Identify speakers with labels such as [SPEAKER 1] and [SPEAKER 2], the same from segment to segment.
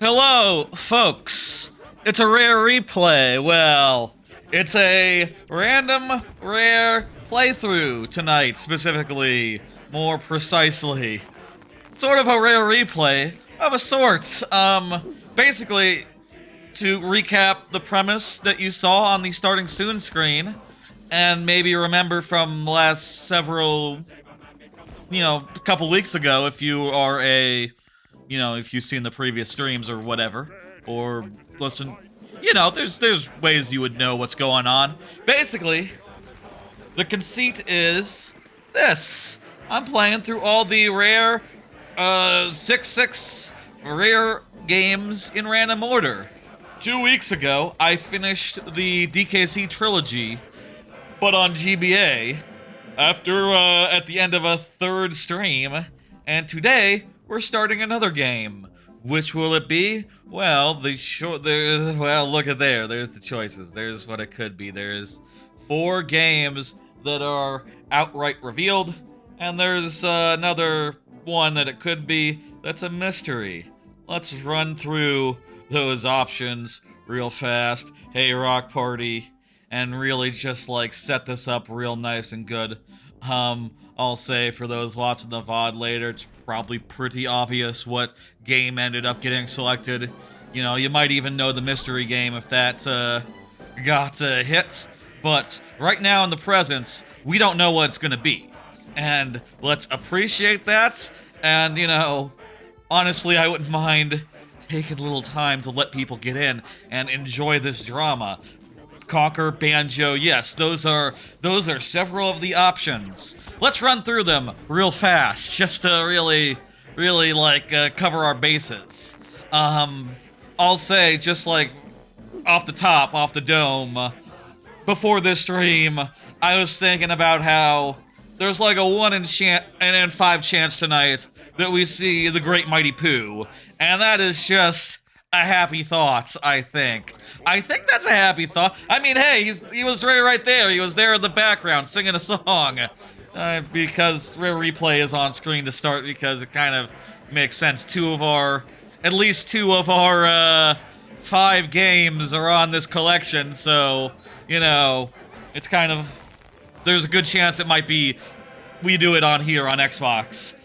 [SPEAKER 1] Hello, folks. It's a rare replay. Well, it's a random rare playthrough tonight, specifically, more precisely. Sort of a rare replay of a sort. Basically, to recap the premise that you saw on the starting soon screen, and maybe remember from the last several, a couple weeks ago if you are if you've seen the previous streams or whatever, or listen, there's ways you would know what's going on. Basically, the conceit is this. I'm playing through all the rare 6 rare games in random order. 2 weeks ago, I finished the DKC trilogy, but on GBA, after at the end of a third stream, and today we're starting another game. Which will it be? Well, look at there. There's the choices. There's what it could be. There's 4 games that are outright revealed, and there's another one that it could be that's a mystery. Let's run through those options real fast. Hey, Rock Party. And really just set this up real nice and good. I'll say for those watching the VOD later, it's probably pretty obvious what game ended up getting selected. You might even know the mystery game if that got a hit. But right now in the present, we don't know what it's gonna be. And let's appreciate that. And, honestly, I wouldn't mind taking a little time to let people get in and enjoy this drama. Conquer, Banjo, yes, those are several of the options. Let's run through them real fast, just to really cover our bases. I'll say, just off the dome, before this stream, I was thinking about how there's a 1 in 5 chance tonight that we see the Great Mighty Pooh, and that is just a happy thought, I think. I think that's a happy thought. I mean, hey, he was right there. He was there in the background singing a song. Because Rare Replay is on screen to start, because it kind of makes sense. At least two of our 5 games are on this collection, so, it's kind of, there's a good chance it might be we do it on here on Xbox.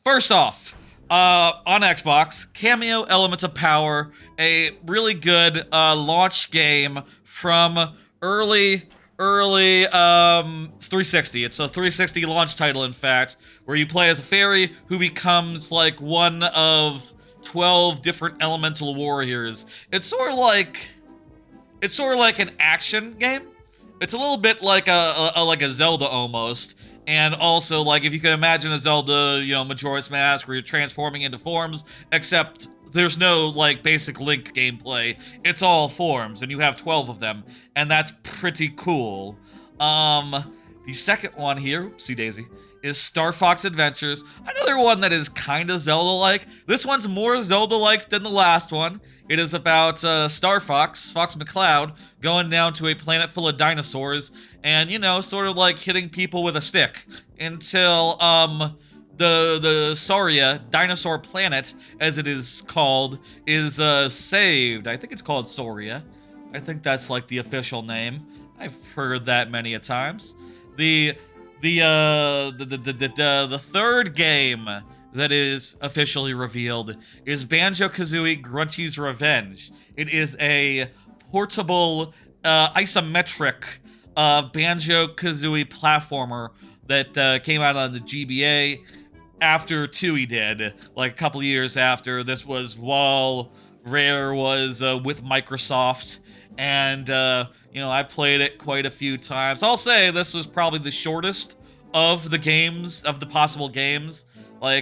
[SPEAKER 1] First off, on Xbox, Cameo Elements of Power, a really good launch game from early 360. It's a 360 launch title, in fact, where you play as a fairy who becomes one of 12 different elemental warriors. It's sort of like an action game. It's a little bit like a Zelda almost. And also, if you can imagine a Zelda, Majora's Mask, where you're transforming into forms, except there's no, basic Link gameplay. It's all forms, and you have 12 of them, and that's pretty cool. The second one here, oopsie daisy, is Star Fox Adventures, another one that is kind of Zelda-like. This one's more Zelda-like than the last one. It is about Star Fox, Fox McCloud, going down to a planet full of dinosaurs, and, sort of hitting people with a stick, until, the Saria, Dinosaur Planet, as it is called, is, saved. I think it's called Saria. I think that's, the official name. I've heard that many a times. The third game that is officially revealed is Banjo-Kazooie Grunty's Revenge. It is a portable, isometric, Banjo-Kazooie platformer that came out on the GBA after 2 did, a couple years after. This was while Rare was with Microsoft, and I played it quite a few times. I'll say this was probably the shortest of the games, of the possible games.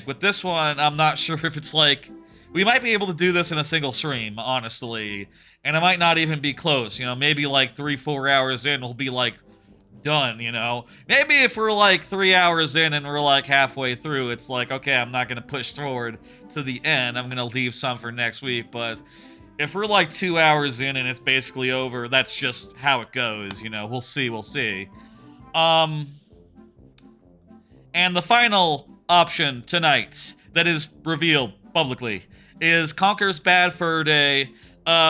[SPEAKER 1] With this one, I'm not sure if it's we might be able to do this in a single stream, honestly, and it might not even be close. Maybe 3-4 hours in we'll be done. Maybe if we're 3 hours in and we're halfway through, it's okay, I'm not gonna push forward to the end, I'm gonna leave some for next week. But if we're 2 hours in and it's basically over, that's just how it goes. We'll see. And the final option tonight that is revealed publicly, is Conker's Bad Fur Day,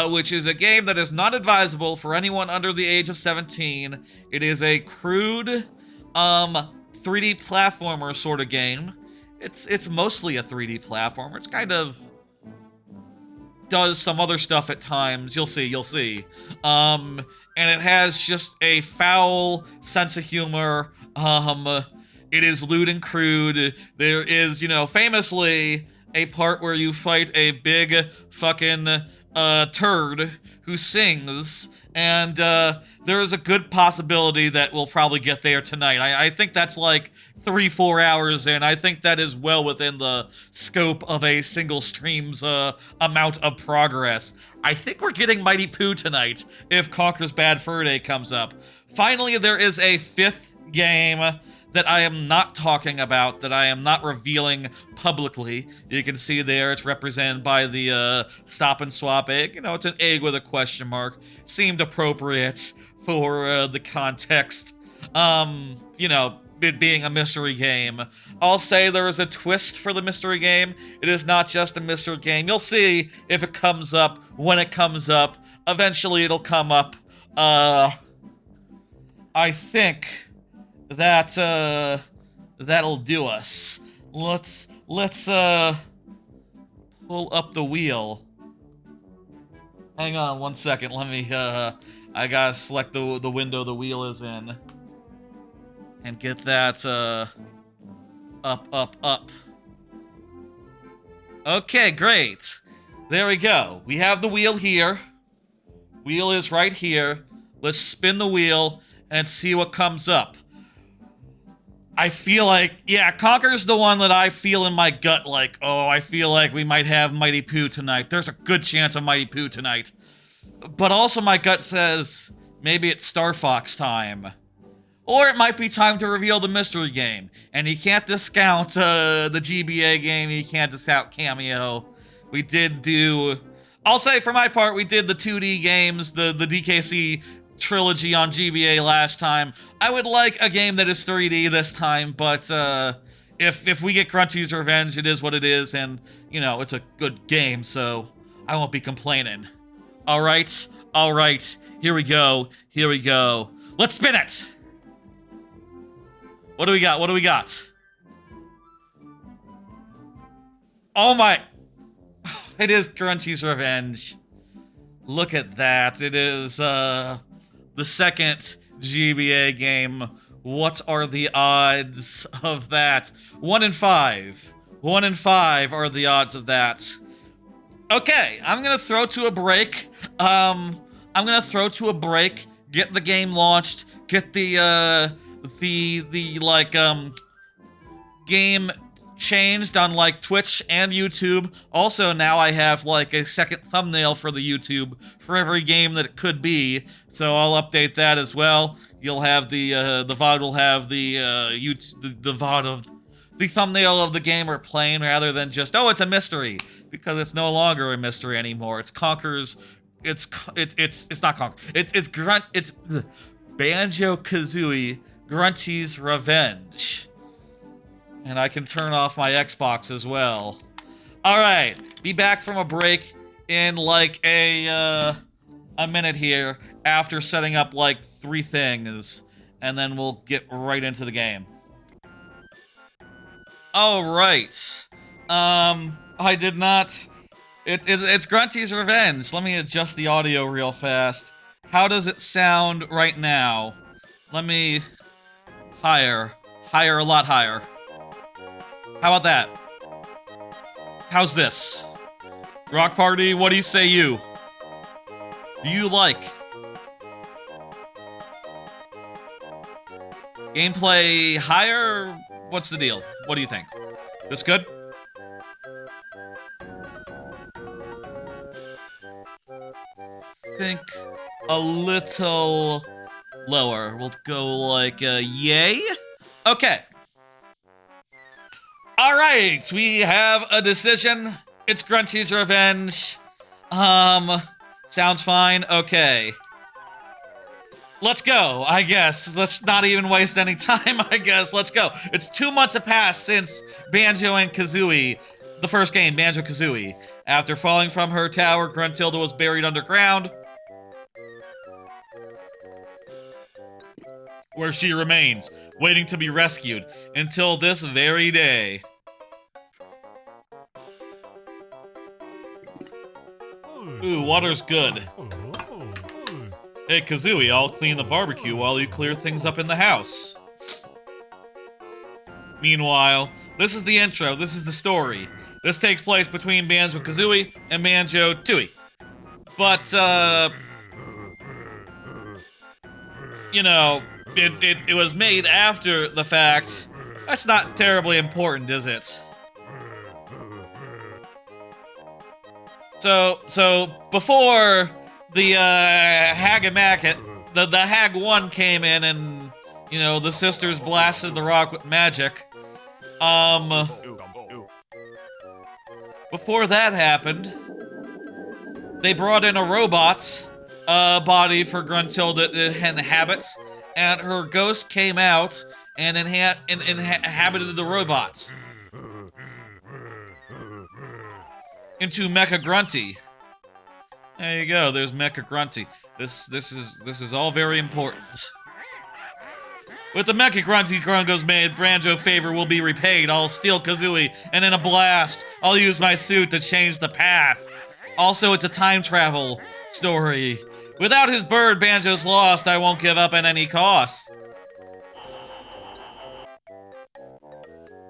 [SPEAKER 1] which is a game that is not advisable for anyone under the age of 17. It is a crude, 3D platformer sort of game. It's mostly a 3D platformer. It's kind of does some other stuff at times. You'll see. And it has just a foul sense of humor. It is lewd and crude. There is, famously a part where you fight a big fucking turd who sings, and there is a good possibility that we'll probably get there tonight. I think that's like 3-4 hours in. I think that is well within the scope of a single stream's amount of progress. I think we're getting Mighty Pooh tonight if Conker's Bad Fur Day comes up. Finally, there is a 5th game that I am not talking about, that I am not revealing publicly. You can see there it's represented by the Stop and Swap egg. It's an egg with a question mark. Seemed appropriate for the context. It being a mystery game. I'll say there is a twist for the mystery game. It is not just a mystery game. You'll see if it comes up, when it comes up. Eventually it'll come up. I think that that'll do us. Let's pull up the wheel. Hang on 1 second. Let me I gotta select the window the wheel is in and get that up. Okay, great. There we go. We have the wheel here. Wheel is right here. Let's spin the wheel and see what comes up. I feel like, yeah, Conker's the one that I feel in my gut like, oh, I feel like we might have Mighty Pooh tonight. There's a good chance of Mighty Pooh tonight. But also my gut says maybe it's Star Fox time. Or it might be time to reveal the mystery game. And he can't discount the GBA game, he can't discount Cameo. We did do... I'll say for my part, we did the 2D games, the DKC trilogy on GBA last time. I would like a game that is 3D this time, but if we get Grunty's Revenge, it is what it is, and, it's a good game, so I won't be complaining. Alright, here we go. Let's spin it! What do we got? Oh my... It is Grunty's Revenge. Look at that. It is, the second GBA game. What are the odds of that? 1 in 5. 1 in 5 are the odds of that. Okay, I'm gonna throw to a break. Get the game launched. Get the game changed on Twitch and YouTube. Also, now I have a second thumbnail for the YouTube for every game that it could be, so I'll update that as well. You'll have the VOD will have the VOD of the thumbnail of the game we're playing, rather than just, oh, it's a mystery, because it's no longer a mystery anymore. It's Conker's. It's not Conker. It's Banjo-Kazooie Grunty's Revenge. And I can turn off my Xbox as well. Alright, be back from a break in a minute here after setting up 3 things, and then we'll get right into the game. Alright. I did not... It's Grunty's Revenge. Let me adjust the audio real fast. How does it sound right now? Let me... Higher, a lot higher. How about that? How's this? Rock Party, what do you say you? Do you like? Gameplay higher? What's the deal? What do you think? This good? Think a little lower. We'll go yay? Okay. Alright, we have a decision. It's Grunty's Revenge. Sounds fine. Okay. Let's go, I guess. Let's not even waste any time, I guess. Let's go. It's 2 months have passed since Banjo and Kazooie. the first game, Banjo-Kazooie. After falling from her tower, Gruntilda was buried underground, where she remains, waiting to be rescued, until this very day. Ooh, water's good. Hey, Kazooie, I'll clean the barbecue while you clear things up in the house. Meanwhile, this is the intro, this is the story. This takes place between Banjo-Kazooie and Banjo-Tooie. But, you know, it was made after the fact. That's not terribly important, is it? So before the Hag-a-Mac, the Hag 1 came in and, you know, the sisters blasted the rock with magic. Before that happened, they brought in a robot body for Gruntilda to inhabit, and her ghost came out and inhabited the robots into Mecha Grunty. There you go. There's Mecha Grunty. This is all very important. With the Mecha Grunty Grungo's made, Banjo favor will be repaid. I'll steal Kazooie, and in a blast, I'll use my suit to change the past. Also, it's a time travel story. Without his bird, Banjo's lost. I won't give up at any cost.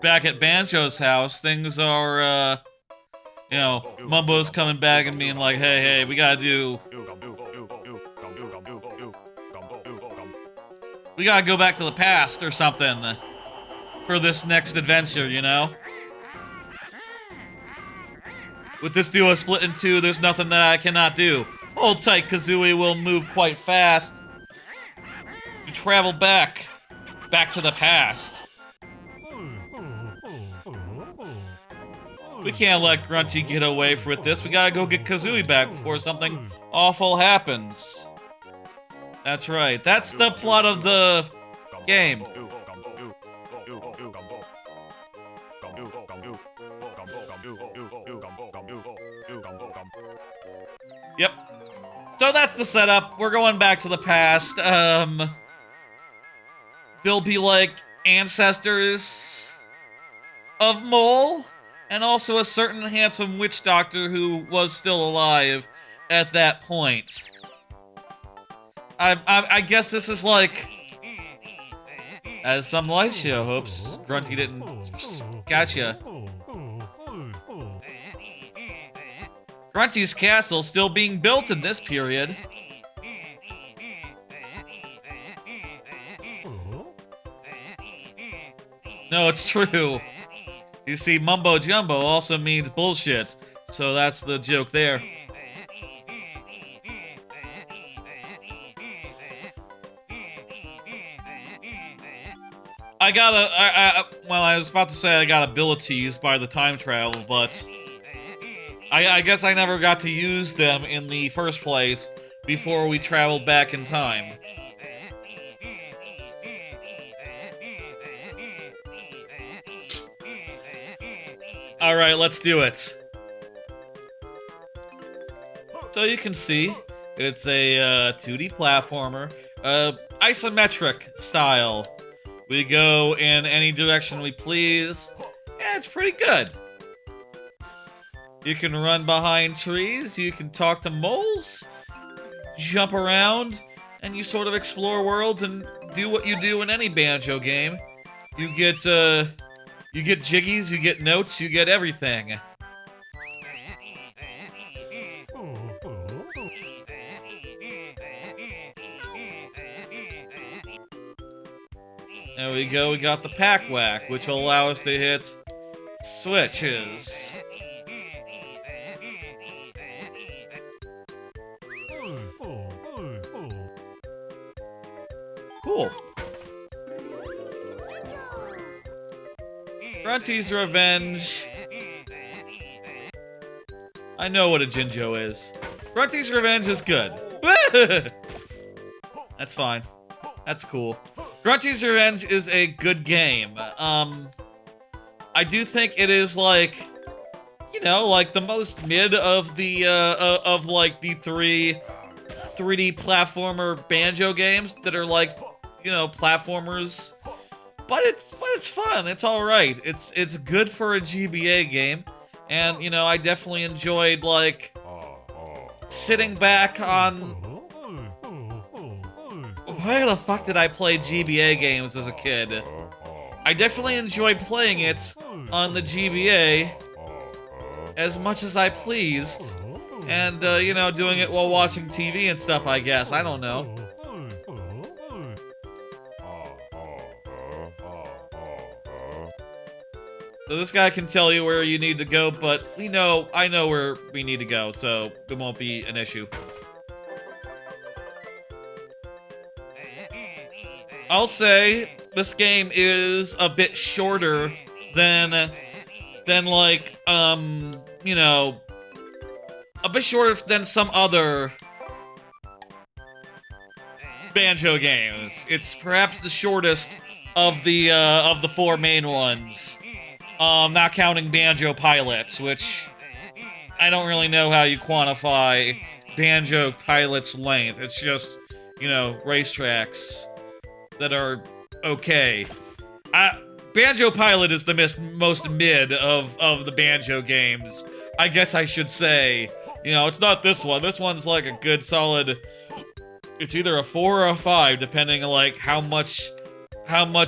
[SPEAKER 1] Back at Banjo's house, things are, you know, Mumbo's coming back and being like, hey, we gotta go back to the past or something for this next adventure, you know? With this duo split in two, there's nothing that I cannot do. Hold tight, Kazooie will move quite fast to travel back to the past. We can't let Grunty get away with this. We gotta go get Kazooie back before something awful happens. That's right. That's the plot of the game. Yep. So that's the setup. We're going back to the past. There'll be, like, ancestors of Mole, and also a certain handsome witch doctor who was still alive at that point. I guess this is like, as some light show hopes Grunty didn't gotcha. Grunty's castle still being built in this period. No, it's true. You see, mumbo jumbo also means bullshit, so that's the joke there. I was about to say I got abilities by the time travel, but I guess I never got to use them in the first place before we traveled back in time. Alright, let's do it. So you can see, it's a 2D platformer, isometric style. We go in any direction we please. Yeah, it's pretty good. You can run behind trees, you can talk to moles, jump around, and you sort of explore worlds and do what you do in any Banjo game. You get jiggies, you get notes, you get everything. There we go, we got the pack whack, which will allow us to hit switches. Cool. Grunty's Revenge. I know what a Jinjo is. Grunty's Revenge is good. That's fine. That's cool. Grunty's Revenge is a good game. I do think it is, like, know, like the most mid of the of like the 3D platformer Banjo games that are like, you know, platformers. But it's fun. It's all right. It's good for a GBA game, and you know, I definitely enjoyed like sitting back on. Where the fuck did I play GBA games as a kid? I definitely enjoyed playing it on the GBA as much as I pleased, and you know, doing it while watching TV and stuff. I guess I don't know. So this guy can tell you where you need to go, but I know where we need to go, so it won't be an issue. I'll say this game is a bit shorter than like, you know, a bit shorter than some other Banjo games. It's perhaps the shortest of the 4 main ones. Not counting Banjo Pilots, which I don't really know how you quantify Banjo Pilot's length. It's just, you know, racetracks that are okay. Banjo Pilot is the most mid of the Banjo games. I guess I should say. You know, it's not this one. This one's like a good solid. It's either a 4 or a 5, depending on like how much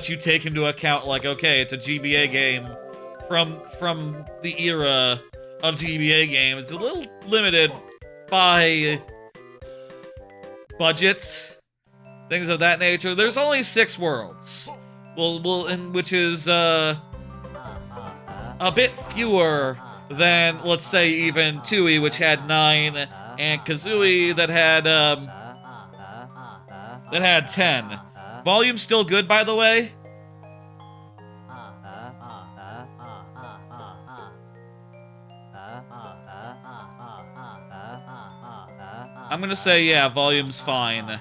[SPEAKER 1] you take into account. Like, okay, it's a GBA game from the era of GBA games. It's a little limited by budget, things of that nature. There's only 6 worlds. Which is a bit fewer than, let's say, even Tooie, which had 9, and Kazooie that had 10. Volume's still good, by the way. I'm gonna say, yeah, volume's fine.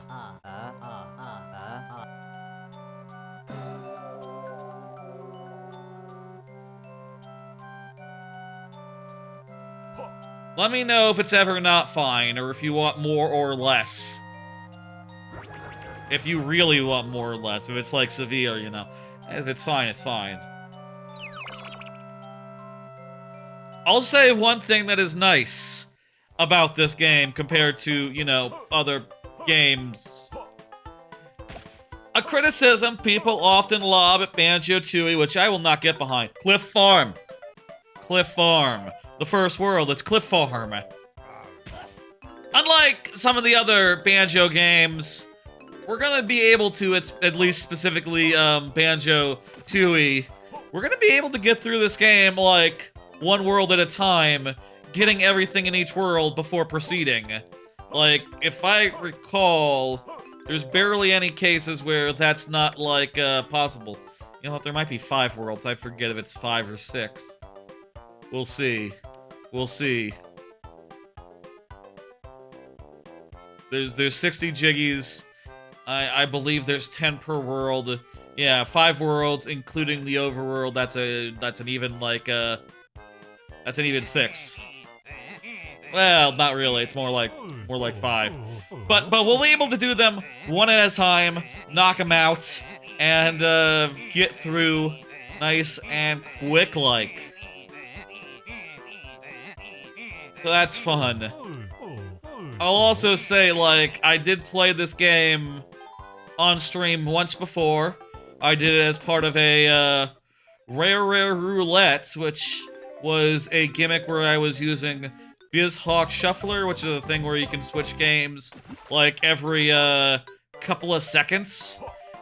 [SPEAKER 1] Let me know if it's ever not fine, or if you want more or less. If you really want more or less, if it's like severe, you know. If it's fine, it's fine. I'll say one thing that is nice about this game compared to, you know, other games. A criticism people often lob at Banjo-Tooie, which I will not get behind. Cliff Farm. Cliff Farm. The first world, it's Cliff Farm. Unlike some of the other Banjo games, we're gonna be able to, at least specifically Banjo-Tooie, we're gonna be able to get through this game like one world at a time, getting everything in each world before proceeding. Like, if I recall, there's barely any cases where that's not, like, possible. You know what, there might be 5 worlds. I forget if it's 5 or 6. We'll see. We'll see. There's 60 jiggies. I believe there's 10 per world. Yeah, 5 worlds, including the overworld. That's an even, like, that's an even 6. Well, not really. It's more like 5. But we'll be able to do them one at a time, knock them out, and get through nice and quick like. So that's fun. I'll also say, like, I did play this game on stream once before. I did it as part of a Rare Roulette, which was a gimmick where I was using BizHawk Shuffler, which is a thing where you can switch games like every couple of seconds.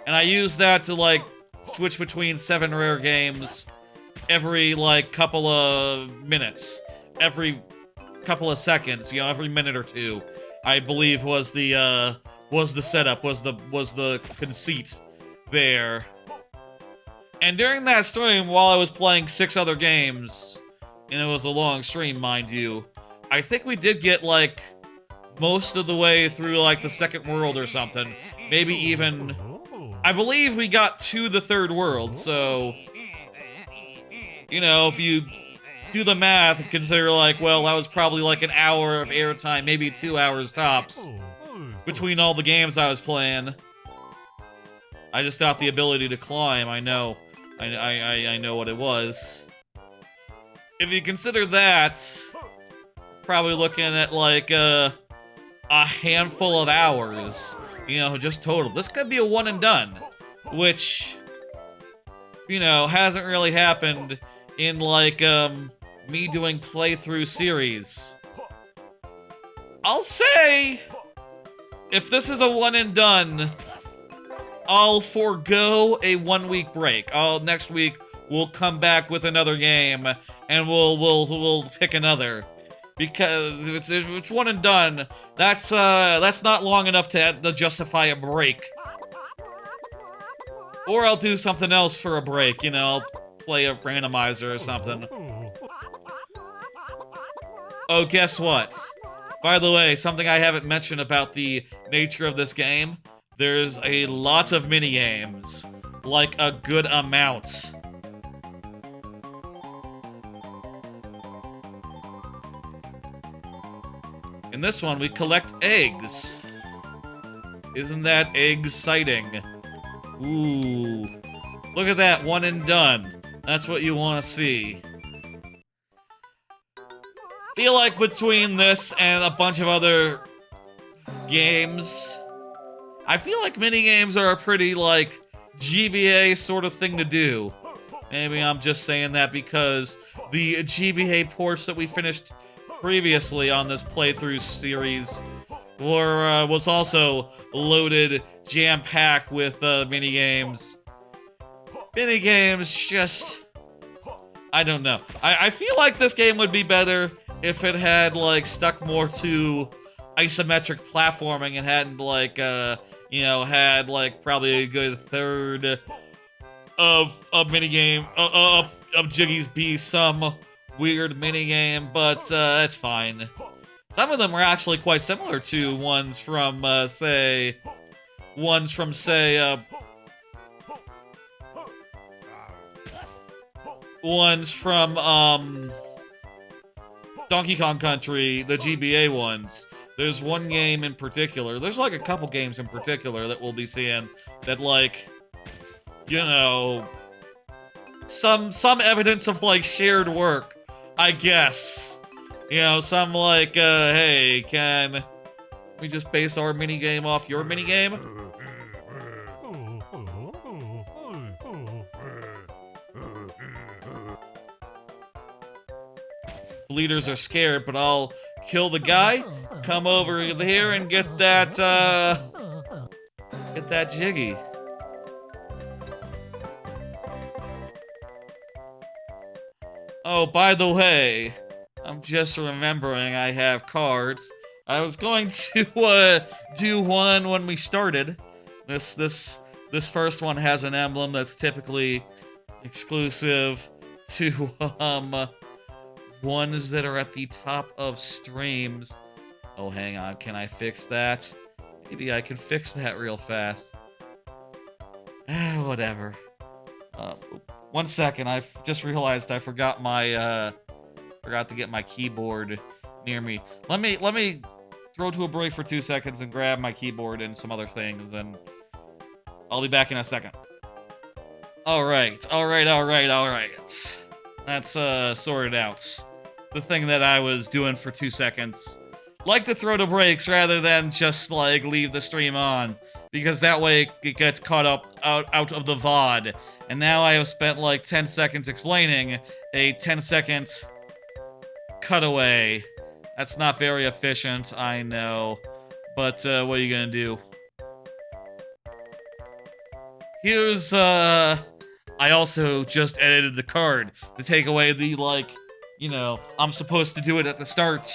[SPEAKER 1] And I used that to like switch between 7 rare games every like couple of minutes. Every couple of seconds, you know, every minute or 2, I believe was the setup, was the conceit there. And during that stream, while I was playing 6 other games, and it was a long stream, mind you, I think we did get, like, most of the way through, like, the 2nd world or something. Maybe even... I believe we got to the 3rd world, so... You know, if you do the math and consider, like, well, that was probably like an hour of airtime, maybe 2 hours tops, between all the games I was playing. I just got the ability to climb, I know. I know what it was. If you consider that, probably looking at, like, a handful of hours, you know, just total. This could be a one and done, which, you know, hasn't really happened in, like, me doing playthrough series. I'll say, if this is a one and done, I'll forego a 1 week break. Next week we'll come back with another game, and we'll pick another. Because if it's one and done, that's not long enough to justify a break. Or I'll do something else for a break, you know, I'll play a randomizer or something. Oh, guess what? By the way, something I haven't mentioned about the nature of this game, there's a lot of minigames. Like, a good amount. In this one, we collect eggs. Isn't that exciting? Ooh. Look at that, one and done. That's what you want to see. Feel like between this and a bunch of other games, I feel like minigames are a pretty, like, GBA sort of thing to do. Maybe I'm just saying that because the GBA ports that we finished previously on this playthrough series was also loaded, jam-packed with minigames. Minigames just... I don't know. I feel like this game would be better if it had, like, stuck more to isometric platforming and hadn't, like, you know, had, like, probably a good third of a minigame, of Jiggy's be some weird minigame, but, that's fine. Some of them were actually quite similar to ones from, say, Donkey Kong Country, the GBA ones. There's one game in particular, there's like a couple games in particular that we'll be seeing that, like, you know, some evidence of, like, shared work, I guess. You know, some, like, hey, can we just base our minigame off your minigame? Bleeders are scared, but I'll kill the guy, come over here and get that Jiggy. Oh, by the way, I'm just remembering I have cards. I was going to do one when we started. This first one has an emblem that's typically exclusive to ones that are at the top of streams. Oh, hang on, can I fix that? Maybe I can fix that real fast. Whatever. 1 second, I've just realized I forgot my, forgot to get my keyboard near me. Let me throw to a break for 2 seconds and grab my keyboard and some other things, and I'll be back in a second. Alright. That's, sorted out. The thing that I was doing for 2 seconds. Like to throw to breaks rather than just, like, leave the stream on. Because that way it gets caught up out of the VOD. And now I have spent, like, 10 seconds explaining a 10-second cutaway. That's not very efficient, I know. But, what are you gonna do? Here's, I also just edited the card to take away the, like, you know, I'm supposed to do it at the start,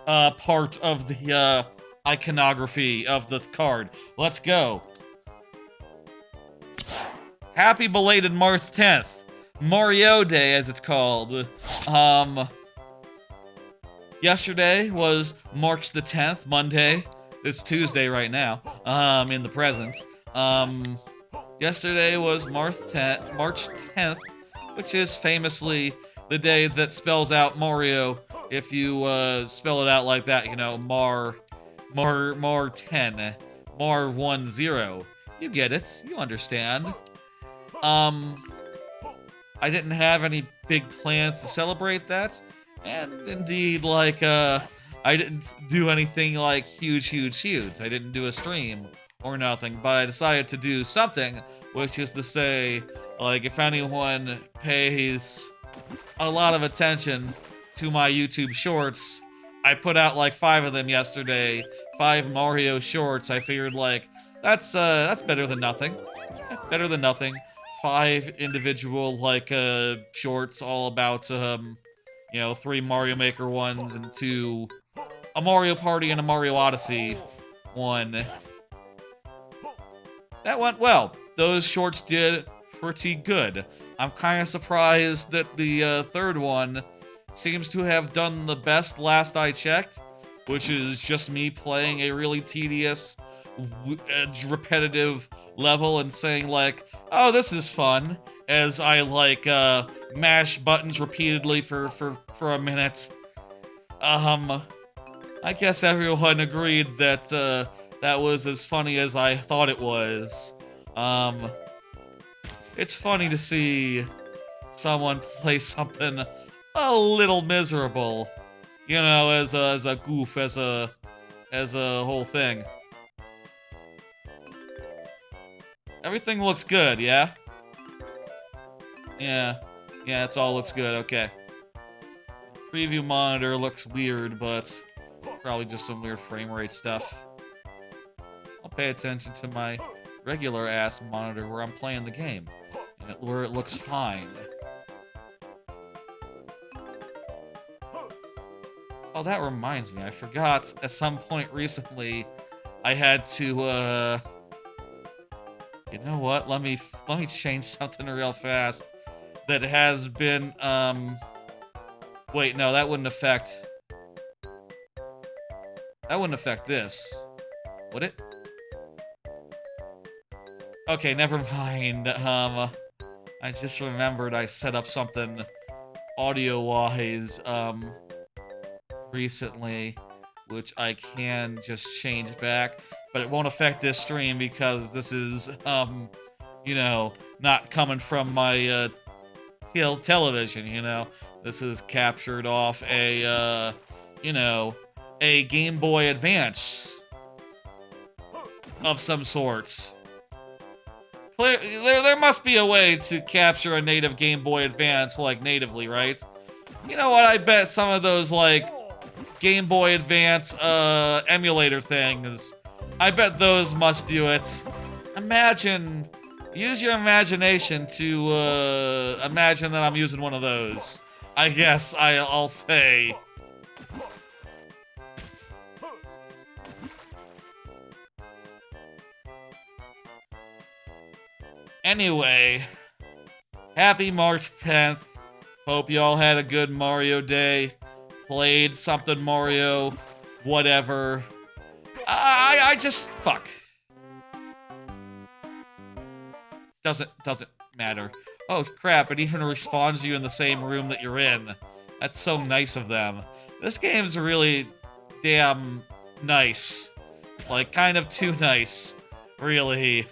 [SPEAKER 1] part of the, iconography of the card. Let's go. Happy belated March 10th. Mario Day, as it's called. Yesterday was March the 10th, Monday. It's Tuesday right now, in the present. Yesterday was March 10th, which is famously the day that spells out Mario if you spell it out like that, you know, Mar 10, Mar 10. You get it. You understand. I didn't have any big plans to celebrate that, and indeed, like, I didn't do anything like huge. I didn't do a stream or nothing, but I decided to do something, which is to say, like, if anyone pays a lot of attention to my YouTube shorts, I put out like 5 of them yesterday, 5 Mario shorts. I figured, like, that's better than nothing. Better than nothing. 5 individual, like, shorts all about, you know, 3 Mario Maker ones and 2, a Mario Party and a Mario Odyssey one. That went well. Those shorts did pretty good. I'm kind of surprised that the third one seems to have done the best last I checked, which is just me playing a really tedious, repetitive level and saying, like, oh, this is fun, as I, like, mash buttons repeatedly for a minute. I guess everyone agreed that, that was as funny as I thought it was. It's funny to see someone play something a little miserable, you know, as a goof, as a whole thing. Everything looks good, yeah? Yeah, it all looks good, okay. Preview monitor looks weird, but probably just some weird frame rate stuff. I'll pay attention to my regular-ass monitor where I'm playing the game, and where it looks fine. Oh, that reminds me, I forgot at some point recently I had to, you know what, let me change something real fast that has been, wait, no, that wouldn't affect this, would it? Okay, never mind. I just remembered I set up something audio-wise, recently, which I can just change back, but it won't affect this stream because this is, you know, not coming from my, television, you know? This is captured off a, you know, a Game Boy Advance of some sorts. There must be a way to capture a native Game Boy Advance, like, natively, right? You know what, I bet some of those, like, Game Boy Advance, emulator things, I bet those must do it. Imagine, use your imagination to, imagine that I'm using one of those. I guess I'll say. Anyway, happy March 10th. Hope you all had a good Mario Day. Played something Mario, whatever. I just, fuck. Doesn't matter. Oh crap, it even respawns you in the same room that you're in. That's so nice of them. This game's really damn nice. Like, kind of too nice, really.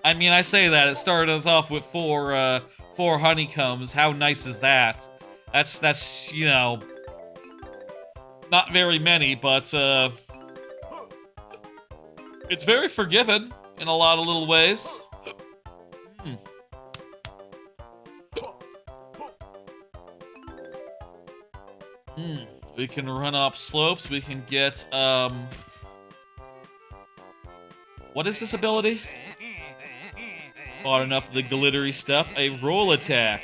[SPEAKER 1] I mean, I say that, it started us off with four honeycombs. How nice is that? That's, you know, not very many, but, it's very forgiving in a lot of little ways. We can run up slopes, we can get, what is this ability? Bought enough of the glittery stuff. A roll attack.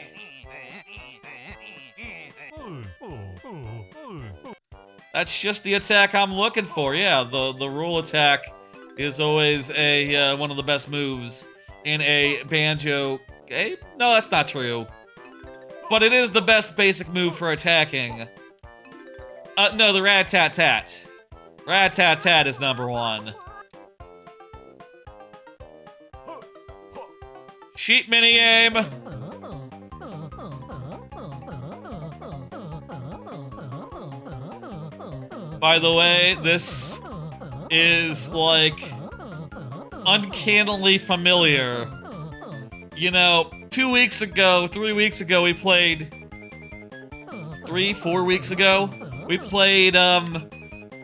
[SPEAKER 1] That's just the attack I'm looking for. Yeah, the roll attack is always a one of the best moves in a Banjo game. No, that's not true. But it is the best basic move for attacking. No, the rat-tat-tat. Rat-tat-tat is #1. Sheep minigame. By the way, this is, like, uncannily familiar. You know, 2 weeks ago, 3 weeks ago, we played... 4 weeks ago? We played,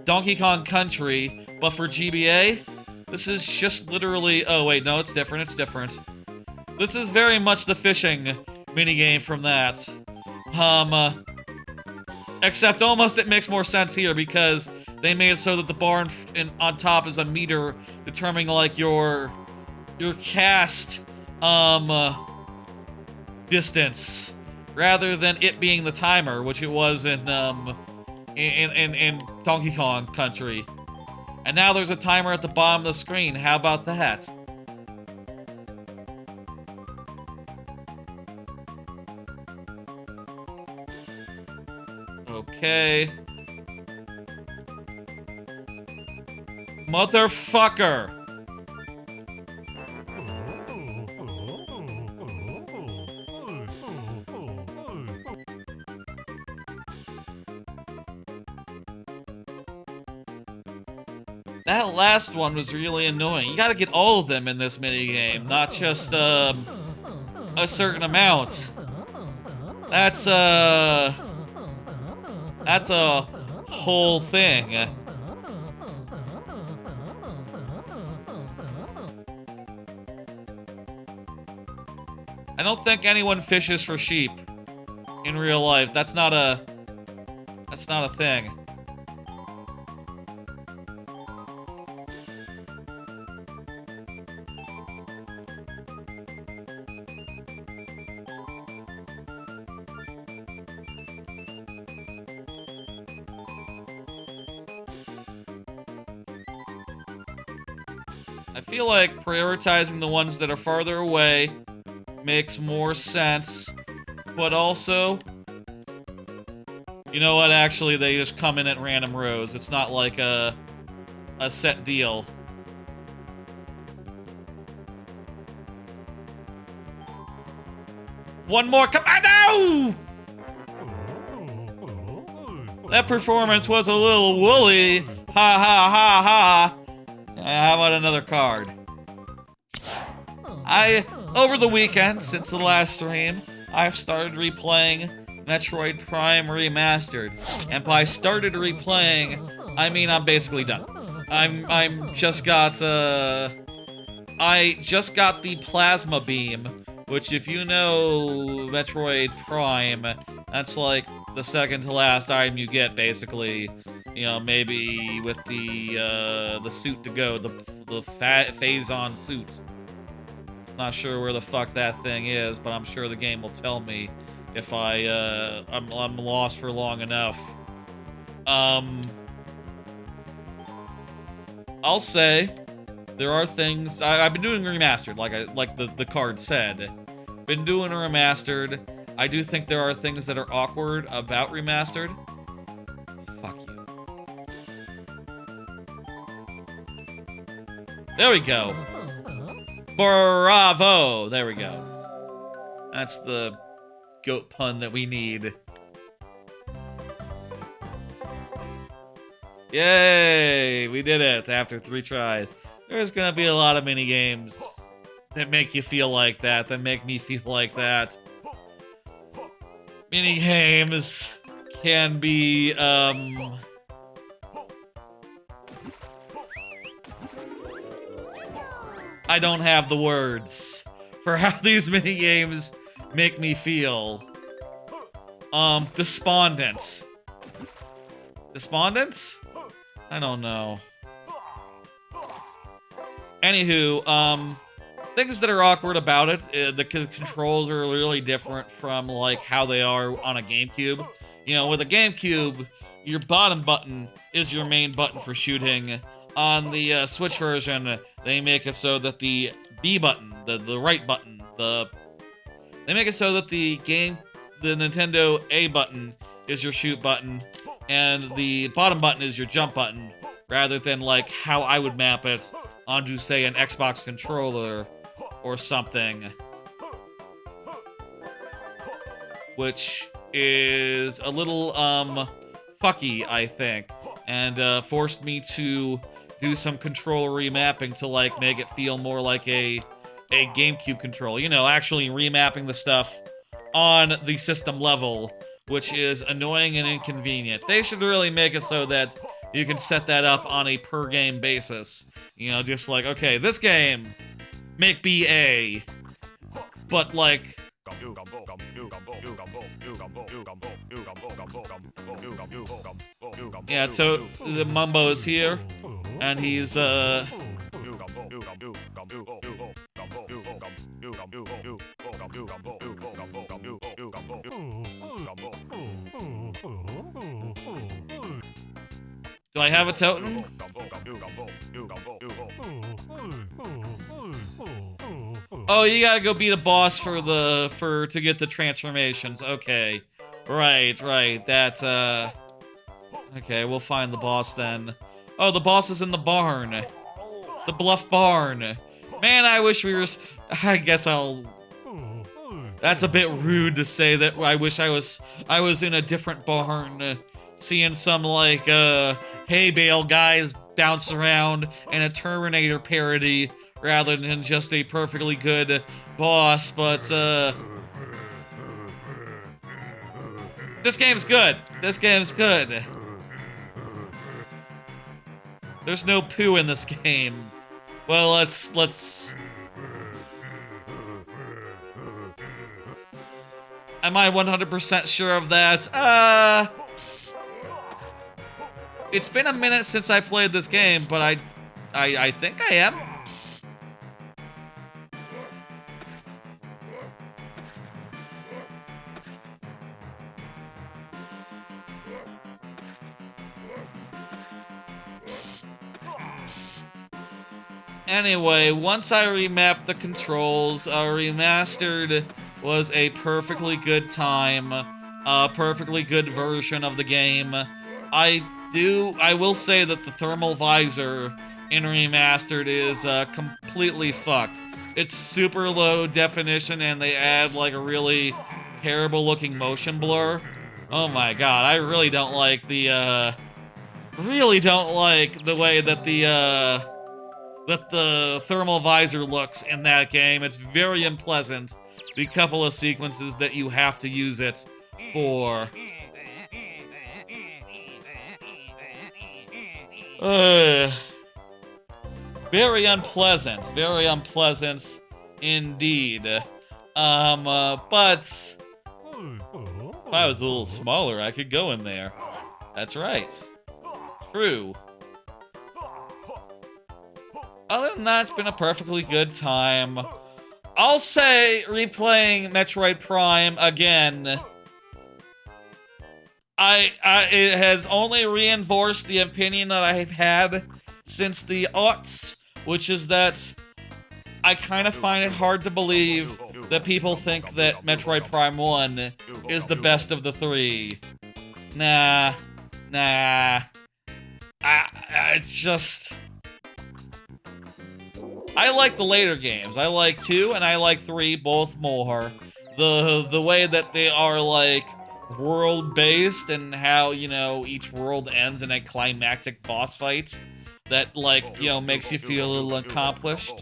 [SPEAKER 1] Donkey Kong Country, but for GBA, this is just literally... Oh, wait, no, it's different, it's different. This is very much the fishing minigame from that. Except almost it makes more sense here because they made it so that the bar on top is a meter determining, like, your cast, distance, rather than it being the timer, which it was in Donkey Kong Country. And now there's a timer at the bottom of the screen. How about that? Okay. Motherfucker! That last one was really annoying. You gotta get all of them in this minigame, not just, a certain amount. That's a whole thing. I don't think anyone fishes for sheep in real life. That's not a thing. I feel like prioritizing the ones that are farther away makes more sense, but also, you know what, actually, they just come in at random rows. It's not like a set deal. One more, come on, no! That performance was a little woolly. Ha ha ha ha. How about another card? Over the weekend, since the last stream, I've started replaying Metroid Prime Remastered. And by started replaying, I mean I'm basically done. I just got the plasma beam, which if you know Metroid Prime, that's like the second to last item you get, basically. You know, maybe with the suit to go, the phase-on suit. Not sure where the fuck that thing is, but I'm sure the game will tell me if I'm lost for long enough. I'll say there are things I've been doing remastered, like the card said. Been doing a remastered. I do think there are things that are awkward about remastered. Fuck you. There we go. Bravo! There we go. That's the goat pun that we need. Yay! We did it after 3 tries. There's gonna be a lot of minigames that make you feel like that, that make me feel like that. Minigames can be, I don't have the words for how these minigames make me feel. Despondent. Despondent? I don't know. Anywho, things that are awkward about it, the controls are really different from, like, how they are on a GameCube. You know, with a GameCube, your bottom button is your main button for shooting. On the Switch version, they make it so that the B button, the right button, they make it so that the Nintendo A button is your shoot button, and the bottom button is your jump button, rather than, like, how I would map it onto, say, an Xbox controller or something. Which is a little, fucky, I think. and forced me to do some controller remapping to like make it feel more like a GameCube controller. You know, actually remapping the stuff on the system level, which is annoying and inconvenient. They should really make it so that you can set that up on a per game basis. You know, just like, okay, this game, make BA, but like, yeah, so the Mumbo is here, and he's, Do I have a totem? Oh, you gotta go beat a boss to get the transformations. Okay. Right. That's, okay, we'll find the boss then. Oh, the boss is in the barn. The Bluff Barn. Man, I wish we were... I guess I'll... That's a bit rude to say that I wish I was in a different barn, seeing some, like, hay bale guys bounce around and a Terminator parody rather than just a perfectly good boss, but, this game's good. This game's good. There's no poo in this game. Well, let's... Am I 100% sure of that? It's been a minute since I played this game, but I think I am. Anyway, once I remapped the controls, Remastered was a perfectly good time, a perfectly good version of the game. I will say that the thermal visor in Remastered is completely fucked. It's super low definition and they add like a really terrible looking motion blur. Oh my god, I really don't like the way that the thermal visor looks in that game. It's very unpleasant. The couple of sequences that you have to use it for. Very unpleasant indeed. But if I was a little smaller, I could go in there. That's right. True. Other than that, it's been a perfectly good time. I'll say, replaying Metroid Prime again, it has only reinforced the opinion that I've had since the aughts, which is that I kind of find it hard to believe that people think that Metroid Prime 1 is the best of the three. Nah. It's just... I like the later games. I like 2 and I like 3 both more. The way that they are, like, world-based and how, you know, each world ends in a climactic boss fight that, like, you know, makes you feel a little accomplished.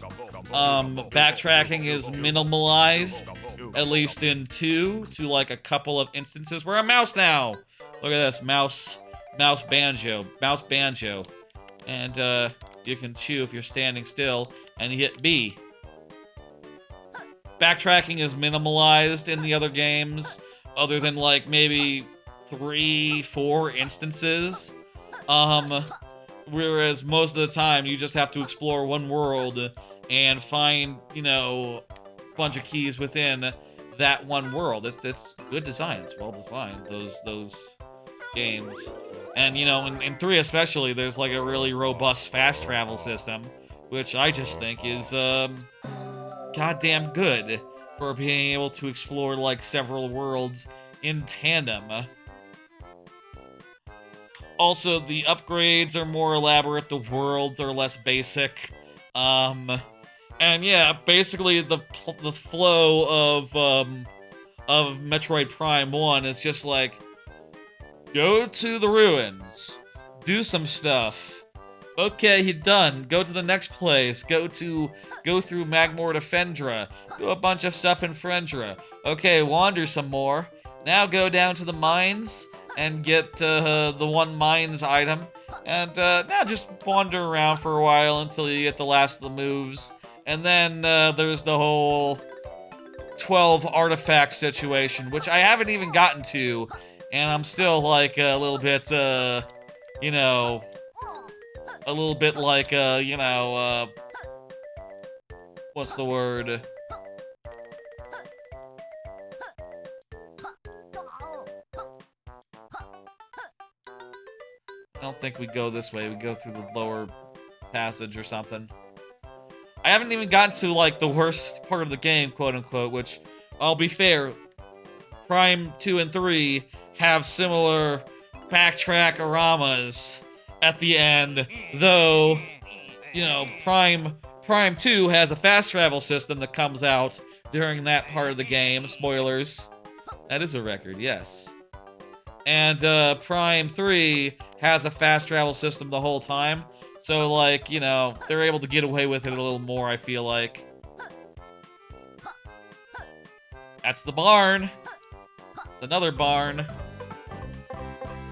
[SPEAKER 1] Backtracking is minimalized, at least in 2, to, like, a couple of instances. We're a mouse now! Look at this, mouse banjo. And, you can chew if you're standing still, and you hit B. Backtracking is minimalized in the other games, other than, like, maybe 3-4 instances. Whereas most of the time, you just have to explore one world and find, you know, a bunch of keys within that one world. It's good design. It's well designed, those games. And, you know, in 3 especially, there's, like, a really robust fast travel system, which I just think is, goddamn good for being able to explore, like, several worlds in tandem. Also, the upgrades are more elaborate, the worlds are less basic. And yeah, basically the flow of Metroid Prime 1 is just like, go to the ruins, Do some stuff. Okay, you're done. Go to the next place. Go through Magmore to Fendra. Do a bunch of stuff in Frendra. Okay, wander some more. Now go down to the mines and get the one mines item. And now just wander around for a while until you get the last of the moves. And then there's the whole 12 artifact situation, which I haven't even gotten to. And I'm still like a little bit, you know, a little bit like, you know, what's the word? I don't think we go this way. We go through the lower passage or something. I haven't even gotten to, like, the worst part of the game, quote-unquote, which, I'll be fair, Prime 2 and 3 have similar backtrack-oramas at the end, though, you know, Prime 2 has a fast travel system that comes out during that part of the game. Spoilers. That is a record, yes. And Prime 3 has a fast travel system the whole time. So, like, you know, they're able to get away with it a little more, I feel like. That's the barn. It's another barn.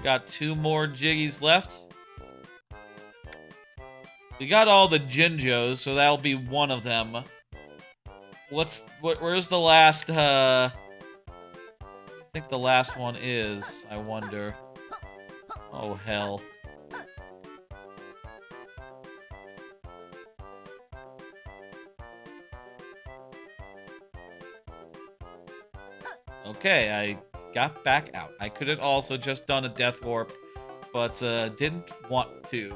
[SPEAKER 1] Got 2 more Jiggies left. We got all the Jinjos, so that'll be one of them. Where's the last, I think the last one is, I wonder. Oh, hell. Okay, I got back out. I could have also just done a death warp, but didn't want to.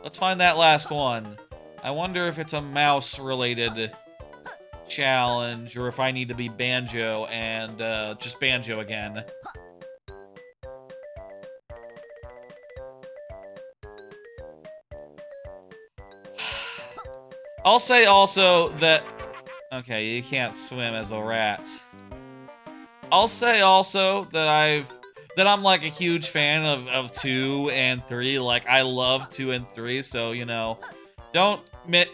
[SPEAKER 1] Let's find that last one. I wonder if it's a mouse-related challenge, or if I need to be Banjo and just Banjo again. I'll say also that... Okay, you can't swim as a rat. I'll say also that I'm like a huge fan of 2 and 3. Like, I love 2 and 3, so, you know, don't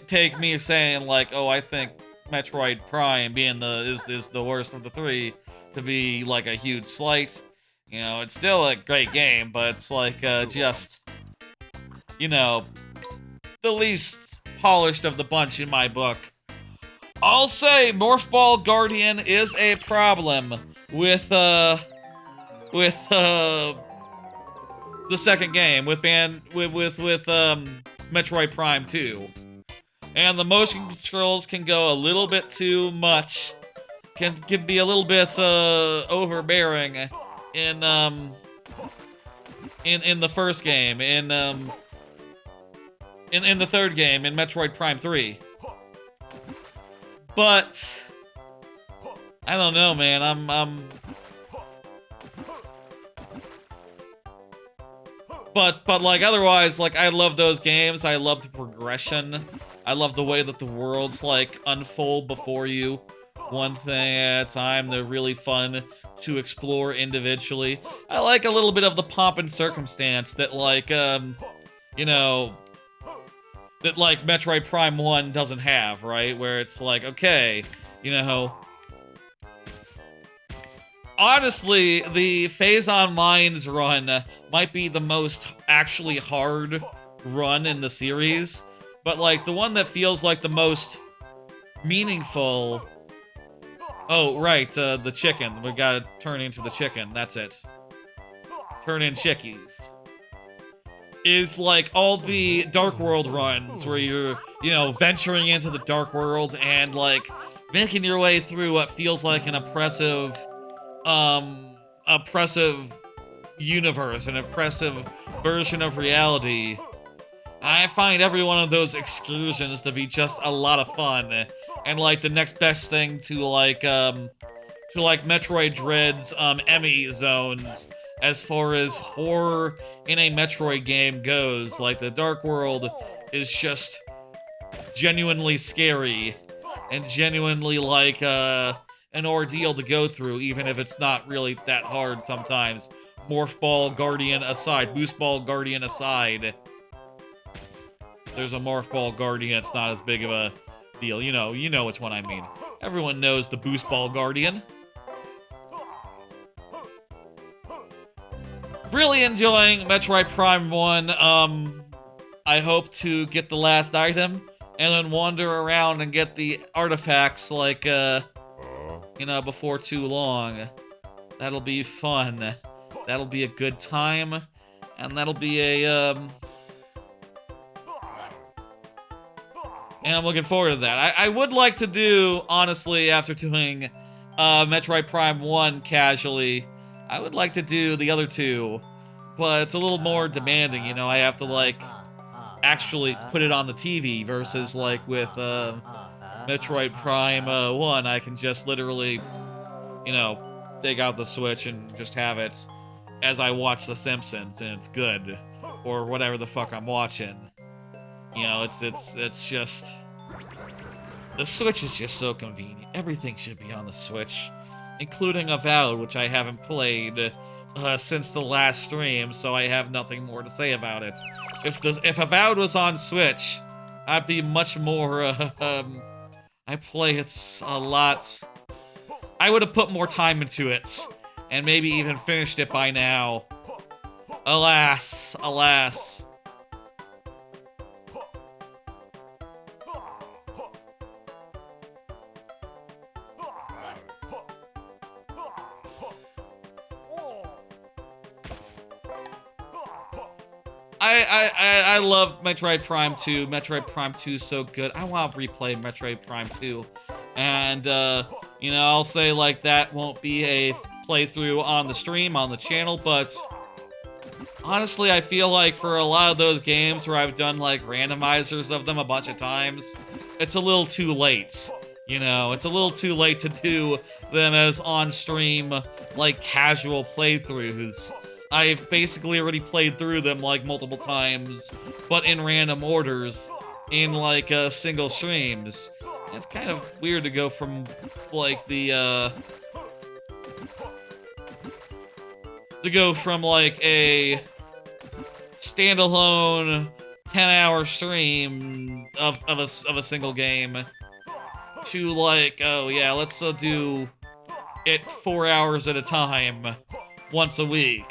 [SPEAKER 1] take me saying like, oh, I think Metroid Prime being is the worst of the 3 to be like a huge slight. You know, it's still a great game, but it's like just, you know, the least polished of the bunch in my book. I'll say Morph Ball Guardian is a problem with the second game with Metroid Prime 2. And the motion controls can go a little bit too much. Can be a little bit overbearing in the first game, in the third game, in Metroid Prime 3. But I don't know, man. But like otherwise, like I love those games. I love the progression. I love the way that the worlds like unfold before you, one thing at a time. They're really fun to explore individually. I like a little bit of the pomp and circumstance that like you know, that like Metroid Prime 1 doesn't have, right? Where it's like, okay, you know, honestly, the Phase on Mines run might be the most actually hard run in the series, but like the one that feels like the most meaningful. Oh, right, the chicken. We gotta turn into the chicken. That's it. Turn in chickies. Is like all the Dark World runs where you're, you know, venturing into the Dark World and like making your way through what feels like an oppressive universe, an oppressive version of reality. I find every one of those excursions to be just a lot of fun, and like the next best thing to like Metroid Dread's Emmy zones as far as horror in a Metroid game goes. Like the Dark World is just genuinely scary and genuinely like an ordeal to go through, even if it's not really that hard sometimes. Morph Ball Guardian aside, Boost Ball Guardian aside, there's a Morph Ball Guardian. It's not as big of a deal. You know which one I mean. Everyone knows the Boost Ball Guardian. Really enjoying Metroid Prime 1. I hope to get the last item and then wander around and get the artifacts like, before too long. That'll be fun. That'll be a good time. And that'll be a, and I'm looking forward to that. I would like to do, honestly, after doing Metroid Prime 1 casually, I would like to do the other two, but it's a little more demanding, I have to, like, actually put it on the TV versus, like, with Metroid Prime 1, I can just literally, take out the Switch and just have it as I watch The Simpsons, and it's good, or whatever the fuck I'm watching. It's just... The Switch is just so convenient. Everything should be on the Switch, including Avowed, which I haven't played since the last stream, so I have nothing more to say about it. If Avowed was on Switch, I'd be much more, I play it a lot. I would have put more time into it, and maybe even finished it by now. Alas, alas. I love Metroid Prime 2. Metroid Prime 2 is so good. I want to replay Metroid Prime 2. And, I'll say, like, that won't be a playthrough on the stream, on the channel, but honestly, I feel like for a lot of those games where I've done, like, randomizers of them a bunch of times, it's a little too late. It's a little too late to do them as on-stream, like, casual playthroughs. I've basically already played through them, like, multiple times, but in random orders, in, like, single streams. It's kind of weird to go from, like, a standalone 10-hour stream of a single game to, like, oh yeah, let's do it 4 hours at a time, once a week.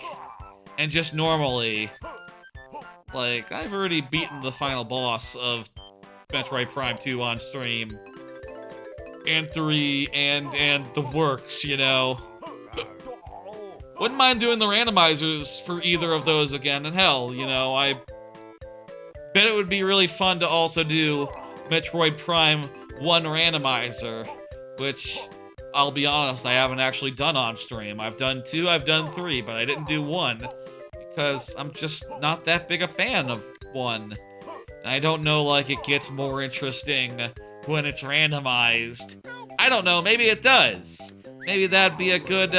[SPEAKER 1] And just normally, like, I've already beaten the final boss of Metroid Prime 2 on stream. And 3, and the works, Wouldn't mind doing the randomizers for either of those again, and hell, I bet it would be really fun to also do Metroid Prime 1 randomizer, which, I'll be honest, I haven't actually done on stream. I've done 2, I've done 3, but I didn't do 1, because I'm just not that big a fan of 1. And I don't know, like, it gets more interesting when it's randomized. I don't know, maybe it does. Maybe that'd be a good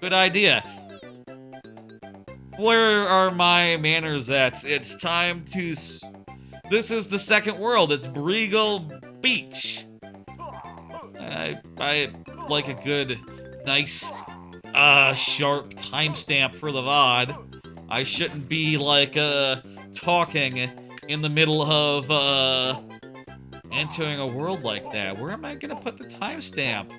[SPEAKER 1] idea. Where are my manners at? It's time to... This is the second world. It's Breegull Beach. I like a good, nice, sharp timestamp for the VOD. I shouldn't be, like, talking in the middle of, entering a world like that. Where am I gonna put the timestamp?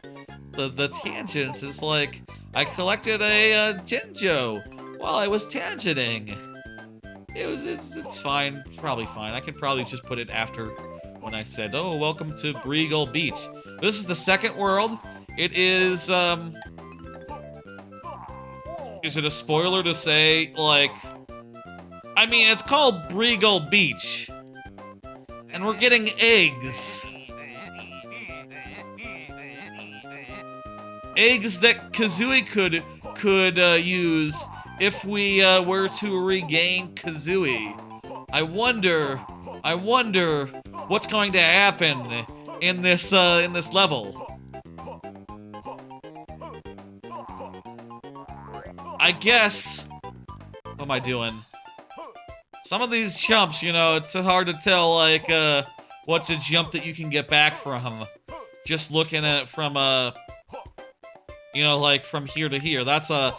[SPEAKER 1] The tangent is like, I collected a Jinjo while I was tangenting. It's fine. It's probably fine. I can probably just put it after when I said, oh, welcome to Breegull Beach. This is the second world. It is it a spoiler to say, like, I mean, it's called Breegull Beach. And we're getting eggs. Eggs that Kazooie could use if we were to regain Kazooie. I wonder what's going to happen in this level. I guess. What am I doing? Some of these jumps, it's hard to tell, like, what's a jump that you can get back from. Just looking at it from You know, like from here to here. That's a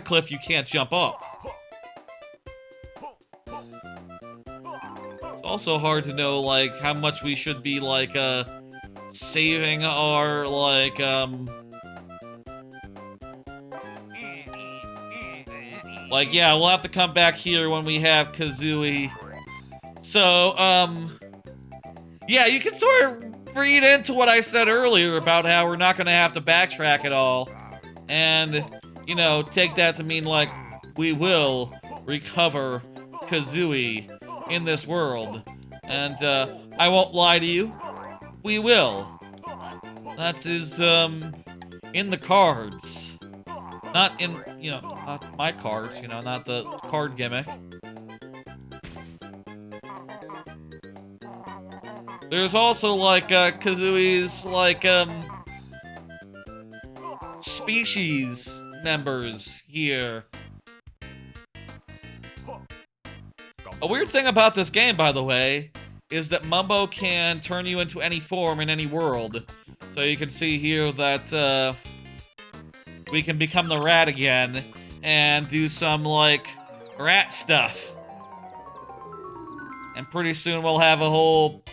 [SPEAKER 1] cliff you can't jump up. It's also hard to know, like, how much we should be, like, saving our, like, like, yeah, we'll have to come back here when we have Kazooie. So, yeah, you can sort of read into what I said earlier about how we're not gonna have to backtrack at all. And, you know, take that to mean, like, we will recover Kazooie in this world. And, I won't lie to you, we will. That is, in the cards. Not in, you know, not my cards, you know, not the card gimmick. There's also, like, Kazooie's, like, species members here. A weird thing about this game, by the way, is that Mumbo can turn you into any form in any world. So you can see here that, we can become the rat again and do some, like, rat stuff. And pretty soon we'll have a whole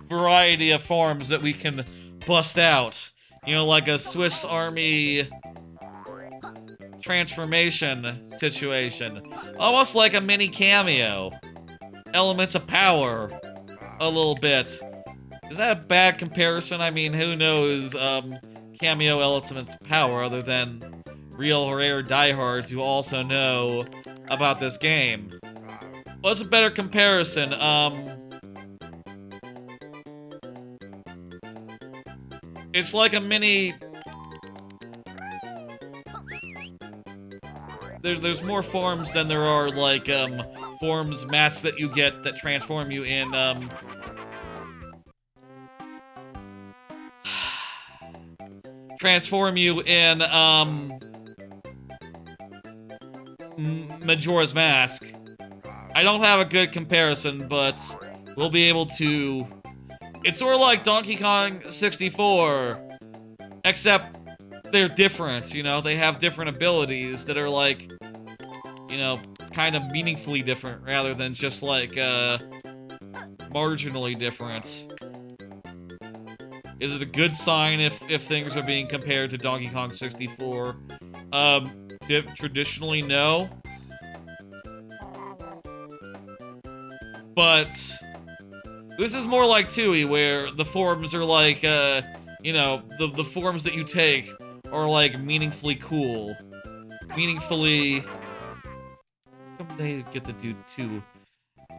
[SPEAKER 1] variety of forms that we can bust out. You know, like a Swiss Army transformation situation. Almost like a mini cameo. Elements of power. A little bit. Is that a bad comparison? I mean, who knows, cameo elements of power other than real rare diehards who also know about this game. What's a better comparison? It's like a mini... There's more forms than there are, like, forms, masks that you get that transform you in, Majora's Mask. I don't have a good comparison, but we'll be able to... It's sort of like Donkey Kong 64, except they're different, you know? They have different abilities that are, like, you know, kind of meaningfully different rather than just, like, marginally different. Is it a good sign if things are being compared to Donkey Kong 64? Traditionally, no. But this is more like Tooie, where the forms are like, you know, the forms that you take are like meaningfully cool. Meaningfully... How come they get the dude too?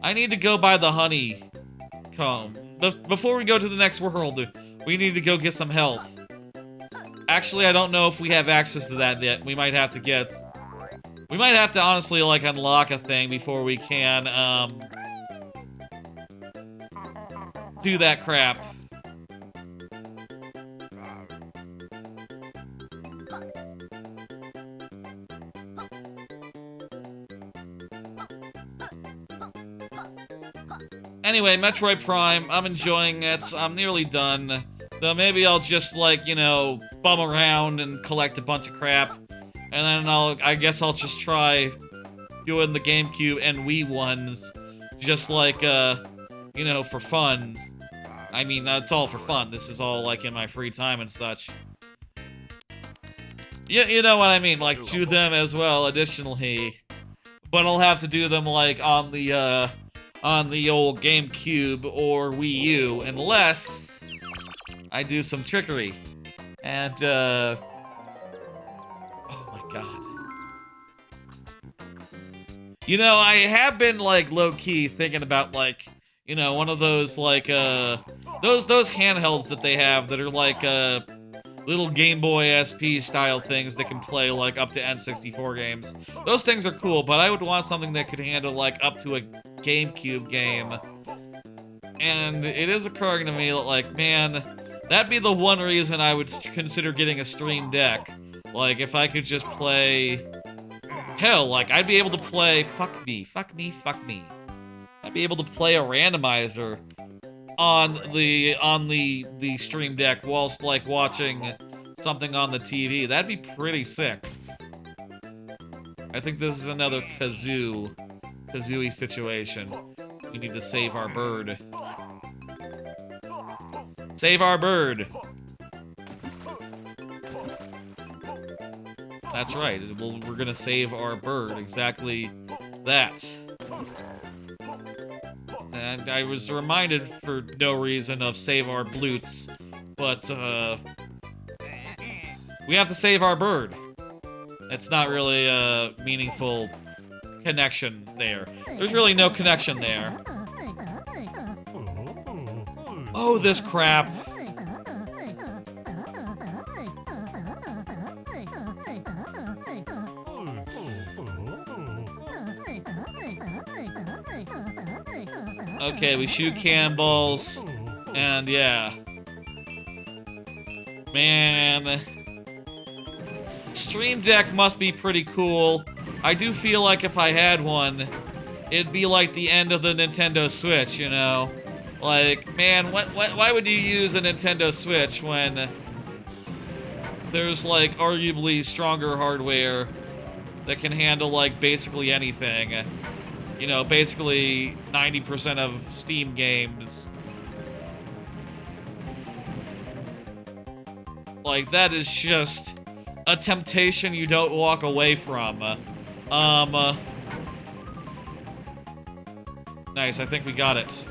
[SPEAKER 1] I need to go by the honeycomb. Before we go to the next world, we need to go get some health. Actually, I don't know if we have access to that yet. We might have to get... We might have to honestly, like, unlock a thing before we can, do that crap. Anyway, Metroid Prime, I'm enjoying it. I'm nearly done. Though maybe I'll just, like, you know, bum around and collect a bunch of crap. And then I guess I'll just try doing the GameCube and Wii ones. Just like, you know, for fun. I mean, it's all for fun. This is all, like, in my free time and such. You know what I mean, like, do them as well, additionally. But I'll have to do them, like, on the old GameCube or Wii U, unless I do some trickery. And, oh my god. You know, I have been, like, low-key thinking about, like, you know, one of those, like, those handhelds that they have that are, like, little Game Boy SP style things that can play, like, up to N64 games. Those things are cool, but I would want something that could handle, like, up to a GameCube game. And it is occurring to me that, like, man, that'd be the one reason I would consider getting a Stream Deck. Like, if I could just play... Hell, like, I'd be able to play... Fuck me. I'd be able to play a on the Stream Deck whilst, like, watching something on the TV. That'd be pretty sick. I think this is another Kazooie situation. We need to save our bird. Save our bird! That's right, we're gonna save our bird. Exactly that. And I was reminded for no reason of save our bloots, but, we have to save our bird. It's not really a meaningful connection there. There's really no connection there. Oh, this crap. Okay, we shoot cannonballs, and yeah. Man. Stream Deck must be pretty cool. I do feel like if I had one, it'd be like the end of the Nintendo Switch, you know? Like, man, why would you use a Nintendo Switch when there's, like, arguably stronger hardware that can handle, like, basically anything? You know, basically 90% of Steam games. Like, that is just a temptation you don't walk away from. Nice, I think we got it.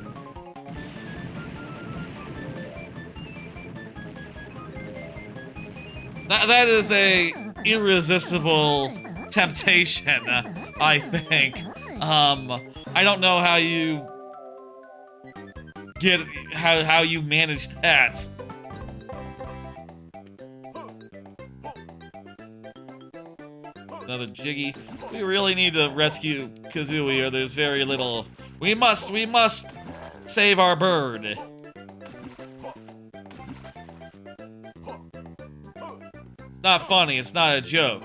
[SPEAKER 1] That is a irresistible temptation, I think. I don't know how you get how you managed that. Another Jiggy. We really need to rescue Kazooie, or there's very little. We must save our bird. It's not funny, it's not a joke.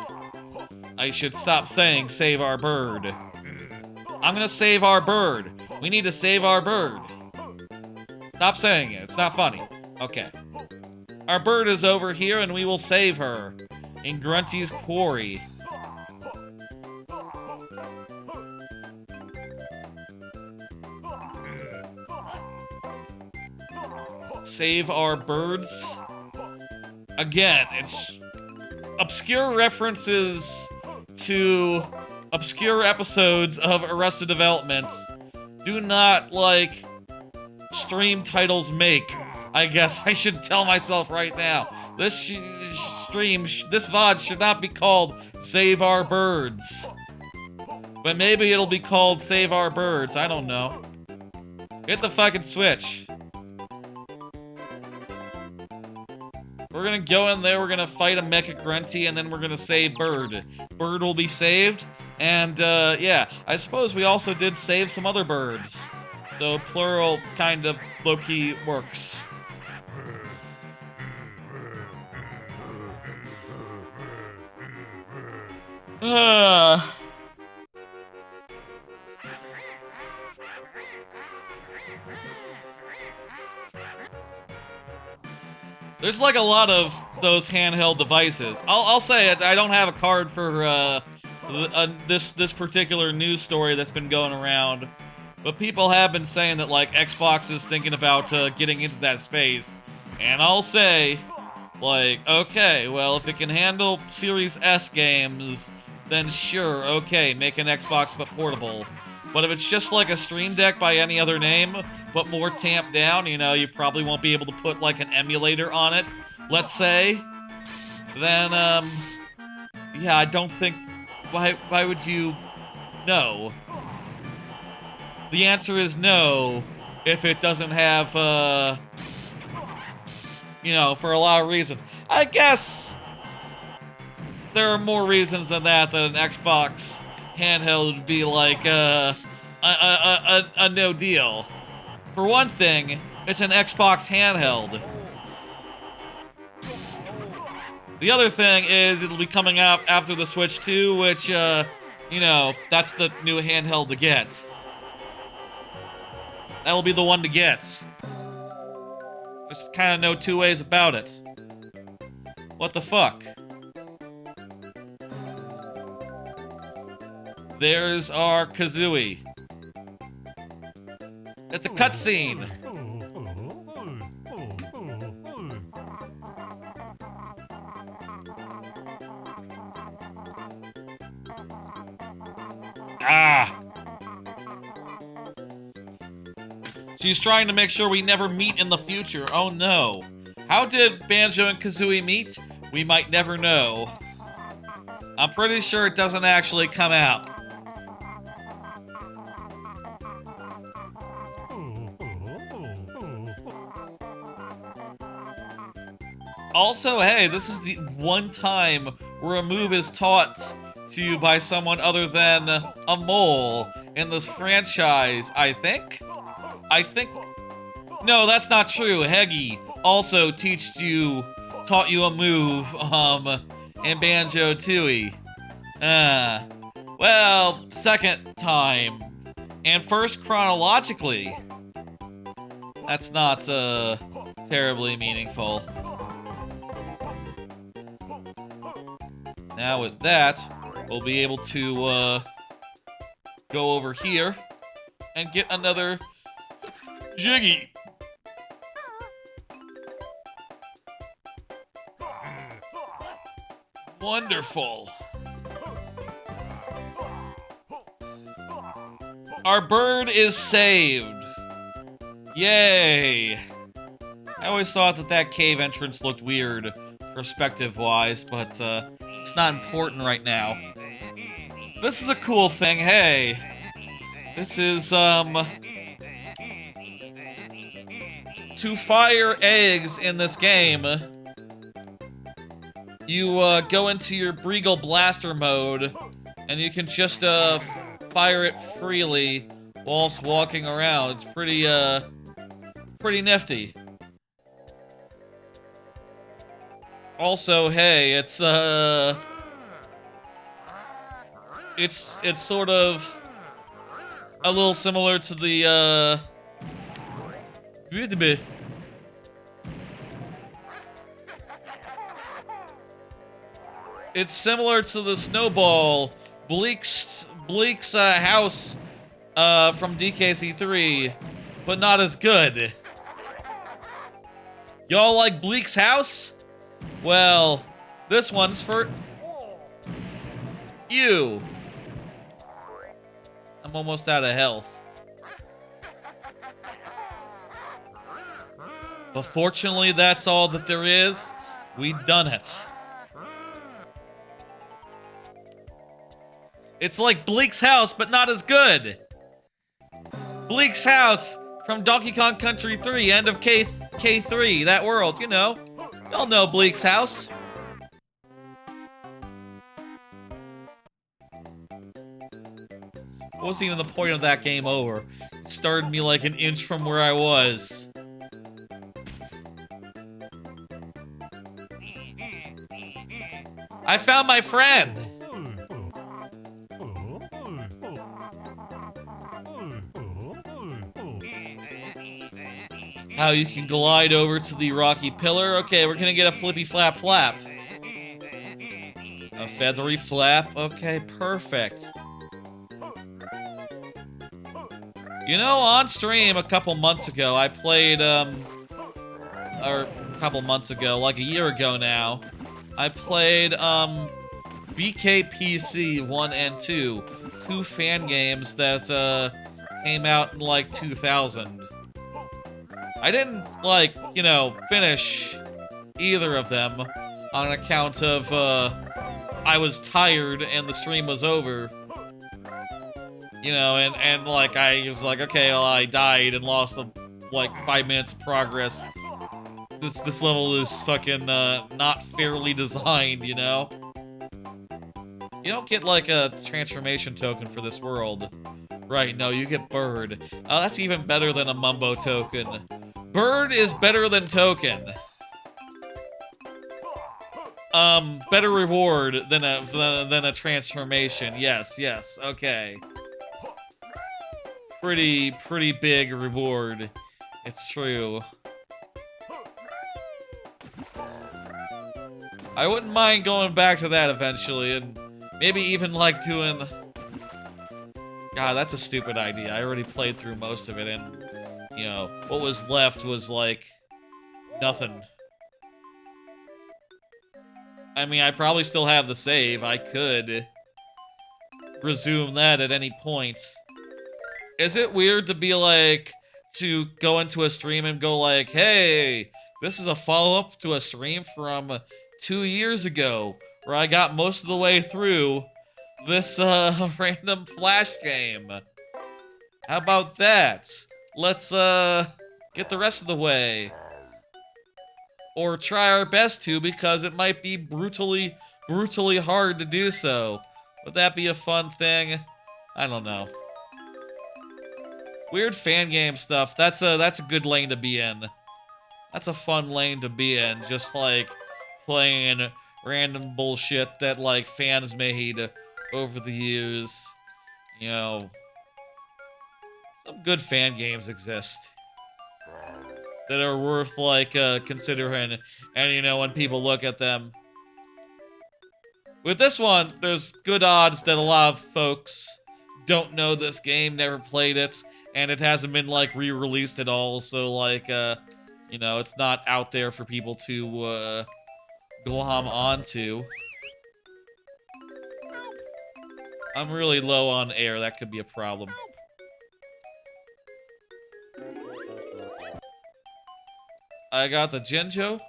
[SPEAKER 1] I should stop saying save our bird. I'm gonna save our bird. We need to save our bird. Stop saying it, it's not funny. Okay. Our bird is over here and we will save her. In Grunty's quarry. Save our birds. Again, it's obscure references to obscure episodes of Arrested Development. Do not, like, stream titles make. I guess I should tell myself right now. This stream, this VOD should not be called Save Our Birds. But maybe it'll be called Save Our Birds. I don't know. Hit the fucking switch. We're gonna go in there, we're gonna fight a Mecha Grunty, and then we're gonna save Bird. Bird will be saved, and, yeah. I suppose we also did save some other birds. So, plural kind of low-key works. There's like a lot of those handheld devices. I'll say it. I don't have a card for this particular news story that's been going around, but people have been saying that like Xbox is thinking about getting into that space, and I'll say, like, okay, well if it can handle Series S games, then sure, okay, make an Xbox but portable. But if it's just like a Stream Deck by any other name, but more tamped down, you know, you probably won't be able to put like an emulator on it, let's say, then, yeah, I don't think, why would you, no. The answer is no, if it doesn't have, you know, for a lot of reasons. I guess there are more reasons than that an Xbox handheld would be like a no deal. For one thing, it's an Xbox handheld. The other thing is it'll be coming out after the Switch 2, which, you know, that's the new handheld to get. That'll be the one to get. There's kind of no two ways about it. What the fuck? There's our Kazooie. It's a cutscene. Ah! She's trying to make sure we never meet in the future. Oh no. How did Banjo and Kazooie meet? We might never know. I'm pretty sure it doesn't actually come out. Also, hey, this is the one time where a move is taught to you by someone other than a mole in this franchise, I think? No, that's not true. Heggy also taught you a move, in Banjo-Tooie. Well, second time. And first chronologically. That's not, terribly meaningful. Now with that, we'll be able to, go over here and get another Jiggy. Wonderful. Our bird is saved. Yay. I always thought that cave entrance looked weird, perspective-wise, but, it's not important right now. This is a cool thing, hey. This is, to fire eggs in this game, you, go into your Breegull Blaster mode, and you can just, fire it freely whilst walking around. It's pretty, pretty nifty. Also, hey, it's sort of a little similar to the, it's similar to the snowball Bleak's house, from DKC3, but not as good. Y'all like Bleak's house? Well, this one's for you. I'm almost out of health. But fortunately, that's all that there is. We done it. It's like Bleak's house, but not as good. Bleak's house from Donkey Kong Country 3, end of K3, that world, you know. Y'all know Bleak's house. What was even the point of that game over? It started me like an inch from where I was. I found my friend! How you can glide over to the rocky pillar. Okay, we're gonna get a flippy flap flap. A feathery flap. Okay, perfect. You know, on stream a couple months ago, I played, or a couple months ago, like a year ago now, I played, BKPC 1 and 2. Two fan games that, came out in, like, 2000. I didn't, like, you know, finish either of them on account of, I was tired and the stream was over. You know, and like, I was like, okay, well, I died and lost, like, 5 minutes of progress. This level is fucking, not fairly designed, you know? You don't get, like, a transformation token for this world. Right, no, you get Bird. That's even better than a Mumbo token. Bird is better than token. Better reward than a transformation. Yes, okay. Pretty big reward. It's true. I wouldn't mind going back to that eventually, and maybe even like doing... God, that's a stupid idea. I already played through most of it, and, you know, what was left was, like, nothing. I mean, I probably still have the save. I could resume that at any point. Is it weird to be like, to go into a stream and go like, hey, this is a follow-up to a stream from 2 years ago, where I got most of the way through this, random Flash game. How about that? Let's, get the rest of the way. Or try our best to, because it might be brutally hard to do so. Would that be a fun thing? I don't know. Weird fan game stuff, that's a good lane to be in. That's a fun lane to be in, just like playing random bullshit that like fans made over the years. You know, some good fan games exist that are worth like considering, and you know, when people look at them. With this one, there's good odds that a lot of folks don't know this game, never played it, and it hasn't been like re-released at all, so like you know, it's not out there for people to glom onto. I'm really low on air, that could be a problem. I got the Genjo.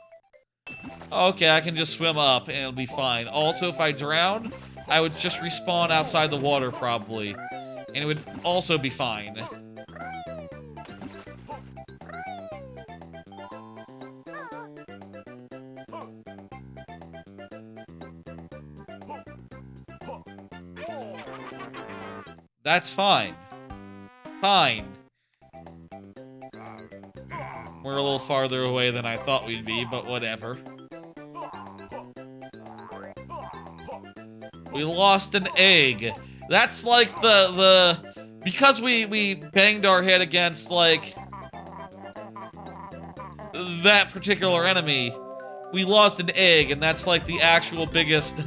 [SPEAKER 1] Okay, I can just swim up and it'll be fine. Also, if I drown, I would just respawn outside the water probably, and it would also be fine. That's fine. Fine. We're a little farther away than I thought we'd be, but whatever. We lost an egg. That's like because we banged our head against like that particular enemy, we lost an egg, and that's like the actual biggest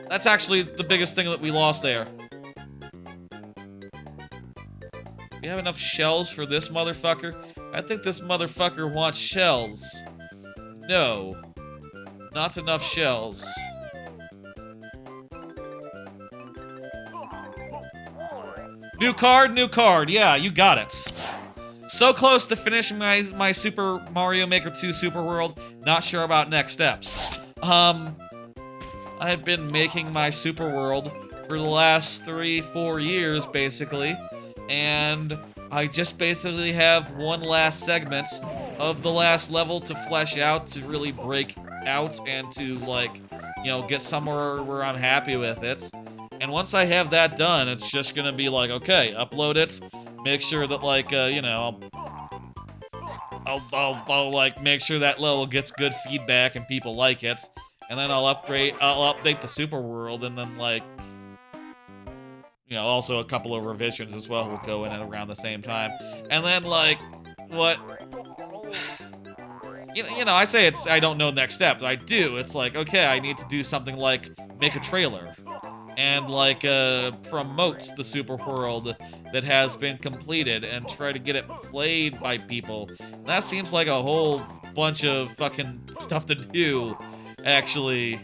[SPEAKER 1] that's actually the biggest thing that we lost there. We have enough shells for this motherfucker? I think this motherfucker wants shells. No. Not enough shells. New card, new card. Yeah, you got it. So close to finishing my Super Mario Maker 2 Super World. Not sure about next steps. I've been making my Super World for the last 3-4 years, basically. And I just basically have one last segment of the last level to flesh out, to really break out and to, like, you know, get somewhere where I'm happy with it. And once I have that done, it's just gonna be like, okay, upload it, make sure that, like, you know, I'll like, make sure that level gets good feedback and people like it. And then I'll update the Super World, and then, like, you know, also a couple of revisions as well will go in at around the same time. And then, like, what... You know, I say I don't know next steps. I do. It's like, okay, I need to do something like make a trailer. And, like, promote the Super World that has been completed and try to get it played by people. And that seems like a whole bunch of fucking stuff to do, actually.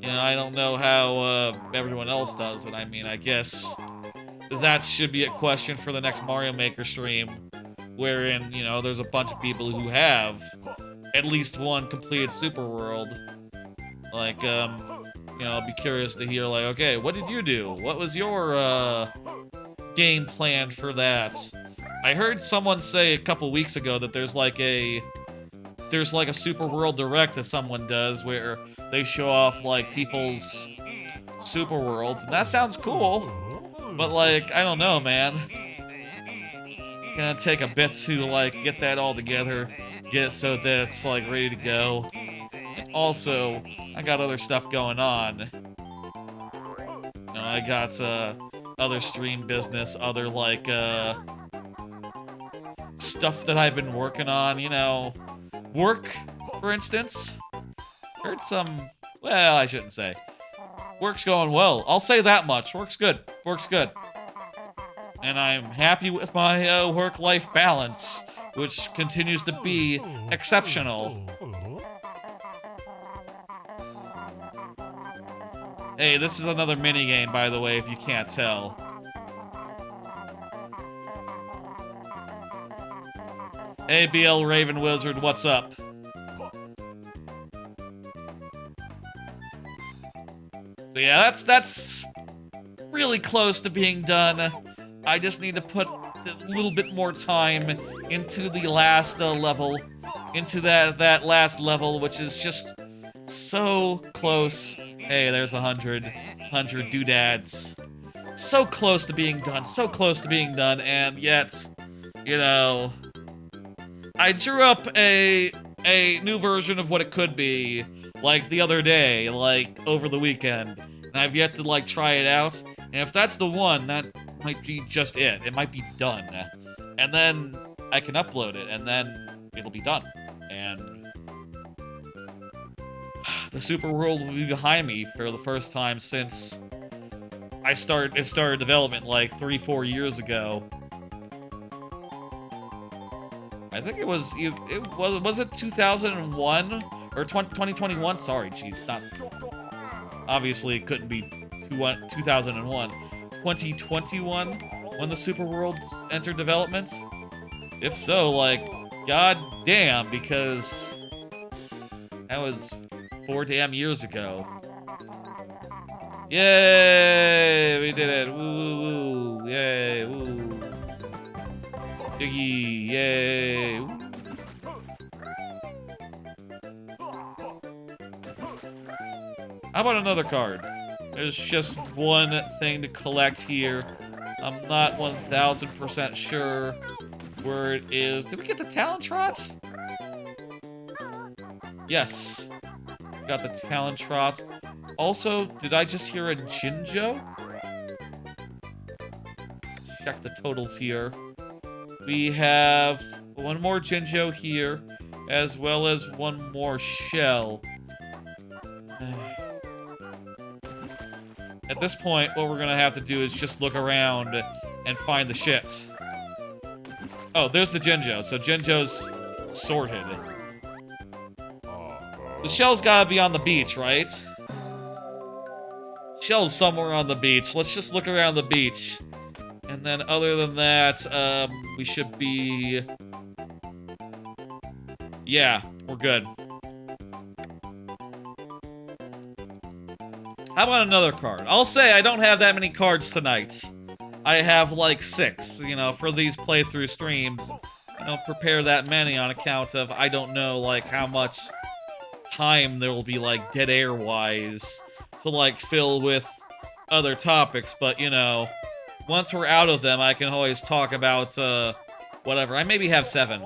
[SPEAKER 1] You know, I don't know how everyone else does it. I mean, I guess that should be a question for the next Mario Maker stream, wherein, you know, there's a bunch of people who have at least one completed Super World. Like, you know, I'll be curious to hear, like, okay, what did you do? What was your, game plan for that? I heard someone say a couple weeks ago that there's like a Super World Direct that someone does where they show off, like, people's Super Worlds, and that sounds cool, but, like, I don't know, man. Gonna take a bit to, like, get that all together, get it so that it's, like, ready to go. And also, I got other stuff going on. You know, I got, other stream business, other, like, stuff that I've been working on, you know, work, for instance. Heard some, well, I shouldn't say. Work's going well. I'll say that much. Work's good. Work's good. And I'm happy with my work-life balance, which continues to be exceptional. Hey, this is another minigame, by the way, if you can't tell. Hey, BL Raven Wizard, what's up? So yeah, that's really close to being done. I just need to put a little bit more time into the last level, into that last level, which is just so close. Hey, there's 100 doodads. So close to being done, so close to being done, and yet, you know, I drew up a new version of what it could be, like the other day, like over the weekend, and I've yet to like try it out. And if that's the one, that might be just it. It might be done, and then I can upload it, and then it'll be done, and the super world will be behind me for the first time since it started development like 3-4 years ago. I think it was it 2001 or 2021? Sorry, jeez, not obviously it couldn't be 2001. 2021 when the super world entered development. If so, like, god damn, because that was 4 damn years ago. Yay! We did it! Woo woo woo! Yay! Woo! Jiggy! Yay! Woo. How about another card? There's just one thing to collect here. I'm not 1000% sure where it is. Did we get the Talon Trot? Yes. Got the Talon Trot. Also, did I just hear a Jinjo? Check the totals here. We have one more Jinjo here, as well as one more shell. At this point, what we're gonna have to do is just look around and find the shits. Oh, there's the Jinjo. So Jinjo's sorted. The shell's gotta be on the beach, right? Shell's somewhere on the beach. Let's just look around the beach. And then other than that, we should be... Yeah, we're good. How about another card? I'll say I don't have that many cards tonight. I have like 6, you know, for these playthrough streams. I don't prepare that many on account of I don't know, like, how much time there will be, like, dead air-wise to, like, fill with other topics, but, you know, once we're out of them, I can always talk about, whatever. I maybe have 7.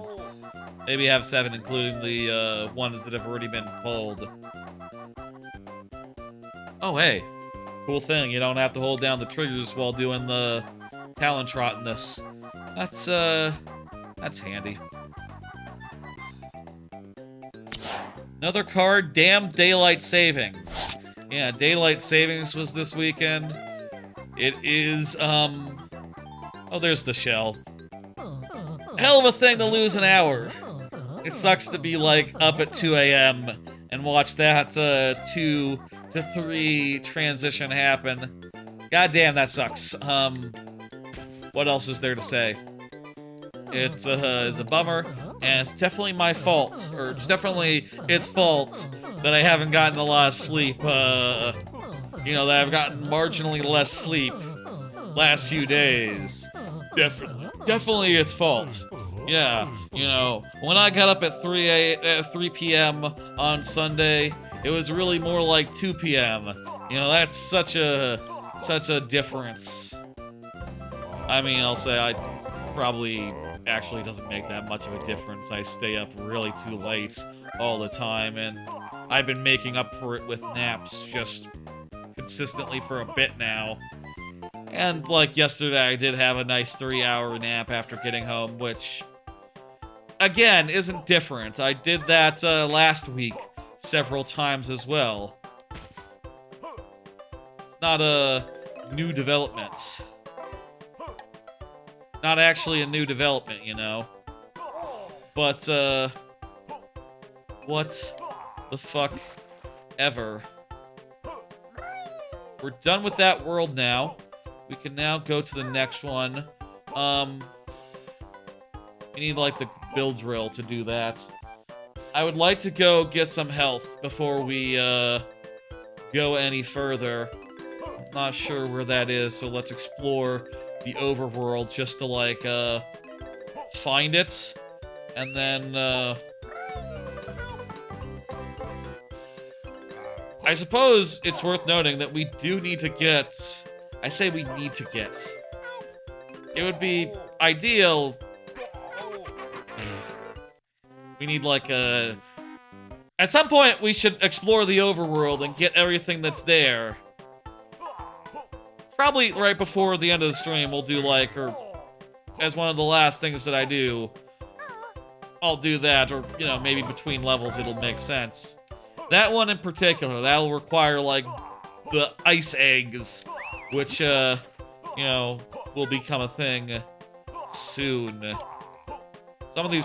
[SPEAKER 1] Maybe have 7, including the, ones that have already been pulled. Oh, hey. Cool thing, you don't have to hold down the triggers while doing the Talon Trot in this. That's handy. Another card, damn Daylight Savings. Yeah, Daylight Savings was this weekend. It is, oh, there's the shell. Hell of a thing to lose an hour. It sucks to be, like, up at 2 a.m. and watch that, 2 to 3 transition happen. God damn, that sucks. What else is there to say? It's a bummer, and it's definitely my fault, or it's definitely its fault that I haven't gotten a lot of sleep, you know, that I've gotten marginally less sleep last few days. Definitely its fault. Yeah, you know, when I got up at 3 p.m. on Sunday, it was really more like 2 p.m. You know, that's such a difference. I mean, I'll say I probably actually doesn't make that much of a difference. I stay up really too late all the time, and I've been making up for it with naps just consistently for a bit now. And like yesterday, I did have a nice 3-hour nap after getting home, which again, isn't different. I did that last week several times as well. It's not a new development. Not actually a new development, you know. But, what the fuck ever. We're done with that world now. We can now go to the next one. We need, like, the build drill to do that. I would like to go get some health before we, go any further. I'm not sure where that is, so let's explore the overworld just to, like, find it. And then, I suppose it's worth noting that we do need to get... I say we need to get. It would be ideal... We need, like, a... At some point, we should explore the overworld and get everything that's there. Probably right before the end of the stream, we'll do, like, or... As one of the last things that I do, I'll do that, or, you know, maybe between levels it'll make sense. That one in particular, that'll require, like, the ice eggs, which, you know, will become a thing soon. Some of these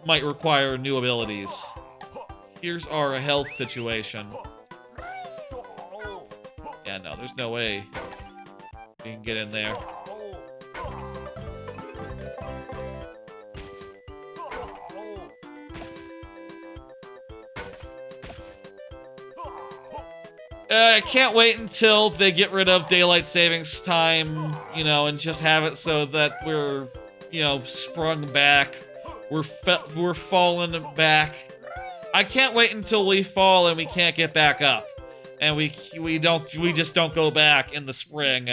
[SPEAKER 1] might require new abilities. Here's our health situation. Yeah, no, there's no way we can get in there. I can't wait until they get rid of daylight savings time, you know, and just have it so that we're, you know, sprung back. We're falling back. I can't wait until we fall and we can't get back up, and we just don't go back in the spring.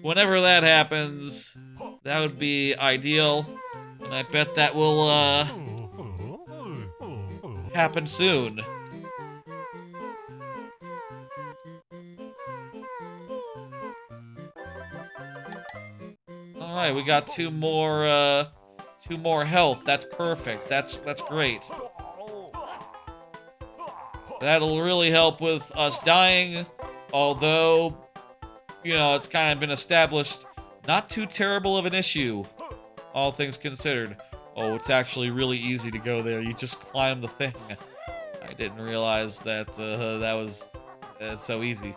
[SPEAKER 1] Whenever that happens, that would be ideal, and I bet that will happen soon. All right, we got two more health. That's perfect. That's great. That'll really help with us dying, although, you know, it's kind of been established, not too terrible of an issue, all things considered. Oh, it's actually really easy to go there. You just climb the thing. I didn't realize that that was so easy.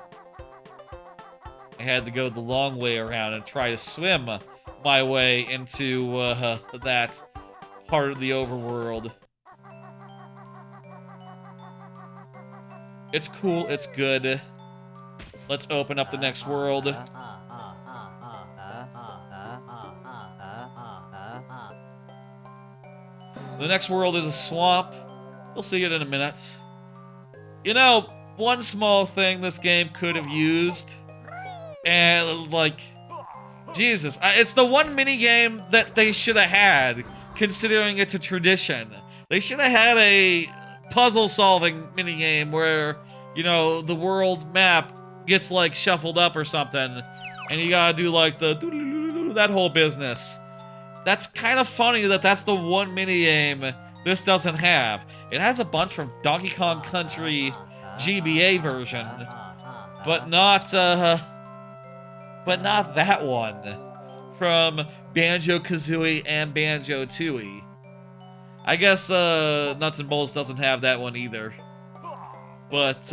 [SPEAKER 1] I had to go the long way around and try to swim my way into that part of the overworld. It's cool, it's good. Let's open up the next world. The next world is a swamp. We'll see it in a minute. You know, one small thing this game could have used, and like, Jesus, it's the one minigame that they should have had, considering it's a tradition. They should have had a puzzle-solving minigame where, you know, the world map gets, like, shuffled up or something, and you gotta do, like, that whole business. That's kind of funny that that's the one minigame this doesn't have. It has a bunch from Donkey Kong Country GBA version, but not that one from Banjo-Kazooie and Banjo-Tooie. I guess, Nuts and Bolts doesn't have that one either. But,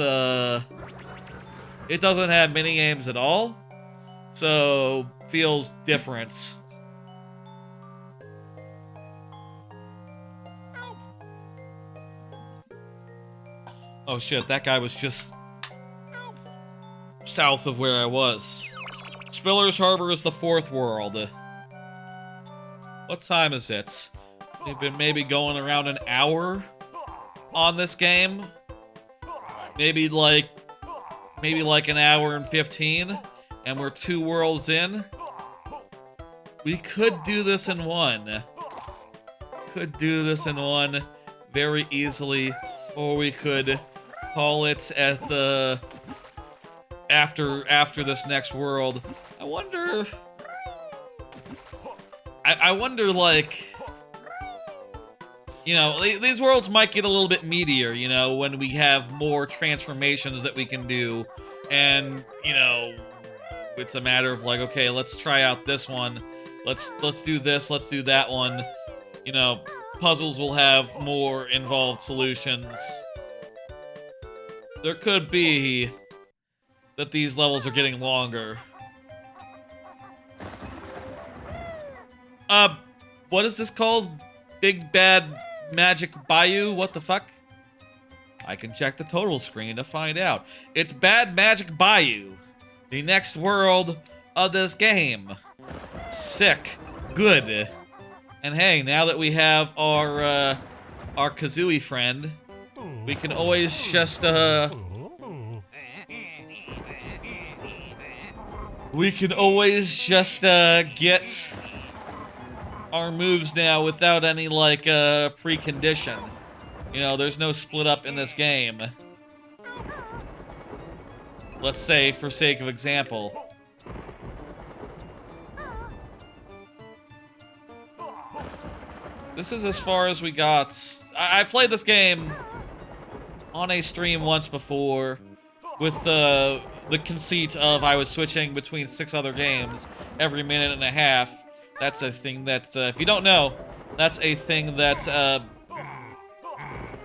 [SPEAKER 1] it doesn't have minigames at all, so feels different. Oh shit, that guy was just south of where I was. Spiller's Harbor is the fourth world. What time is it? We've been maybe going around an hour on this game. Maybe like an hour and 15, and we're 2 worlds in. We could do this in one. Could do this in one very easily, or we could call it at the after this next world. I wonder like, you know, these worlds might get a little bit meatier, you know, when we have more transformations that we can do. And, you know, it's a matter of like, okay, let's try out this one. Let's do this, let's do that one. You know, puzzles will have more involved solutions. There could be that these levels are getting longer. What is this called? Big Bad Magic Bayou? What the fuck? I can check the total screen to find out. It's Bad Magic Bayou, the next world of this game. Sick. Good. And hey, now that we have our Kazooie friend, we can always just, get our moves now without any, like, precondition. You know, there's no split up in this game. Let's say, for sake of example. This is as far as we got. I played this game on a stream once before with the conceit of I was switching between 6 other games every minute and a half. That's a thing that, if you don't know, that's a thing that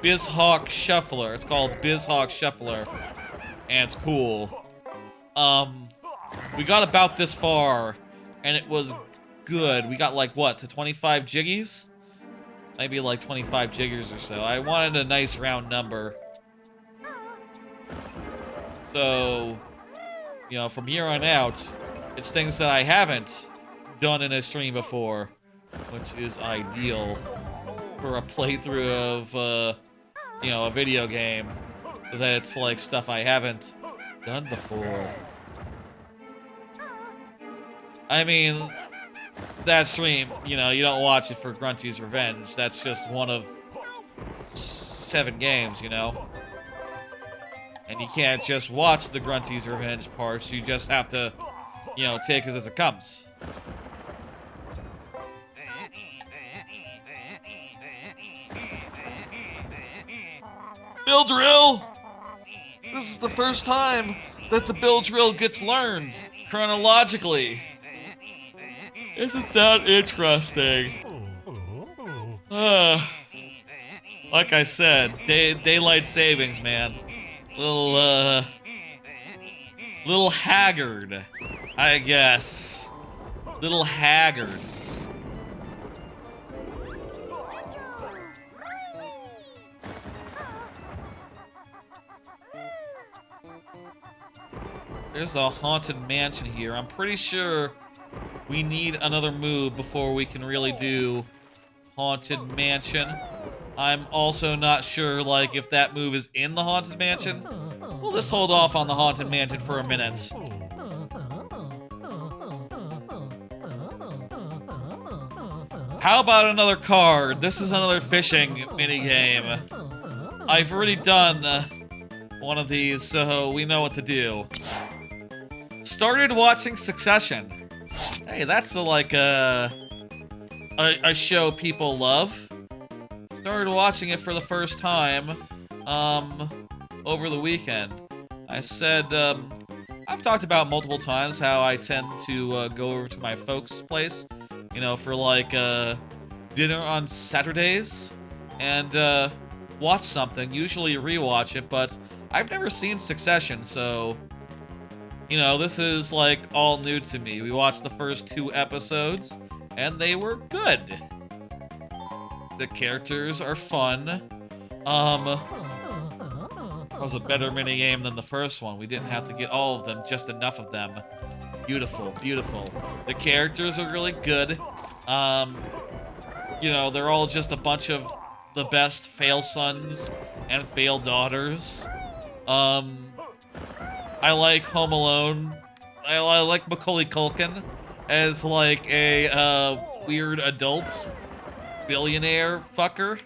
[SPEAKER 1] BizHawk Shuffler. It's called BizHawk Shuffler, and it's cool. We got about this far, and it was good. We got like, what, to 25 jiggies? Maybe like 25 jiggers or so. I wanted a nice round number. So, you know, from here on out, it's things that I haven't done in a stream before, which is ideal for a playthrough of, you know, a video game. That it's like stuff I haven't done before. I mean, that stream, you know, you don't watch it for Grunty's Revenge. That's just one of 7 games, you know? And you can't just watch the Grunty's Revenge parts. You just have to, you know, take it as it comes. Bill drill! This is the first time that the bill drill gets learned chronologically. Isn't that interesting? Like I said, daylight savings, man. Little haggard, I guess. Little haggard. There's a haunted mansion here. I'm pretty sure we need another move before we can really do haunted mansion. I'm also not sure, like, if that move is in the haunted mansion. We'll just hold off on the haunted mansion for a minute. How about another card? This is another fishing minigame. I've already done one of these, so we know what to do. Started watching Succession. Hey, that's a show people love. Started watching it for the first time, over the weekend. I said, I've talked about multiple times how I tend to go over to my folks' place, you know, for like dinner on Saturdays, and watch something, usually rewatch it, but I've never seen Succession, so, you know, this is like all new to me. We watched the first 2 episodes, and they were good. The characters are fun. It was a better minigame than the first one. We didn't have to get all of them, just enough of them. Beautiful, beautiful. The characters are really good. You know, they're all just a bunch of the best fail sons and fail daughters. I like Home Alone. I like Macaulay Culkin as like a weird adult billionaire fucker.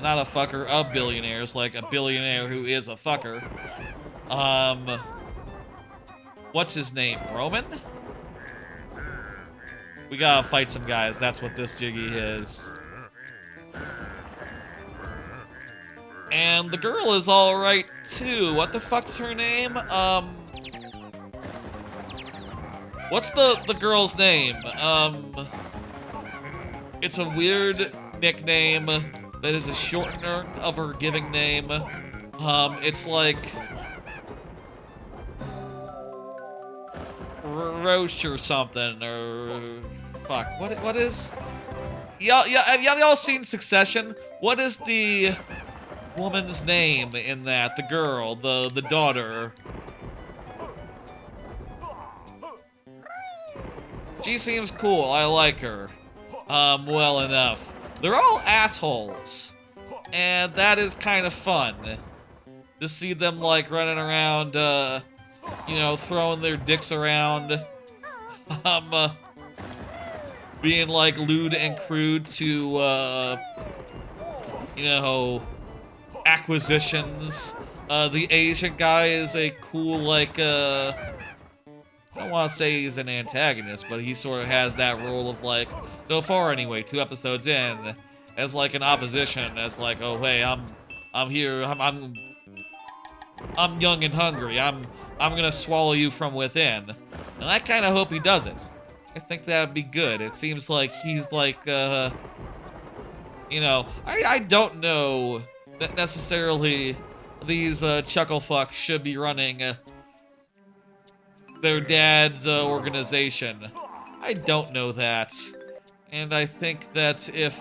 [SPEAKER 1] Not a fucker of billionaires, like a billionaire who is a fucker. What's his name? Roman? We gotta fight some guys. That's what this jiggy is. And the girl is alright too. What the fuck's her name? What's the girl's name? It's a weird nickname that is a shortener of her giving name. It's like Roche or something, or fuck. What is? Y'all seen Succession? What is the woman's name in that? The girl, the daughter. She seems cool. I like her. Well enough. They're all assholes, and that is kind of fun to see them like running around, you know, throwing their dicks around, being like lewd and crude to, you know, acquisitions. The Asian guy is a cool, like, I don't want to say he's an antagonist, but he sort of has that role of like, so far anyway, 2 episodes in, as like an opposition, as like, oh hey, I'm here, I'm young and hungry, I'm gonna swallow you from within, and I kind of hope he does it. I think that would be good. It seems like he's like, you know, I don't know that necessarily these chuckle fucks should be running their dad's organization. I don't know that. And I think that if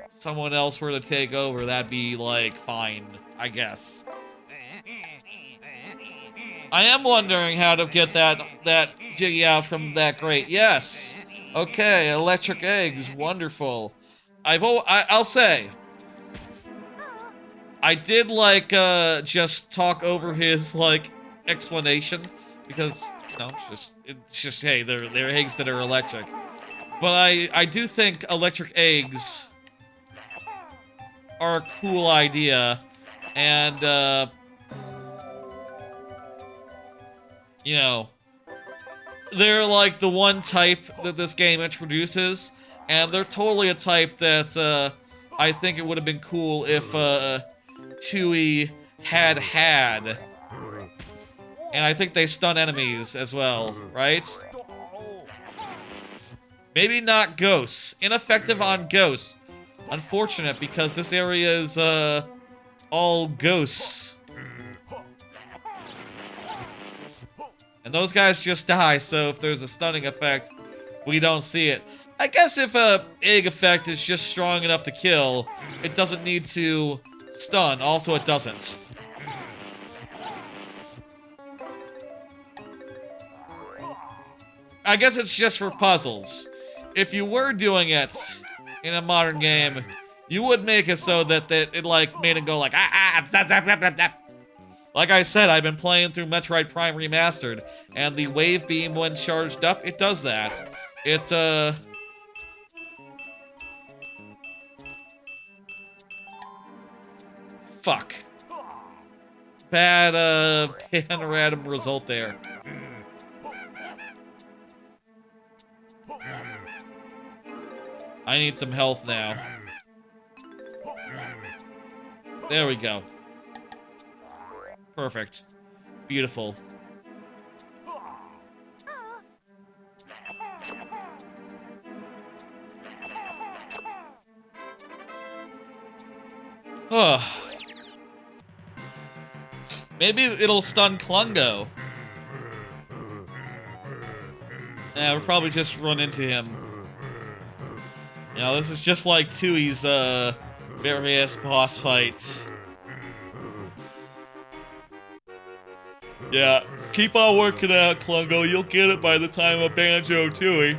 [SPEAKER 1] someone else were to take over, that'd be, like, fine, I guess. I am wondering how to get that jiggy out from that grate. Yes! Okay, electric eggs, wonderful. I'll say, I did, like, just talk over his, like, explanation, because, you know, it's just, hey, they're eggs that are electric. But I do think electric eggs are a cool idea, and, you know, they're like the one type that this game introduces, and they're totally a type that, I think it would have been cool if, Tui had. And I think they stun enemies as well, right? Maybe not ghosts. Ineffective on ghosts. Unfortunate, because this area is, all ghosts. And those guys just die, so if there's a stunning effect, we don't see it. I guess if a egg effect is just strong enough to kill, it doesn't need to stun. Also, it doesn't. I guess it's just for puzzles. If you were doing it in a modern game, you would make it so that it like made it go like zap, zap, zap, zap, zap. Like I said, I've been playing through Metroid Prime Remastered, and the wave beam when charged up, it does that. It's fuck. Bad panorama result there. I need some health now. There we go. Perfect. Beautiful. Maybe it'll stun Klungo. Yeah, we'll probably just run into him. You know, this is just like Tui's, various boss fights. Yeah, keep on working out, Klungo. You'll get it by the time of Banjo-Tooie.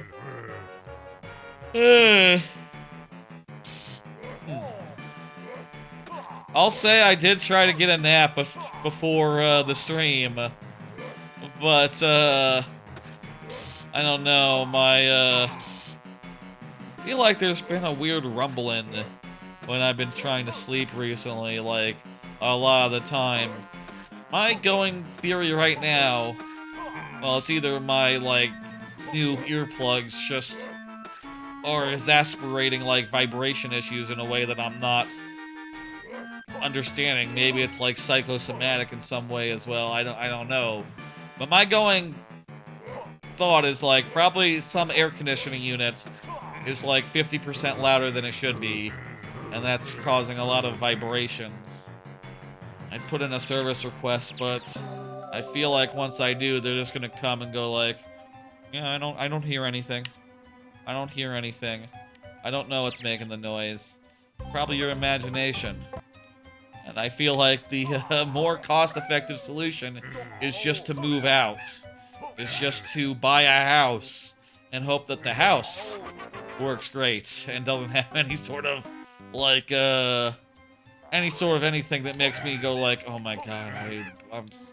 [SPEAKER 1] I'll say I did try to get a nap before the stream, but I don't know. I feel like there's been a weird rumbling when I've been trying to sleep recently, like a lot of the time. My going theory right now, well, it's either my like new earplugs just are exasperating, like, vibration issues in a way that I'm not understanding. Maybe it's, like, psychosomatic in some way as well. I don't know. But my going thought is, like, probably some air conditioning unit is, like, 50% louder than it should be, and that's causing a lot of vibrations. I'd put in a service request, but I feel like once I do, they're just gonna come and go like, yeah, I don't hear anything. I don't hear anything. I don't know what's making the noise. Probably your imagination. And I feel like the more cost-effective solution is just to move out. Is just to buy a house and hope that the house works great and doesn't have any sort of, like, any sort of anything that makes me go like, oh my god,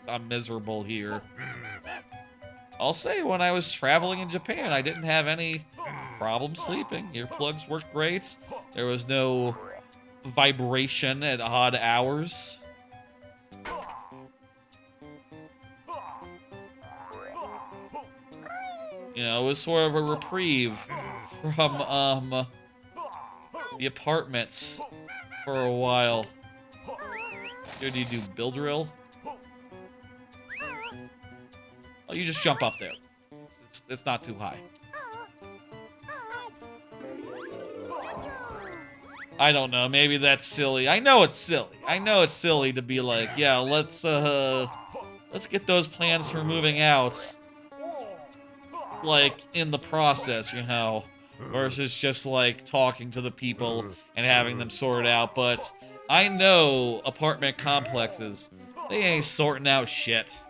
[SPEAKER 1] I'm miserable here. I'll say when I was traveling in Japan, I didn't have any problem sleeping. Earplugs worked great. There was no vibration at odd hours. You know, it was sort of a reprieve from, the apartments for a while. Here, do you do build drill? Oh, you just jump up there. It's not too high. I don't know, maybe that's silly. I know it's silly. I know it's silly to be like, yeah, let's get those plans for moving out, like, in the process, you know, versus just, like, talking to the people and having them sort it out. But I know apartment complexes, they ain't sorting out shit.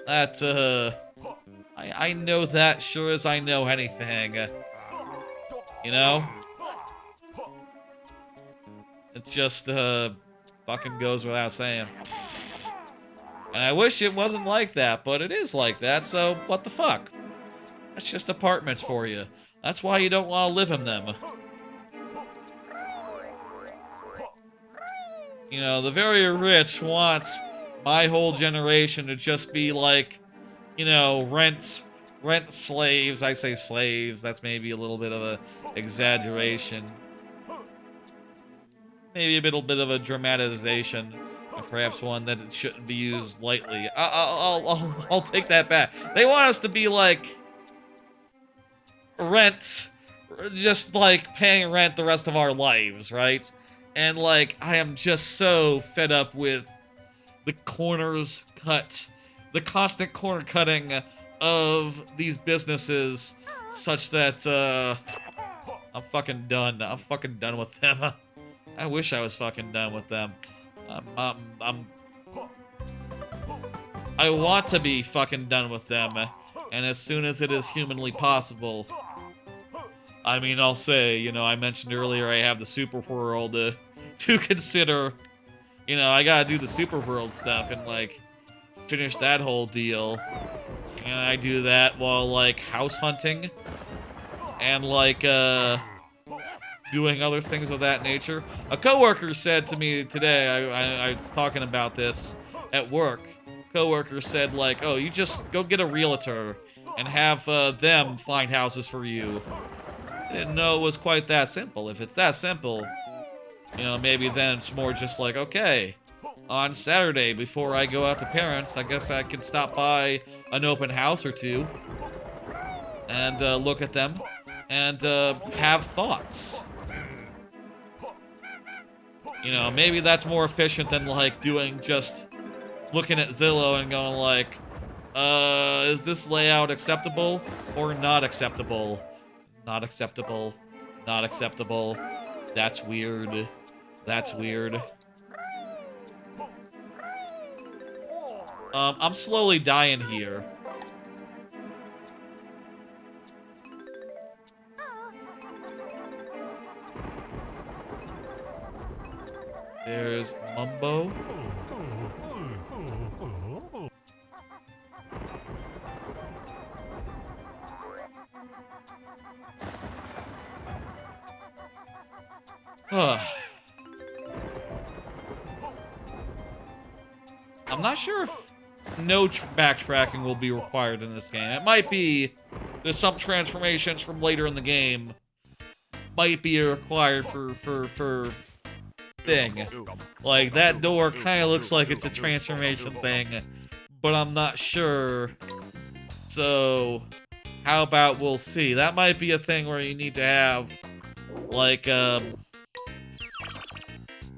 [SPEAKER 1] That, I know that sure as I know anything. You know? It just, fucking goes without saying. And I wish it wasn't like that, but it is like that, so what the fuck? That's just apartments for you. That's why you don't want to live in them. You know, the very rich want my whole generation to just be like, you know, rent slaves. I say slaves, that's maybe a little bit of a exaggeration. Maybe a little bit of a dramatization, and perhaps one that it shouldn't be used lightly. I'll take that back. They want us to be like rent, just like paying rent the rest of our lives, right? And like, I am just so fed up with the corners cut, the constant corner cutting of these businesses, such that I'm fucking done. I'm fucking done with them. I wish I was fucking done with them. I want to be fucking done with them, and as soon as it is humanly possible. I mean, I'll say, you know, I mentioned earlier I have the super world to consider. You know, I gotta do the super world stuff and, like, finish that whole deal. And I do that while, like, house hunting and, like, doing other things of that nature. A coworker said to me today, I was talking about this at work. Coworker said, like, oh, you just go get a realtor and have them find houses for you. I didn't know it was quite that simple. If it's that simple, you know, maybe then it's more just like, okay, on Saturday before I go out to parents, I guess I can stop by an open house or two and look at them and have thoughts. You know, maybe that's more efficient than, like, doing just looking at Zillow and going, like, is this layout acceptable or not acceptable? Not acceptable. Not acceptable. That's weird. That's weird. I'm slowly dying here. There's Mumbo. I'm not sure if no backtracking will be required in this game. It might be There's some transformations from later in the game might be required for thing. Like, that door kind of looks like it's a transformation thing, but I'm not sure. So, how about we'll see? That might be a thing where you need to have, like, a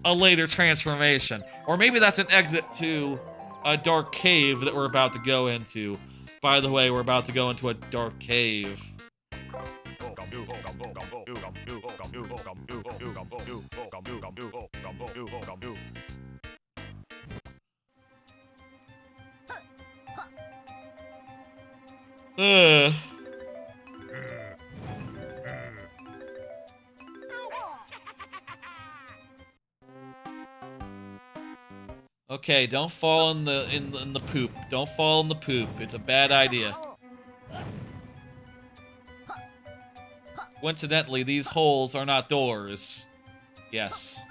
[SPEAKER 1] later transformation. Or maybe that's an exit to a dark cave that we're about to go into. By the way, we're about to go into a dark cave. Okay, don't fall in the poop. Don't fall in the poop. It's a bad idea. Coincidentally, these holes are not doors. Yes.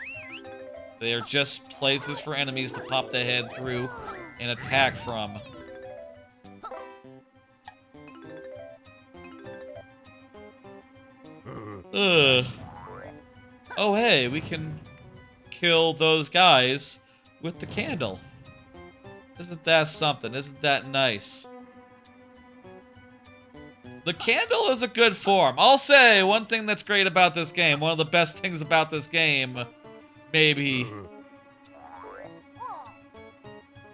[SPEAKER 1] They are just places for enemies to pop their head through and attack from. Ugh. Oh, hey, we can kill those guys with the candle. Isn't that something? Isn't that nice? The candle is a good form. I'll say one thing that's great about this game, one of the best things about this game, maybe,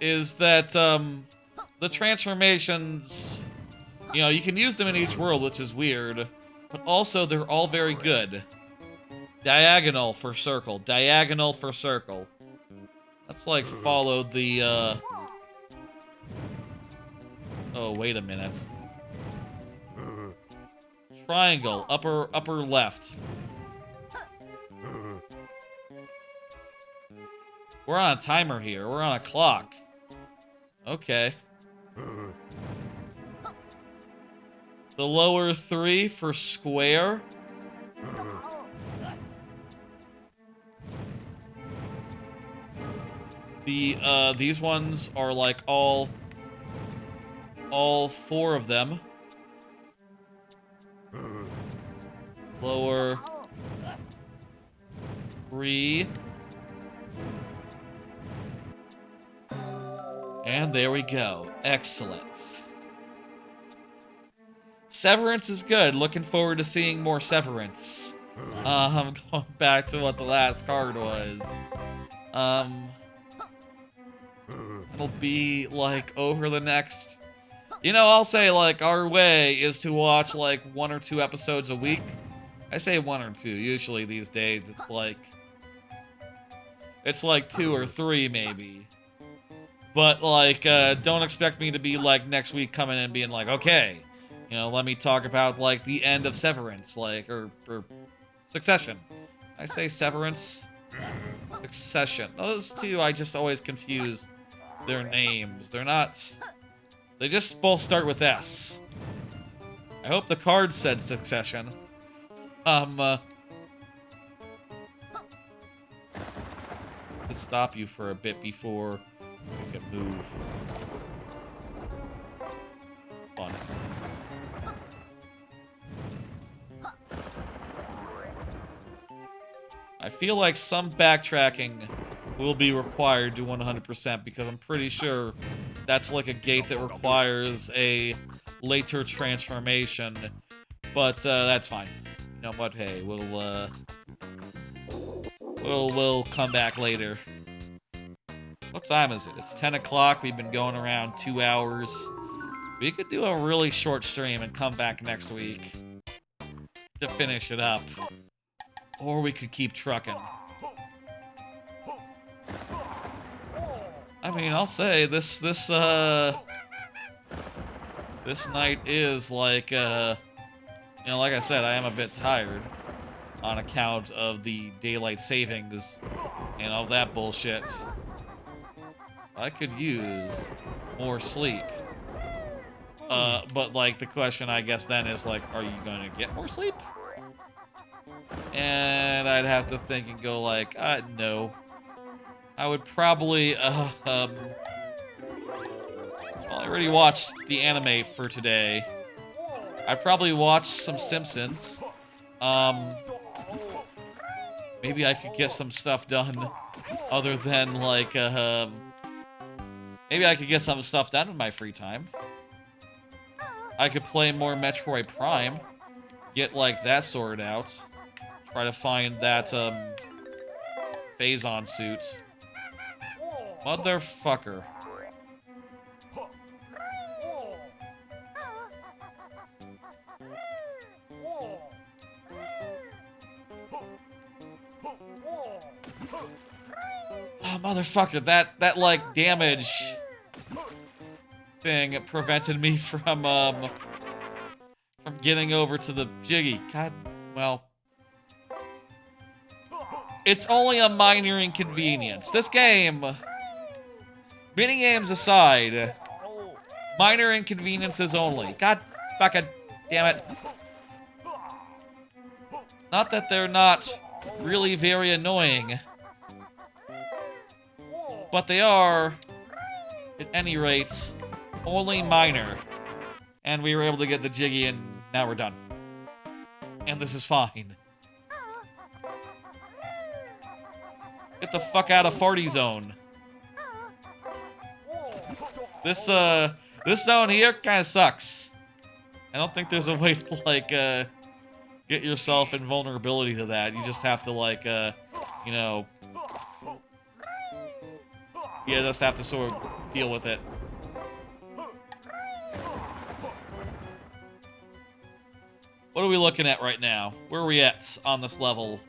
[SPEAKER 1] is that the transformations, you know, you can use them in each world, which is weird, but also they're all very good. Diagonal for circle, diagonal for circle. Let's, like, follow the, oh, wait a minute. Triangle, upper left. We're on a timer here. We're on a clock. Okay. The lower 3 for square. These ones are like all 4 of them. Lower 3. And there we go. Excellent. Severance is good. Looking forward to seeing more Severance. I'm going back to what the last card was. It'll be, like, over the next... You know, I'll say, like, our way is to watch, like, 1 or 2 episodes a week. I say 1 or 2. Usually these days, it's like 2 or 3, maybe. But, like, don't expect me to be, like, next week coming in and being like, okay, you know, let me talk about, like, the end of Severance, like, or Succession. I say Severance? Succession. Those two, I just always confuse their names. They're not... They just both start with S. I hope the card said Succession. To stop you for a bit before you can move. Fun. I feel like some backtracking will be required to 100% because I'm pretty sure that's like a gate that requires a later transformation. But that's fine. You know what? Hey, we'll come back later. What time is it? It's 10 o'clock. We've been going around 2 hours. We could do a really short stream and come back next week to finish it up. Or we could keep trucking. I mean, I'll say this night is like, you know, like I said, I am a bit tired on account of the daylight savings and all that bullshit. I could use more sleep. But like the question I guess then is like, are you gonna get more sleep? And I'd have to think and go like, no. I would probably, well, I already watched the anime for today. I'd probably watch some Simpsons. Maybe I could get some stuff done other than, like, maybe I could get some stuff done in my free time. I could play more Metroid Prime. Get, like, that sorted out. Try to find that, Phazon suit. Motherfucker. Oh, motherfucker, that like damage thing prevented me from getting over to the Jiggy. God, well, it's only a minor inconvenience. This game, minigames aside, minor inconveniences only. God fucking damn it. Not that they're not really very annoying, but they are, at any rate, only minor. And we were able to get the Jiggy, and now we're done. And this is fine. Get the fuck out of Farty Zone. This zone here kind of sucks. I don't think there's a way to, like, get yourself in vulnerability to that. You just have to, like, you know... You just have to sort of deal with it. What are we looking at right now? Where are we at on this level?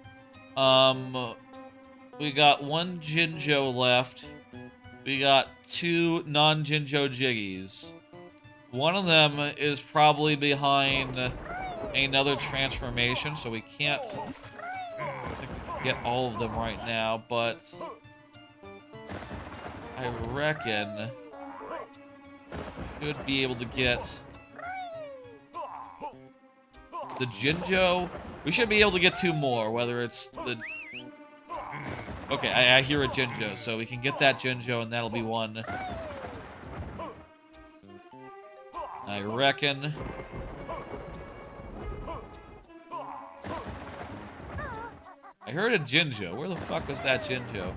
[SPEAKER 1] We got one Jinjo left. We got two non-Jinjo Jiggies. One of them is probably behind another transformation, so we can't get all of them right now, but I reckon should be able to get the Jinjo. We should be able to get two more, whether it's the... Okay, I hear a Jinjo, so we can get that Jinjo, and that'll be one. I reckon. I heard a Jinjo. Where the fuck was that Jinjo?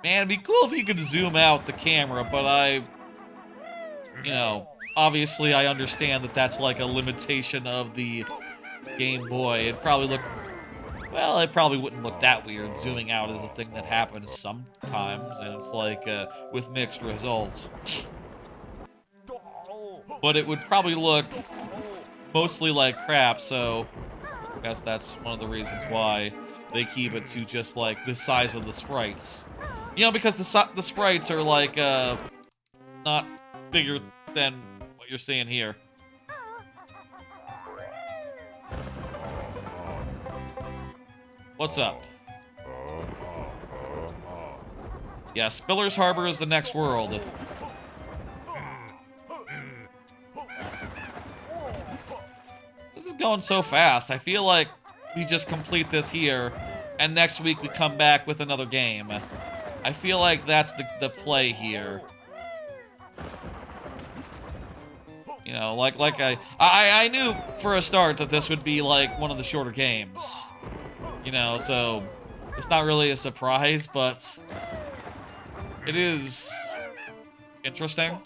[SPEAKER 1] Man, it'd be cool if you could zoom out the camera, but you know, obviously I understand that that's like a limitation of the Game Boy. It'd probably look... Well, it probably wouldn't look that weird. Zooming out is a thing that happens sometimes, and it's like, with mixed results. But it would probably look mostly like crap, so I guess that's one of the reasons why they keep it to just, like, the size of the sprites. You know, because the sprites are, like, not bigger than what you're seeing here. What's up? Yeah, Spiller's Harbor is the next world. This is going so fast. I feel like we just complete this here, and next week we come back with another game. I feel like that's the play here. You know, like I knew for a start that this would be like one of the shorter games. You know, so it's not really a surprise, but it is interesting.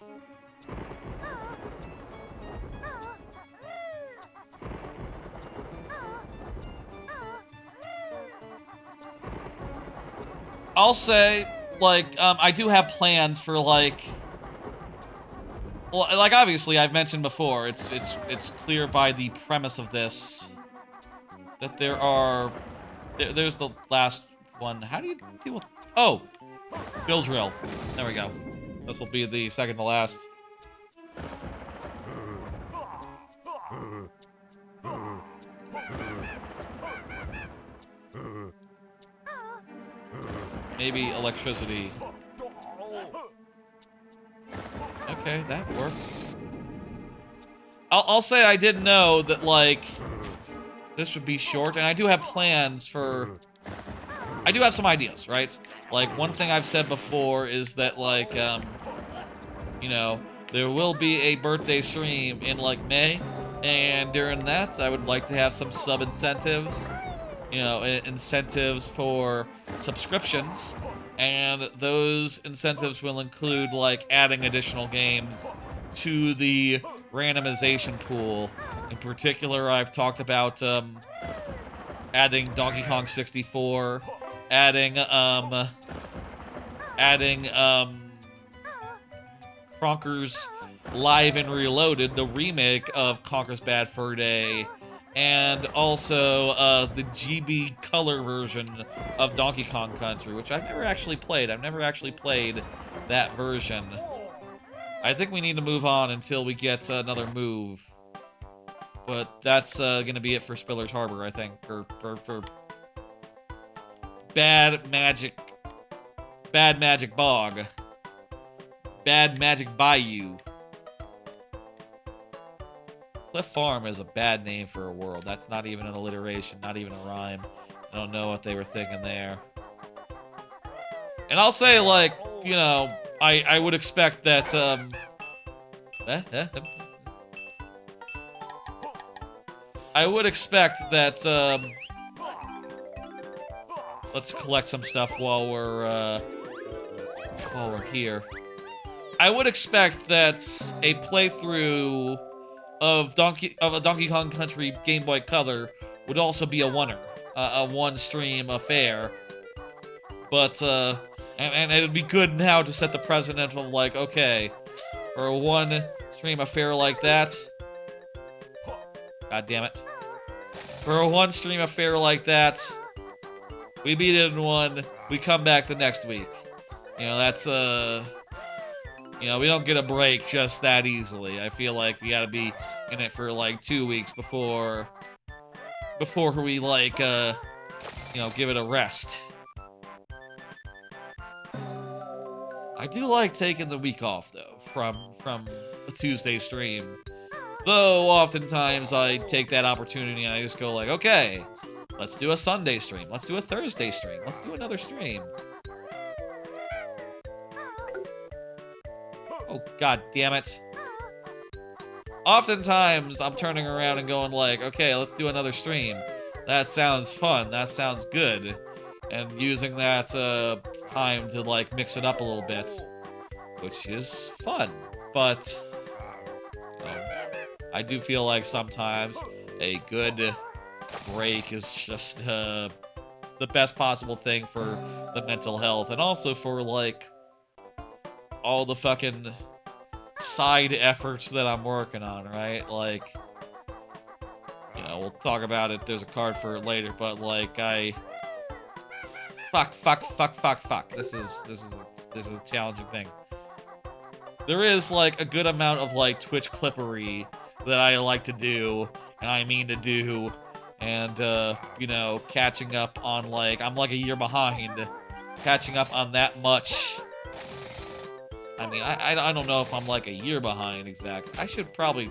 [SPEAKER 1] I'll say, like, I do have plans for, like... Well, like, obviously, I've mentioned before, it's clear by the premise of this that there are... There's the last one. How do you deal with... Oh! Bill Drill. There we go. This will be the second to last. Maybe electricity. Okay, that works. I'll say I did know that, like... This would be short, and I do have plans for... I do have some ideas, right? Like, one thing I've said before is that, like, you know, there will be a birthday stream in like May, and during that, I would like to have some sub incentives, you know, incentives for subscriptions, and those incentives will include like adding additional games to the randomization pool. In particular, I've talked about adding Donkey Kong 64, adding Conker's Live and Reloaded, the remake of Conker's Bad Fur Day, and also the GB color version of Donkey Kong Country, which I've never actually played. I've never actually played that version. I think we need to move on until we get another move. But that's gonna be it for Spiller's Harbor, I think. For Bad Magic Bog. Bad Magic Bayou. Cliff Farm is a bad name for a world. That's not even an alliteration, not even a rhyme. I don't know what they were thinking there. And I'll say, like, you know, I would expect that, I would expect that, let's collect some stuff while we're here. I would expect that a playthrough of a Donkey Kong Country Game Boy Color would also be a one-stream affair. But, and it'd be good now to set the precedent of, like, okay, for a one-stream affair like that, god damn it. For a one-stream affair like that, we beat it in one, we come back the next week. You know, that's, you know, we don't get a break just that easily. I feel like we gotta be in it for, like, 2 weeks before we, like, you know, give it a rest. I do like taking the week off, though, from the Tuesday stream. Though, oftentimes, I take that opportunity and I just go like, okay, let's do a Sunday stream. Let's do a Thursday stream. Let's do another stream. Oh, god damn it. Oftentimes, I'm turning around and going like, okay, let's do another stream. That sounds fun. That sounds good. And using that time to, like, mix it up a little bit. Which is fun. But, you know, I do feel like sometimes a good break is just the best possible thing for the mental health. And also for, like, all the fucking side efforts that I'm working on, right? Like, you know, we'll talk about it. There's a card for it later, but, like, fuck. This is a challenging thing. There is, like, a good amount of, like, Twitch clippery that I like to do, and I mean to do, and, you know, catching up on, like, I'm like a year behind, catching up on that much. I mean, I don't know if I'm, like, a year behind exactly. I should probably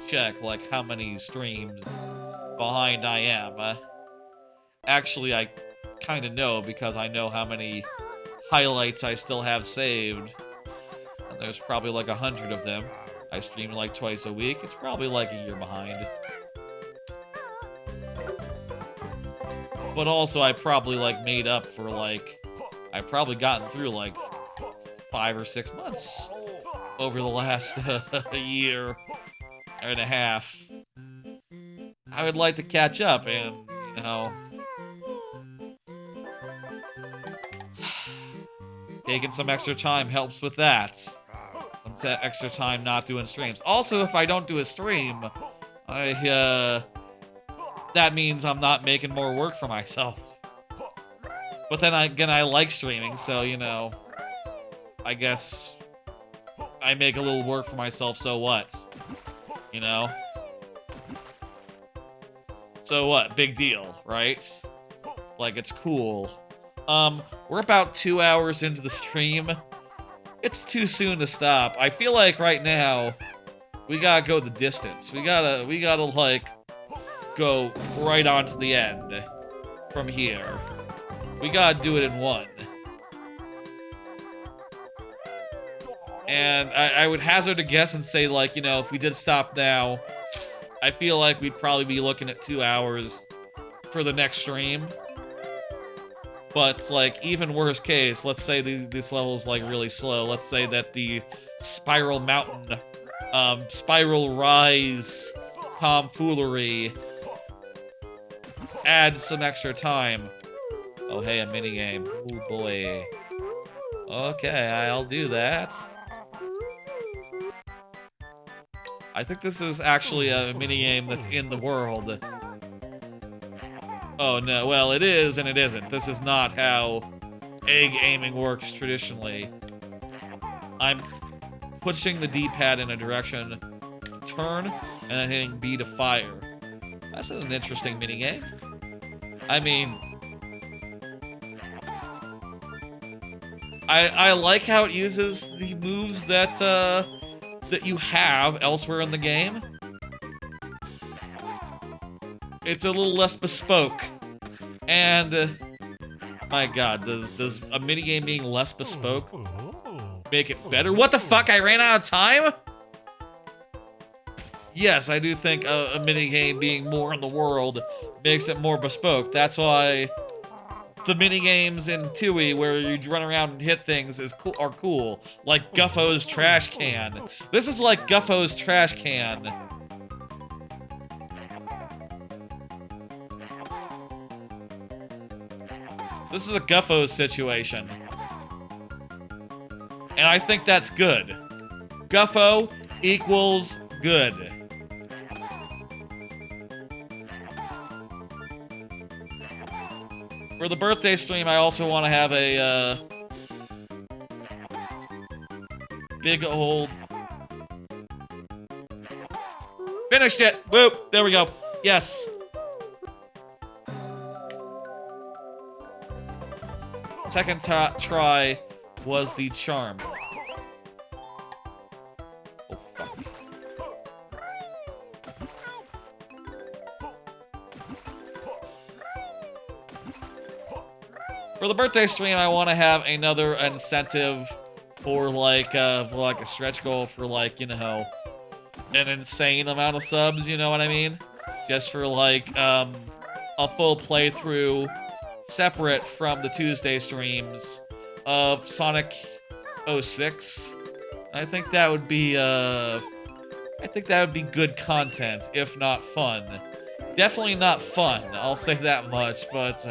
[SPEAKER 1] check, like, how many streams behind I am. Actually, I kind of know, because I know how many highlights I still have saved. And there's probably like 100 of them. I stream like twice a week. It's probably like a year behind. But also, I probably like made up for like... I've probably gotten through like 5 or 6 months over the last year and a half. I would like to catch up and, you know... Taking some extra time helps with that. Some extra time not doing streams. Also, if I don't do a stream, that means I'm not making more work for myself. But then again, I like streaming, so, you know, I guess I make a little work for myself, so what? You know? So what? Big deal, right? Like, it's cool. We're about 2 hours into the stream. It's too soon to stop. I feel like right now, we gotta go the distance. We gotta, like, go right on to the end from here. We gotta do it in one. And I would hazard a guess and say, like, you know, if we did stop now, I feel like we'd probably be looking at 2 hours for the next stream. But, like, even worst case, let's say this level's, like, really slow. Let's say that the Spiral Mountain, Spiral Rise tomfoolery adds some extra time. Oh, hey, a minigame. Oh, boy. Okay, I'll do that. I think this is actually a minigame that's in the world. Oh, no. Well, it is and it isn't. This is not how egg aiming works traditionally. I'm pushing the D-pad in a direction, turn, and then hitting B to fire. That's an interesting minigame. I mean, I like how it uses the moves that you have elsewhere in the game. It's a little less bespoke. And, my god, does a minigame being less bespoke make it better? What the fuck, I ran out of time? Yes, I do think a minigame being more in the world makes it more bespoke. That's why the minigames in Tui where you run around and hit things are cool. Like Guffo's trash can. This is like Guffo's trash can. This is a Guffo's situation. And I think that's good. Guffo equals good. For the birthday stream, I also want to have a, big old... Finished it! Whoop! There we go. Yes. Second try was the charm. Oh, fuck. For the birthday stream, I want to have another incentive for like a stretch goal for like, you know, an insane amount of subs, you know what I mean? Just for like a full playthrough separate from the Tuesday streams of Sonic 06. I think that would be good content, if not fun. Definitely not fun, I'll say that much, but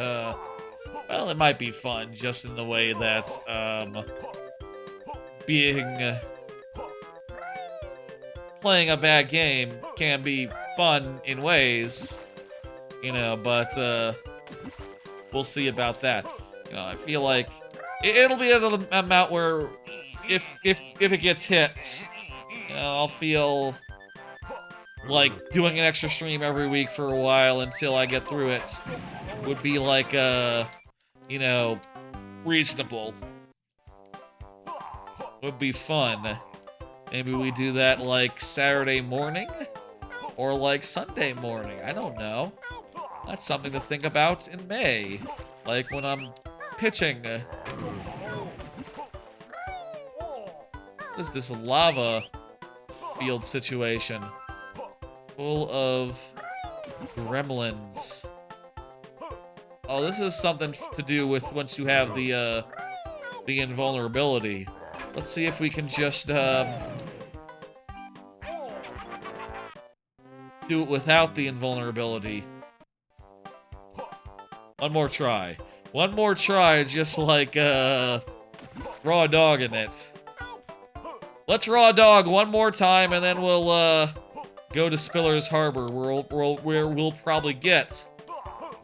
[SPEAKER 1] well, it might be fun just in the way that playing a bad game can be fun in ways, you know, but we'll see about that. You know, I feel like it'll be at an amount where if it gets hit, you know, I'll feel like doing an extra stream every week for a while until I get through it would be like you know, reasonable. Would be fun. Maybe we do that like Saturday morning or like Sunday morning. I don't know. That's something to think about in May. Like when I'm pitching. What is this lava field situation? Full of gremlins. Oh, this is something to do with once you have the invulnerability. Let's see if we can just do it without the invulnerability. One more try. One more try, just like raw dogging it. Let's raw dog one more time, and then we'll go to Spiller's Harbor, where we'll probably get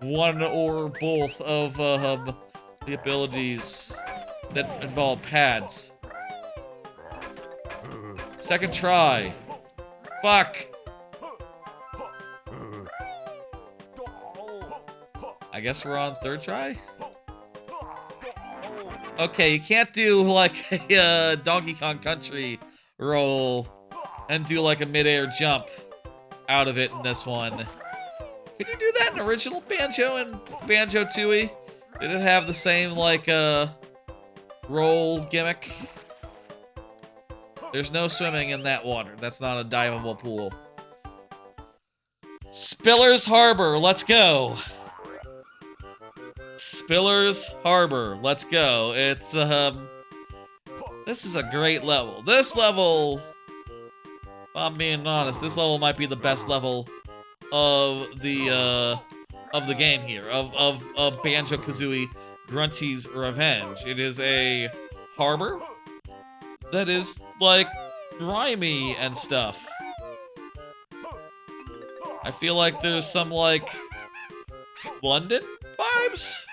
[SPEAKER 1] one or both of the abilities that involve pads. Second try. Fuck. I guess we're on third try? Okay, you can't do like a Donkey Kong Country roll and do like a mid-air jump out of it in this one. Can you do that in original Banjo and Banjo-Tooie? Did it have the same like roll gimmick? There's no swimming in that water. That's not a diveable pool. Spiller's Harbor, let's go. Spiller's Harbor, let's go. It's, this is a great level. This level, if I'm being honest, this level might be the best level of the game here, of Banjo-Kazooie Grunty's Revenge. It is a harbor that is, like, grimy and stuff. I feel like there's some, like, London vibes?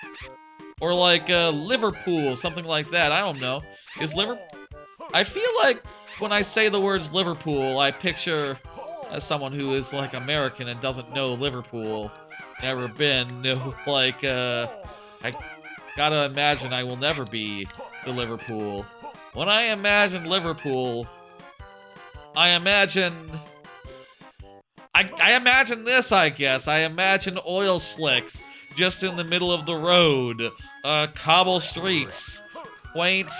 [SPEAKER 1] Or, like, Liverpool, something like that. I don't know. Is Liverpool... I feel like when I say the words Liverpool, I picture, as someone who is, like, American and doesn't know Liverpool, never been, like, I gotta imagine I will never be to Liverpool. When I imagine Liverpool, I imagine this, I guess. I imagine oil slicks just in the middle of the road, cobble streets, quaint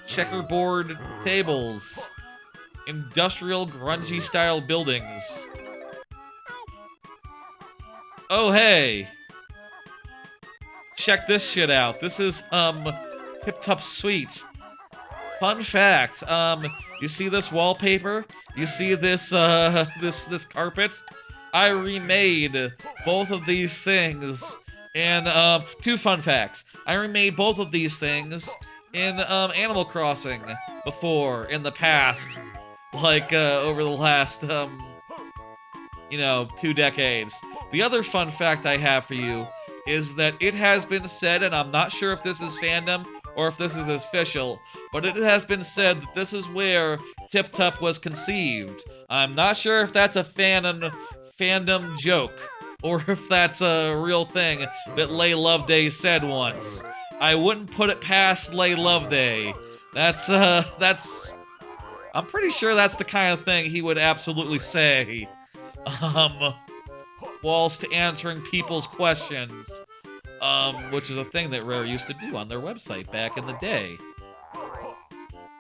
[SPEAKER 1] checkerboard tables, industrial grungy style buildings. Oh hey, check this shit out. This is Tip Top Sweet. Fun fact, you see this wallpaper? You see this this carpet? I remade both of these things in two fun facts. I remade both of these things in Animal Crossing before, in the past, like over the last you know, 2 decades. The other fun fact I have for you is that it has been said, and I'm not sure if this is fandom or if this is official, but it has been said that this is where Tip Top was conceived. I'm not sure if that's a fandom joke, or if that's a real thing that Lay Loveday said once. I wouldn't put it past Lay Loveday. That's, I'm pretty sure that's the kind of thing he would absolutely say. Whilst answering people's questions. Which is a thing that Rare used to do on their website back in the day.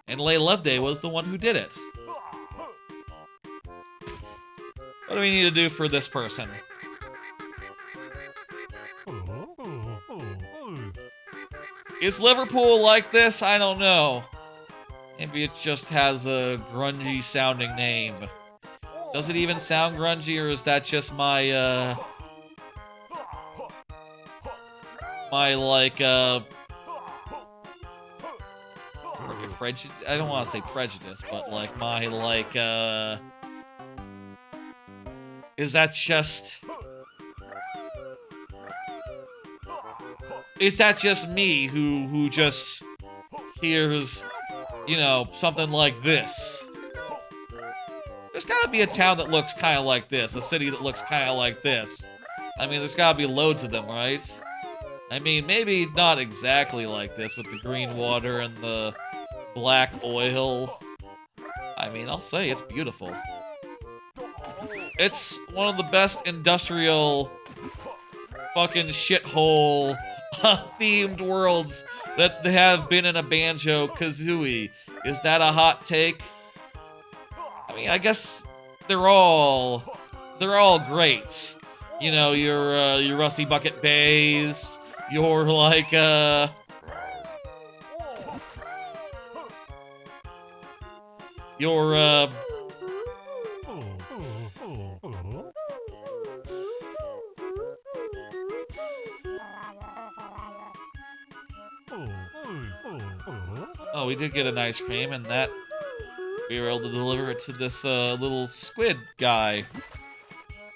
[SPEAKER 1] And Lay Loveday was the one who did it. What do we need to do for this person? Is Liverpool like this? I don't know. Maybe it just has a grungy sounding name. Does it even sound grungy, or is that just my, like, prejudice? I don't want to say prejudice, but, like, my, like, is that just... Is that just me who just hears, you know, something like this? There's gotta be a town that looks kind of like this, a city that looks kind of like this. I mean, there's gotta be loads of them, right? I mean, maybe not exactly like this with the green water and the black oil. I mean, I'll say it's beautiful. It's one of the best industrial fucking shithole themed worlds that have been in a Banjo-Kazooie. Is that a hot take? I mean, I guess they're all great. You know, your Rusty Bucket Bays, your like your oh, we did get an ice cream, and that we were able to deliver it to this little squid guy.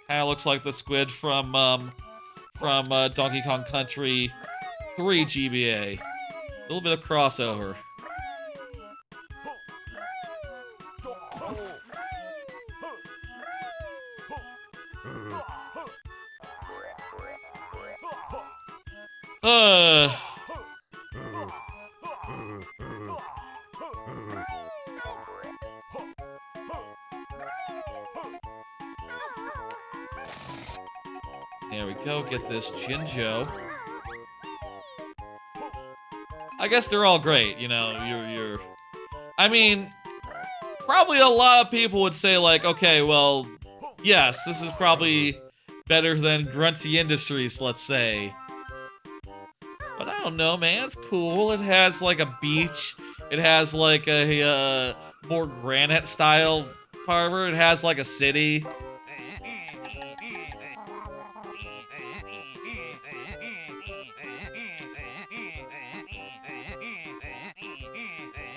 [SPEAKER 1] Kinda looks like the squid from Donkey Kong Country 3 GBA. A little bit of crossover. There we go, get this Jinjo. I guess they're all great, you know, I mean, probably a lot of people would say, like, okay, well, yes, this is probably better than Grunty Industries, let's say. But I don't know, man. It's cool. It has, like, a beach. It has, like, a more granite-style harbor. It has, like, a city.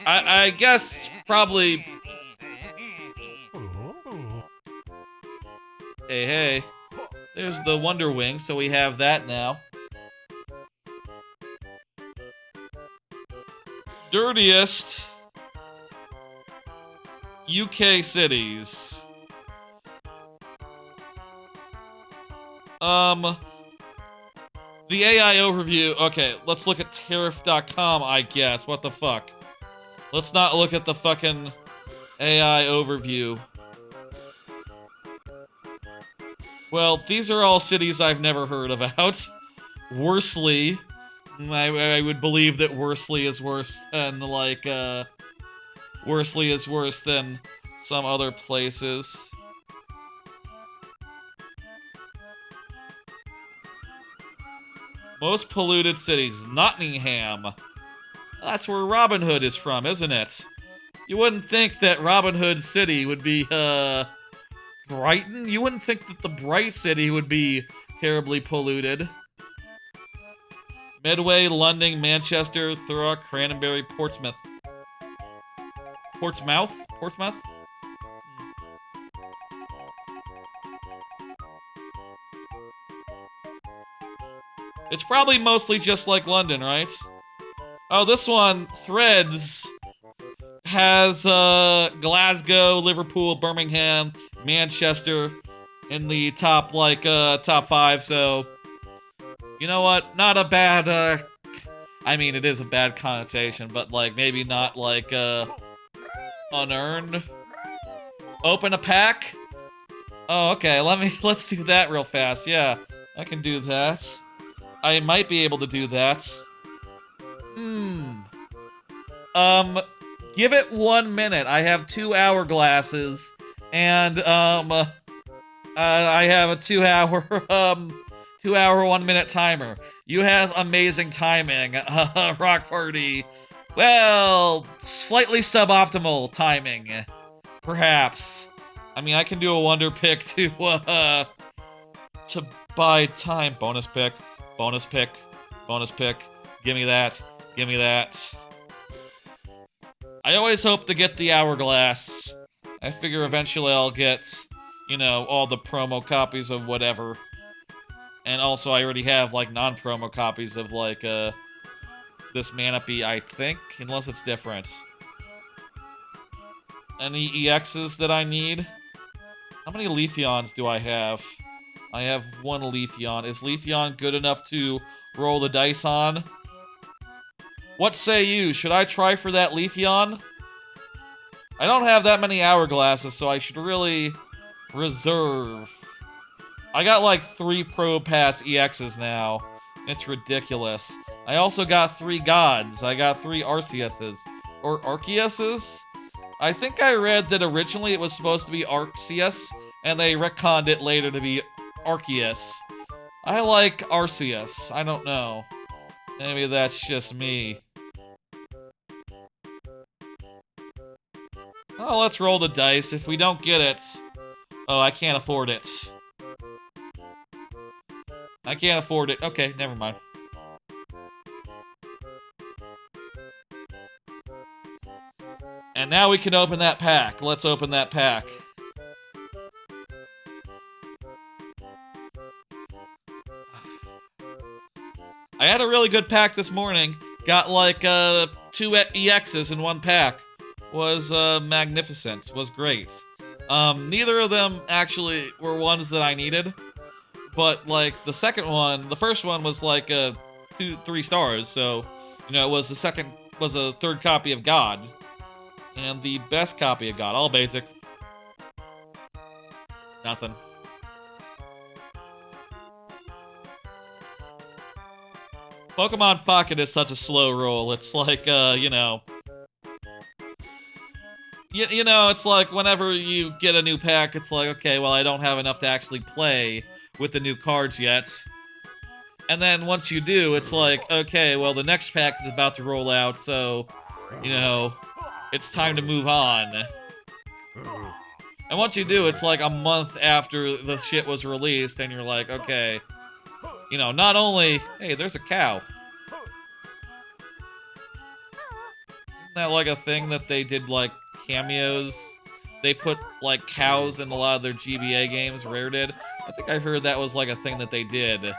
[SPEAKER 1] I guess probably... Hey. There's the Wonder Wing, so we have that now. Dirtiest UK cities. The AI overview. Okay, let's look at tariff.com, I guess. What the fuck? Let's not look at the fucking AI overview. Well, these are all cities I've never heard about. Worsley. I would believe that Worsley is worse than, like, Worsley is worse than some other places. Most polluted cities. Nottingham. That's where Robin Hood is from, isn't it? You wouldn't think that Robin Hood City would be, Brighton? You wouldn't think that the Bright City would be terribly polluted. Medway, London, Manchester, Thurrock, Cranberry, Portsmouth. Portsmouth? Portsmouth? It's probably mostly just like London, right? Oh, this one, Threads, has Glasgow, Liverpool, Birmingham, Manchester in the top, like, top 5, so... You know what? Not a bad, I mean, it is a bad connotation, but, like, maybe not, like, unearned. Open a pack? Oh, okay, let's do that real fast. Yeah, I can do that. I might be able to do that. Give it 1 minute. I have 2 hourglasses, and, I have a 2-hour, 1 minute timer. You have amazing timing, Rock Party. Well, slightly suboptimal timing, perhaps. I mean, I can do a wonder pick to buy time. Bonus pick, bonus pick, bonus pick. Give me that, give me that. I always hope to get the hourglass. I figure eventually I'll get, you know, all the promo copies of whatever. And also, I already have, like, non-promo copies of, like, this Manapy, I think, unless it's different. Any EXs that I need? How many Leafeons do I have? I have 1 Leafeon. Is Leafeon good enough to roll the dice on? What say you? Should I try for that Leafeon? I don't have that many hourglasses, so I should really reserve. I got like 3 Pro Pass EXs now. It's ridiculous. I also got 3 gods. I got 3 Arceuses. Or Arceuses? I think I read that originally it was supposed to be Arceus, and they retconned it later to be Arceus. I like Arceus. I don't know. Maybe that's just me. Oh, let's roll the dice. If we don't get it... Oh, I can't afford it. I can't afford it. Okay, never mind. And now we can open that pack. Let's open that pack. I had a really good pack this morning. Got like 2 EXs in 1 pack. Was magnificent. Was great. Neither of them actually were ones that I needed. But like the second one, the first one was like 2-3 stars. So, you know, it was a third copy of God. And the best copy of God. All basic. Nothing. Pokemon Pocket is such a slow roll. It's like, you know... you know, it's like whenever you get a new pack, it's like, okay, well, I don't have enough to actually play with the new cards yet. And then once you do, it's like, okay, well, the next pack is about to roll out, so, you know, it's time to move on. And once you do, it's like a month after the shit was released, and you're like, okay, you know, not only, hey, there's a cow. Isn't that like a thing that they did, like, cameos? They put, like, cows in a lot of their GBA games, Rare did. I think I heard that was, like, a thing that they did.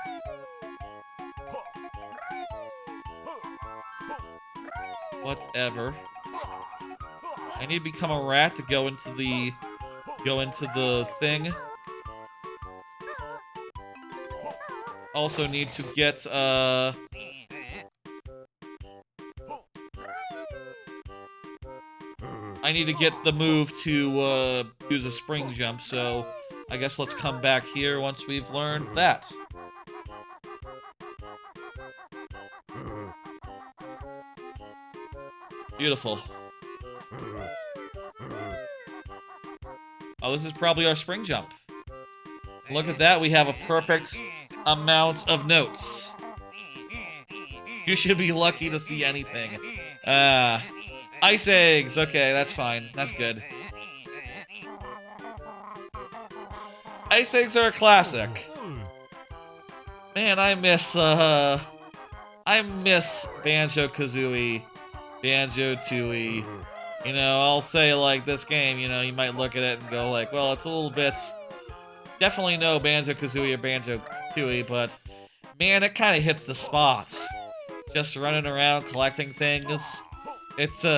[SPEAKER 1] Whatever. I need to become a rat to go into the thing. Also need to get I need to get the move to use a spring jump, so I guess let's come back here once we've learned that. Beautiful. Oh, this is probably our spring jump. Look at that, we have a perfect amount of notes. You should be lucky to see anything. Ice eggs, okay, that's fine. That's good. Ice eggs are a classic. Man, I miss Banjo-Kazooie, Banjo-Tooie. You know, I'll say, like, this game, you know, you might look at it and go, like, well, it's a little bit... Definitely no Banjo-Kazooie or Banjo-Tooie, but, man, it kind of hits the spots. Just running around collecting things. It's, you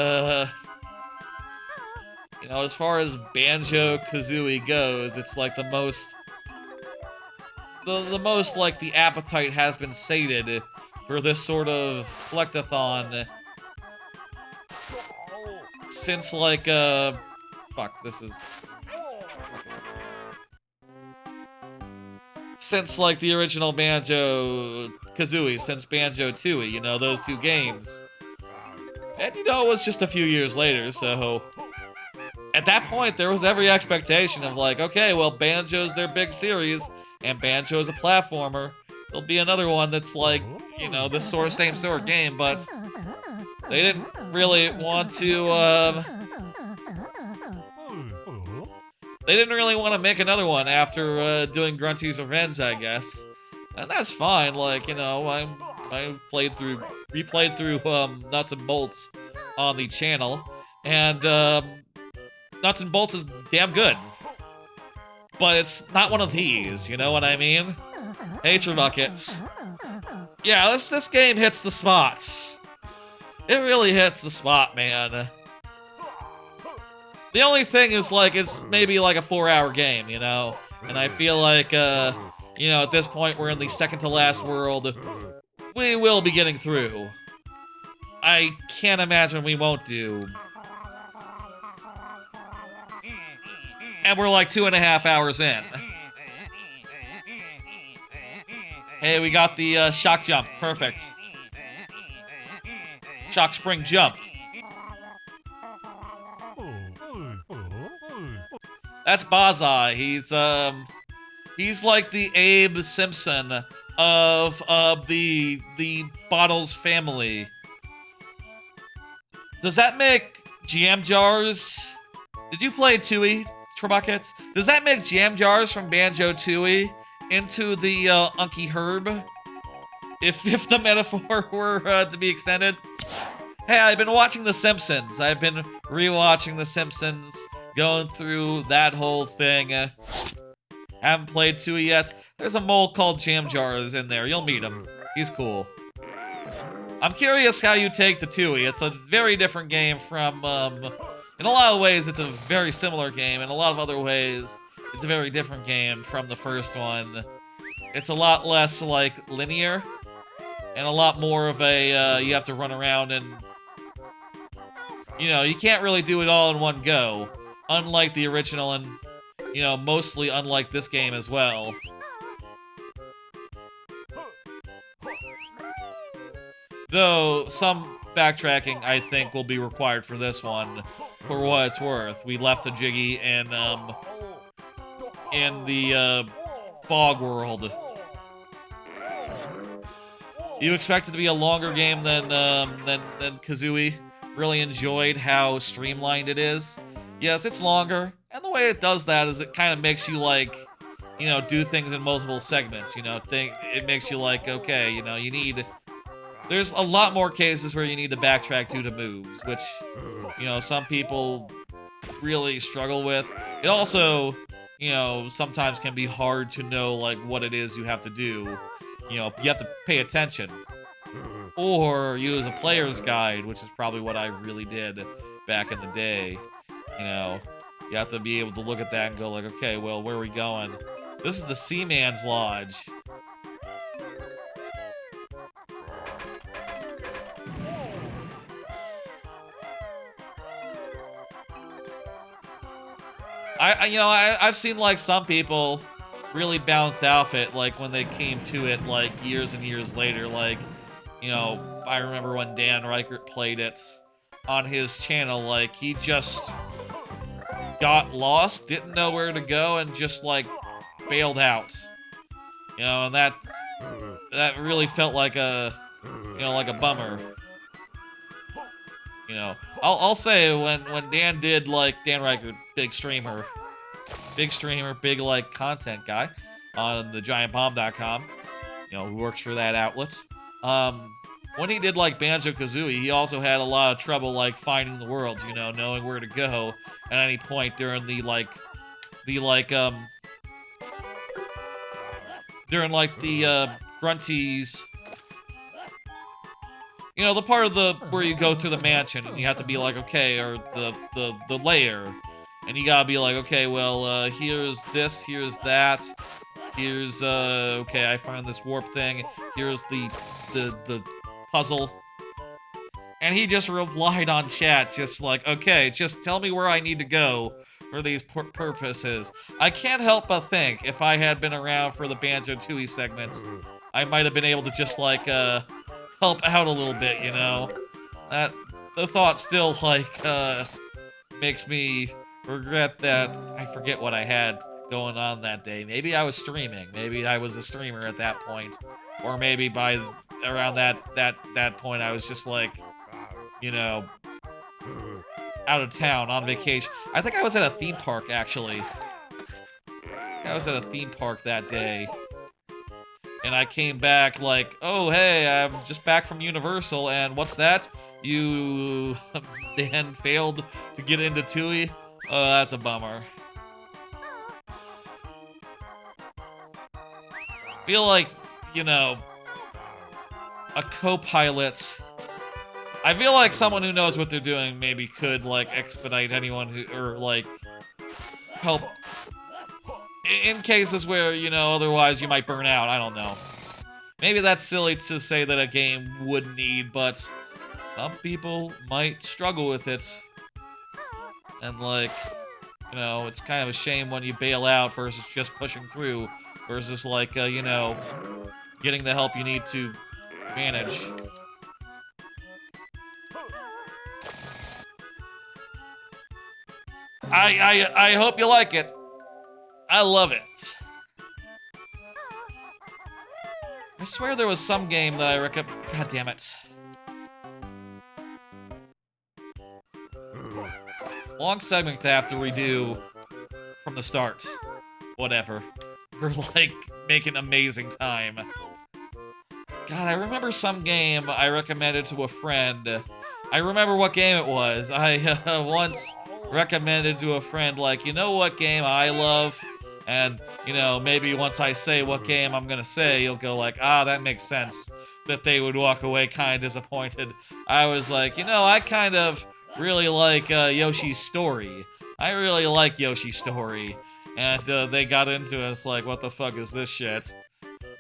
[SPEAKER 1] know, as far as Banjo-Kazooie goes, it's, like, the most... The most, like, the appetite has been sated for this sort of collectathon since, like, fuck, this is... Since, like, the original Banjo-Kazooie, since Banjo-Tooie, you know, those two games. And, you know, it was just a few years later, so... At that point, there was every expectation of, like, okay, well, Banjo's their big series, and Banjo's a platformer. There'll be another one that's, like, you know, this same sort of game, but... They didn't really want to, They didn't really want to make another one after, doing Grunty's Revenge, I guess. And that's fine, like, you know, I replayed through, Nuts and Bolts on the channel, and, Nuts and Bolts is damn good. But it's not one of these, you know what I mean? Nature Buckets. Yeah, this game hits the spots. It really hits the spot, man. The only thing is, like, it's maybe like a 4-hour game, you know? And I feel like, you know, at this point we're in the second-to-last world. We will be getting through. I can't imagine we won't do. And we're like 2.5 hours in. Hey, we got the shock jump. Perfect. Shock spring jump. That's Baza. He's like the Abe Simpson of the Bottles family. Does that make jam jars? Did you play Tooie, Trebuckets? Does that make jam jars from Banjo-Tooie into the Unky Herb? If the metaphor were to be extended. Hey, I've been watching The Simpsons. I've been rewatching The Simpsons, going through that whole thing. Haven't played Tooie yet. There's a mole called Jam Jars in there. You'll meet him. He's cool. I'm curious how you take the Tooie. It's a very different game from, in a lot of ways, it's a very similar game. In a lot of other ways, it's a very different game from the first one. It's a lot less, like, linear. And a lot more of a, you have to run around and... You know, you can't really do it all in one go. Unlike the original and, you know, mostly unlike this game as well. Though, some backtracking, I think, will be required for this one, for what it's worth. We left a Jiggy in the bog world. You expect it to be a longer game than Kazooie. Really enjoyed how streamlined it is. Yes, it's longer, and the way it does that is it kind of makes you, like, you know, do things in multiple segments, you know, it makes you like, okay, you know, there's a lot more cases where you need to backtrack due to moves, which, you know, some people really struggle with. It also, you know, sometimes can be hard to know, like, what it is you have to do. You know, you have to pay attention. Or use a player's guide, which is probably what I really did back in the day. You know, you have to be able to look at that and go like, okay, well, where are we going? This is the Seaman's Lodge. I've seen, like, some people really bounce off it, like, when they came to it, like, years and years later. Like, you know, I remember when Dan Reichert played it on his channel, like, he just got lost, didn't know where to go, and just, like, bailed out. You know, and that really felt like a, you know, like a bummer. You know, I'll say when Dan did, like, Dan Reichert, big streamer, big, like, content guy on the giantbomb.com, you know, who works for that outlet. When he did, like, Banjo-Kazooie, he also had a lot of trouble, like, finding the worlds, you know, knowing where to go at any point during the Grunty's, you know, the part of where you go through the mansion, and you have to be like, okay, or the lair, and you gotta be like, okay, well, here's this, here's that, here's, okay, I found this warp thing, here's the puzzle. And he just relied on chat, just like, okay, just tell me where I need to go for these purposes. I can't help but think, if I had been around for the Banjo-Tooie segments, I might have been able to just, like, help out a little bit, you know? The thought still, like, makes me regret that I forget what I had going on that day. Maybe I was streaming. Maybe I was a streamer at that point. Or maybe by around that point I was just, like, you know, out of town on vacation. I think I was at a theme park, actually. I was at a theme park that day. And I came back like, oh, hey, I'm just back from Universal, and what's that? You, Dan, failed to get into Tooie? Oh, that's a bummer. I feel like, you know, a co-pilot... I feel like someone who knows what they're doing maybe could, like, expedite anyone who, or, like, help in cases where, you know, otherwise you might burn out. I don't know. Maybe that's silly to say that a game would need, but some people might struggle with it. And, like, you know, it's kind of a shame when you bail out versus just pushing through, versus, like, you know, getting the help you need to manage. I hope you like it. I love it. I swear there was some game that I recommend. God damn it. Long segment to have to redo from the start. Whatever. We're, like, making amazing time. God, I remember some game I recommended to a friend. I remember what game it was. I once recommended to a friend, like, you know what game I love? And, you know, maybe once I say what game I'm gonna say, you'll go like, ah, that makes sense. That they would walk away kind of disappointed. I was like, you know, I kind of really like Yoshi's Story. I really like Yoshi's Story. And they got into it. It's like, what the fuck is this shit?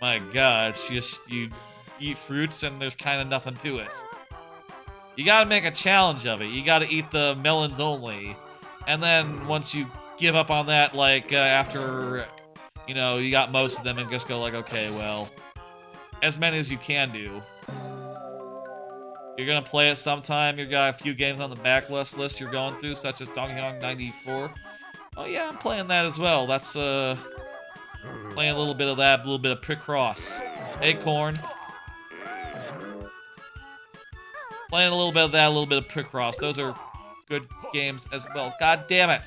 [SPEAKER 1] My god, it's just, you eat fruits and there's kind of nothing to it. You gotta make a challenge of it. You gotta eat the melons only. And then once you give up on that, like, after, you know, you got most of them, and just go like, okay, well, as many as you can do. You're gonna play it sometime. You got a few games on the backlist list you're going through, such as Donkey Kong 94. Oh yeah, I'm playing that as well. That's playing a little bit of that, a little bit of Picross. Acorn. Playing a little bit of that, a little bit of Picross. Those are good games as well. God damn it.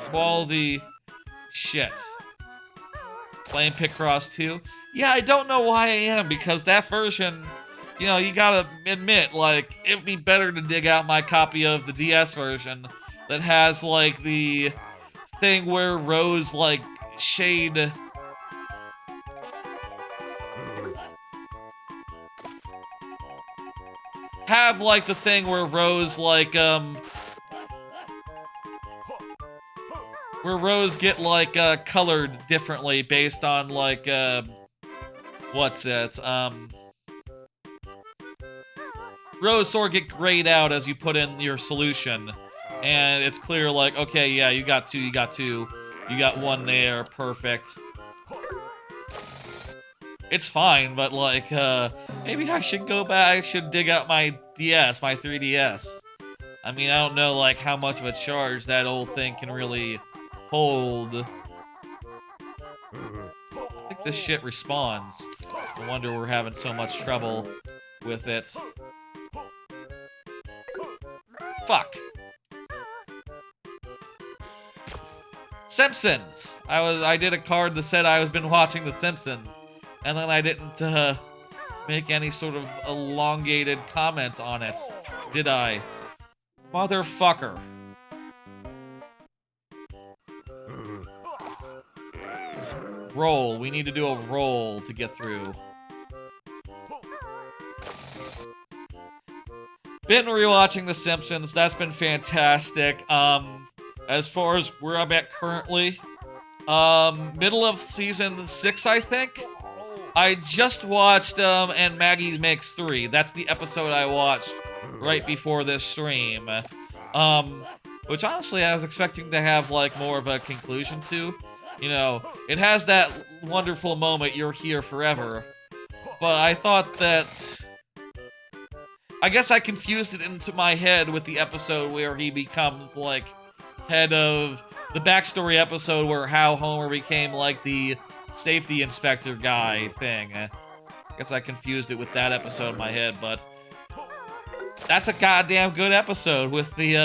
[SPEAKER 1] Quality shit. Playing Picross 2. Yeah, I don't know why I am, because that version, you know, you gotta admit, like, it'd be better to dig out my copy of the DS version that has, like, the thing where Rose, like, shade... have, like, the thing where Rose, like, where Rose get, like, colored differently based on, like, what's it, Rose sort of get grayed out as you put in your solution. And it's clear, like, okay, yeah, you got two, you got two. You got one there, perfect. It's fine, but, like, maybe I should go back, I should dig out my DS, my 3DS. I mean, I don't know, like, how much of a charge that old thing can really hold. I think this shit respawns. No wonder we're having so much trouble with it. Fuck. Simpsons! I did a card that said I was been watching The Simpsons, and then I didn't make any sort of elongated comment on it, did I? Motherfucker. Roll. We need to do a roll to get through. Been rewatching The Simpsons. That's been fantastic. As far as where I'm at currently, middle of season 6, I think. I just watched And Maggie Makes 3. That's the episode I watched right before this stream. Which honestly I was expecting to have like more of a conclusion to. You know, it has that wonderful moment, you're here forever. But I thought that... I guess I confused it into my head with the episode where he becomes, like, head of... the backstory episode where how Homer became, like, the safety inspector guy thing. I guess I confused it with that episode in my head, but... that's a goddamn good episode with the,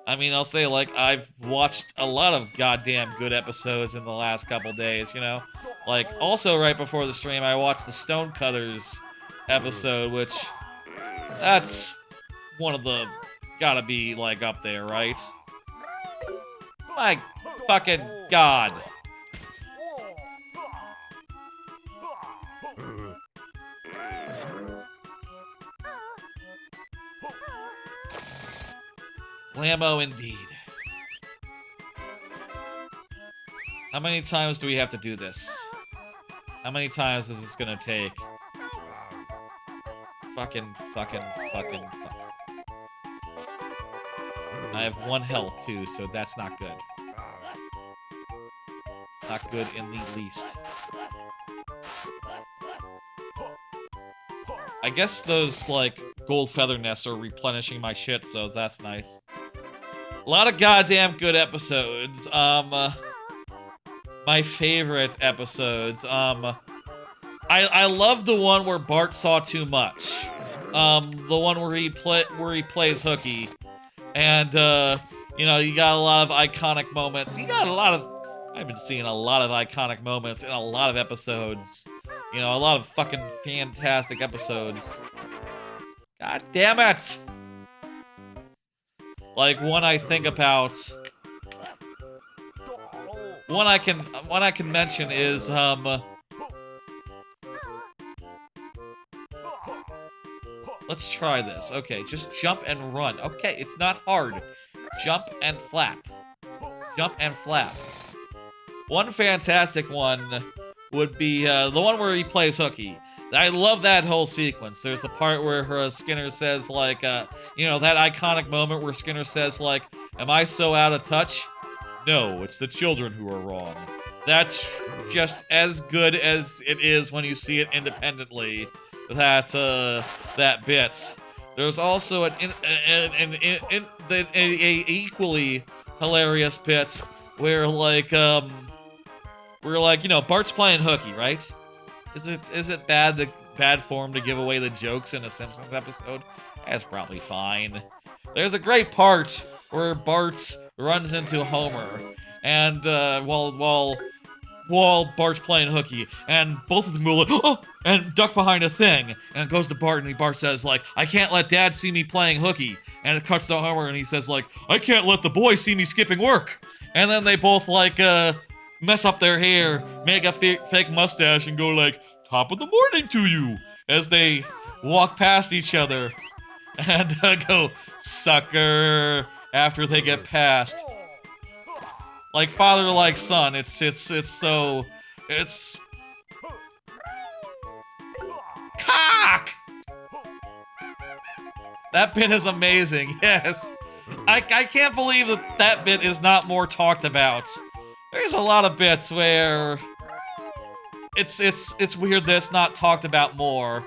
[SPEAKER 1] I mean, I'll say, like, I've watched a lot of goddamn good episodes in the last couple days, you know? Like, also right before the stream, I watched the Stonecutters episode, which... that's one of the... gotta be, like, up there, right? My fucking god. Blammo indeed. How many times do we have to do this? How many times is this gonna take? Fucking fuck. I have 1 health too, so that's not good. It's not good in the least. I guess those, like, gold feather nests are replenishing my shit, so that's nice. A lot of goddamn good episodes. My favorite episodes. I love the one where Bart saw too much. The one where he plays hooky. And, you know, you got a lot of iconic moments. I've been seeing a lot of iconic moments in a lot of episodes. You know, a lot of fucking fantastic episodes. God damn it! Like, one I think about... One I can mention is, let's try this. Okay, just jump and run. Okay, it's not hard. Jump and flap. Jump and flap. One fantastic one would be the one where he plays hooky. I love that whole sequence. There's the part where Skinner says, like, you know, that iconic moment where Skinner says, like, am I so out of touch? No, it's the children who are wrong. That's just as good as it is when you see it independently. That bit. There's also a equally hilarious bit where you know, Bart's playing hooky, right? Is it bad form to give away the jokes in a Simpsons episode? That's probably fine. There's a great part where Bart runs into Homer, and while Bart's playing hooky, and both of them go like, oh, and duck behind a thing, and it goes to Bart, and Bart says like, I can't let Dad see me playing hooky, and it cuts to Homer, and he says like, I can't let the boys see me skipping work, and then they both like mess up their hair, make a fake mustache, and go like, top of the morning to you, as they walk past each other, and go, sucker, after they get past. Like father, like son. It's cock. That bit is amazing. Yes, I can't believe that bit is not more talked about. There's a lot of bits where it's weird that it's not talked about more.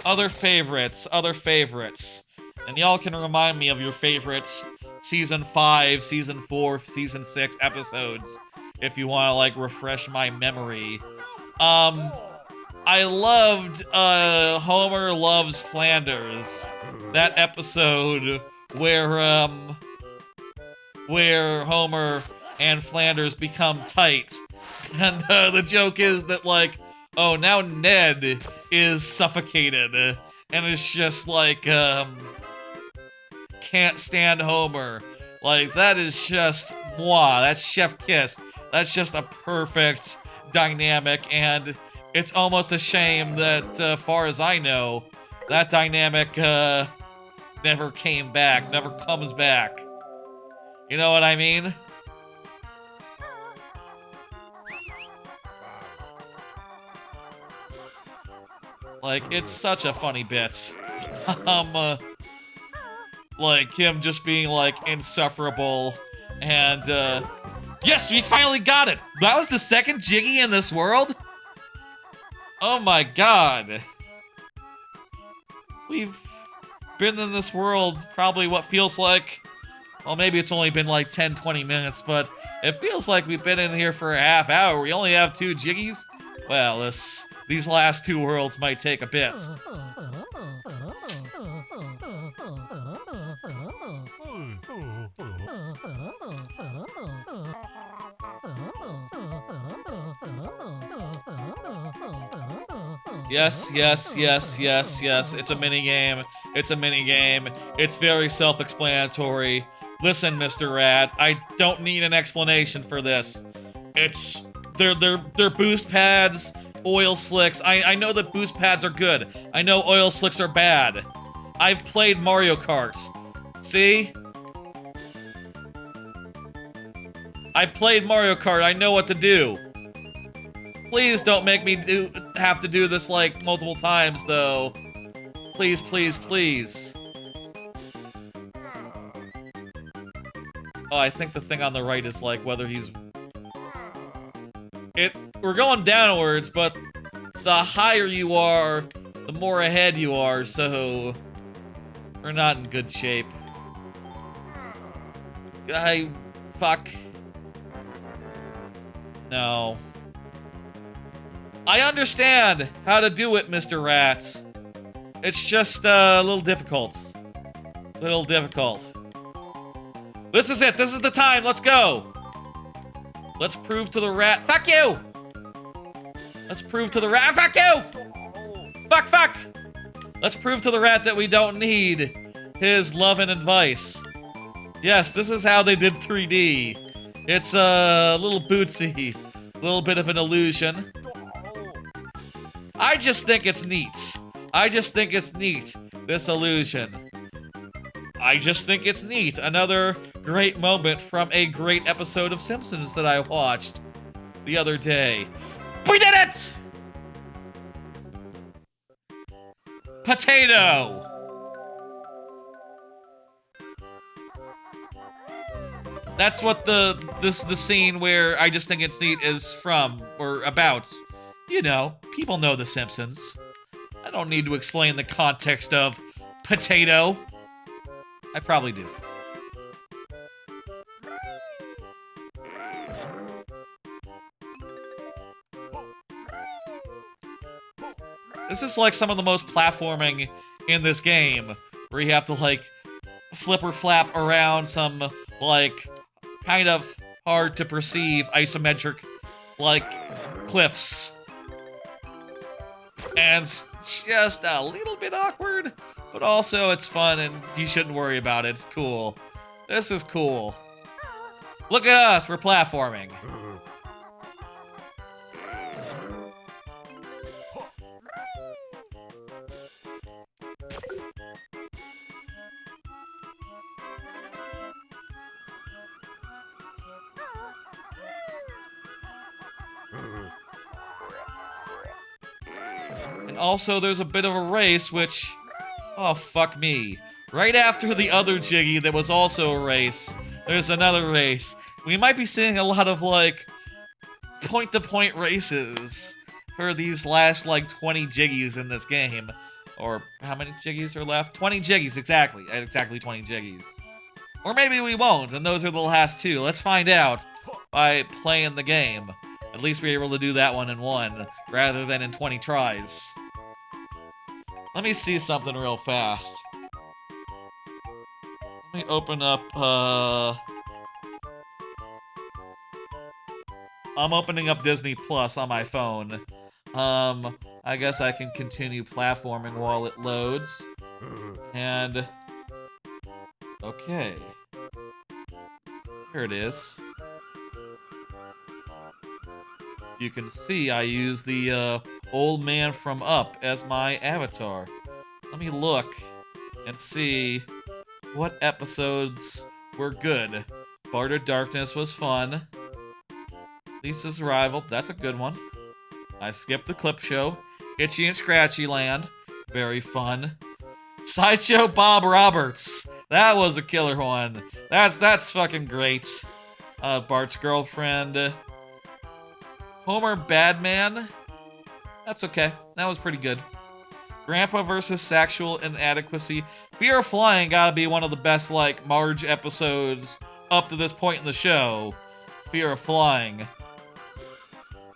[SPEAKER 1] Other favorites, and y'all can remind me of your favorites. Season 5, Season 4, Season 6 episodes, if you want to, like, refresh my memory. I loved, Homer Loves Flanders. That episode where Homer and Flanders become tight. And, the joke is that, like, oh, now Ned is suffocated. And it's just, like, can't stand Homer. Like, that is just moi. That's chef kiss. That's just a perfect dynamic, and it's almost a shame that, far as I know, that dynamic, never came back, never comes back. You know what I mean? Like, it's such a funny bit. Like, him just being, like, insufferable, and, yes, we finally got it! That was the second Jiggy in this world? Oh my god. We've been in this world probably what feels like, well, maybe it's only been like 10-20 minutes, but it feels like we've been in here for a half hour. We only have 2 Jiggies? Well, these last 2 worlds might take a bit. Yes. It's a minigame. It's a minigame. It's very self-explanatory. Listen, Mr. Rat, I don't need an explanation for this. They're boost pads, oil slicks. I know that boost pads are good. I know oil slicks are bad. I've played Mario Kart. See? I played Mario Kart. I know what to do. Please don't make me have to do this, like, multiple times, though. Please, please, please. Oh, I think the thing on the right is, like, whether he's... We're going downwards, but the higher you are, the more ahead you are, so... We're not in good shape. Fuck. No. I understand how to do it, Mr. Rat. It's just, a little difficult. This is it. This is the time. Let's go. Let's prove to the rat. Fuck you! Let's prove to the rat. Fuck you! Fuck! Let's prove to the rat that we don't need his love and advice. Yes, this is how they did 3D. It's a little bootsy. A little bit of an illusion. I just think it's neat. This illusion. I just think it's neat. Another great moment from a great episode of Simpsons that I watched the other day. We did it! Potato! That's what the scene where I just think it's neat is from, or about. You know, people know The Simpsons. I don't need to explain the context of potato. I probably do. This is like some of the most platforming in this game, where you have to like flip or flap around some like kind of hard to perceive isometric like cliffs. And it's just a little bit awkward, but also it's fun and you shouldn't worry about it. It's cool. This is cool. Look at us, we're platforming. And also there's a bit of a race, which, oh fuck me. Right after the other Jiggy that was also a race, there's another race. We might be seeing a lot of like point-to-point races for these last like 20 Jiggies in this game. Or how many Jiggies are left? 20 Jiggies, exactly. Exactly 20 Jiggies. Or maybe we won't, and those are the last two. Let's find out by playing the game. At least we're able to do that one in one, rather than in 20 tries. Let me see something real fast. Let me open up, I'm opening up Disney Plus on my phone. I guess I can continue platforming while it loads. And... okay. Here it is. You can see I use the, old man from Up as my avatar. Let me look and see what episodes were good. Bart of Darkness was fun. Lisa's Rival, that's a good one. I skipped the clip show. Itchy and Scratchy Land, very fun. Sideshow Bob Roberts, that was a killer one. That's fucking great. Bart's Girlfriend. Homer Badman, that's okay. That was pretty good. Grandpa versus Sexual Inadequacy. Fear of Flying gotta be one of the best, like, Marge episodes up to this point in the show. Fear of Flying.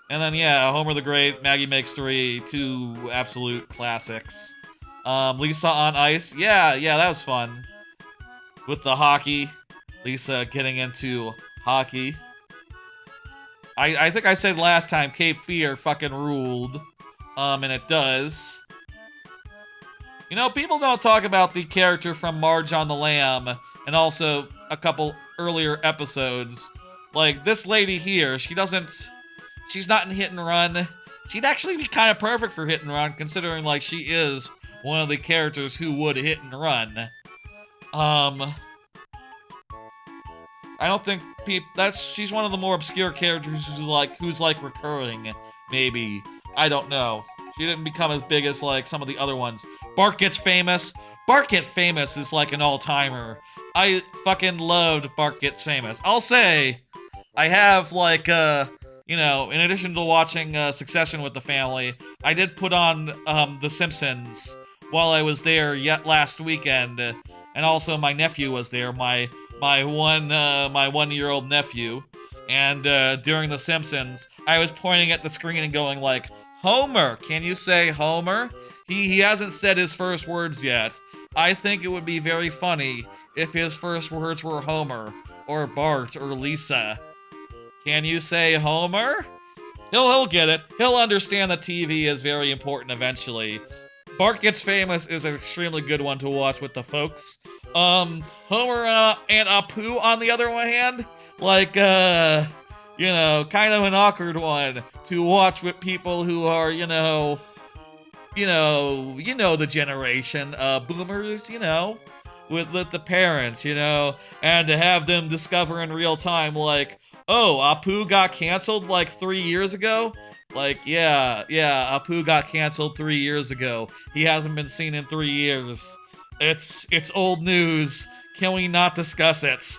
[SPEAKER 1] And then, yeah, Homer the Great, Maggie Makes 3, two absolute classics. Lisa on Ice. Yeah, that was fun. With the hockey. Lisa getting into hockey. I think I said last time Cape Fear fucking ruled. And it does. You know, people don't talk about the character from Marge on the Lamb, and also a couple earlier episodes. Like, this lady here, she's not in Hit and Run. She'd actually be kind of perfect for Hit and Run, considering, like, she is one of the characters who would hit and run. I don't think she's one of the more obscure characters who's like recurring, maybe. I don't know. She didn't become as big as like some of the other ones. Bart Gets Famous. Bart Gets Famous is like an all-timer. I fucking loved Bart Gets Famous. I'll say, I have like, you know, in addition to watching Succession with the family, I did put on The Simpsons while I was there last weekend, and also my nephew was there, my 1-year-old nephew, and during The Simpsons, I was pointing at the screen and going like, Homer, can you say Homer? He hasn't said his first words yet. I think it would be very funny if his first words were Homer, or Bart, or Lisa. Can you say Homer? He'll get it. He'll understand that TV is very important eventually. Bart Gets Famous is an extremely good one to watch with the folks. Homer and Apu, on the other hand, like, you know, kind of an awkward one to watch with people who are, you know the generation, boomers, you know, with the parents, you know, and to have them discover in real time, like, oh, Apu got canceled like 3 years ago? Like, yeah, Apu got canceled 3 years ago. He hasn't been seen in 3 years. It's old news. Can we not discuss it?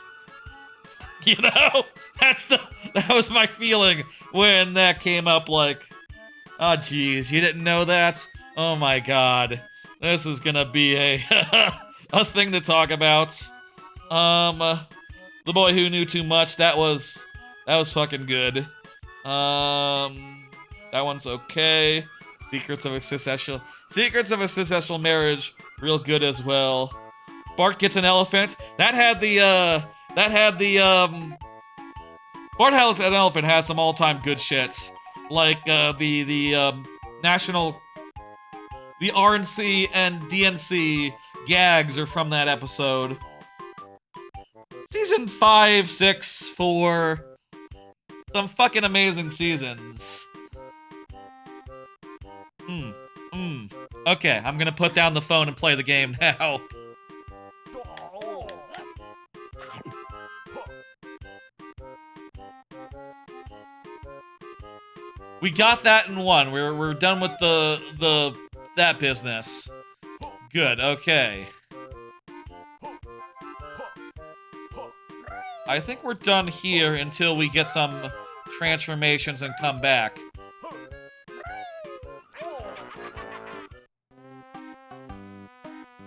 [SPEAKER 1] You know? That was my feeling when that came up, like, oh geez, you didn't know that? Oh my god. This is gonna be a a thing to talk about. The Boy Who Knew Too Much, that was fucking good. That one's okay. Secrets of a Successful Marriage, real good as well. Bart Gets an Elephant. Bart Has an Elephant has some all-time good shits. Like, the RNC and DNC gags are from that episode. Season 5, 6, 4. Some fucking amazing seasons. Okay, I'm gonna put down the phone and play the game now. We got that in one. We're done with that business. Good, okay. I think we're done here until we get some transformations and come back.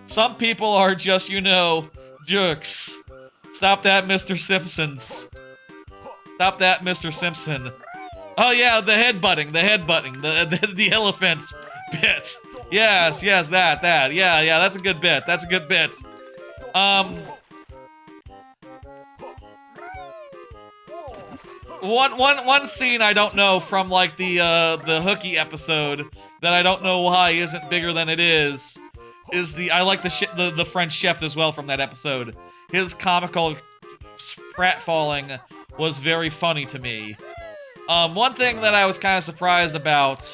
[SPEAKER 1] Some people are just, you know, jerks. Stop that, Mr. Simpsons. Stop that, Mr. Simpson. Oh yeah, the headbutting, the elephants bit. Yes, that. Yeah, that's a good bit. One scene I don't know from, like, the Hooky episode that I don't know why isn't bigger than it is I like the French chef as well from that episode. His comical pratfalling was very funny to me. One thing that I was kind of surprised about,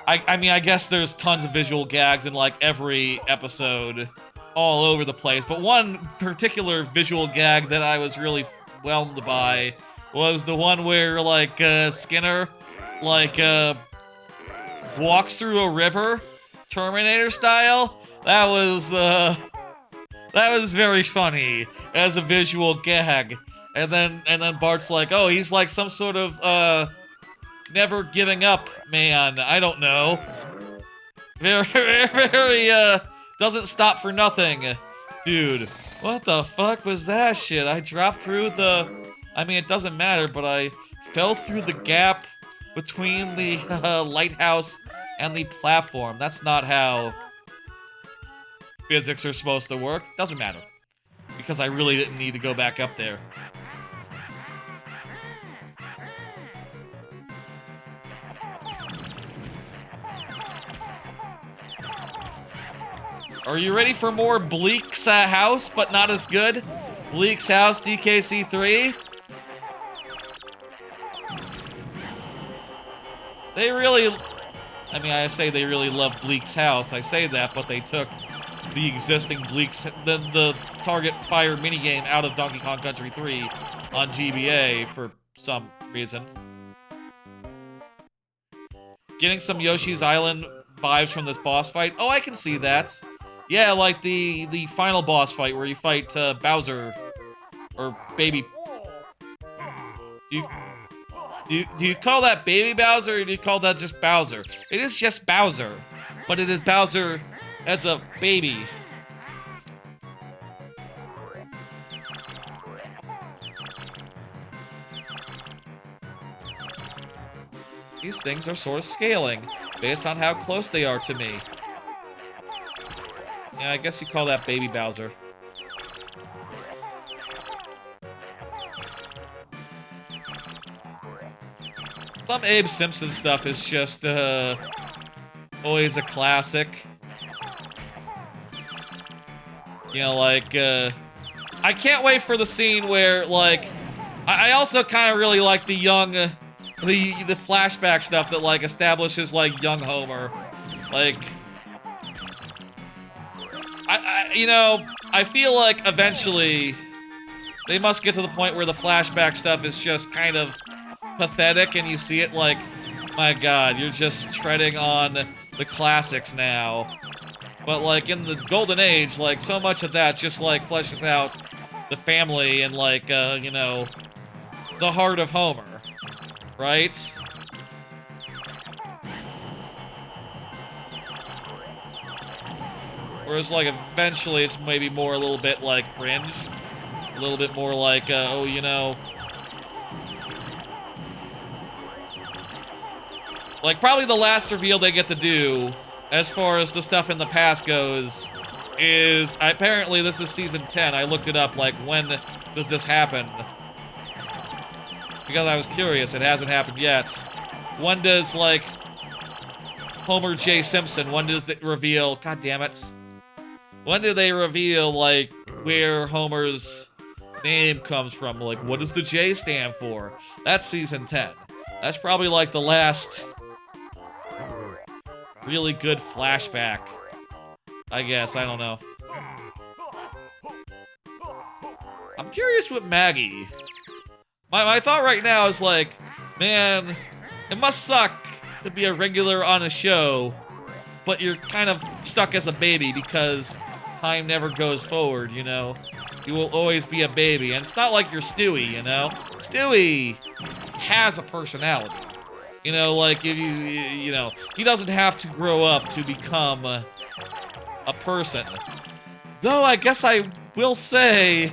[SPEAKER 1] I mean, I guess there's tons of visual gags in, like, every episode all over the place, but one particular visual gag that I was really whelmed by was the one where, like, Skinner, like, walks through a river, Terminator style. That was very funny as a visual gag. And then Bart's like, oh, he's like some sort of, never giving up man. I don't know. Very, doesn't stop for nothing. Dude, what the fuck was that shit? I dropped through I mean, it doesn't matter, but I fell through the gap between the lighthouse and the platform. That's not how physics are supposed to work. Doesn't matter. Because I really didn't need to go back up there. Are you ready for more Bleak's House, but not as good? Bleak's House DKC 3? They really... I mean, I say they really love Bleak's House. I say that, but they took the existing Bleak's... the Target Fire minigame out of Donkey Kong Country 3 on GBA for some reason. Getting some Yoshi's Island vibes from this boss fight? Oh, I can see that. Yeah, like the final boss fight where you fight Bowser. Or Baby... Do you call that Baby Bowser, or do you call that just Bowser? It is just Bowser, but it is Bowser as a baby. These things are sort of scaling, based on how close they are to me. Yeah, I guess you call that Baby Bowser. Some Abe Simpson stuff is just, always a classic. You know, like, I can't wait for the scene where, like, I also kind of really like the young, the flashback stuff that, like, establishes, like, young Homer. Like, you know, I feel like eventually they must get to the point where the flashback stuff is just kind of pathetic, and you see it like, my god, you're just treading on the classics now. But like in the golden age, like so much of that just like fleshes out the family and, like, you know, the heart of Homer, right? Whereas, like, eventually it's maybe more a little bit, like, cringe. A little bit more like, oh, you know... Like, probably the last reveal they get to do, as far as the stuff in the past goes, is... Apparently, this is Season 10. I looked it up, like, when does this happen? Because I was curious. It hasn't happened yet. When does, like... Homer J. Simpson, when does it reveal... God damn it. When do they reveal, like, where Homer's name comes from? Like, what does the J stand for? That's Season 10. That's probably, like, the last... really good flashback. I guess, I don't know. I'm curious with Maggie. My thought right now is like, man, it must suck to be a regular on a show, but you're kind of stuck as a baby because time never goes forward, you know? You will always be a baby, and it's not like you're Stewie, you know? Stewie has a personality. You know, like, if you know, he doesn't have to grow up to become a person. Though, I guess I will say...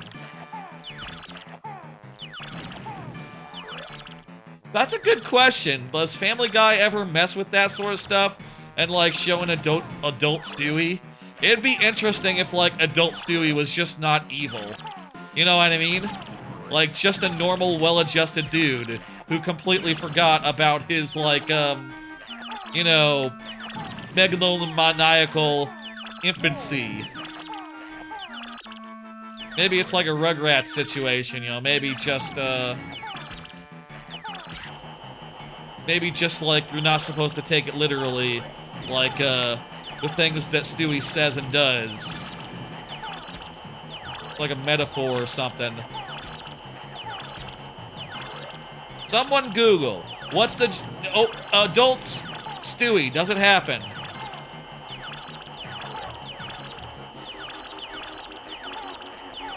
[SPEAKER 1] That's a good question. Does Family Guy ever mess with that sort of stuff? And, like, show an adult Stewie? It'd be interesting if, like, adult Stewie was just not evil. You know what I mean? Like, just a normal, well-adjusted dude who completely forgot about his, like, you know, megalomaniacal infancy. Maybe it's like a Rugrats situation, you know, maybe just, like, you're not supposed to take it literally, like, the things that Stewie says and does. It's like a metaphor or something. Someone Google. What's the... Oh, adults Stewie. Does it happen?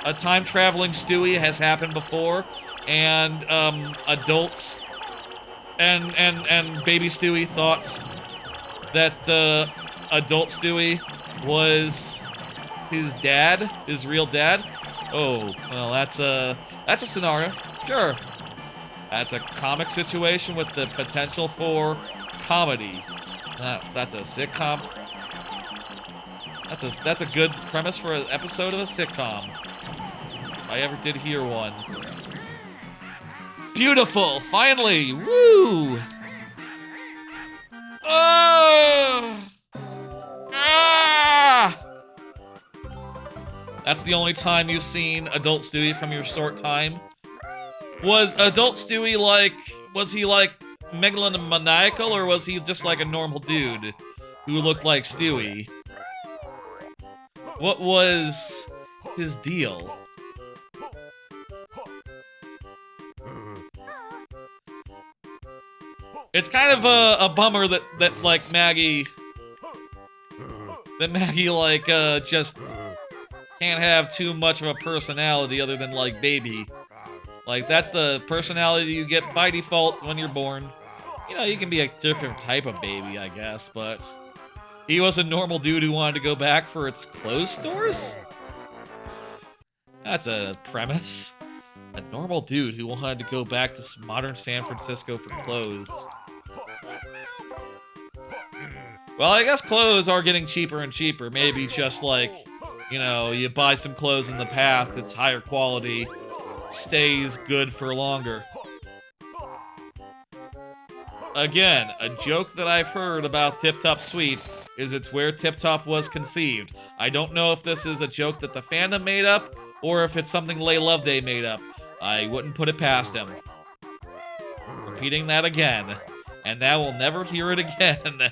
[SPEAKER 1] A time-traveling Stewie has happened before, and, adults and baby Stewie thought that, adult Stewie was his dad, his real dad. Oh, well, that's a scenario. Sure. That's a comic situation with the potential for comedy. That's a sitcom. That's a good premise for an episode of a sitcom. If I ever did hear one. Beautiful! Finally! Woo! Oh! Ah! That's the only time you've seen Adult Stewie from your short time? Was Adult Stewie like... Was he like megalomaniacal, or was he just like a normal dude who looked like Stewie? What was his deal? It's kind of a bummer that like Maggie... That Maggie, like, just can't have too much of a personality other than, like, baby. Like, that's the personality you get by default when you're born. You know, you can be a different type of baby, I guess, but... He was a normal dude who wanted to go back for its clothes stores? That's a premise. A normal dude who wanted to go back to modern San Francisco for clothes. Well, I guess clothes are getting cheaper and cheaper. Maybe just like, you know, you buy some clothes in the past, it's higher quality, stays good for longer. Again, a joke that I've heard about Tip Top Sweet is it's where Tip Top was conceived. I don't know if this is a joke that the fandom made up, or if it's something Lay Loveday made up. I wouldn't put it past him. Repeating that again, and now we'll never hear it again.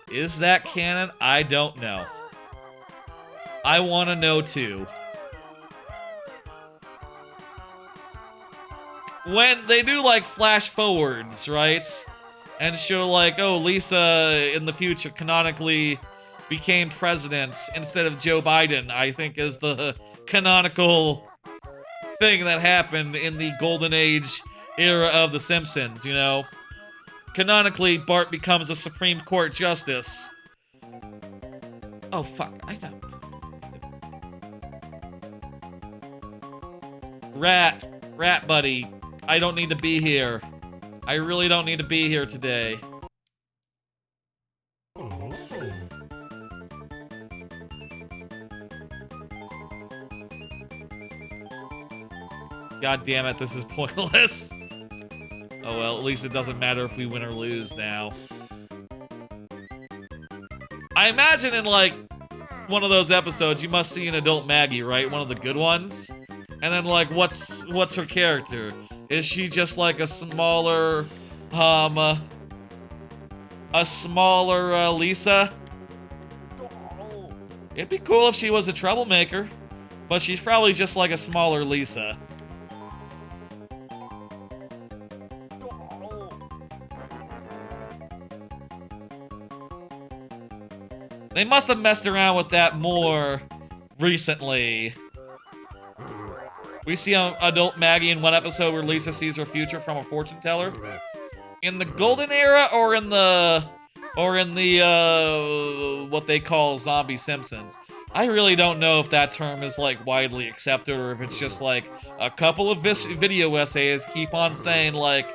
[SPEAKER 1] Is that canon? I don't know. I want to know too. When they do like flash forwards, right? And show like, oh, Lisa in the future canonically became president instead of Joe Biden, I think is the canonical thing that happened in the golden age era of The Simpsons, you know? Canonically, Bart becomes a Supreme Court justice. Oh, fuck. I know. Rat buddy. I don't need to be here. I really don't need to be here today. God damn it, this is pointless. Oh well, at least it doesn't matter if we win or lose now. I imagine in, like, one of those episodes, you must see an adult Maggie, right? One of the good ones? And then, like, what's her character? Is she just, like, a smaller, Lisa? It'd be cool if she was a troublemaker, but she's probably just, like, a smaller Lisa. They must have messed around with that more recently. We see adult Maggie in one episode where Lisa sees her future from a fortune teller. In the golden era or in the what they call zombie Simpsons. I really don't know if that term is, like, widely accepted or if it's just, like, a couple of video essays keep on saying, like,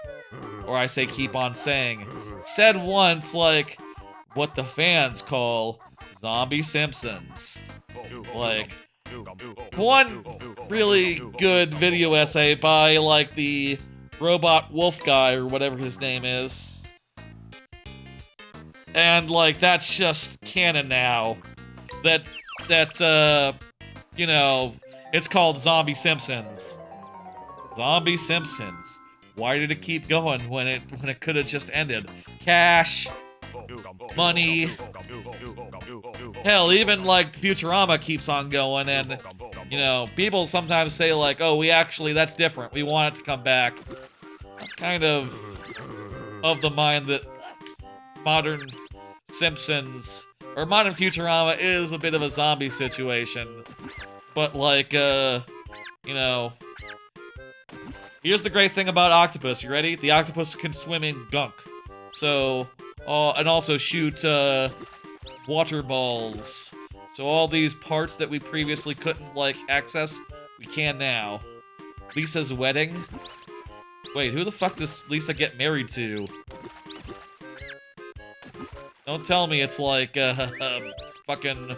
[SPEAKER 1] or I say keep on saying, said once, like, what the fans call zombie Simpsons. Like, one really good video essay by, like, the robot wolf guy or whatever his name is. And, like, that's just canon now. That, you know, it's called Zombie Simpsons. Zombie Simpsons. Why did it keep going when it could have just ended? Cash. Money. Hell, even, like, Futurama keeps on going, and, you know, people sometimes say, like, oh, that's different. We want it to come back. I'm kind of the mind that modern Simpsons, or modern Futurama, is a bit of a zombie situation. But, like, you know, here's the great thing about Octopus. You ready? The octopus can swim in gunk. So, and also shoot, water balls. So all these parts that we previously couldn't, like, access, we can now. Lisa's wedding? Wait, who the fuck does Lisa get married to? Don't tell me it's like, fucking...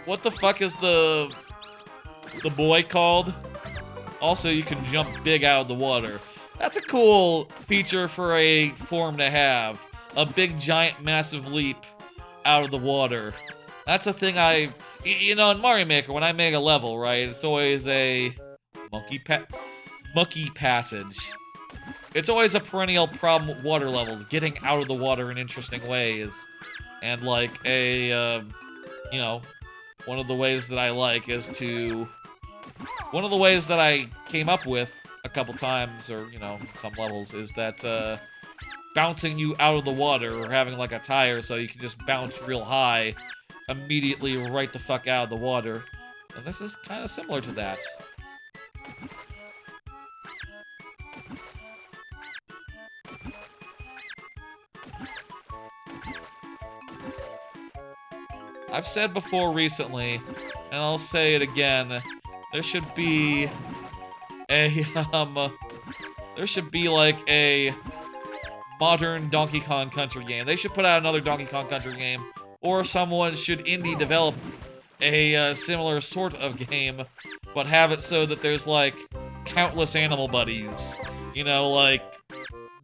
[SPEAKER 1] What the fuck is the boy called? Also, you can jump big out of the water. That's a cool feature for a form to have. A big, giant, massive leap out of the water. That's a thing you know, in Mario Maker, when I make a level, right, it's always a mucky passage. It's always a perennial problem with water levels, getting out of the water in interesting ways. And, like, you know, one of the ways that I like is to... One of the ways that I came up with a couple times, or, you know, some levels, is that, bouncing you out of the water, or having, like, a tire so you can just bounce real high, immediately right the fuck out of the water. And this is kind of similar to that. I've said before recently, and I'll say it again, there should be a, like, a modern Donkey Kong Country game. They should put out another Donkey Kong Country game, or someone should indie develop a similar sort of game, but have it so that there's, like, countless animal buddies. You know, like,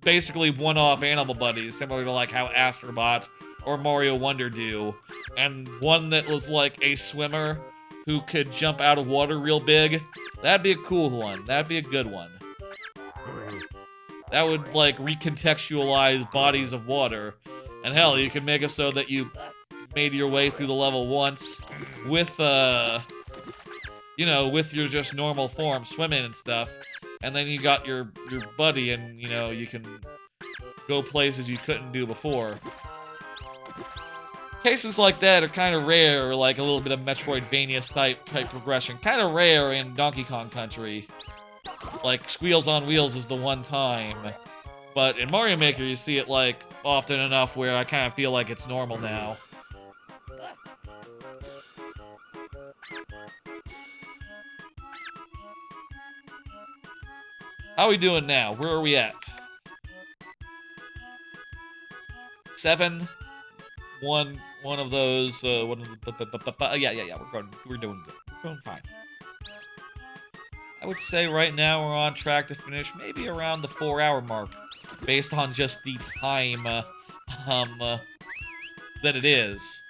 [SPEAKER 1] basically one-off animal buddies, similar to, like, how Astrobot or Mario Wonder do. And one that was, like, a swimmer who could jump out of water real big. That'd be a cool one. That'd be a good one. That would, like, recontextualize bodies of water. And hell, you could make it so that you made your way through the level once with, you know, with your just normal form, swimming and stuff. And then you got your buddy and, you know, you can go places you couldn't do before. Cases like that are kind of rare, like a little bit of Metroidvania type progression. Kind of rare in Donkey Kong Country. Like, Squeals on Wheels is the one time. But in Mario Maker, you see it, like, often enough where I kind of feel like it's normal now. How are we doing now? Where are we at? 7. One of those, yeah, we're doing good. We're doing fine. I would say right now we're on track to finish maybe around the 4-hour mark, based on just the time, that it is.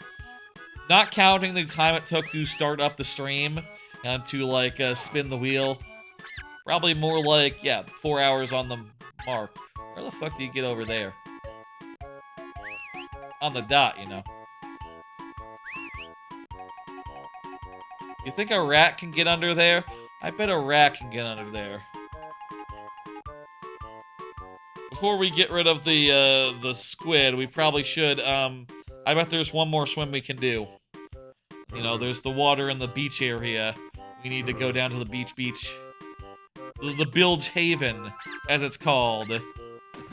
[SPEAKER 1] Not counting the time it took to start up the stream and to, like, spin the wheel. Probably more like, yeah, 4 hours on the mark. Where the fuck do you get over there? On the dot, you know. You think a rat can get under there? I bet a rat can get under there. Before we get rid of the squid, we probably should, I bet there's one more swim we can do. You know, there's the water in the beach area. We need to go down to the beach. The Bilge Haven, as it's called.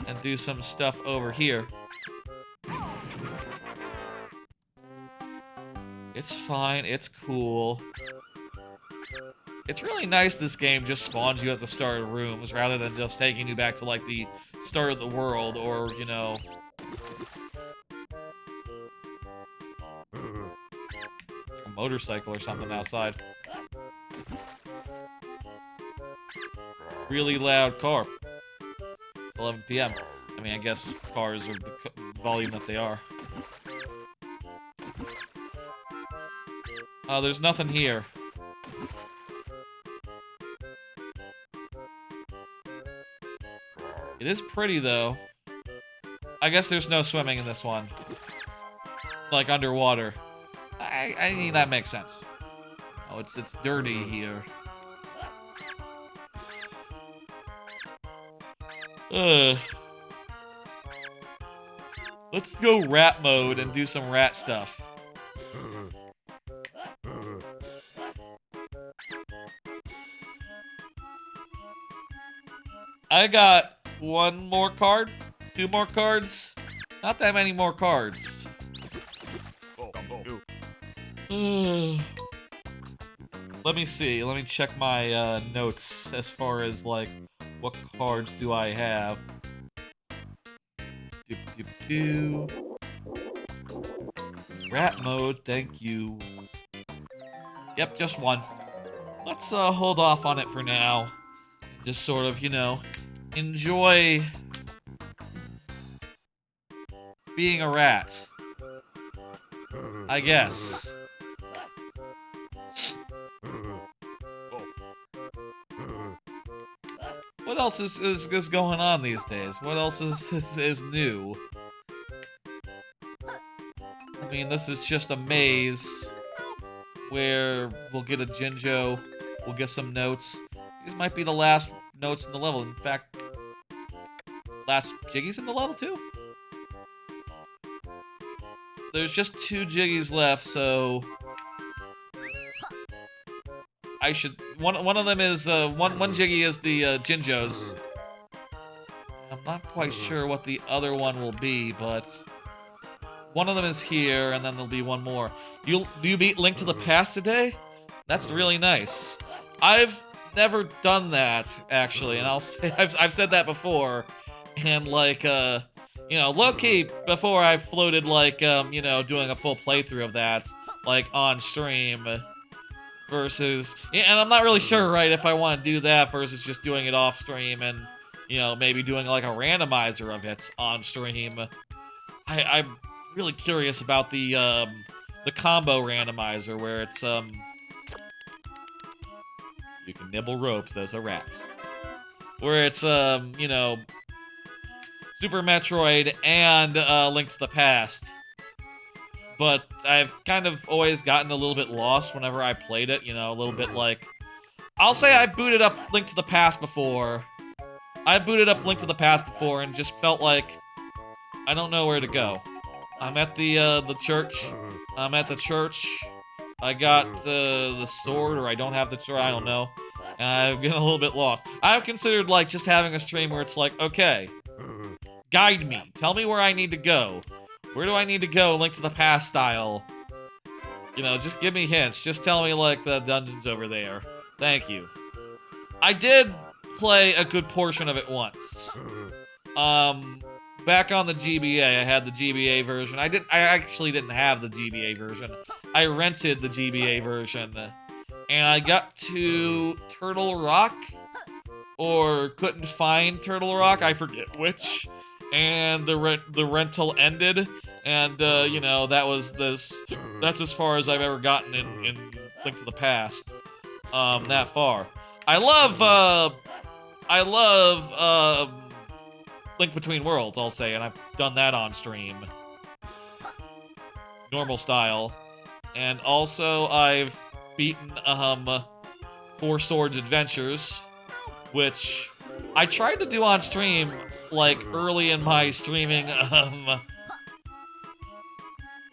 [SPEAKER 1] And do some stuff over here. It's fine, it's cool. It's really nice this game just spawns you at the start of rooms, rather than just taking you back to, like, the start of the world, or, you know... like a motorcycle or something outside. Really loud car. It's 11 p.m. I mean, I guess cars are the volume that they are. Oh, there's nothing here. It is pretty, though. I guess there's no swimming in this one. Like, underwater. I mean, that makes sense. Oh, it's dirty here. Let's go rat mode and do some rat stuff. I got 1 more card, 2 more cards, not that many more cards. Let me see, let me check my notes as far as, like, what cards do I have. Rat mode, thank you. Yep, just 1. Let's hold off on it for now. Just sort of, you know, enjoy being a rat, I guess. What else is going on these days? What else is new? I mean, this is just a maze where we'll get a Jinjo, we'll get some notes. These might be the last notes in the level. In fact, last Jiggies in the level too? There's just 2 Jiggies left, so I should. One of them is one Jiggy is the Jinjos. I'm not quite sure what the other one will be, but one of them is here, and then there'll be 1 more. Do you beat Link to the Past today? That's really nice. I've never done that, actually, and I'll say I've said that before, and like you know, low-key before I floated like you know, doing a full playthrough of that, like on stream, versus, and I'm not really sure, right, if I want to do that versus just doing it off stream and, you know, maybe doing like a randomizer of it on stream. I'm really curious about the combo randomizer where it's you can nibble ropes as a rat. Where it's, you know, Super Metroid and Link to the Past. But I've kind of always gotten a little bit lost whenever I played it, you know, a little bit like... I'll say I booted up Link to the Past before. I booted up Link to the Past before and just felt like I don't know where to go. I'm at the church. I'm at the church. I got the sword, or I don't have the sword, I don't know. And I've been a little bit lost. I've considered, like, just having a stream where it's like, okay, guide me. Tell me where I need to go. Where do I need to go, Link to the Past style? You know, just give me hints. Just tell me, like, the dungeon's over there. Thank you. I did play a good portion of it once. Back on the GBA, I had the GBA version. I actually didn't have the GBA version. I rented the GBA version. And I got to Turtle Rock, or couldn't find Turtle Rock, I forget which. And the rental ended, and you know, that's as far as I've ever gotten in Link to the Past. That far. I love Link Between Worlds, I'll say, and I've done that on stream. Normal style. And also I've beaten Four Swords Adventures, which I tried to do on stream, like, early in my streaming,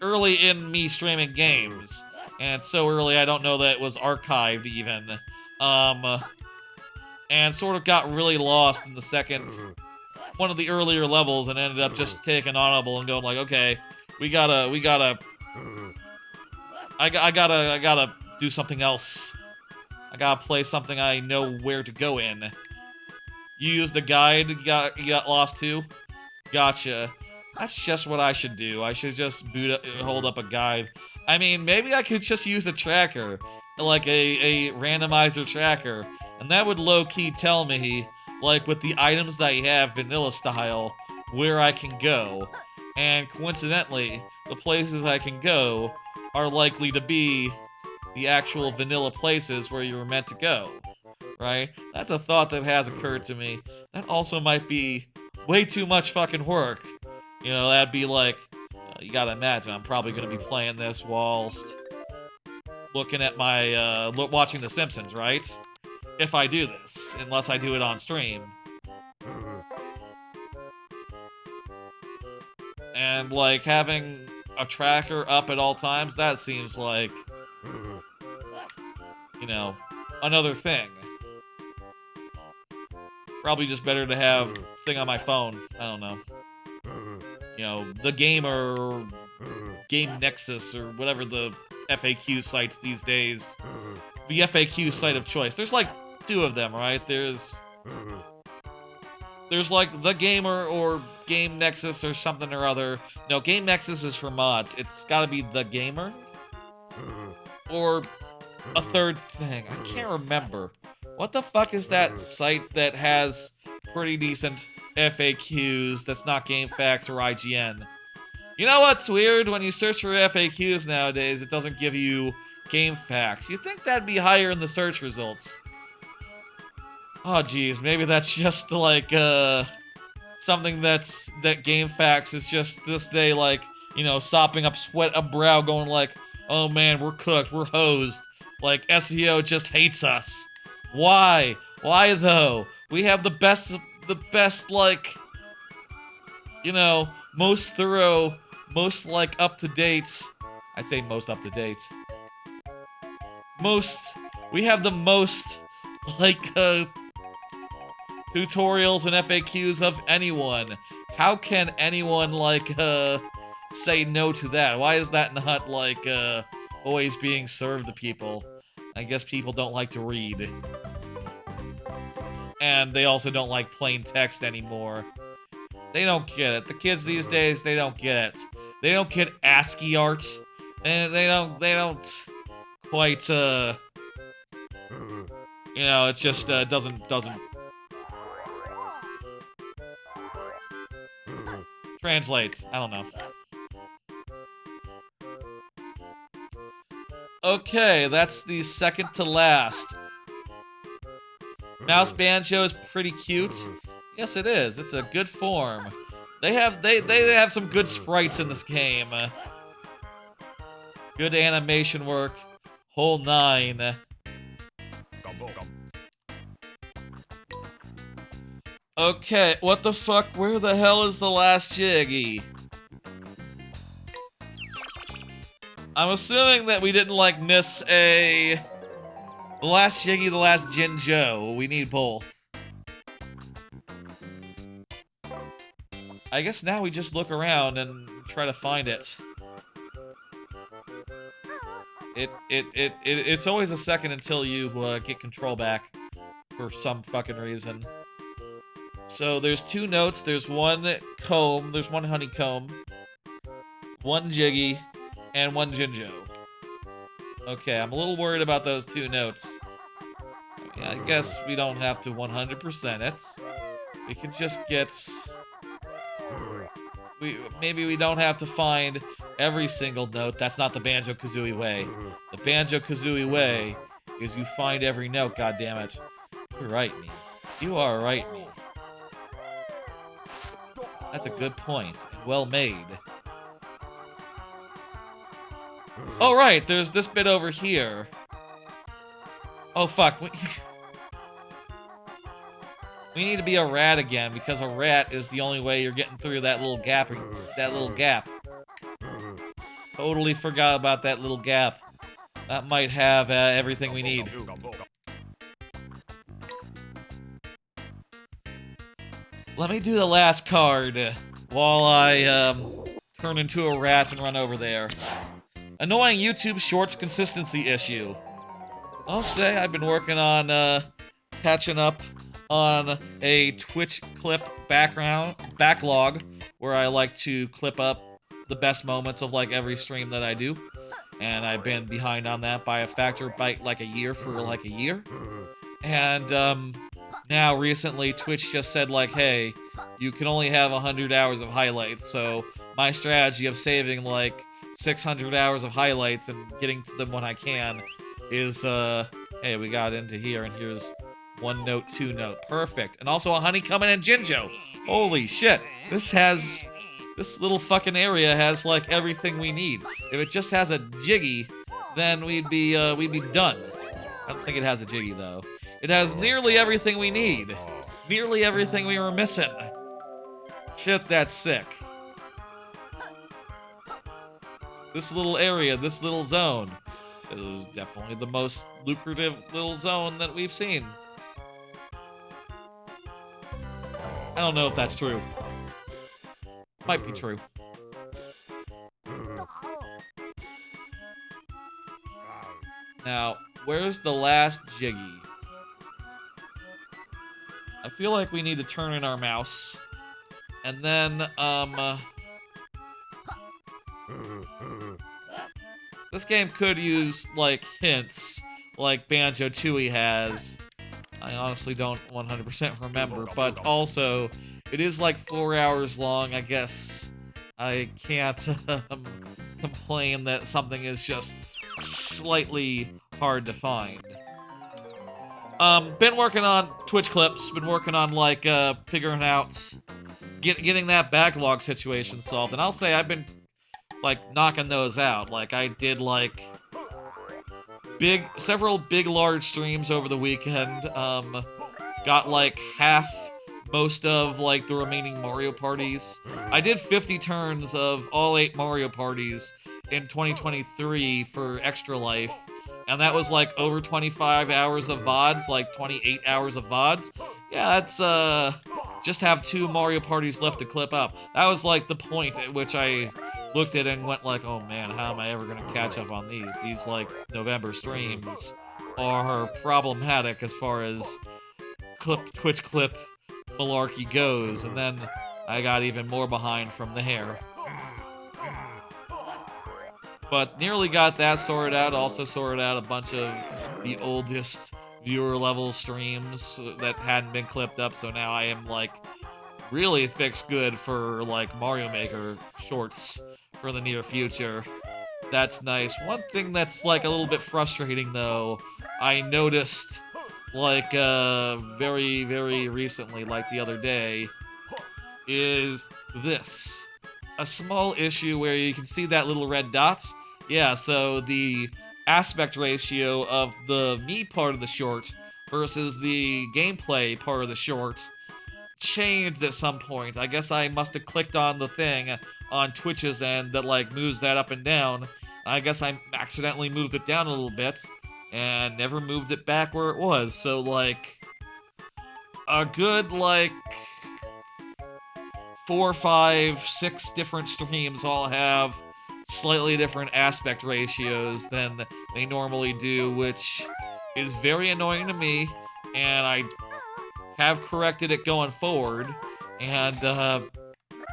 [SPEAKER 1] early in me streaming games. And it's so early I don't know that it was archived even. And sort of got really lost in the second, one of the earlier levels, and ended up just taking Audible and going like, okay, I gotta do something else. I gotta play something I know where to go in. You used a guide, you got lost too? Gotcha. That's just what I should do. I should just hold up a guide. I mean, maybe I could just use a tracker, like a randomizer tracker, and that would low-key tell me, like, with the items that I have vanilla style, where I can go. And coincidentally, the places I can go are likely to be the actual vanilla places where you were meant to go, right? That's a thought that has occurred to me. That also might be way too much fucking work. You know, that'd be like, you gotta imagine, I'm probably gonna be playing this whilst looking at my, watching The Simpsons, right? If I do this, unless I do it on stream. And, like, having a tracker up at all times, that seems like, you know, another thing. Probably just better to have thing on my phone. I don't know. You know, the Gamer, or Game Nexus, or whatever the FAQ sites these days. The FAQ site of choice. There's like 2 of them, right? There's like the Gamer or Game Nexus or something or other. No, Game Nexus is for mods. It's gotta be the Gamer. Or a third thing. I can't remember. What the fuck is that site that has pretty decent FAQs that's not GameFAQs or IGN? You know what's weird? When you search for FAQs nowadays, it doesn't give you GameFAQs. You'd think that'd be higher in the search results. Oh geez, maybe that's just like something that GameFAQs is just they, like, you know, sopping up sweat of brow, going like, oh man, we're cooked, we're hosed. Like, SEO just hates us. Why? Why though? We have the best, like, you know, most thorough, most, like, up-to-date. I say most up-to-date. We have the most, like, tutorials and FAQs of anyone. How can anyone, like, say no to that? Why is that not, like, always being served to people? I guess people don't like to read. And they also don't like plain text anymore. They don't get it. The kids these days, they don't get it. They don't get ASCII art. And they don't quite, you know, it just, doesn't translate. I don't know. Okay, that's the second to last. Mouse Banjo is pretty cute. Yes, it is. It's a good form. They have some good sprites in this game. Good animation work. Whole 9. Okay, what the fuck? Where the hell is the last Jiggy? I'm assuming that we didn't, like, miss the last Jiggy, the last Jinjo. We need both. I guess now we just look around and try to find it. It's always a second until you get control back for some fucking reason. So there's 2 notes, there's 1 comb, there's 1 honeycomb, 1 Jiggy, and 1 Jinjo. Okay, I'm a little worried about those 2 notes. I guess we don't have to 100% it. We can just get... Maybe we don't have to find every single note. That's not the Banjo-Kazooie way. The Banjo-Kazooie way is you find every note, goddammit. You're right, me. You are right, me. That's a good point, and well made. Oh, right, there's this bit over here. Oh, fuck. We need to be a rat again, because a rat is the only way you're getting through that little gap. Totally forgot about that little gap. That might have everything we need. Let me do the last card while I turn into a rat and run over there. Annoying YouTube Shorts consistency issue. I'll say I've been working on catching up on a Twitch clip backlog where I like to clip up the best moments of like every stream that I do. And I've been behind on that by a factor by like a year for like a year. And now recently Twitch just said like, hey, you can only have 100 hours of highlights. So my strategy of saving like 600 hours of highlights and getting to them when I can is hey, we got into here and here's 1 note, 2 note. Perfect. And also a honeycomb and a Jinjo. Holy shit. This little fucking area has like everything we need. If it just has a Jiggy, then we'd be done. I don't think it has a Jiggy though. It has nearly everything we need. Nearly everything we were missing. Shit, that's sick. This little area, this little zone, is definitely the most lucrative little zone that we've seen. I don't know if that's true. Might be true. Now, where's the last Jiggy? I feel like we need to turn in our mouse. And then, this game could use, like, hints, like Banjo-Tooie has. I honestly don't 100% remember, but also, it is like 4 hours long, I guess. I can't complain that something is just slightly hard to find. Been working on Twitch clips, been working on, like, figuring out, getting that backlog situation solved, and I'll say I've been, like, knocking those out. Like, I did, like, several big, large streams over the weekend, got, like, most of, like, the remaining Mario parties. I did 50 turns of all 8 Mario parties in 2023 for Extra Life, and that was, like, over 25 hours of VODs, like, 28 hours of VODs. Yeah, that's, just have 2 Mario parties left to clip up. That was, like, the point at which I looked at it and went like, oh man, how am I ever gonna catch up on these? These, like, November streams are problematic as far as Twitch clip malarkey goes, and then I got even more behind from there. But nearly got that sorted out, also sorted out a bunch of the oldest viewer level streams that hadn't been clipped up, so now I am, like, really fixed good for, like, Mario Maker shorts for the near future. That's nice. One thing that's, like, a little bit frustrating, though, I noticed, like, very, very recently, like the other day, is this. A small issue where you can see that little red dots. Yeah, so the aspect ratio of the me part of the short versus the gameplay part of the short changed at some point. I guess I must have clicked on the thing on Twitch's end that, like, moves that up and down, I guess I accidentally moved it down a little bit and never moved it back where it was. So, like, a good, like, 4, 5, 6 different streams all have slightly different aspect ratios than they normally do, which is very annoying to me, and I have corrected it going forward, and,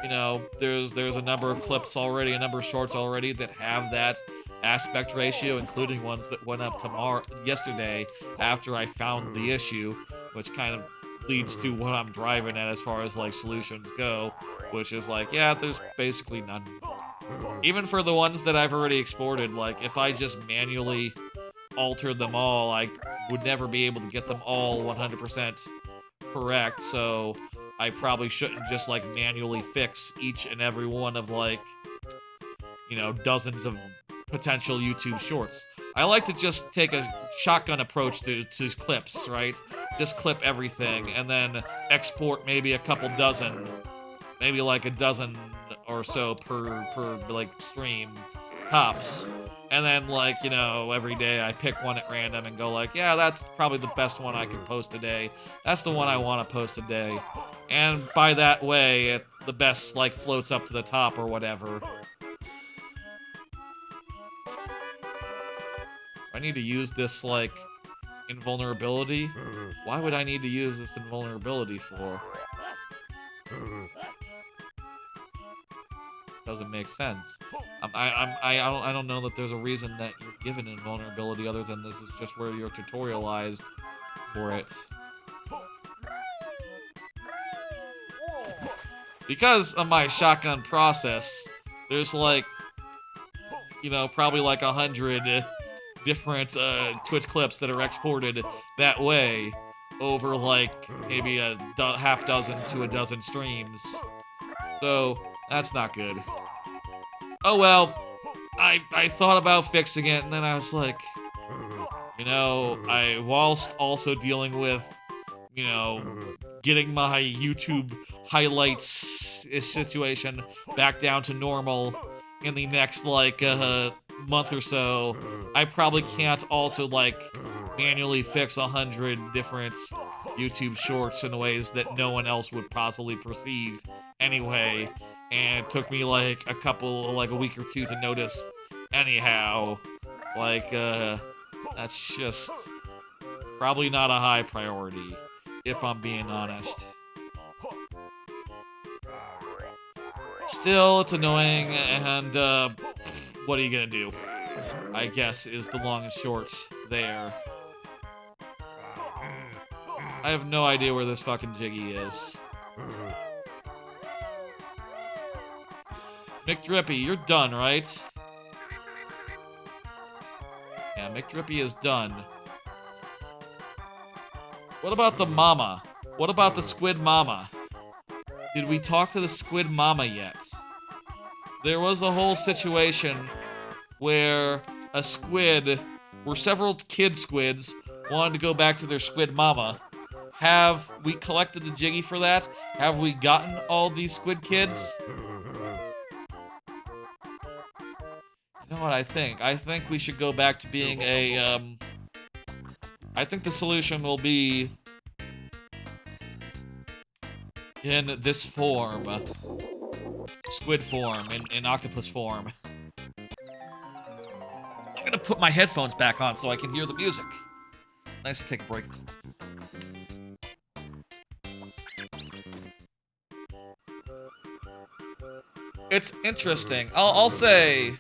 [SPEAKER 1] you know, there's a number of clips already, a number of shorts already that have that aspect ratio, including ones that went up yesterday after I found the issue, which kind of leads to what I'm driving at as far as, like, solutions go, which is like, yeah, there's basically none. Even for the ones that I've already exported, like, if I just manually altered them all, I would never be able to get them all 100% correct, so I probably shouldn't just, like, manually fix each and every one of, like, you know, dozens of potential YouTube shorts. I like to just take a shotgun approach to clips, right? Just clip everything, and then export maybe a couple dozen, maybe like a dozen or so per like, stream, tops. And then, like, you know, every day I pick one at random and go like, yeah, that's probably the best one I can post today. That's the one I want to post today. And by that way, the best, like, floats up to the top or whatever. I need to use this, like, invulnerability? Why would I need to use this invulnerability for? Doesn't make sense. I don't know that there's a reason that you're given invulnerability other than this is just where you're tutorialized for it. Because of my shotgun process, there's, like, you know, probably like 100 different Twitch clips that are exported that way over, like, maybe a half dozen to a dozen streams. So that's not good. Oh well, I thought about fixing it, and then I was like, you know, whilst also dealing with, you know, getting my YouTube highlights situation back down to normal in the next, like, month or so, I probably can't also, like, manually fix 100 different YouTube shorts in ways that no one else would possibly perceive anyway, and it took me, like, a week or two to notice anyhow. Like, that's just probably not a high priority, if I'm being honest. Still, it's annoying, and, what are you gonna do? I guess is the long and short there. I have no idea where this fucking Jiggy is. McDrippy, you're done, right? Yeah, McDrippy is done. What about the mama? What about the squid mama? Did we talk to the squid mama yet? There was a whole situation where several kid squids wanted to go back to their squid mama. Have we collected the Jiggy for that? Have we gotten all these squid kids? You know what I think? I think we should go back to being a, I think the solution will be in this form. Squid form, in octopus form. I'm gonna put my headphones back on so I can hear the music. It's nice to take a break. It's interesting. I'll say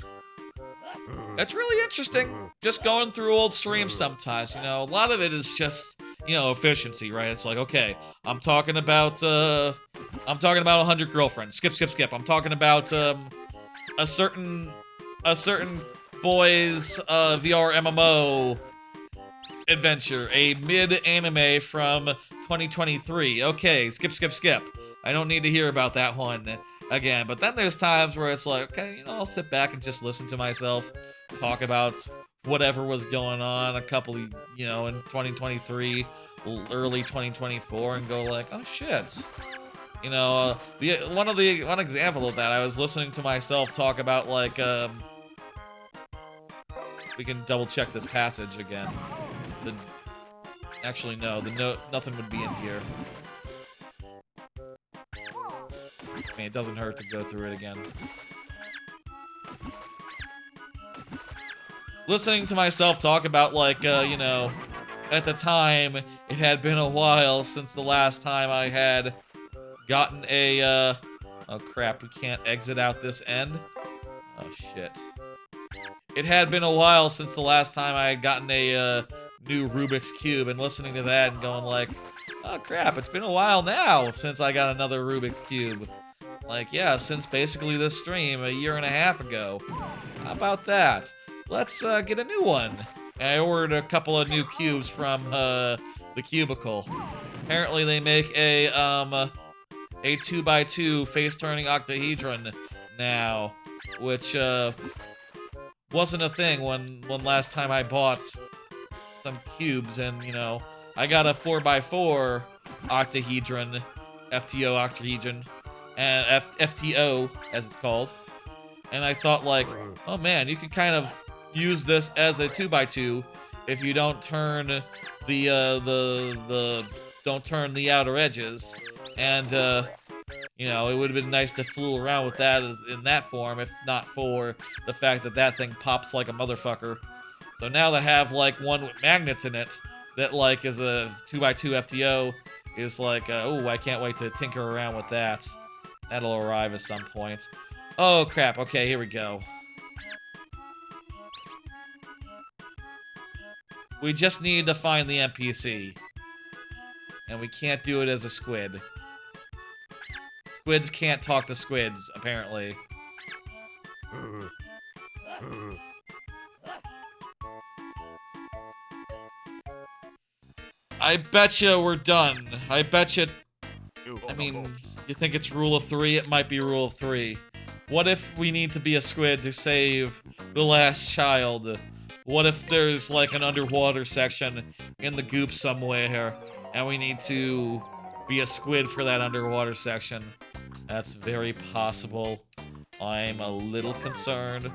[SPEAKER 1] it's really interesting just going through old streams sometimes, you know. A lot of it is just, you know, efficiency, right? It's like, okay, I'm talking about 100 girlfriends. Skip, skip, skip. I'm talking about a certain boys VR MMO adventure, a mid-anime from 2023. Okay, skip, skip, skip. I don't need to hear about that one again. But then there's times where it's like, okay, you know, I'll sit back and just listen to myself talk about whatever was going on a couple of, you know, in 2023, early 2024, and go like, oh shit. You know, one example of that, I was listening to myself talk about, like, we can double check this passage again. Actually, no, nothing would be in here. I mean, it doesn't hurt to go through it again. Listening to myself talk about, like, you know, at the time, it had been a while since the last time I had gotten a, oh crap, we can't exit out this end? Oh shit. It had been a while since the last time I had gotten a, new Rubik's Cube, and listening to that and going like, oh crap, it's been a while now since I got another Rubik's Cube. Like, yeah, since basically this stream a year and a half ago. How about that? Let's get a new one. And I ordered a couple of new cubes from the cubicle. Apparently they make a 2x2 face-turning octahedron now, which wasn't a thing when last time I bought some cubes, and you know, I got a 4x4 octahedron, FTO octahedron, and FTO as it's called, and I thought like, oh man, you can kind of use this as a 2x2 if you don't turn don't turn the outer edges, and you know, it would have been nice to fool around with that in that form, if not for the fact that that thing pops like a motherfucker. So now they have, like, one with magnets in it that, like, is a 2x2 FTO, is like, oh, I can't wait to tinker around with that. That'll arrive at some point. Oh, crap. Okay, here we go. We just need to find the NPC. And we can't do it as a squid. Squids can't talk to squids, apparently. I betcha we're done. I betcha... I mean, you think it's rule of 3? It might be rule of 3. What if we need to be a squid to save the last child? What if there's, like, an underwater section in the goop somewhere, and we need to be a squid for that underwater section? That's very possible. I'm a little concerned,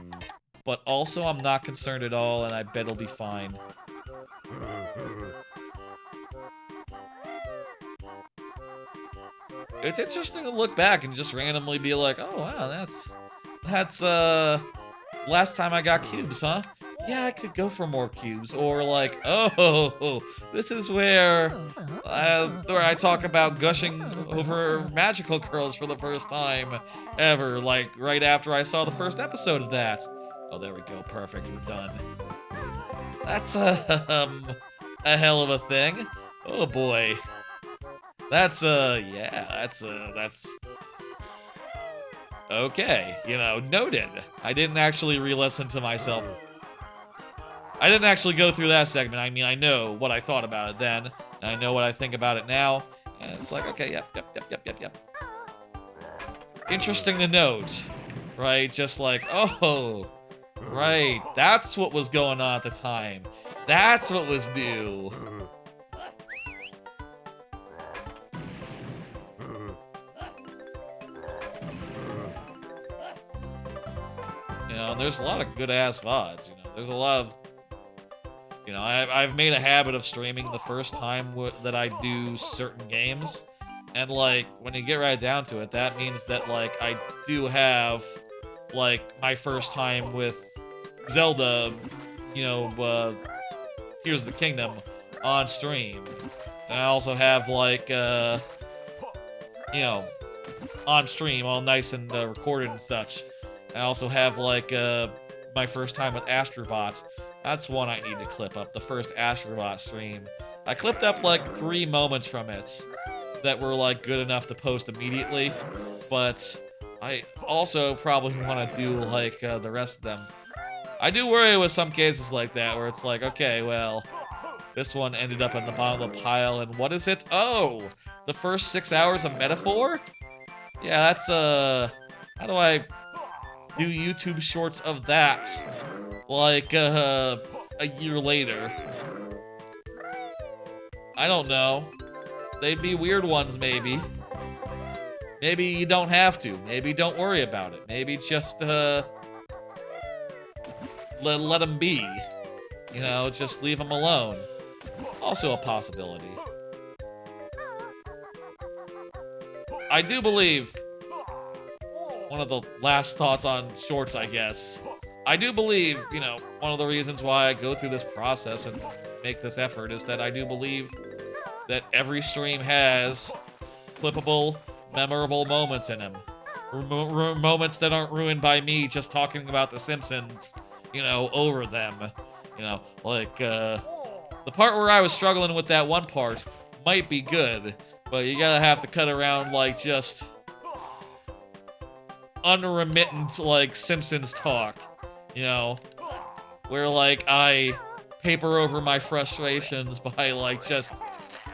[SPEAKER 1] but also I'm not concerned at all, and I bet it'll be fine. It's interesting to look back and just randomly be like, oh wow, that's last time I got cubes, huh? Yeah, I could go for more cubes. Or like, oh, this is where I talk about gushing over magical girls for the first time ever, like right after I saw the first episode of that. Oh, there we go, perfect, we're done. That's a hell of a thing. Oh boy. That's, yeah, that's... Okay, you know, noted. I didn't actually re-listen to myself. I didn't actually go through that segment. I mean, I know what I thought about it then, and I know what I think about it now, and it's like, okay, yep. Interesting to note, right? Just like, oh, right, that's what was going on at the time. That's what was new. You know, there's a lot of good-ass VODs, you know. There's a lot of... You know, I've made a habit of streaming the first time that I do certain games. And, like, when you get right down to it, that means that, like, I do have, like, my first time with Zelda, you know, Tears of the Kingdom on stream. And I also have, like, you know, on stream, all nice and recorded and such. I also have, like, my first time with Astrobot. That's one I need to clip up, the first Astrobot stream. I clipped up, like, 3 moments from it that were, like, good enough to post immediately, but I also probably want to do, like, the rest of them. I do worry with some cases like that, where it's like, okay, well, this one ended up in the bottom of the pile, and what is it? Oh, the first 6 hours of Metaphor? Yeah, that's, how do I do YouTube shorts of that? Like, a year later. I don't know. They'd be weird ones, maybe. Maybe you don't have to. Maybe don't worry about it. Maybe just, let them be. You know, just leave them alone. Also a possibility. I do believe, one of the last thoughts on shorts, I guess. I do believe, you know, one of the reasons why I go through this process and make this effort is that I do believe that every stream has clippable, memorable moments in them. Moments that aren't ruined by me just talking about The Simpsons, you know, over them. You know, like, the part where I was struggling with that one part might be good, but you gotta have to cut around, like, just unremittent, like, Simpsons talk, you know, where, like, I paper over my frustrations by, like, just,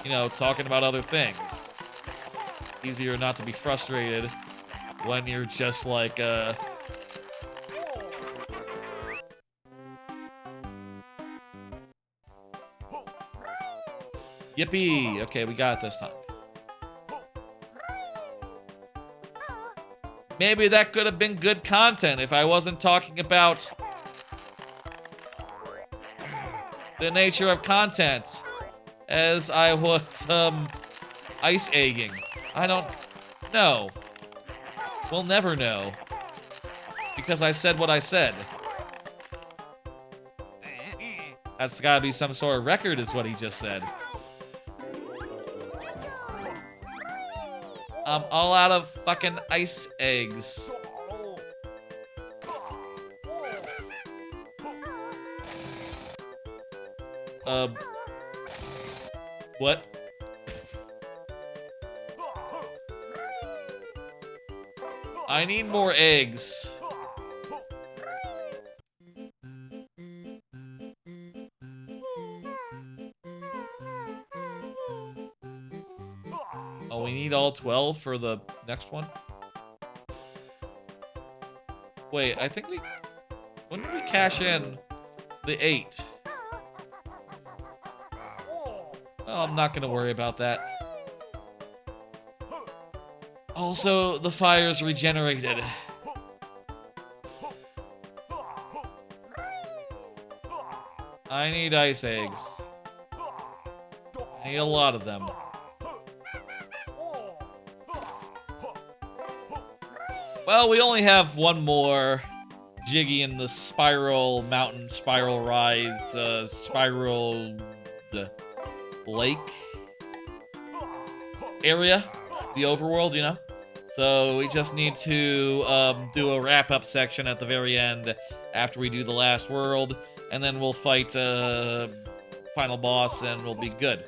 [SPEAKER 1] you know, talking about other things. Easier not to be frustrated when you're just, like, Yippee! Okay, we got it this time. Maybe that could have been good content if I wasn't talking about the nature of content as I was, ice egging. I don't know. We'll never know. Because I said what I said. That's gotta be some sort of record, is what he just said. I'm all out of fucking ice eggs. What? I need more eggs. Oh, we need all 12 for the next one? Wait, I think we... When did we cash in the 8? Oh, I'm not gonna worry about that. Also, the fire's regenerated. I need ice eggs. I need a lot of them. Well, we only have one more Jiggy in the spiral mountain, spiral rise, spiral lake area, the overworld, you know? So we just need to do a wrap-up section at the very end after we do the last world, and then we'll fight final boss and we'll be good.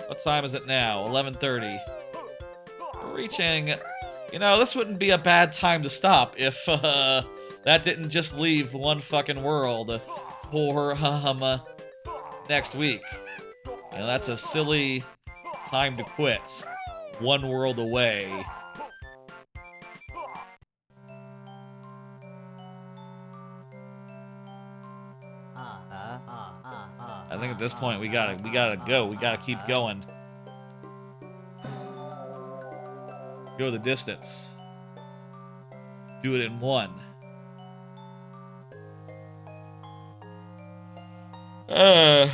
[SPEAKER 1] What time is it now? 11:30. We're reaching... You know, this wouldn't be a bad time to stop if that didn't just leave one fucking world for next week. You know, that's a silly time to quit. One world away. I think at this point we gotta go. We gotta keep going. Go the distance. Do it in one. I'd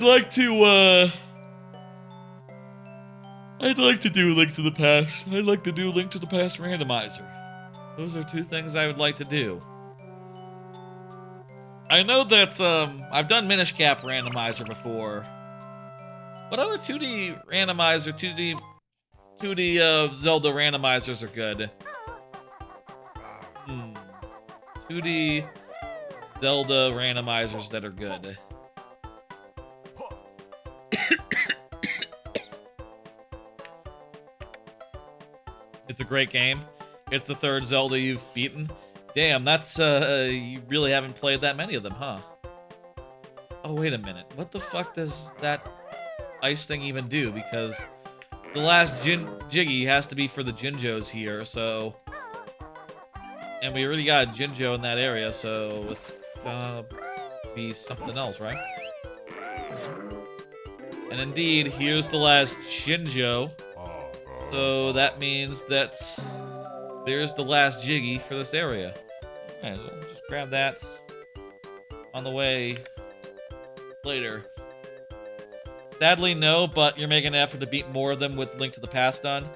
[SPEAKER 1] like to do Link to the Past. I'd like to do Link to the Past randomizer. Those are two things I would like to do. I know that I've done Minish Cap randomizer before. What other 2D randomizer, 2D Zelda randomizers are good? 2D Zelda randomizers that are good. It's a great game. It's the third Zelda you've beaten. Damn, that's, you really haven't played that many of them, huh? Oh, wait a minute. What the fuck does that ice thing even do? Because the last Jiggy has to be for the Jinjos here, so... And we already got a Jinjo in that area, so it's gonna be something else, right? And indeed, here's the last Jinjo. So that means that there's the last Jiggy for this area. Alright, so just grab that. on the way later. Sadly, no, but you're making an effort to beat more of them with Link to the Past done.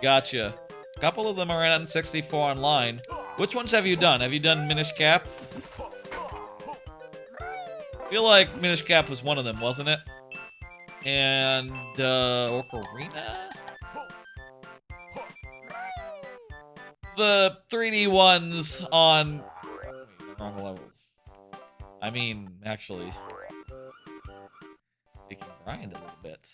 [SPEAKER 1] Gotcha. A couple of them are on N64 online. Which ones have you done? Have you done Minish Cap? I feel like Minish Cap was one of them, wasn't it? And, Ocarina? The 3D ones on... wrong level. I mean, actually... they can grind a little bit.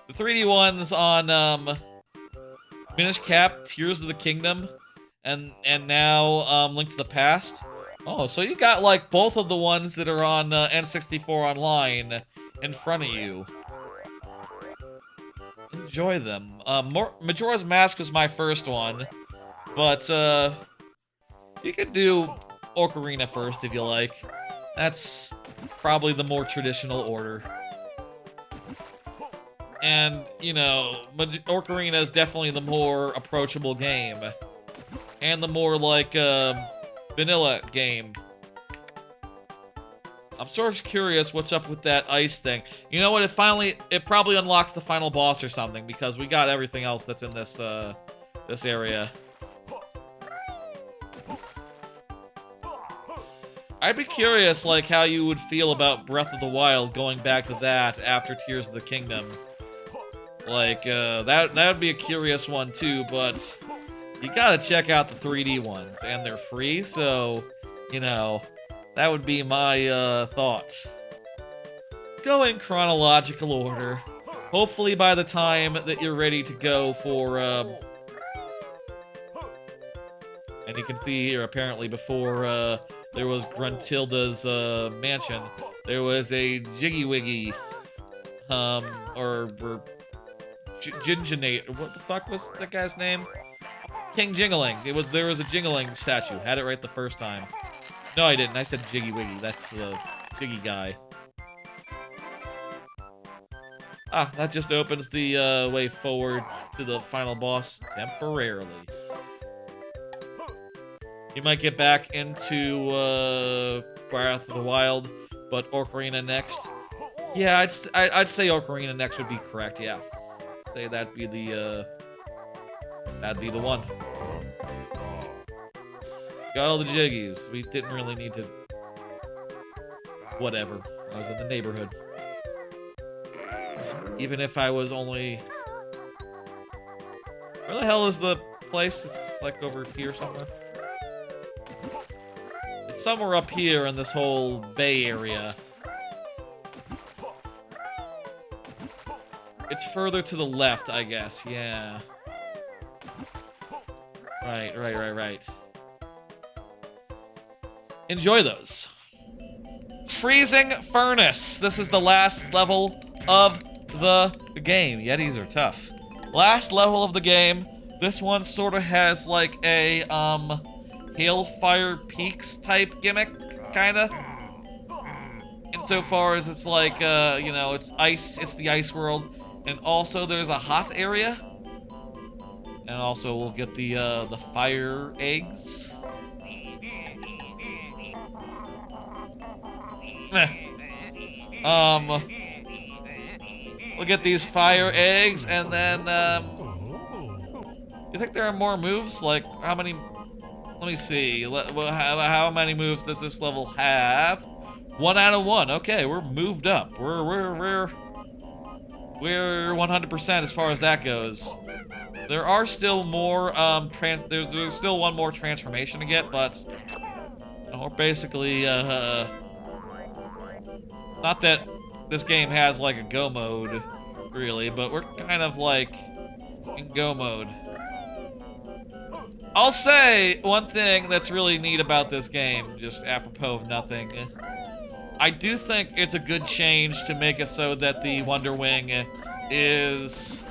[SPEAKER 1] The 3D ones on, Minish Cap, Tears of the Kingdom, and now, Link to the Past. Oh, so you got, like, both of the ones that are on, N64 Online in front of you. Enjoy them. Majora's Mask was my first one, but, you could do Ocarina first if you like. That's probably the more traditional order. And, you know, Ocarina is definitely the more approachable game. And the more, like, vanilla game. I'm sort of curious what's up with that ice thing. You know what, it probably unlocks the final boss or something, because we got everything else that's in this, this area. I'd be curious, like, how you would feel about Breath of the Wild going back to that after Tears of the Kingdom. Like, that would be a curious one, too, but you gotta check out the 3D ones, and they're free, so, you know, that would be my, thoughts. Go in chronological order. Hopefully by the time that you're ready to go for, and you can see here, apparently, before, there was Gruntilda's, mansion, there was a Jiggy Wiggy, or Ginginate, or what the fuck was that guy's name? King Jingling. There was a Jingling statue. Had it right the first time. No, I didn't. I said Jiggy Wiggy. That's the Jiggy guy. Ah, that just opens the way forward to the final boss temporarily. You might get back into Breath of the Wild, but Ocarina next. Yeah, I'd say Ocarina next would be correct. Yeah, say that'd be the one. Got all the jiggies. We didn't really need to. Whatever. I was in the neighborhood. Even if I was only. Where the hell is the place? It's like over here somewhere. It's somewhere up here in this whole bay area. It's further to the left, I guess. Yeah. Right. Enjoy those. Freezing Furnace. This is the last level of the game. Yetis are tough. Last level of the game. This one sort of has like a, Hailfire Peaks type gimmick, kinda. Insofar as it's like, you know, it's ice, it's the ice world. And also there's a hot area. And also we'll get the fire eggs. We'll get these fire eggs, and then, you think there are more moves? Like, how many, let me see, how many moves does this level have? 1 out of 1, okay, we're moved up, we're 100% as far as that goes. There are still more, there's still one more transformation to get, but, you know, we're basically, not that this game has like a go mode, really, but we're kind of like in go mode. I'll say one thing that's really neat about this game, just apropos of nothing. I do think it's a good change to make it so that the Wonder Wing is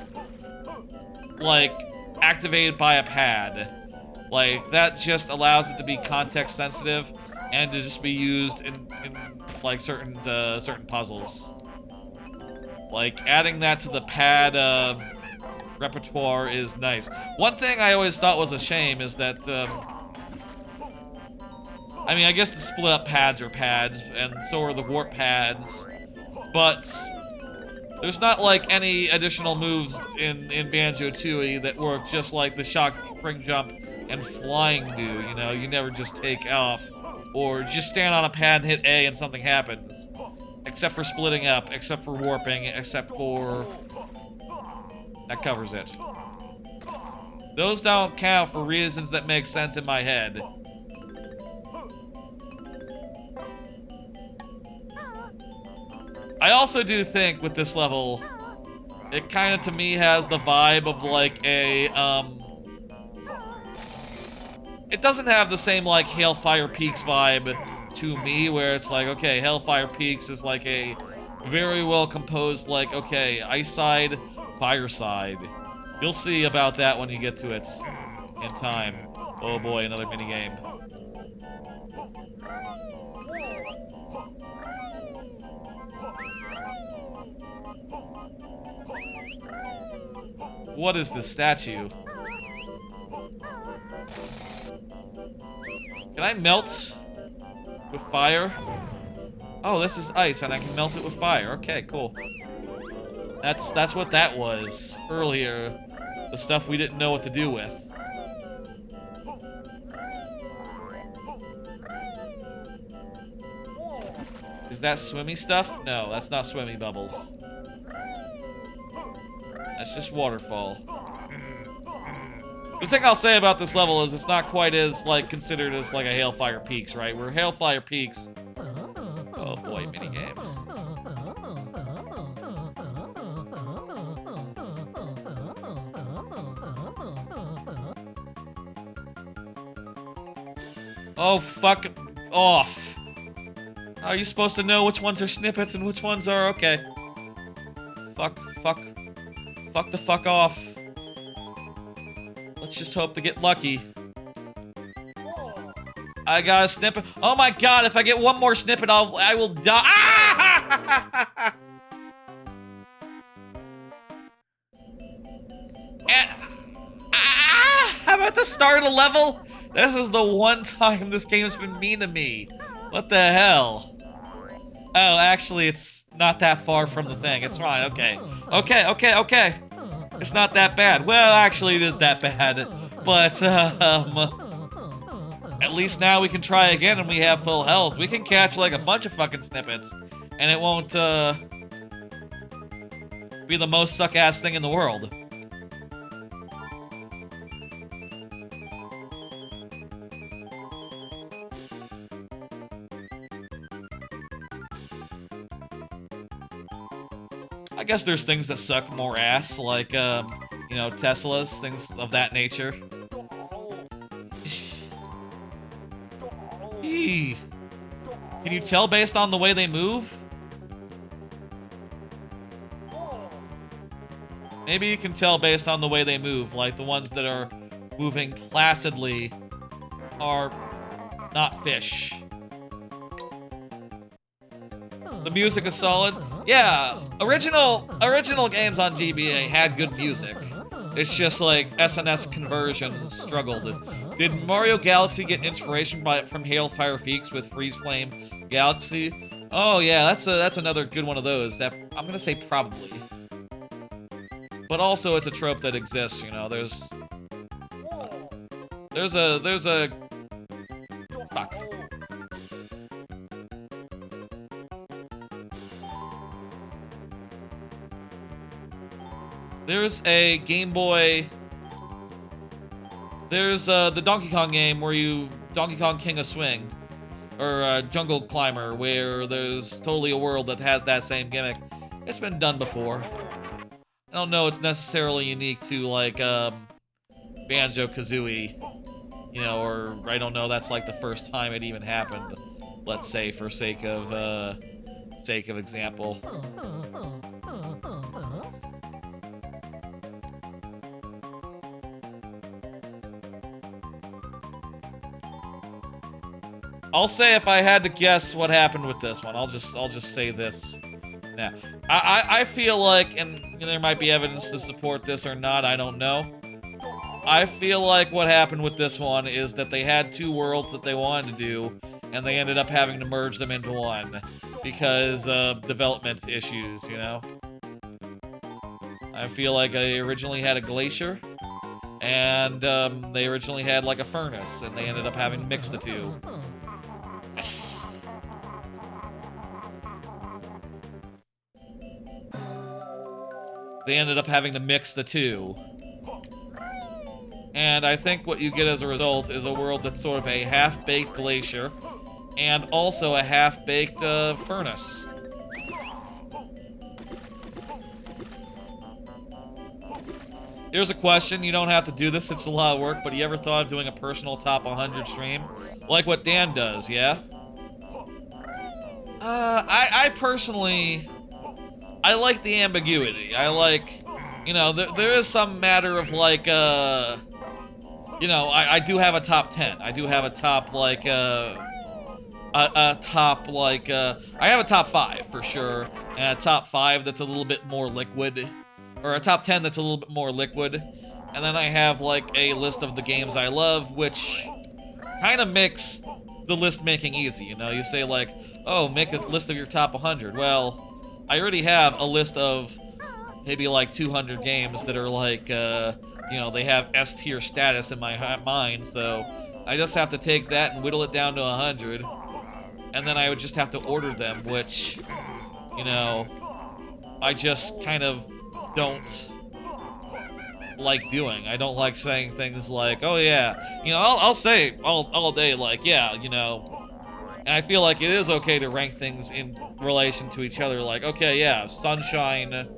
[SPEAKER 1] like activated by a pad. Like, that just allows it to be context sensitive and to just be used in like certain puzzles. Like, adding that to the pad repertoire is nice. One thing I always thought was a shame is that I mean, I guess the split up pads are pads, and so are the warp pads, but there's not like any additional moves in Banjo-Tooie that work just like the shock, spring jump, and flying do, you know? You never just take off, or just stand on a pad and hit A and something happens. Except for splitting up, except for warping, except for... That covers it. Those don't count for reasons that make sense in my head. I also do think with this level, it kind of to me has the vibe of like a, it doesn't have the same like Hailfire Peaks vibe to me where it's like, okay, Hailfire Peaks is like a very well composed like, okay, ice side, fire side. You'll see about that when you get to it in time. Oh boy, another minigame. What is this statue? Can I melt with fire? Oh, this is ice, and I can melt it with fire. Okay, cool. That's what that was earlier. The stuff we didn't know what to do with. Is that swimmy stuff? No, that's not swimmy bubbles. That's just waterfall. The thing I'll say about this level is it's not quite as, like, considered as, like, a Hailfire Peaks, right? Where Hailfire Peaks... Oh boy, minigame. Oh, fuck off. How are you supposed to know which ones are snippets and which ones are... Okay. Fuck the fuck off. Let's just hope to get lucky. I got a snippet. Oh my god, if I get one more snippet, I will die. Ah! And, I'm at the start of the level. This is the one time this game's been mean to me. What the hell? Oh, actually, it's not that far from the thing. It's fine, okay. Okay. It's not that bad. Well, actually, it is that bad. But, at least now we can try again and we have full health. We can catch, like, a bunch of fucking snippets. And it won't, be the most suck-ass thing in the world. I guess there's things that suck more ass, like, you know, Teslas, things of that nature. Can you tell based on the way they move? Maybe you can tell based on the way they move, like the ones that are moving placidly are not fish. The music is solid. Yeah, original games on GBA had good music. It's just like SNS conversions struggled. Did Mario Galaxy get inspiration from Hailfire Peaks with Freeze Flame Galaxy? Oh yeah, that's another good one of those. That I'm gonna say probably. But also it's a trope that exists, you know. There's a fuck. There's a Game Boy. There's the Donkey Kong game where you Donkey Kong King of Swing, or Jungle Climber, where there's totally a world that has that same gimmick. It's been done before. I don't know it's necessarily unique to like Banjo-Kazooie, you know, or I don't know that's like the first time it even happened. Let's say for sake of example. I'll say if I had to guess what happened with this one, I'll just say this. Now, I feel like, and there might be evidence to support this or not, I don't know. I feel like what happened with this one is that they had two worlds that they wanted to do, and they ended up having to merge them into one because of development issues, you know? I feel like I originally had a glacier, and they originally had like a furnace, and they ended up having to mix the two. Yes. They ended up having to mix the two. And I think what you get as a result is a world that's sort of a half-baked glacier, and also a half-baked furnace. Here's a question, you don't have to do this, it's a lot of work, but you ever thought of doing a personal top 100 stream? Like what Dan does, yeah? I personally... I like the ambiguity. I like... You know, there is some matter of like, you know, I do have a top 10. I do have a top, like, I have a top 5, for sure, and a top 5 that's a little bit more liquid, or a top 10 that's a little bit more liquid, and then I have, like, a list of the games I love, which kind of makes the list making easy, you know? You say, like, oh, make a list of your top 100. Well, I already have a list of maybe, like, 200 games that are, like, you know, they have S-tier status in my mind, so I just have to take that and whittle it down to 100, and then I would just have to order them, which, you know, I just kind of don't like doing. I don't like saying things like, oh yeah, you know, I'll say all day, like, yeah, you know, and I feel like it is okay to rank things in relation to each other, like, okay, yeah, Sunshine,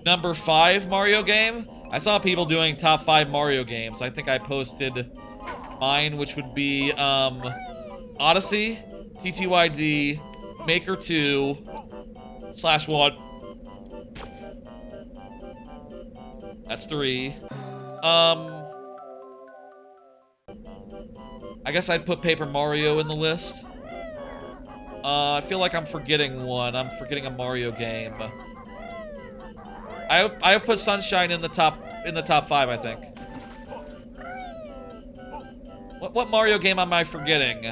[SPEAKER 1] number 5 Mario game? I saw people doing top 5 Mario games. I think I posted mine, which would be, Odyssey, TTYD, Maker 2, /1. That's 3. I guess I'd put Paper Mario in the list. I feel like I'm forgetting one. I'm forgetting a Mario game. I put Sunshine in the top 5, I think. What Mario game am I forgetting?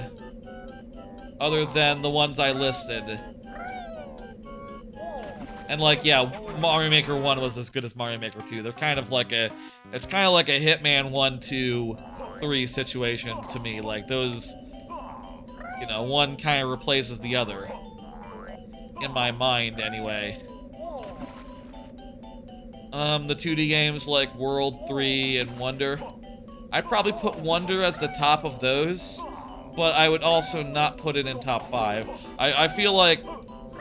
[SPEAKER 1] Other than the ones I listed. And like, yeah, Mario Maker 1 was as good as Mario Maker 2. They're kind of like it's kind of like a Hitman 1, 2, 3 situation to me. Like those, you know, one kind of replaces the other. In my mind, anyway. The 2D games like World 3 and Wonder. I'd probably put Wonder as the top of those, but I would also not put it in top 5. I feel like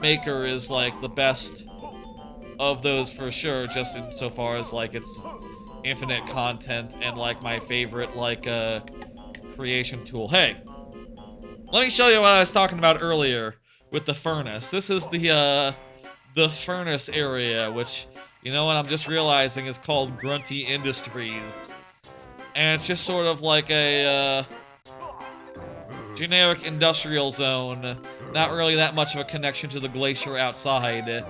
[SPEAKER 1] Maker is like the best of those for sure, just insofar as like it's infinite content and like my favorite like creation tool. Hey, let me show you what I was talking about earlier with the furnace. This is the furnace area, which, you know what, I'm just realizing is called Grunty Industries. And it's just sort of like a generic industrial zone. Not really that much of a connection to the glacier outside.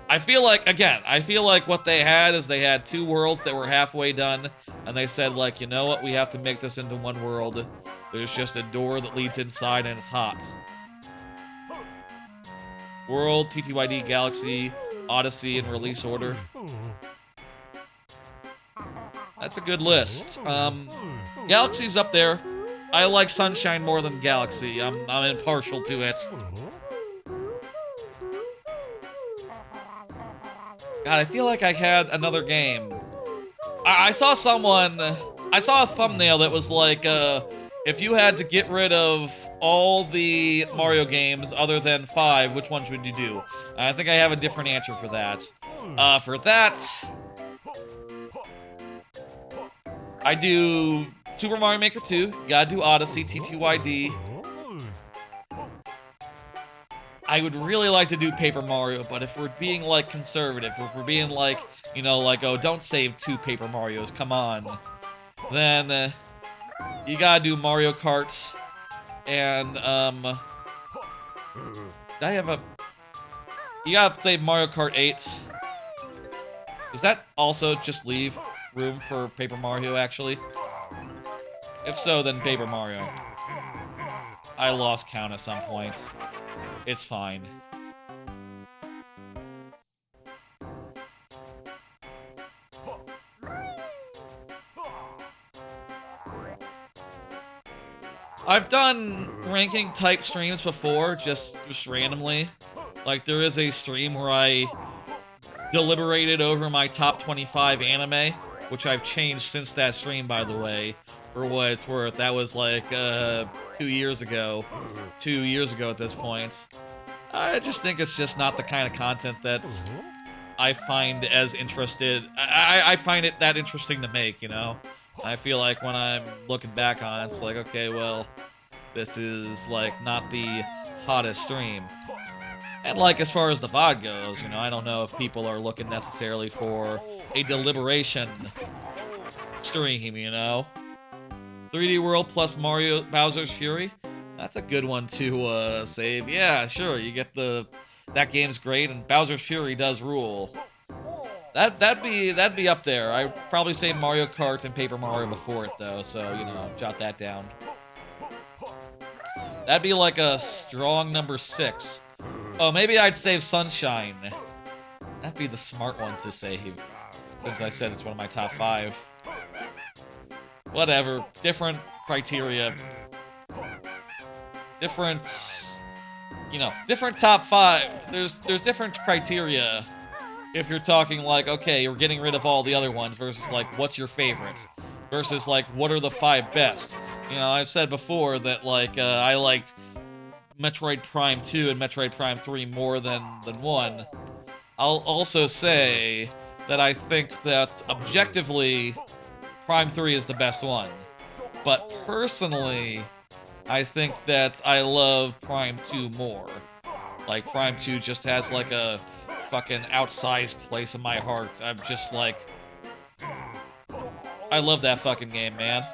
[SPEAKER 1] I feel like, again, I feel like what they had is they had 2 worlds that were halfway done, and they said, like, you know what, we have to make this into one world. There's just a door that leads inside and it's hot. World, TTYD, Galaxy, Odyssey, in release order. That's a good list. Galaxy's up there. I like Sunshine more than Galaxy. I'm impartial to it. God, I feel like I had another game. I saw a thumbnail that was like, if you had to get rid of all the Mario games other than 5, which ones would you do? I think I have a different answer for that. For that, I do Super Mario Maker 2, you gotta do Odyssey, TTYD. I would really like to do Paper Mario, but if we're being, like, conservative, if we're being, like, you know, like, oh, don't save 2 Paper Marios, come on, then, you gotta do Mario Kart, and, you gotta save Mario Kart 8. Does that also just leave room for Paper Mario, actually? If so, then Paper Mario. I lost count at some points. It's fine. I've done ranking type streams before, just randomly. Like, there is a stream where I deliberated over my top 25 anime, which I've changed since that stream, by the way, for what it's worth. That was like 2 years ago. 2 years ago at this point. I just think it's just not the kind of content that I find as interested. I find it that interesting to make, you know? I feel like when I'm looking back on it, it's like, okay, well, this is, like, not the hottest stream. And, like, as far as the VOD goes, you know, I don't know if people are looking necessarily for a deliberation stream, you know? 3D World plus Mario Bowser's Fury? That's a good one to, save. Yeah, sure, you get that game's great, and Bowser's Fury does rule. That'd be up there. I'd probably say Mario Kart and Paper Mario before it, though, so, you know, jot that down. That'd be like a strong number 6. Oh, maybe I'd save Sunshine. That'd be the smart one to save, since I said it's one of my top 5. Whatever. Different criteria. Different... You know, different top 5. There's different criteria. If you're talking like, okay, you're getting rid of all the other ones versus like, what's your favorite? Versus like, what are the 5 best? You know, I've said before that like, I liked Metroid Prime 2 and Metroid Prime 3 more than 1. I'll also say that I think that objectively, Prime 3 is the best one. But personally, I think that I love Prime 2 more. Like, Prime 2 just has like a fucking outsized place in my heart. I'm just like... I love that fucking game, man.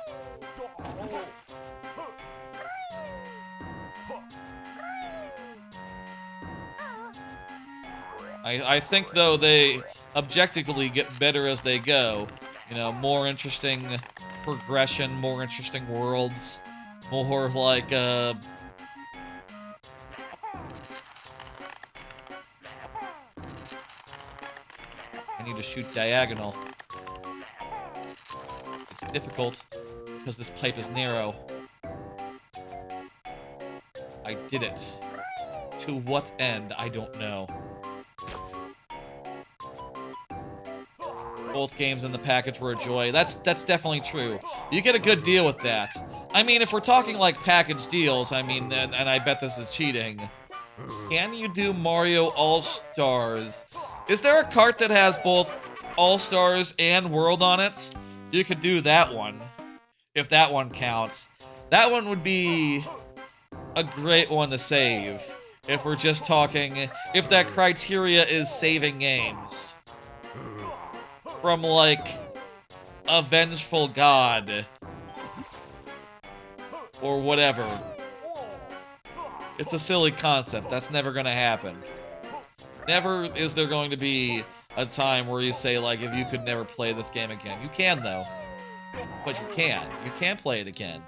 [SPEAKER 1] I think, though, they objectively get better as they go. You know, more interesting progression, more interesting worlds, more like, I need to shoot diagonal. It's difficult, because this pipe is narrow. I did it. To what end, I don't know. Both games in the package were a joy. That's definitely true. You get a good deal with that. I mean, if we're talking like package deals, I mean, and I bet this is cheating. Can you do Mario All-Stars? Is there a cart that has both All-Stars and World on it? You could do that one, if that one counts. That one would be a great one to save, if we're just talking, if that criteria is saving games. From, like, a vengeful god. Or whatever. It's a silly concept. That's never gonna happen. Never is there going to be a time where you say, like, if you could never play this game again. You can, though. But you can. You can play it again.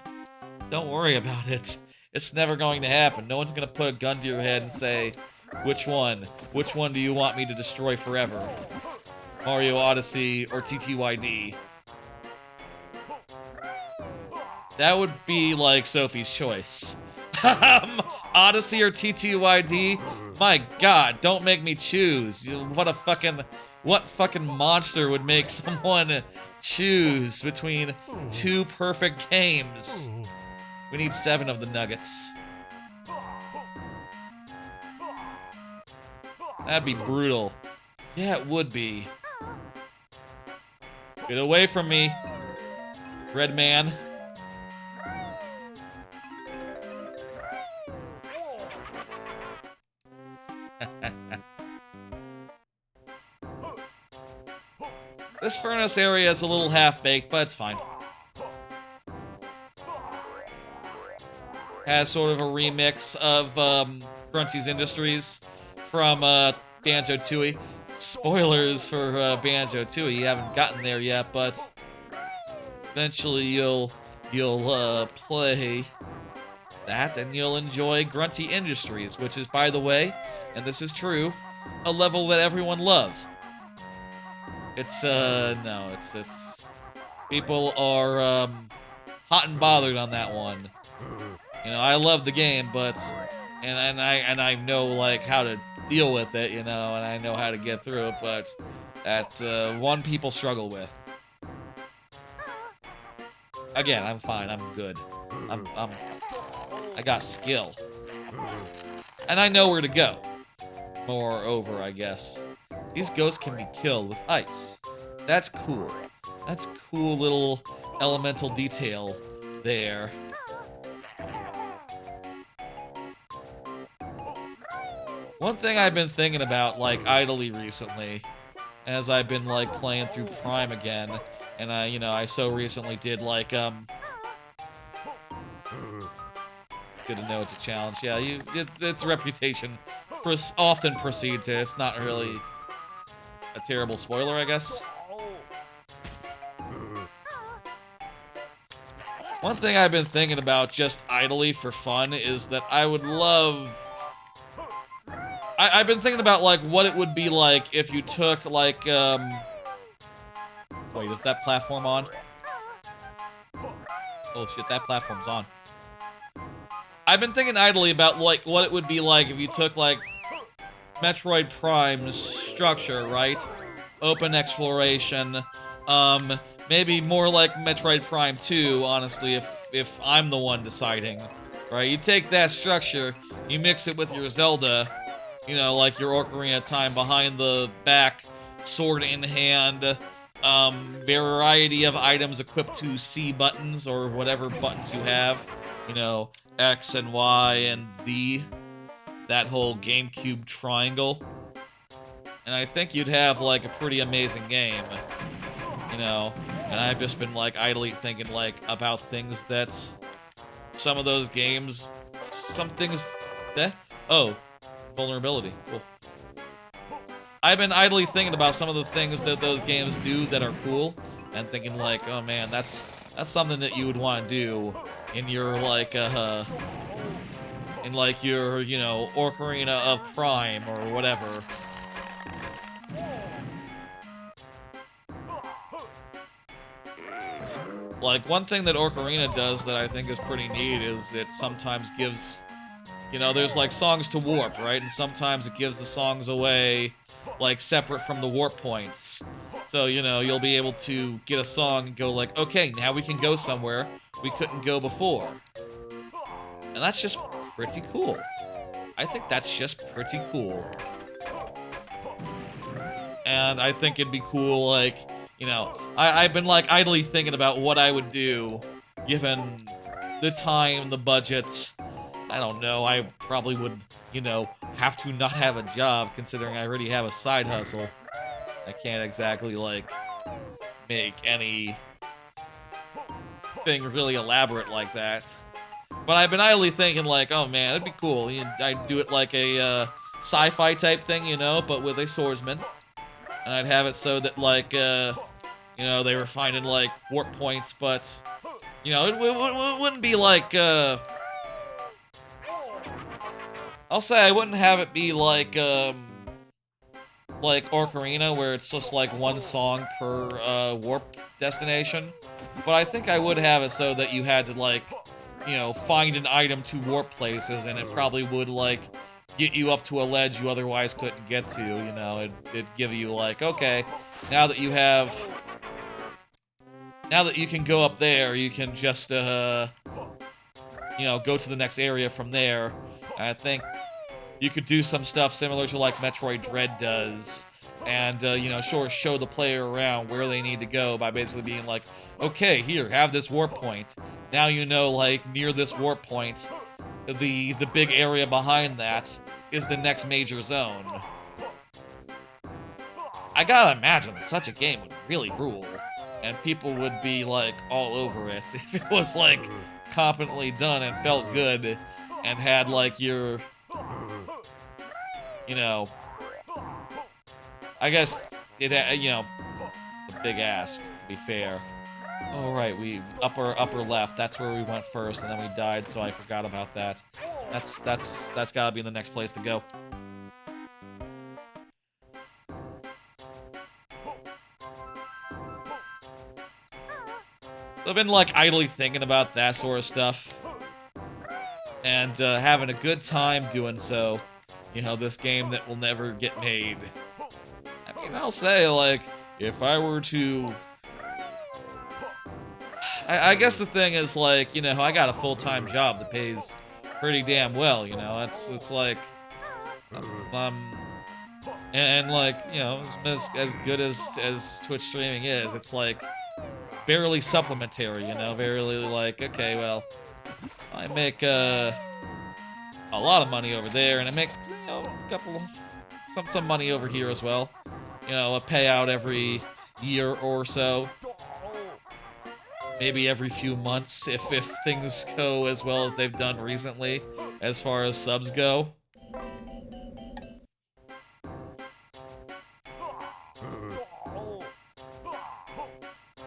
[SPEAKER 1] Don't worry about it. It's never going to happen. No one's gonna put a gun to your head and say, which one? Which one do you want me to destroy forever? Mario Odyssey or TTYD. That would be like Sophie's choice. Odyssey or TTYD? My god, don't make me choose. What fucking monster would make someone choose between 2 perfect games? We need 7 of the nuggets. That'd be brutal. Yeah, it would be. Get away from me, Red Man. This furnace area is a little half-baked, but it's fine. Has sort of a remix of Grunty's Industries from Banjo-Tooie. Spoilers for Banjo-Tooie. You haven't gotten there yet, but eventually you'll play that, and you'll enjoy Grunty Industries, which is, by the way, and this is true, a level that everyone loves. It's, no, it's, people are, hot and bothered on that one. You know, I love the game, but, and I know, like, how to deal with it, you know, and I know how to get through it, but that's, one people struggle with. Again, I'm fine, I'm good. I got skill. And I know where to go. Moreover, I guess. These ghosts can be killed with ice. That's cool. That's cool little elemental detail there. One thing I've been thinking about, like, idly recently, as I've been, like, playing through Prime again, and I so recently did, like, good to know it's a challenge. Yeah, its reputation often precedes it. It's not really a terrible spoiler, I guess. One thing I've been thinking about just idly for fun is that I would love... I've been thinking about, like, what it would be like if you took, like, Wait, is that platform on? Oh shit, that platform's on. I've been thinking idly about, like, what it would be like if you took, like, Metroid Prime's structure, right? Open exploration, maybe more like Metroid Prime 2, honestly, if I'm the one deciding, right? You take that structure, you mix it with your Zelda, you know, like your Ocarina of Time behind the back, sword in hand, variety of items equipped to C buttons or whatever buttons you have, you know, X and Y and Z, that whole GameCube triangle. And I think you'd have, like, a pretty amazing game, you know, and I've just been, like, idly thinking, like, about things that some of those games, some things that, oh, vulnerability, cool. I've been idly thinking about some of the things that those games do that are cool, and thinking, like, oh man, that's something that you would want to do in your, like, in, like, your, you know, Ocarina of Prime or whatever. Like, one thing that Ocarina does that I think is pretty neat is it sometimes gives, you know, there's, like, songs to warp, right? And sometimes it gives the songs away, like, separate from the warp points. So, you know, you'll be able to get a song and go, like, okay, now we can go somewhere we couldn't go before. And that's just pretty cool. I think that's just pretty cool. And I think it'd be cool, like, you know, I've been, like, idly thinking about what I would do given the time, the budgets. I don't know, I probably would, you know, have to not have a job considering I already have a side hustle. I can't exactly, like, make anything really elaborate like that. But I've been idly thinking, like, oh man, it'd be cool. I'd do it like a sci-fi type thing, you know, but with a swordsman. And I'd have it so that, like, you know, they were finding, like, warp points, but, you know, it wouldn't be like, I'll say I wouldn't have it be like Ocarina, where it's just, like, one song per, warp destination. But I think I would have it so that you had to, like, you know, find an item to warp places, and it probably would, like, get you up to a ledge you otherwise couldn't get to, you know, it'd give you, like, okay, now that you can go up there, you can just, you know, go to the next area from there. I think you could do some stuff similar to, like, Metroid Dread does, and, you know, show the player around where they need to go by basically being like, okay, here, have this warp point. Now you know, like, near this warp point, the big area behind that is the next major zone. I gotta imagine that such a game would really rule, and people would be, like, all over it if it was, like, competently done and felt good and had, like, your, you know, I guess it, you know, it's a big ask, to be fair. Oh, right, we upper left. That's where we went first, and then we died, so I forgot about that. That's gotta be the next place to go. So I've been, like, idly thinking about that sort of stuff. And having a good time doing so. You know, this game that will never get made. I mean, I'll say, like, if I were to... I guess the thing is, like, you know, I got a full-time job that pays pretty damn well, you know? It's like... and like, you know, as good as Twitch streaming is, it's like barely supplementary, you know? Barely like, okay, well, I make a lot of money over there, and I make, you know, a couple, some money over here as well. You know, a payout every year or so. Maybe every few months if things go as well as they've done recently, as far as subs go.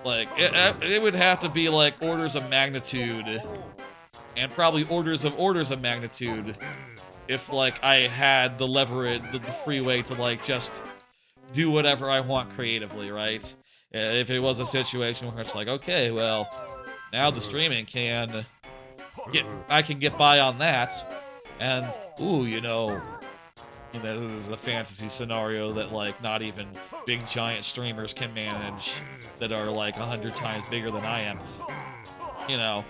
[SPEAKER 1] Like, it would have to be, like, orders of magnitude, and probably orders of magnitude, if, like, I had the leverage, the free way to, like, just do whatever I want creatively, right? If it was a situation where it's like, okay, well, now the streaming can I can get by on that, and, ooh, you know, this is a fantasy scenario that, like, not even big giant streamers can manage that are, like, 100 times bigger than I am. You know,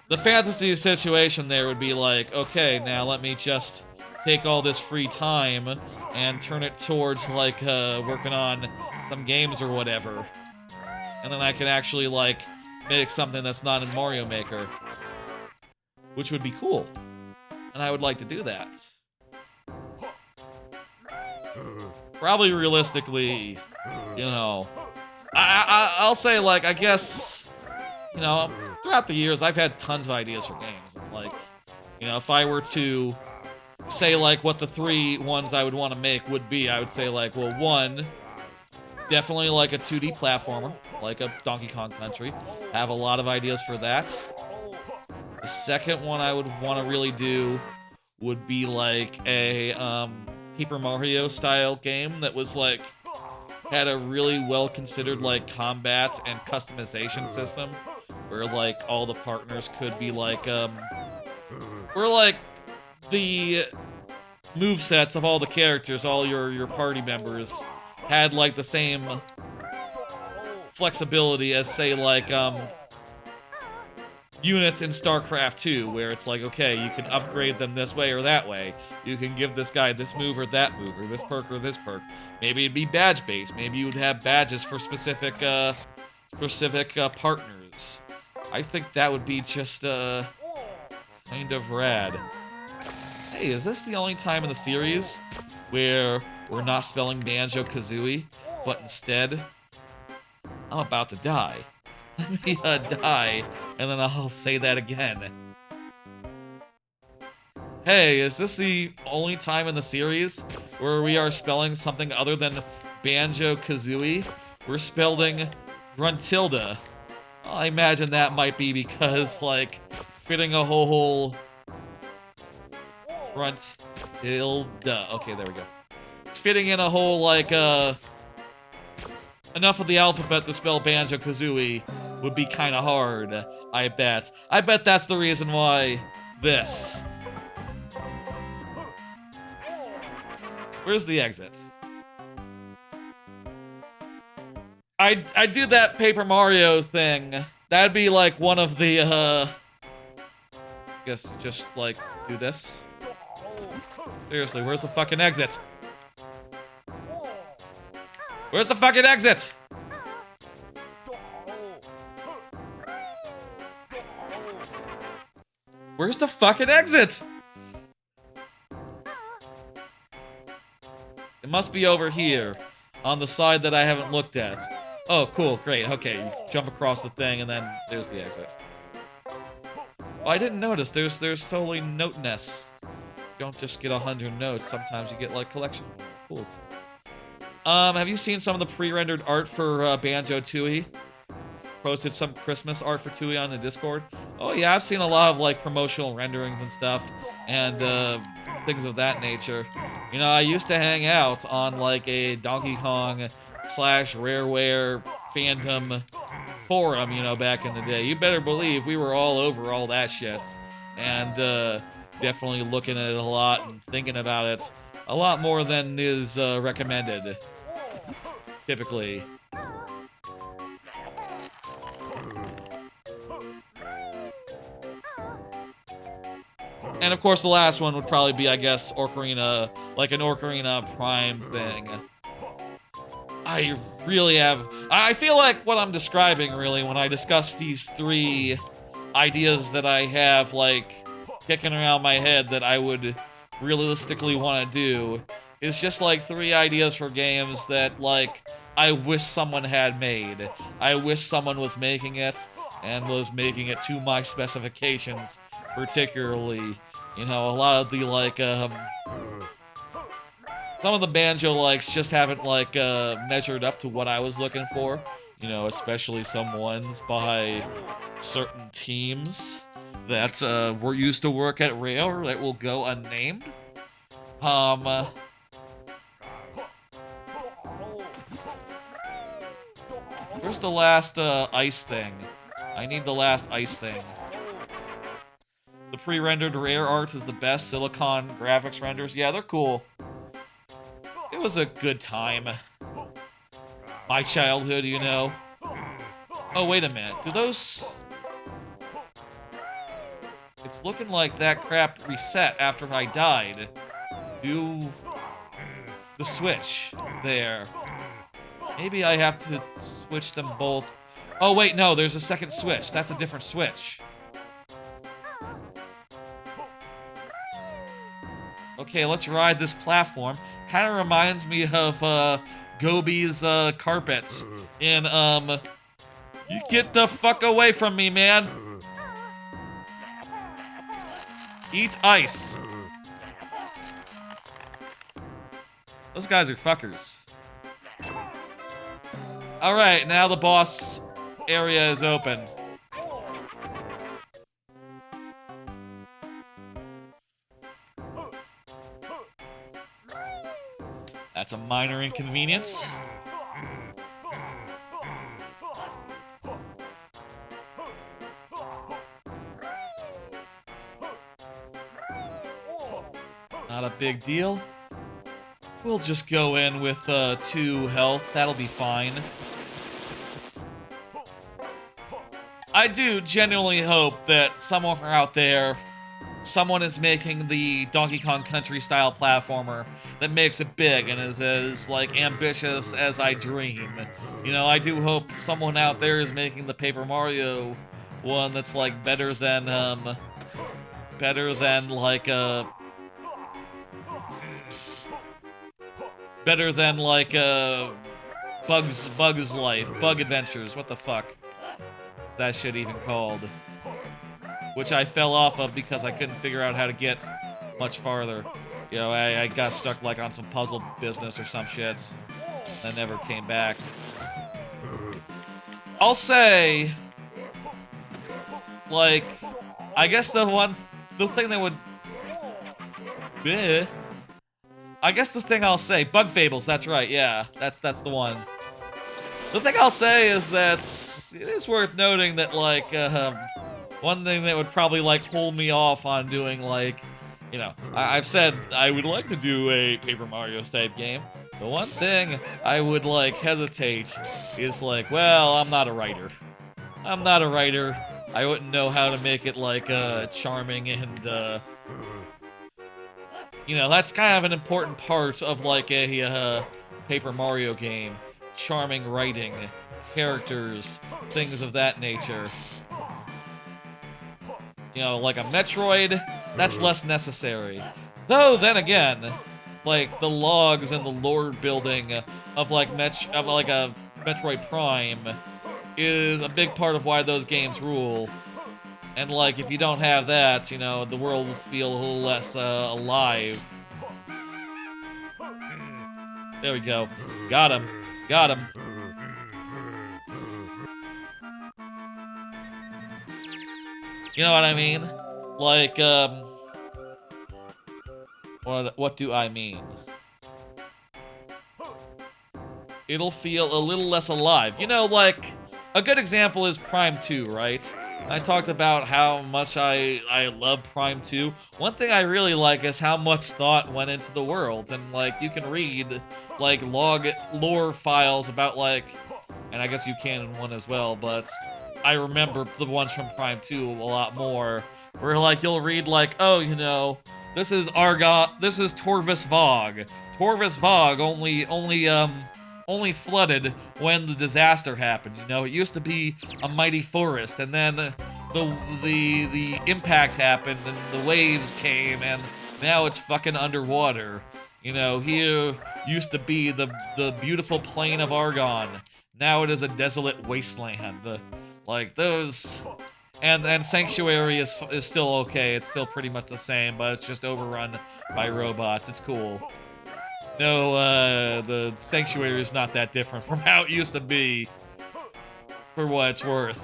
[SPEAKER 1] the fantasy situation there would be like, okay, now let me just take all this free time and turn it towards, like, working on some games or whatever. And then I can actually, like, make something that's not in Mario Maker. Which would be cool. And I would like to do that. Probably realistically, you know, I'll say, like, I guess, you know, throughout the years, I've had tons of ideas for games. Like, you know, if I were to say, like, what the 3 ones I would want to make would be, I would say, like, well, one, definitely, like, a 2D platformer, like a Donkey Kong Country. I have a lot of ideas for that. The second one I would want to really do would be, like, a, Paper Mario style game that was, like, had a really well-considered, like, combat and customization system where, like, all the partners could be, like, where, like, the movesets of all the characters, all your party members, had, like, the same flexibility as, say, like, units in StarCraft 2, where it's like, okay, you can upgrade them this way or that way. You can give this guy this move or that move, or this perk or this perk. Maybe it'd be badge-based. Maybe you would have badges for specific partners. I think that would be just, kind of rad. Hey, is this the only time in the series where we're not spelling Banjo-Kazooie, but instead, I'm about to die. Let me, die, and then I'll say that again. Hey, is this the only time in the series where we are spelling something other than Banjo-Kazooie? We're spelling Gruntilda. Well, I imagine that might be because, like, fitting a whole Gruntilda. Okay, there we go. It's fitting in a whole, like, enough of the alphabet to spell Banjo-Kazooie would be kind of hard, I bet. I bet that's the reason why this. Where's the exit? I do that Paper Mario thing. That'd be like one of the, I guess just, like, do this. Seriously, where's the fucking exit? Where's the fucking exit? Where's the fucking exit? It must be over here, on the side that I haven't looked at. Oh, cool, great, okay, you jump across the thing and then there's the exit. Oh, I didn't notice, there's totally note nests. You don't just get 100 notes, sometimes you get, like, collection. Cool. Have you seen some of the pre-rendered art for Banjo-Tooie? posted some Christmas art for Tui on the Discord. Oh yeah, I've seen a lot of like promotional renderings and stuff, and things of that nature. You know, I used to hang out on like a Donkey Kong / Rareware fandom forum, you know, back in the day. You better believe we were all over all that shit, and definitely looking at it a lot and thinking about it a lot more than is recommended, typically. And of course, the last one would probably be, I guess, Ocarina, like an Ocarina Prime thing. I really have... I feel like what I'm describing, really, when I discuss these 3 ideas that I have, like, kicking around my head that I would realistically want to do, is just, like, 3 ideas for games that, like, I wish someone had made. I wish someone was making it, and was making it to my specifications, particularly. You know, a lot of the, like, some of the Banjo-likes just haven't, like, measured up to what I was looking for. You know, especially some ones by certain teams that, were used to work at Rare that will go unnamed. Where's the last, ice thing? I need the last ice thing. The pre-rendered Rare art is the best. Silicon graphics renders. Yeah, they're cool. It was a good time. My childhood, you know. Oh, wait a minute. Do those... It's looking like that crap reset after I died. Do... the switch. There. Maybe I have to switch them both. Oh, wait, no. There's a second switch. That's a different switch. Okay, let's ride this platform. Kind of reminds me of, Gobi's, carpets in, You get the fuck away from me, man! Eat ice. Those guys are fuckers. Alright, now the boss area is open. That's a minor inconvenience. Not a big deal. We'll just go in with 2 health. That'll be fine. I do genuinely hope that somewhere out there, someone is making the Donkey Kong Country style platformer that makes it big and is as, like, ambitious as I dream. You know, I do hope someone out there is making the Paper Mario one that's, like, better than, like, Bug's Life, Bug Adventures, what the fuck is that shit even called? Which I fell off of because I couldn't figure out how to get much farther. You know, I got stuck, like, on some puzzle business or some shit. And never came back. I'll say... like... I guess the thing that would... I guess the thing I'll say... Bug Fables, that's right, yeah. That's the one. The thing I'll say is that... it is worth noting that, like, one thing that would probably, like, hold me off on doing, like, you know, I've said I would like to do a Paper Mario type game. The one thing I would, like, hesitate is, like, well, I'm not a writer. I'm not a writer. I wouldn't know how to make it, like, charming and, you know, that's kind of an important part of, like, a Paper Mario game. Charming writing, characters, things of that nature. You know, like a Metroid, that's less necessary. Though, then again, like, the logs and the lore building of, like, a Metroid Prime is a big part of why those games rule. And, like, if you don't have that, you know, the world will feel a little less, alive. There we go. Got him. Got him. You know what I mean? Like, what do I mean? It'll feel a little less alive. You know, like, a good example is Prime 2, right? I talked about how much I love Prime 2. One thing I really like is how much thought went into the world, and, like, you can read, like, lore files about, like, and I guess you can in 1 as well, but I remember the ones from Prime 2 a lot more, where, like, you'll read, like, oh, you know, this is Torvis Vog. Torvis Vog only flooded when the disaster happened. You know, it used to be a mighty forest, and then the impact happened, and the waves came, and now it's fucking underwater. You know, here used to be the beautiful plain of Argon. Now it is a desolate wasteland. Like those, and Sanctuary is still okay. It's still pretty much the same, but it's just overrun by robots. It's cool. No, the Sanctuary is not that different from how it used to be, for what it's worth.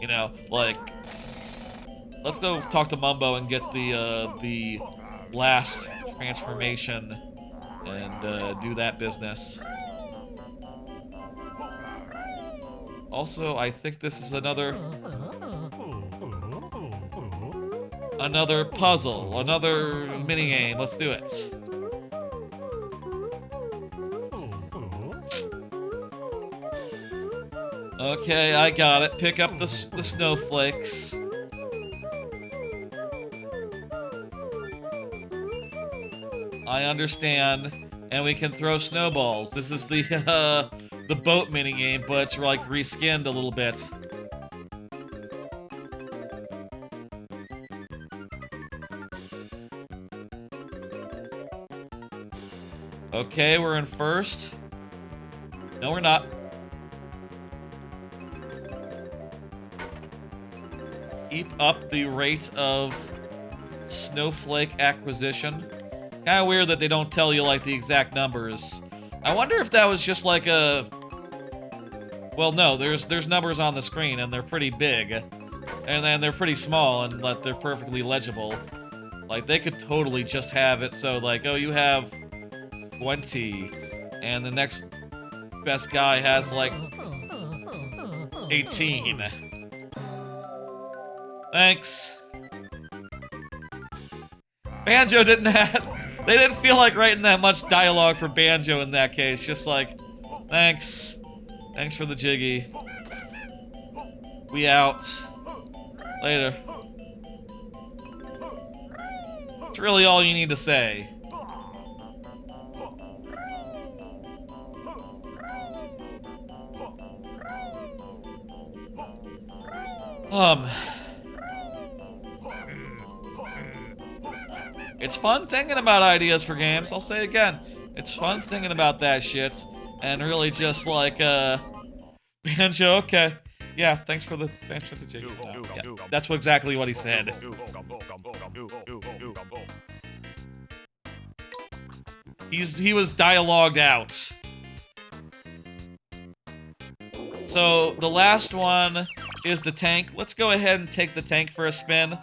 [SPEAKER 1] You know, like, let's go talk to Mumbo and get the last transformation and do that business. Also, I think this is another puzzle, another minigame. Let's do it. Okay, I got it. Pick up the snowflakes. I understand. And we can throw snowballs. This is the boat minigame, but it's like reskinned a little bit. Okay, we're in first. No, we're not. Keep up the rate of snowflake acquisition. Kinda weird that they don't tell you, like, the exact numbers. I wonder if that was just like a... Well, no, there's numbers on the screen, and they're pretty big. And then they're pretty small, and like, they're perfectly legible. Like, they could totally just have it so, like, oh, you have 20, and the next best guy has, like, 18. Thanks. Banjo didn't have... They didn't feel like writing that much dialogue for Banjo in that case. Just like, thanks. Thanks for the jiggy. We out. Later. It's really all you need to say. It's fun thinking about ideas for games. I'll say again. It's fun thinking about that shit. And really just like, Banjo, okay. Yeah, thanks for the jig. Yeah, that's exactly what he said. He was dialogued out. So, the last one is the tank. Let's go ahead and take the tank for a spin.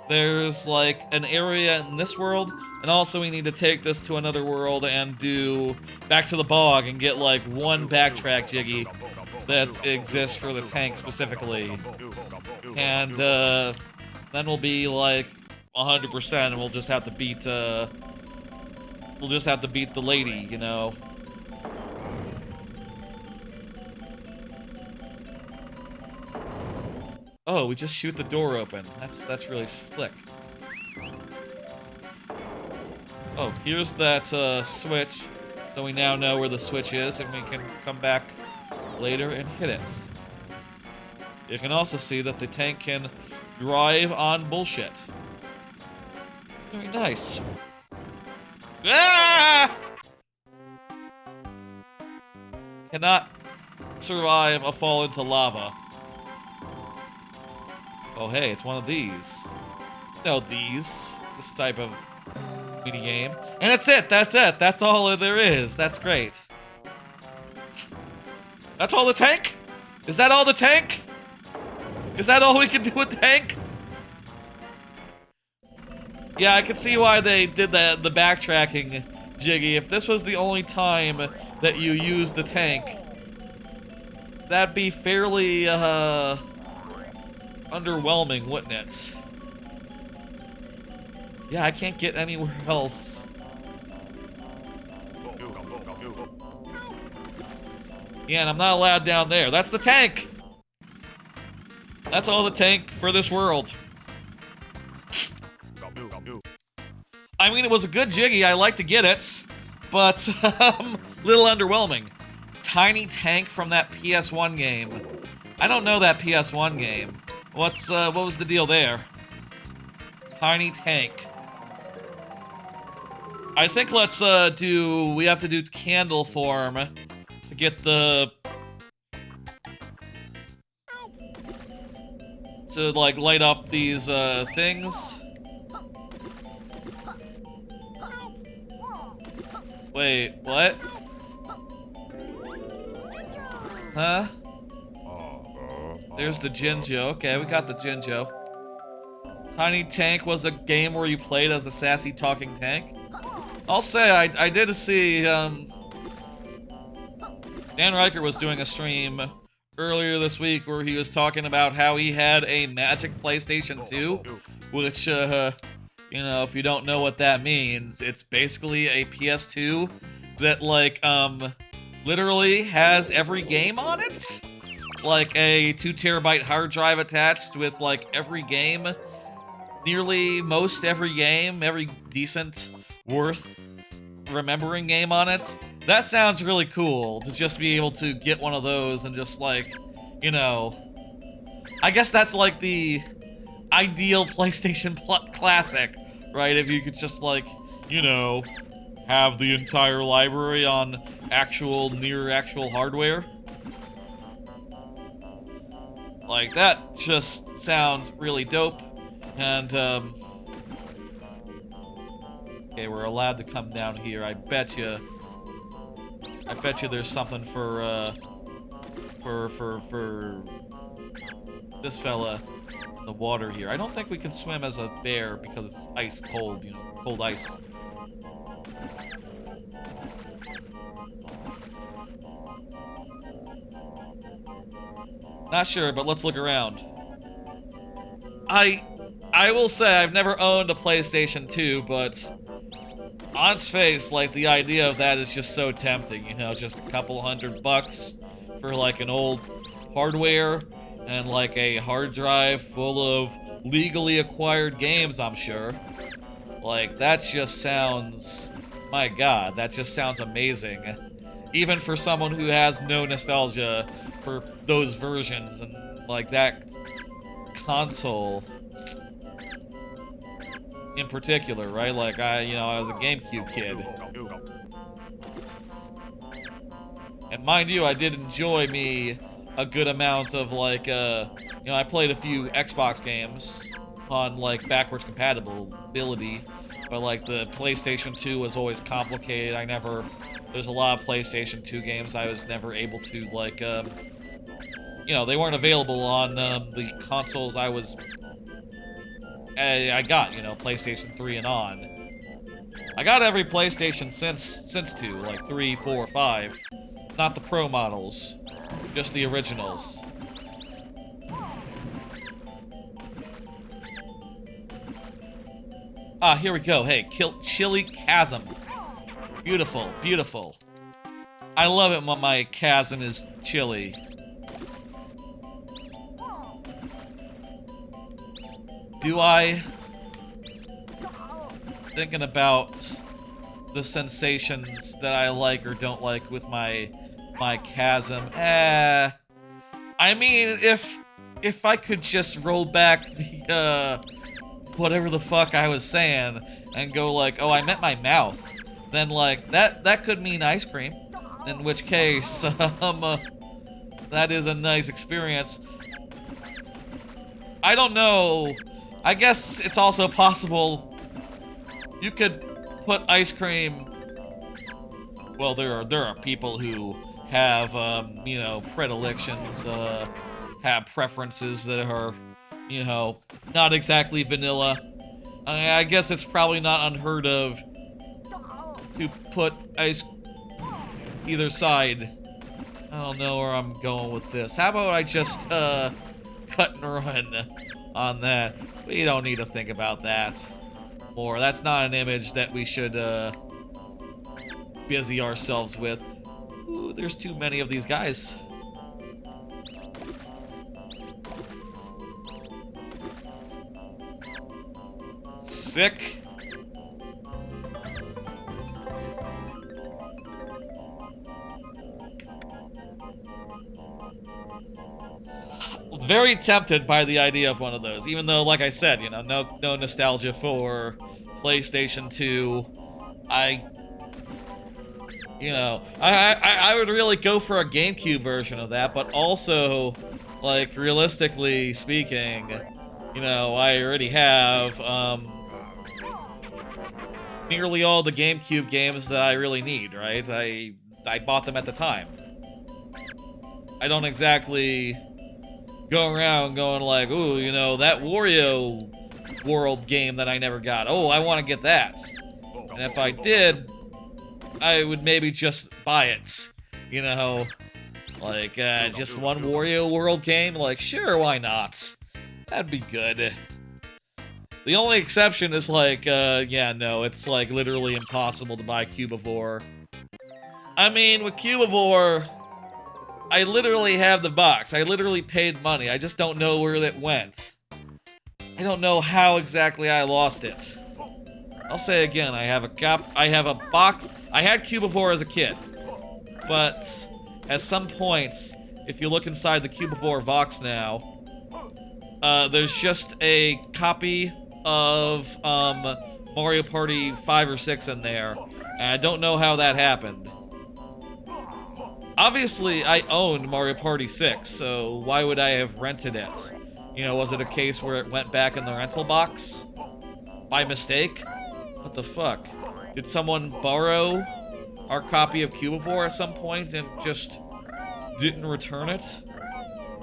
[SPEAKER 1] There's, like, an area in this world, and also we need to take this to another world and do back to the bog and get, like, one backtrack jiggy that exists for the tank specifically. And, then we'll be, like, 100%, and we'll just have to beat, the lady, you know? Oh, we just shoot the door open. That's really slick. Oh, here's that switch. So we now know where the switch is, and we can come back later and hit it. You can also see that the tank can drive on bullshit. Very nice. Ah! Cannot survive a fall into lava. Oh, hey, it's one of these. You know, these. This type of minigame. And that's it, that's it. That's all there is. That's great. That's all the tank? Is that all the tank? Is that all we can do with tank? Yeah, I can see why they did the backtracking, Jiggy. If this was the only time that you used the tank, that'd be fairly, underwhelming, wouldn't it? Yeah, I can't get anywhere else. Yeah, and I'm not allowed down there. That's the tank! That's all the tank for this world. I mean, it was a good Jiggy. I like to get it, but little underwhelming. Tiny tank from that PS1 game. I don't know that PS1 game. What was the deal there? Tiny tank. I think let's we have to do candle form to get the to like light up these things. Wait, what? Huh? There's the Jinjo. Okay, we got the Jinjo. Tiny Tank was a game where you played as a sassy talking tank. I'll say I did see Dan Riker was doing a stream earlier this week where he was talking about how he had a Magic PlayStation 2, which you know, if you don't know what that means, it's basically a PS2 that, like, literally has every game on it. Like a 2 terabyte hard drive attached with, like, every game. Nearly most every game, every decent, worth remembering game on it. That sounds really cool, to just be able to get one of those and just, like, you know... I guess that's, like, the ideal PlayStation Classic, right? If you could just, like, you know, have the entire library on near actual hardware. Like, that just sounds really dope. And, okay, we're allowed to come down here. I bet you there's something for this fella in the water here. I don't think we can swim as a bear because it's ice cold, you know, cold ice. Not sure, but let's look around. I will say I've never owned a PlayStation 2, but on its face, like, the idea of that is just so tempting, you know, just a couple $100 for, like, an old hardware and, like, a hard drive full of legally acquired games, I'm sure. Like, that just sounds... my god, that just sounds amazing. Even for someone who has no nostalgia for those versions and, like, that console in particular, right? Like, I was a GameCube kid. And mind you, I did enjoy me a good amount of, like, I played a few Xbox games on, like, backwards compatibility, but, like, the PlayStation 2 was always complicated. There's a lot of PlayStation 2 games I was never able to, like, they weren't available on, the consoles I got, PlayStation 3 and on. I got every PlayStation since 2, like 3, 4, 5. Not the Pro models, just the originals. Ah, here we go. Hey, Chili Chasm. Beautiful, beautiful. I love it when my chasm is chili. Do I... Thinking about the sensations that I like or don't like with my chasm. I mean, if I could just roll back the, whatever the fuck I was saying and go like, oh, I meant my mouth, then, like, that could mean ice cream. In which case, that is a nice experience. I don't know. I guess it's also possible you could put ice cream. Well, there are people who have you know, predilections, have preferences that are, you know, not exactly vanilla. I guess it's probably not unheard of to put ice either side. I don't know where I'm going with this. How about I just cut and run on that? We don't need to think about that more. That's not an image that we should busy ourselves with. Ooh, there's too many of these guys. Sick. Very tempted by the idea of one of those, even though, like I said, you know, no nostalgia for PlayStation 2. You know, I would really go for a GameCube version of that, but also, like, realistically speaking, you know, I already have nearly all the GameCube games that I really need, right? I bought them at the time. I don't exactly go around going like, ooh, you know, that Wario World game that I never got. Oh, I want to get that. And if I did, I would maybe just buy it. You know, like, just one Wario World game? Like, sure, why not? That'd be good. The only exception is like, yeah, no, it's like literally impossible to buy Cubivore. I mean, with Cubivore, I literally have the box. I literally paid money. I just don't know where it went. I don't know how exactly I lost it. I'll say again, I have a box. I had Cubivore as a kid. But at some point, if you look inside the Cubivore box now, there's just a copy of Mario Party 5 or 6 in there. And I don't know how that happened. Obviously, I owned Mario Party 6, so why would I have rented it? You know, was it a case where it went back in the rental box? By mistake? What the fuck? Did someone borrow our copy of Cubivore at some point and just didn't return it?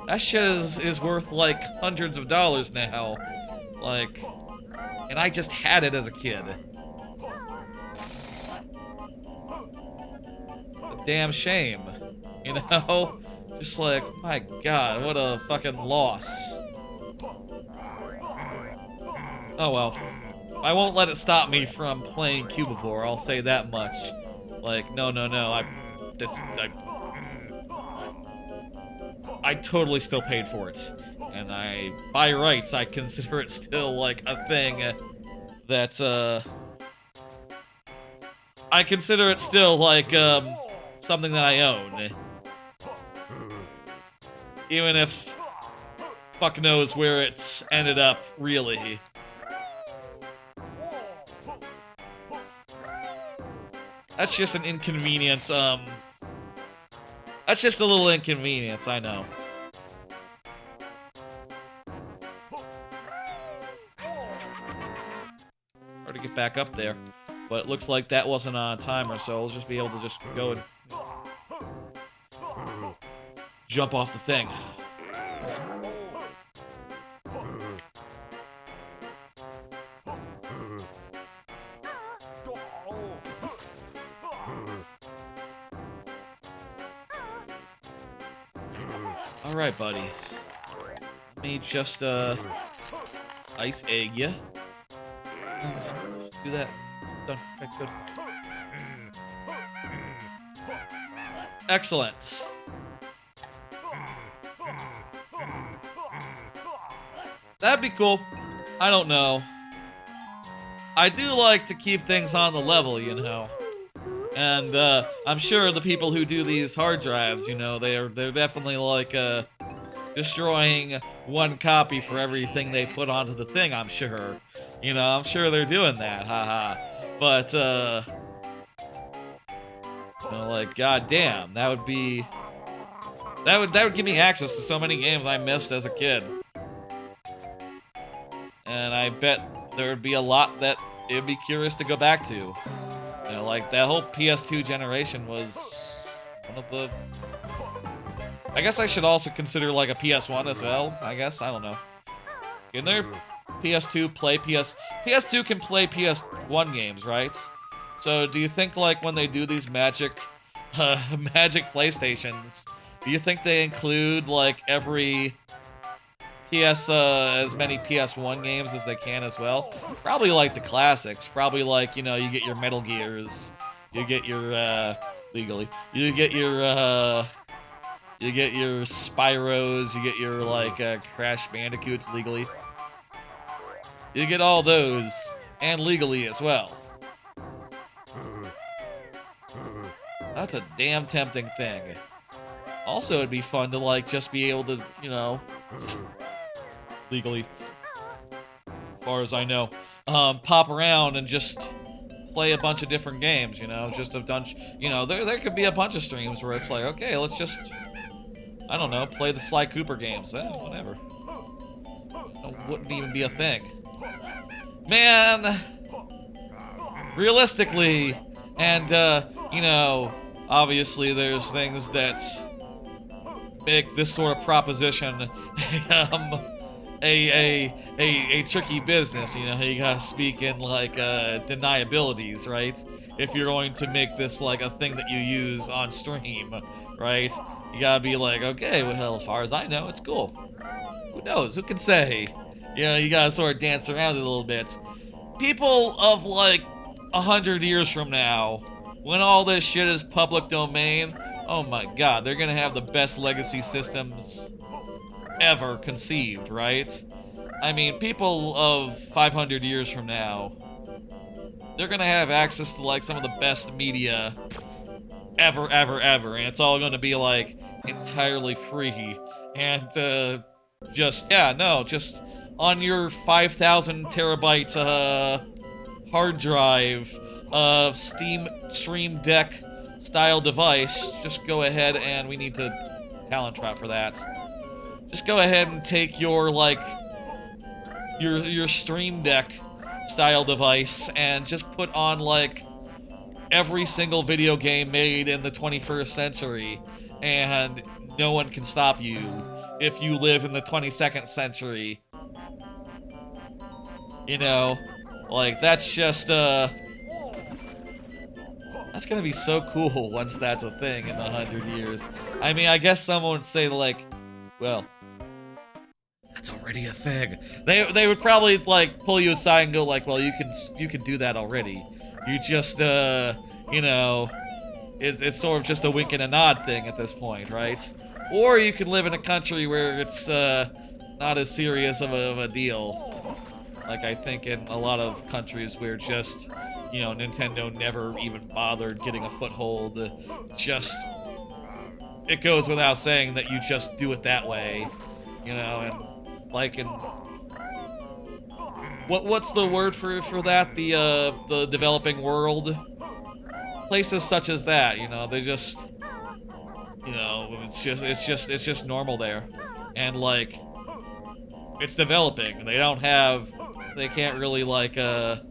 [SPEAKER 1] That shit is worth, like, hundreds of dollars now. Like, and I just had it as a kid. A damn shame. You know? Just like, my god, what a fucking loss. Oh well. I won't let it stop me from playing Cubivore, I'll say that much. Like, no, I totally still paid for it. And by rights, I consider it still, like, a thing that, I consider it still, like, something that I own. Even if fuck knows where it's ended up, really. That's just an inconvenience, that's just a little inconvenience, I know. Hard to get back up there. But it looks like that wasn't on a timer, so I'll just be able to just go and jump off the thing. Alright, buddies. Let me just, ice egg ya. Do that. Done. Okay, good. Excellent. That'd be cool. I don't know. I do like to keep things on the level, you know. And I'm sure the people who do these hard drives, you know, they're definitely like destroying one copy for everything they put onto the thing, I'm sure. You know, I'm sure they're doing that, haha. But you know, like, goddamn, that would be that would give me access to so many games I missed as a kid. And I bet there would be a lot that it'd be curious to go back to. You know, like that whole PS2 generation was one of the. I guess I should also consider like a PS1 as well. I guess I don't know. Can their PS2 play PS2 can play PS1 games, right? So do you think like when they do these Magic PlayStations, do you think they include like every as many PS1 games as they can as well? Probably like the classics. Probably like, you know, you get your Metal Gears, you get your legally, you get your Spyros, you get your like Crash Bandicoots legally. You get all those and legally as well. That's a damn tempting thing. Also, it'd be fun to like just be able to, you know, legally, as far as I know, pop around and just play a bunch of different games, you know, just have done, you know, there could be a bunch of streams where it's like, okay, let's just, I don't know, play the Sly Cooper games, whatever. It wouldn't even be a thing. Man, realistically, and, you know, obviously there's things that make this sort of proposition a tricky business, you know. You gotta speak in like deniabilities, right? If you're going to make this like a thing that you use on stream, right? You gotta be like, okay, well, as far as I know, it's cool. Who knows? Who can say? You know, you gotta sort of dance around it a little bit. People of like 100 years from now, when all this shit is public domain, oh my god, they're gonna have the best legacy systems ever conceived, right? I mean, people of 500 years from now, they're gonna have access to like some of the best media ever, and it's all gonna be like entirely free, and just on your 5,000 terabyte hard drive of Steam Stream Deck style device, just go ahead and we need to talent trap for that. Just go ahead and take your like your Stream Deck style device and just put on like every single video game made in the 21st century, and no one can stop you if you live in the 22nd century. You know, like that's just that's gonna be so cool once that's a thing in 100 years. I mean, I guess someone would say like, well, that's already a thing. They would probably like pull you aside and go like, well, you can do that already. You just you know, it's sort of just a wink and a nod thing at this point, right? Or you can live in a country where it's not as serious of a deal. Like I think in a lot of countries where just, you know, Nintendo never even bothered getting a foothold. Just, it goes without saying that you just do it that way, you know, and like in what's the word for that? The developing world, places such as that, you know, they just, you know, it's just normal there, and like it's developing. They can't really like there's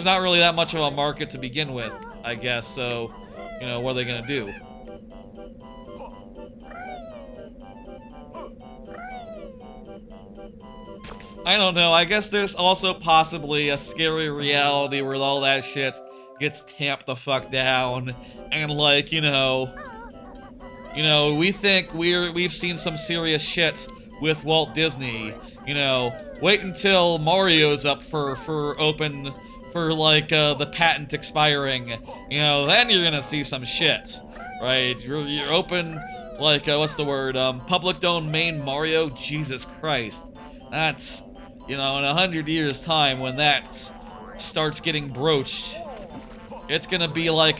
[SPEAKER 1] not really that much of a market to begin with, I guess, so, you know, what are they gonna do? I don't know, I guess there's also possibly a scary reality where all that shit gets tamped the fuck down, and like, you know, we think we've seen some serious shit with Walt Disney, you know, wait until Mario's up for open, for like the patent expiring, you know, then you're gonna see some shit, right? You're open, like what's the word? Public domain Mario. Jesus Christ, that's, you know, in 100 years time when that starts getting broached, it's gonna be like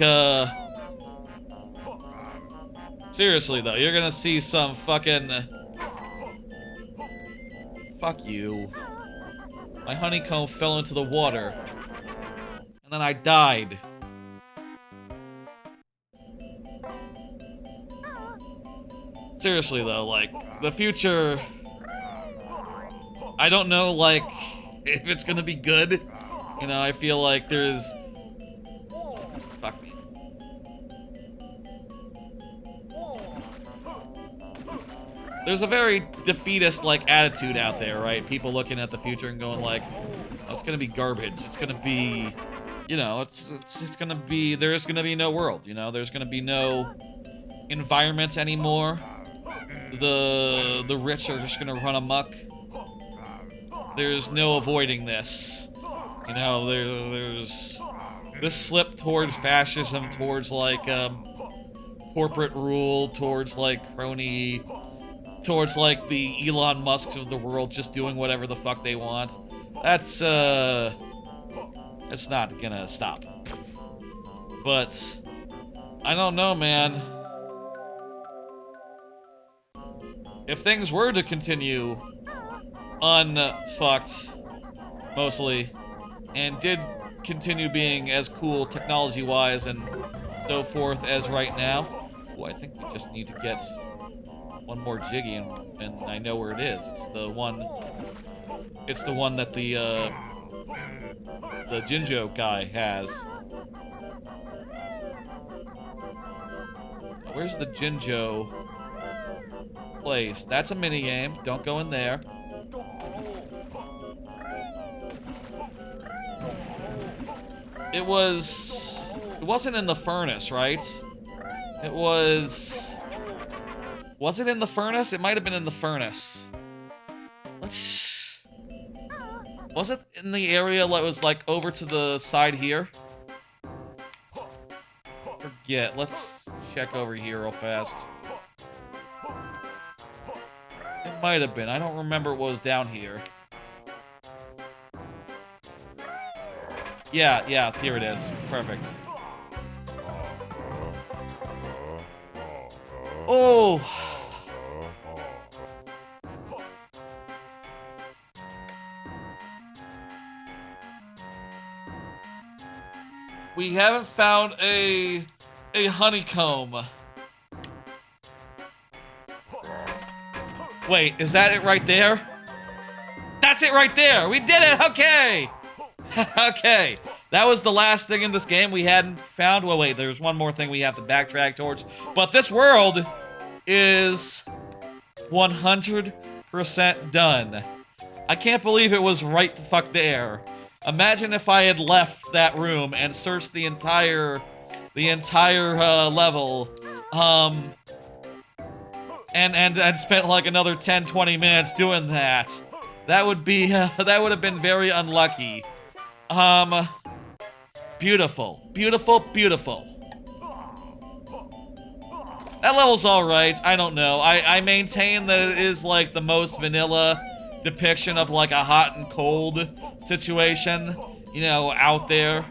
[SPEAKER 1] seriously though, you're gonna see some fucking. Fuck you. My honeycomb fell into the water. And then I died. Seriously though, like, the future... I don't know, like... if it's gonna be good. You know, I feel like there's... Fuck me. There's a very defeatist, like, attitude out there, right? People looking at the future and going like, oh, it's gonna be garbage. It's gonna be, you know, it's gonna be, there's gonna be no world, you know? There's gonna be no environments anymore. The rich are just gonna run amok. There's no avoiding this. You know, there's this slip towards fascism, towards, like, corporate rule, towards, like, crony... towards, like, the Elon Musks of the world just doing whatever the fuck they want. That's, it's not gonna stop. But, I don't know, man. If things were to continue unfucked, mostly, and did continue being as cool technology-wise and so forth as right now, well, I think we just need to get one more Jiggy, and I know where it is. It's the one that the Jinjo guy has. Where's the Jinjo place? That's a minigame. Don't go in there. It wasn't in the furnace, right? It was... Was it in the furnace? It might have been in the furnace. Was it in the area that was, like, over to the side here? Forget. Let's check over here real fast. It might have been. I don't remember what was down here. Yeah, here it is. Perfect. Oh! We haven't found a honeycomb. Wait, is that it right there? That's it right there! We did it! Okay! Okay. That was the last thing in this game we hadn't found. Well, wait, there's one more thing we have to backtrack towards. But this world is 100% done. I can't believe it was right the fuck there. Imagine if I had left that room and searched the entire level, and spent like another 10-20 minutes doing that. That would be, that would have been very unlucky. Beautiful. Beautiful, beautiful. That level's alright, I don't know. I maintain that it is like the most vanilla depiction of like a hot and cold situation, you know, out there.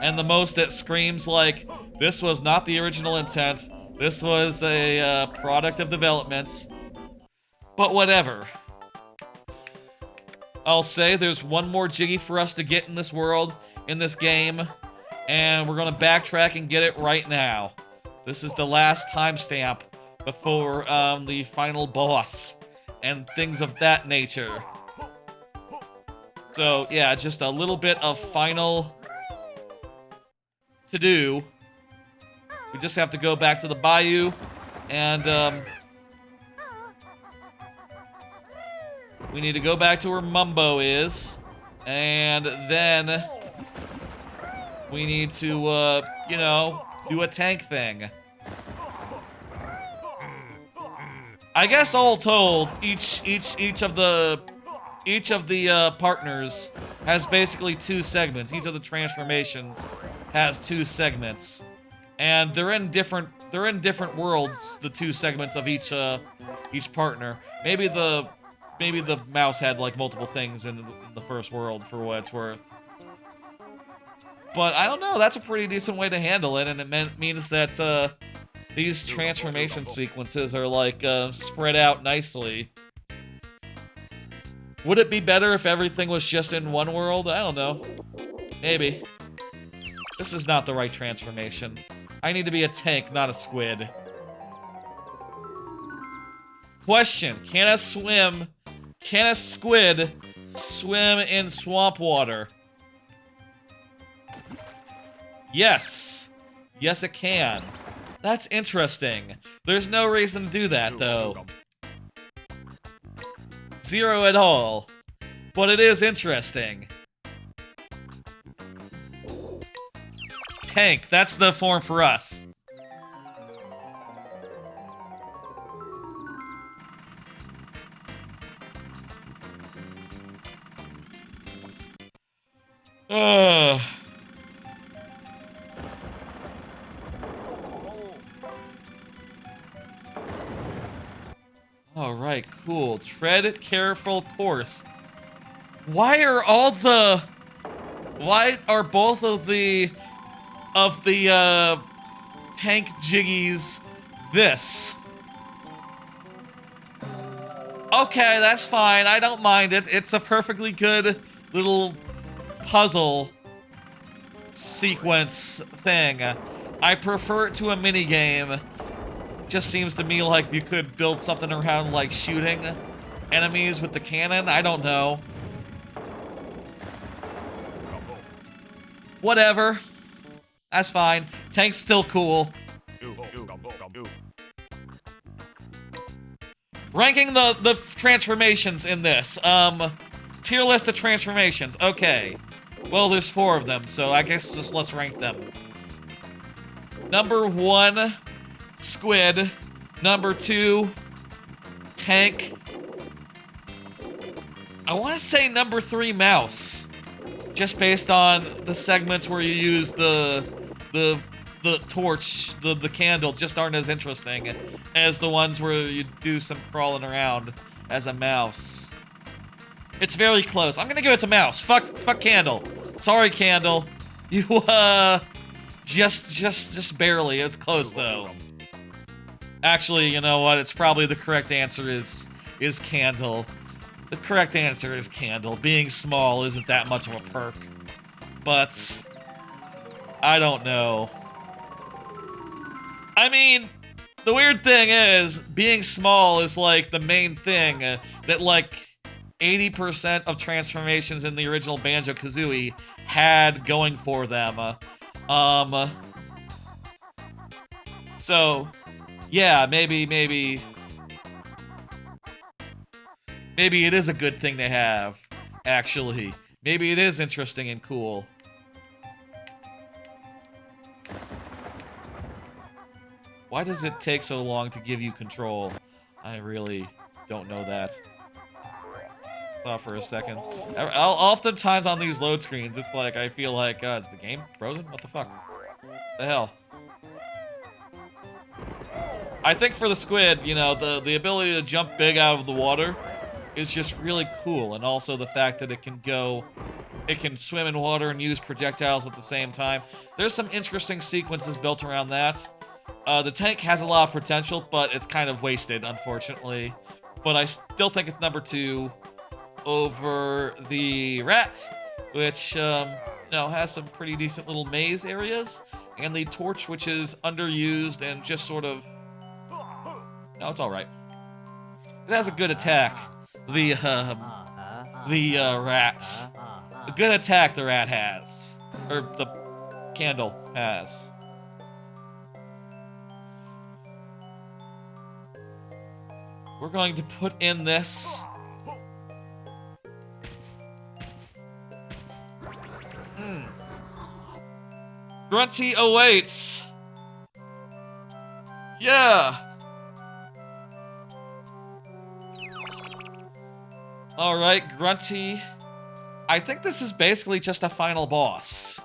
[SPEAKER 1] And the most that screams like, this was not the original intent. This was a product of development. But whatever. I'll say there's one more Jiggy for us to get in this world, in this game. And we're gonna backtrack and get it right now. This is the last timestamp before the final boss and things of that nature. So yeah, just a little bit of final to do. We just have to go back to the bayou and we need to go back to where Mumbo is, and then we need to, you know, do a tank thing. I guess all told, each of the partners has basically 2 segments. Each of the transformations has 2 segments, and they're in different worlds. The 2 segments of each partner. Maybe the mouse had like multiple things in the first world, for what it's worth. But I don't know, that's a pretty decent way to handle it, and it means that these transformation sequences are like spread out nicely. Would it be better if everything was just in one world? I don't know. Maybe. This is not the right transformation. I need to be a tank, not a squid. Question: Can a squid swim in swamp water? Yes. Yes, it can. That's interesting. There's no reason to do that, though. Zero at all. But it is interesting. Tank, that's the form for us. Alright, cool. Tread careful course. Why are both of the tank jiggies this? Okay, that's fine. I don't mind it. It's a perfectly good little puzzle sequence thing. I prefer it to a minigame. Just seems to me like you could build something around like shooting enemies with the cannon. I don't know. Whatever. That's fine. Tank's still cool. Ranking the transformations in this. Tier list of transformations. Okay. Well, there's 4 of them, so I guess just let's rank them. Number 1, Squid. Number 2, Tank. I want to say number 3, Mouse. Just based on the segments where you use the torch, the candle, just aren't as interesting as the ones where you do some crawling around as a mouse. It's very close. I'm gonna give it to Mouse. Fuck Candle. Sorry, Candle. You, just barely. It's close, though. Actually, you know what? It's probably the correct answer is Candle. The correct answer is Candle. Being small isn't that much of a perk. But I don't know. I mean, the weird thing is, being small is like the main thing that like 80% of transformations in the original Banjo-Kazooie had going for them. So, yeah, maybe it is a good thing to have, actually. Maybe it is interesting and cool. Why does it take so long to give you control? I really don't know that. Thought for a second. Oftentimes on these load screens, it's like, I feel like, is the game frozen? What the fuck? The hell? I think for the squid, you know, the ability to jump big out of the water is just really cool, and also the fact that it can swim in water and use projectiles at the same time. There's some interesting sequences built around that. The tank has a lot of potential, but it's kind of wasted, unfortunately. But I still think it's number 2 over the rat, which, you know, has some pretty decent little maze areas, and the torch, which is underused and just sort of... No, it's alright. It has a good attack. The rat. A good attack the rat has. Or the candle has. We're going to put in this. Grunty awaits. Yeah. Alright, Grunty. I think this is basically just a final boss.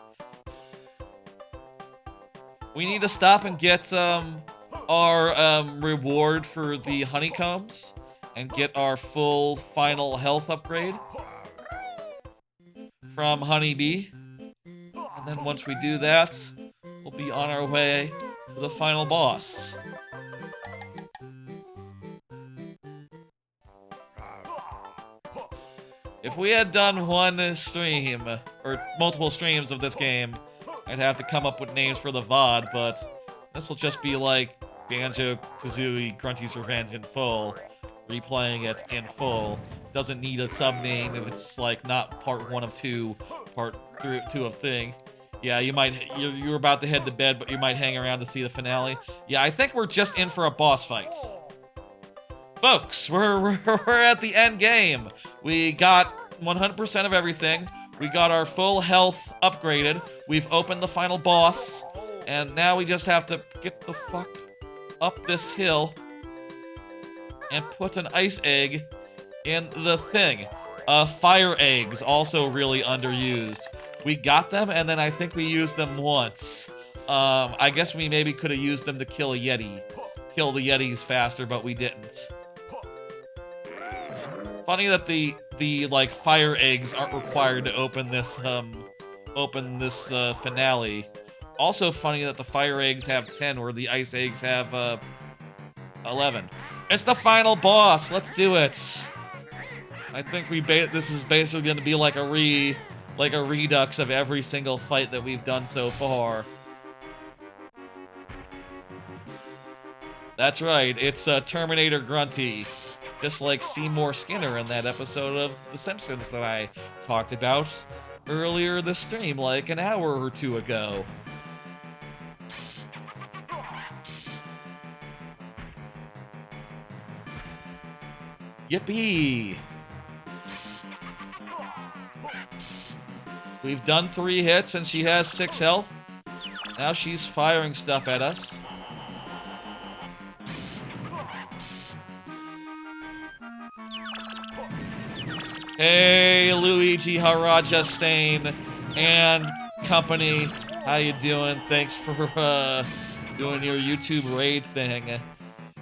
[SPEAKER 1] We need to stop and get our reward for the honeycombs and get our full final health upgrade from Honeybee. And then once we do that, we'll be on our way to the final boss. If we had done one stream, or multiple streams of this game, I'd have to come up with names for the VOD, but this will just be like Banjo-Kazooie Grunty's Revenge in full, replaying it in full. Doesn't need a sub-name if it's like not part 1 of 2, part 2 of thing. Yeah, you're about to head to bed, but you might hang around to see the finale. Yeah, I think we're just in for a boss fight. Folks, we're at the end game. We got 100% of everything. We got our full health upgraded. We've opened the final boss. And now we just have to get the fuck up this hill and put an ice egg in the thing. Fire eggs, also really underused. We got them, and then I think we used them once. I guess we maybe could have used them to kill a Yeti. Kill the Yetis faster, but we didn't. Funny that the like fire eggs aren't required to open this finale. Also funny that the fire eggs have 10, where the ice eggs have 11. It's the final boss. Let's do it. I think this is basically going to be like a redux of every single fight that we've done so far. That's right, it's Terminator Grunty. Just like Seymour Skinner in that episode of The Simpsons that I talked about earlier this stream, like an hour or 2 ago. Yippee! We've done 3 hits and she has 6 health. Now she's firing stuff at us. Hey, Luigi Haraja Stain and company. How you doing? Thanks for doing your YouTube raid thing.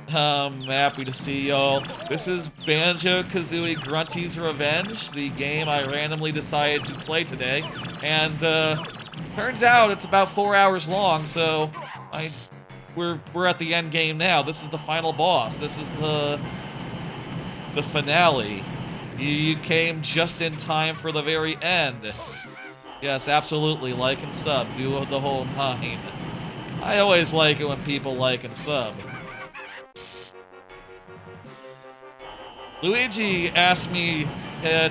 [SPEAKER 1] Happy to see y'all. This is Banjo-Kazooie Grunty's Revenge, the game I randomly decided to play today. And turns out it's about 4 hours long, so we're at the end game now. This is the final boss. This is the finale. You came just in time for the very end. Yes, absolutely. Like and sub. Do the whole 9. I always like it when people like and sub. Luigi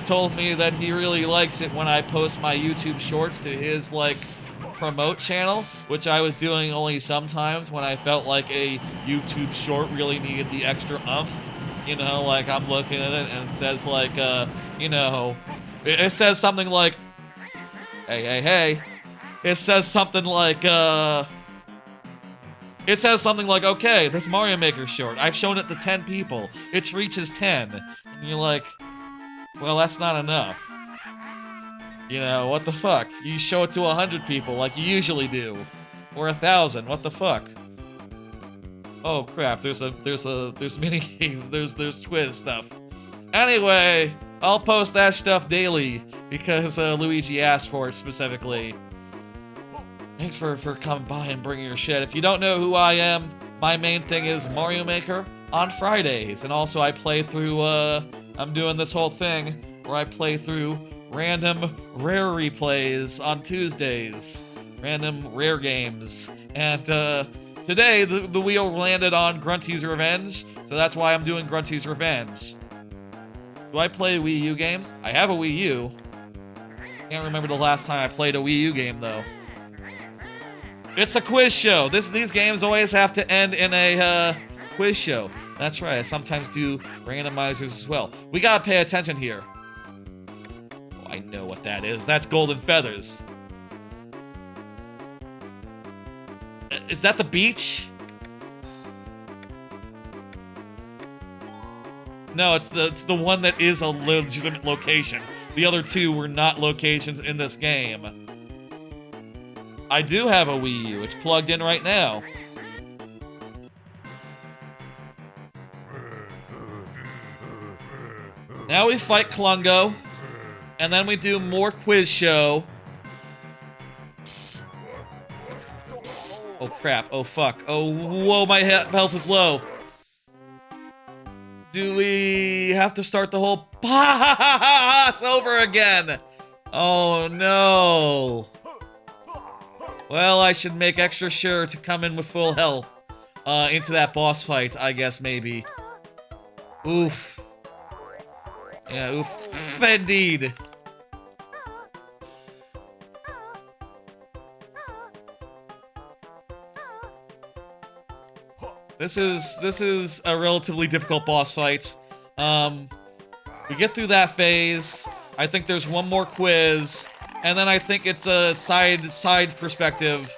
[SPEAKER 1] told me that he really likes it when I post my YouTube shorts to his, like, promote channel, which I was doing only sometimes when I felt like a YouTube short really needed the extra oomph. You know, like, I'm looking at it and it says, like, you know, it says something like, hey. It says something like, okay, this Mario Maker short, I've shown it to 10 people. Its reach is 10. And you're like, well, that's not enough. You know, what the fuck? You show it to 100 people like you usually do. Or 1,000, what the fuck? Oh crap, there's minigame, there's quiz stuff. Anyway, I'll post that stuff daily because Luigi asked for it specifically. Thanks for coming by and bringing your shit. If you don't know who I am, my main thing is Mario Maker on Fridays. And also I play through, I'm doing this whole thing where I play through random rare replays on Tuesdays. Random rare games. And today the wheel landed on Grunty's Revenge, so that's why I'm doing Grunty's Revenge. Do I play Wii U games? I have a Wii U. Can't remember the last time I played a Wii U game though. It's a quiz show. These games always have to end in a quiz show. That's right, I sometimes do randomizers as well. We gotta pay attention here. Oh, I know what that is. That's Golden Feathers. Is that the beach? No, it's the one that is a legitimate location. The other 2 were not locations in this game. I do have a Wii U. It's plugged in right now. Now we fight Klungo, and then we do more quiz show. Oh crap, oh fuck, oh whoa, my health is low. Do we have to start the whole boss over again? Oh no. Well, I should make extra sure to come in with full health into that boss fight, I guess, maybe. Oof. Yeah, oof. Indeed. This is a relatively difficult boss fight. We get through that phase. I think there's one more quiz, and then I think it's a side perspective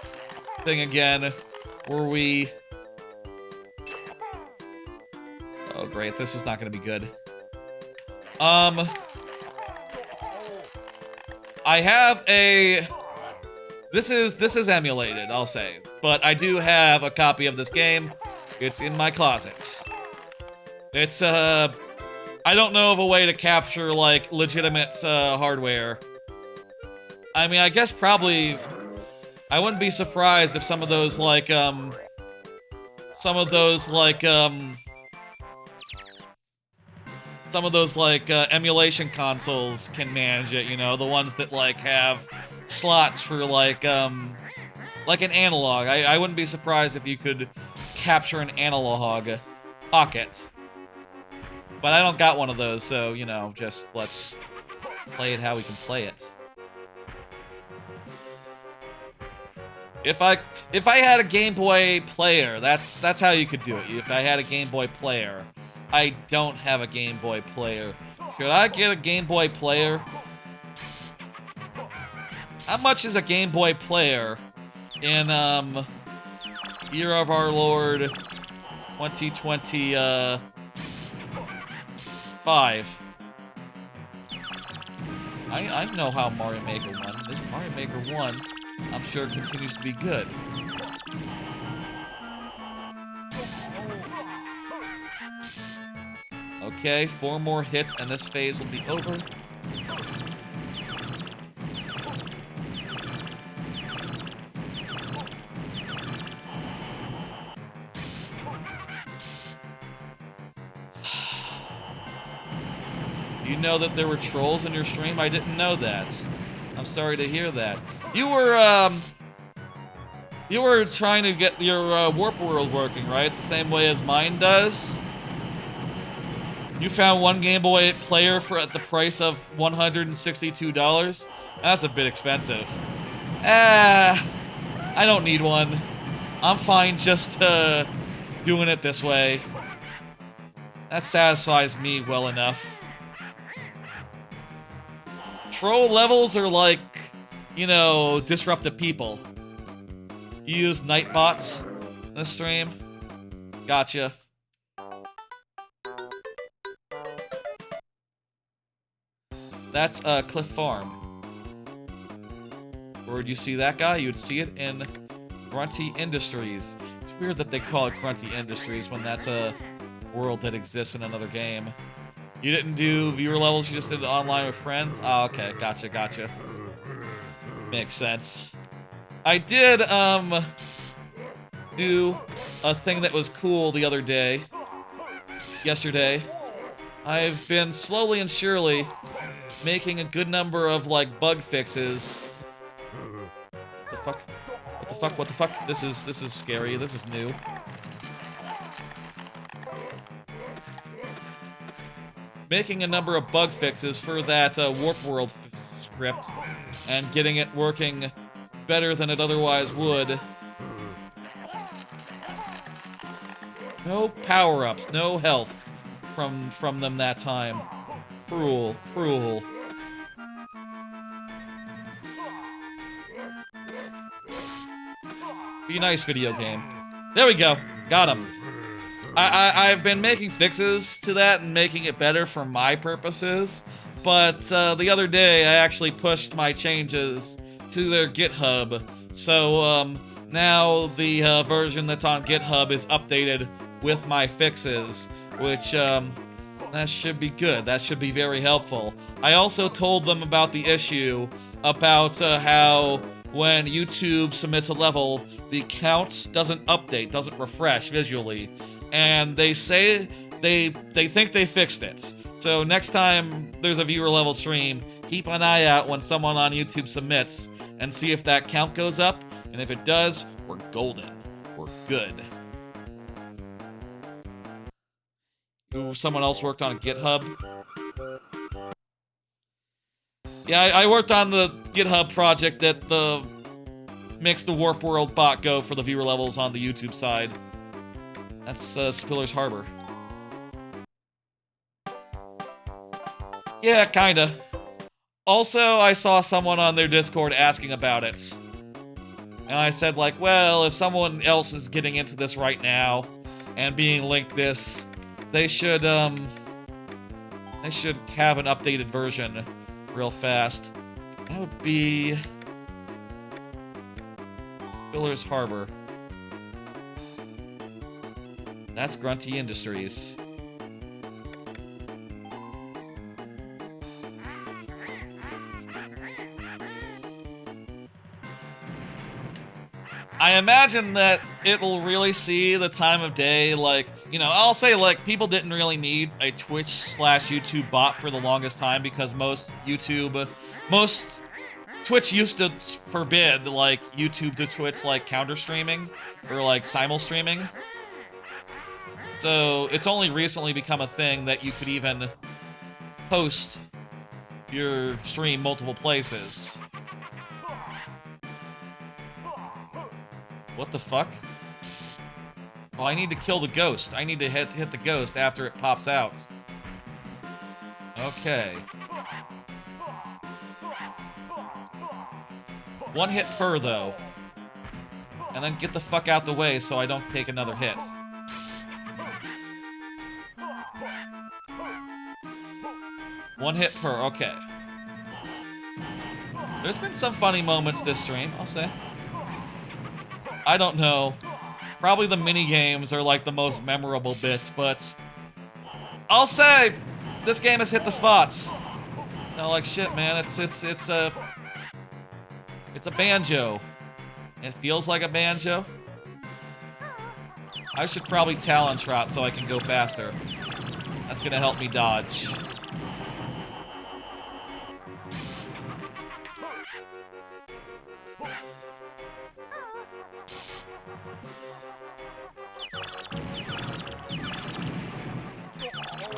[SPEAKER 1] thing again, where we... Oh great, this is not gonna be good. I have a... This is emulated, I'll say, but I do have a copy of this game. It's in my closet. It's, I don't know of a way to capture, like, legitimate, hardware. I mean, I guess probably... I wouldn't be surprised if some of those, like, emulation consoles can manage it, you know? The ones that, like, have slots for, like an analog. I wouldn't be surprised if you could capture an analog pocket. But I don't got one of those, so, you know, just let's play it how we can play it. If I had a Game Boy player, that's how you could do it. If I had a Game Boy player. I don't have a Game Boy player. Should I get a Game Boy player? How much is a Game Boy player in, Year of Our Lord 2025? I know how Mario Maker 1 is. Mario Maker 1, I'm sure, continues to be good. Okay, 4 more hits and this phase will be over. You know that there were trolls in your stream? I didn't know that. I'm sorry to hear that. You were trying to get your Warp World working, right? The same way as mine does? You found one Game Boy player at the price of $162? That's a bit expensive. I don't need one. I'm fine just doing it this way. That satisfies me well enough. Troll levels are like, you know, disruptive people. You use Nightbots in this stream? Gotcha. That's Cliff Farm. Where would you see that guy? You'd see it in Grunty Industries. It's weird that they call it Grunty Industries when that's a world that exists in another game. You didn't do viewer levels, you just did it online with friends? Oh, okay, gotcha. Makes sense. I did, do a thing that was cool the other day. Yesterday. I've been slowly and surely making a good number of, like, bug fixes. What the fuck? This is scary. This is new. Making a number of bug fixes for that Warp World script and getting it working better than it otherwise would. No power-ups, no health from them that time. Cruel. Be nice, video game. There we go. Got him. I've been making fixes to that and making it better for my purposes, but the other day I actually pushed my changes to their GitHub, so now the version that's on GitHub is updated with my fixes, which that should be good. That should be very helpful. I also told them about the issue about how when YouTube submits a level, the count doesn't update, doesn't refresh visually. And they say they think they fixed it. So next time there's a viewer level stream, keep an eye out when someone on YouTube submits and see if that count goes up. And if it does, we're golden. We're good. who someone else worked on GitHub. Yeah, I worked on the GitHub project that makes the Warp World bot go for the viewer levels on the YouTube side. That's Spiller's Harbor. Yeah, kinda. Also, I saw someone on their Discord asking about it. And I said, like, well, if someone else is getting into this right now and being linked this, they should have an updated version real fast. That would be Spiller's Harbor. That's Grunty Industries. I imagine that it'll really see the time of day, like, you know, I'll say, like, people didn't really need a Twitch/YouTube bot for the longest time because most Twitch used to forbid, like, YouTube to Twitch, like, counter-streaming or, like, simul-streaming. So it's only recently become a thing that you could even host your stream multiple places. What the fuck? Oh, I need to kill the ghost. I need to hit the ghost after it pops out. Okay. One hit per, though. And then get the fuck out the way so I don't take another hit. One hit per, okay. There's been some funny moments this stream, I'll say. I don't know. Probably the minigames are like the most memorable bits, but I'll say this game has hit the spots. You know, like shit, man. It's a banjo. It feels like a banjo. I should probably Talon Trot so I can go faster. That's gonna help me dodge.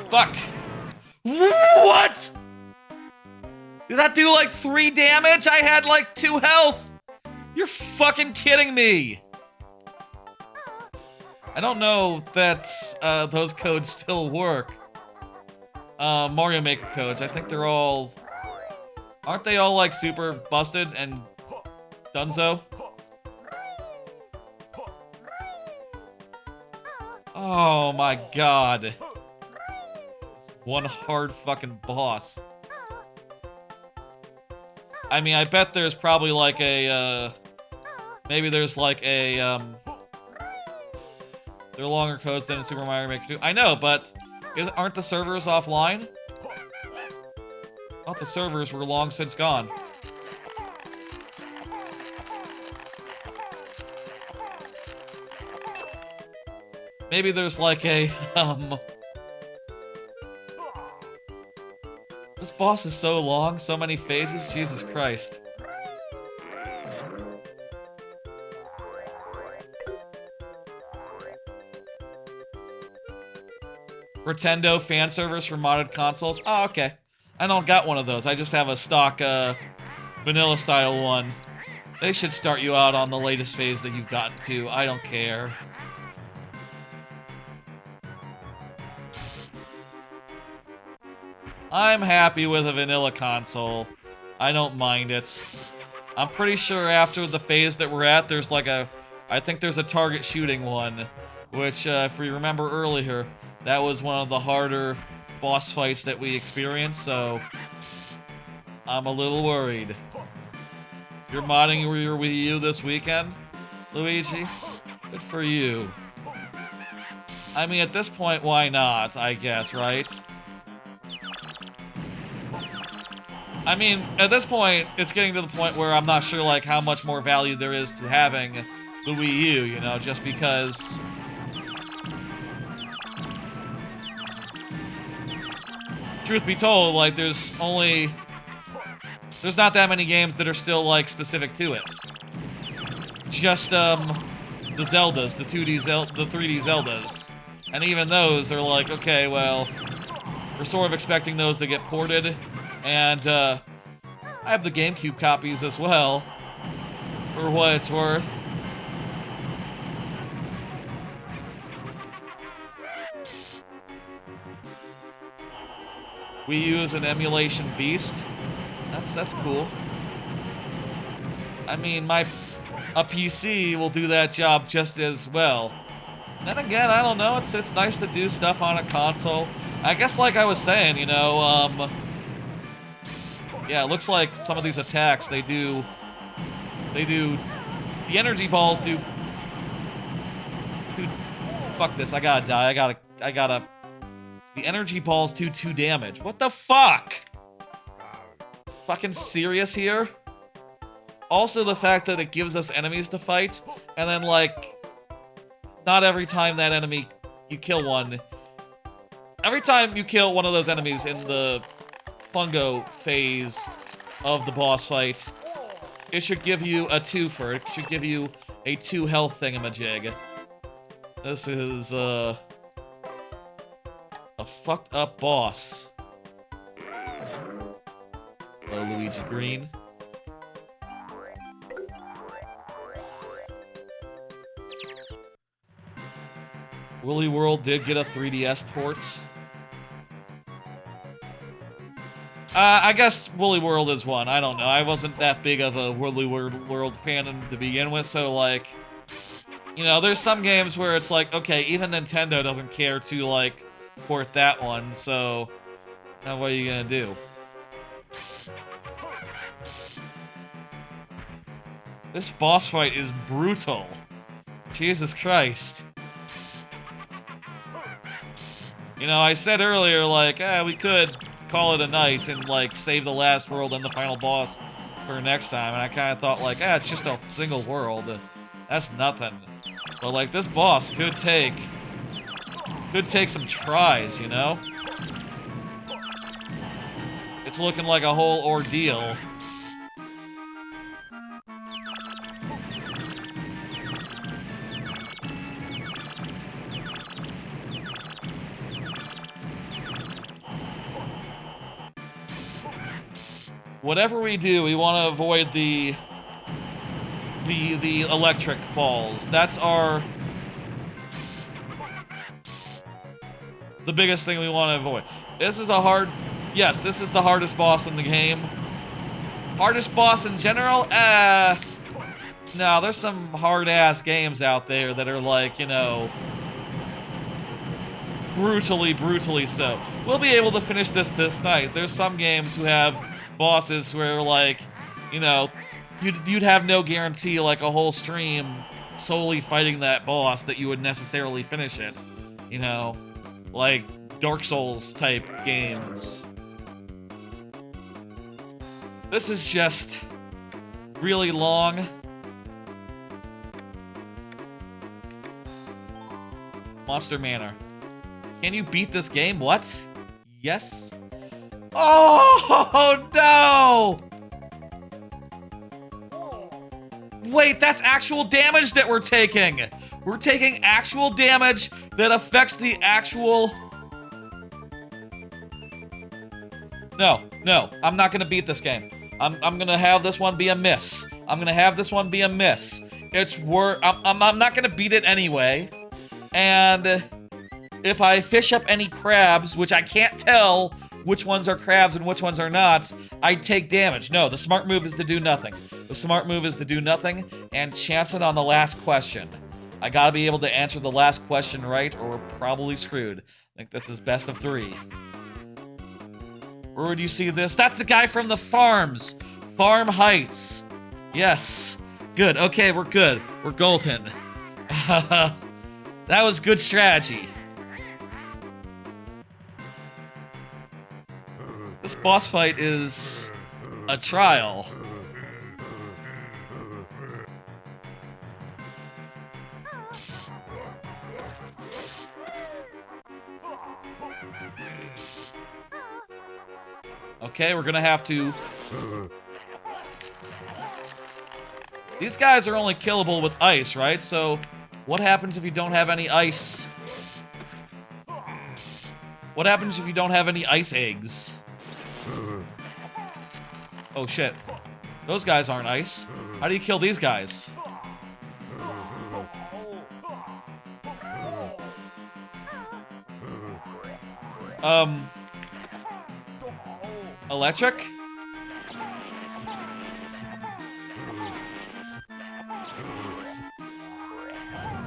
[SPEAKER 1] Fuck. What? Did that do like 3 damage? I had like 2 health. You're fucking kidding me. I don't know that those codes still work. Mario Maker codes. I think they're all... Aren't they all like super busted and dunzo? Oh my god. One hard fucking boss. I mean, I bet there's probably like a, maybe there's like a, there are longer codes than in Super Mario Maker 2. I know, but aren't the servers offline? I thought the servers were long since gone. Maybe there's like a, This boss is so long, so many phases, Jesus Christ. Pretendo fan servers for modded consoles? Oh, okay. I don't got one of those. I just have a stock, vanilla style one. They should start you out on the latest phase that you've gotten to. I don't care. I'm happy with a vanilla console. I don't mind it. I'm pretty sure after the phase that we're at, there's like a... I think there's a target shooting one. Which, if you remember earlier, that was one of the harder boss fights that we experienced, so... I'm a little worried. You're modding your Wii U this weekend, Luigi? Good for you. I mean, at this point, why not, I guess, right? I mean, at this point, it's getting to the point where I'm not sure, like, how much more value there is to having the Wii U, you know, just because... Truth be told, like, there's not that many games that are still, like, specific to it. Just, the Zeldas, the 3D Zeldas. And even those are like, okay, well, we're sort of expecting those to get ported. And I have the GameCube copies as well, for what it's worth. We use an emulation beast. That's cool. I mean, a PC will do that job just as well. Then again, I don't know. It's nice to do stuff on a console. I guess, like I was saying, you know, yeah, it looks like some of these attacks the energy balls do. Fuck this! I gotta die. I gotta. The energy balls do 2 damage. What the fuck? Fucking serious here? Also, the fact that it gives us enemies to fight, and then, like, not every time that enemy you kill one. Every time you kill one of those enemies in the fungo phase of the boss fight, it should give you a 2-fer. It should give you a 2 health thingamajig. This is, a fucked up boss. Hello, Luigi Green. Woolly World did get a 3DS port. I guess Woolly World is one. I don't know. I wasn't that big of a Woolly World fan to begin with, so, like, you know, there's some games where it's like, okay, even Nintendo doesn't care to, like, port that one, so now what are you gonna do? This boss fight is brutal. Jesus Christ. You know, I said earlier, like, we could call it a night and, like, save the last world and the final boss for next time, and I kind of thought, like, it's just a single world. That's nothing. But, like, this boss could take some tries, you know? It's looking like a whole ordeal. Whatever we do, we want to avoid the electric balls. That's the biggest thing we want to avoid. This is this is the hardest boss in the game. Hardest boss in general? No, there's some hard-ass games out there that are like, you know, brutally so. We'll be able to finish this night. There's some games who have bosses where, like, you know, you'd have no guarantee, like, a whole stream solely fighting that boss that you would necessarily finish it. You know, like Dark Souls type games. This is just really long. Monster Manor. Can you beat this game? What? Yes? Oh, no! Wait, that's actual damage that we're taking! We're taking actual damage that affects the actual... No, I'm not gonna beat this game. I'm gonna have this one be a miss. I'm not gonna beat it anyway. And if I fish up any crabs, which I can't tell which ones are crabs and which ones are not, I take damage. No, the smart move is to do nothing. And chance it on the last question. I gotta be able to answer the last question right, or we're probably screwed. I think this is best of 3. Where would you see this? That's the guy from the farms! Farm Heights. Yes. Good. Okay, we're good. We're golden. That was good strategy. This boss fight is a trial. Okay, we're gonna have to... These guys are only killable with ice, right? So, what happens if you don't have any ice What happens if you don't have any ice eggs? Oh shit. Those guys aren't ice. How do you kill these guys? Electric?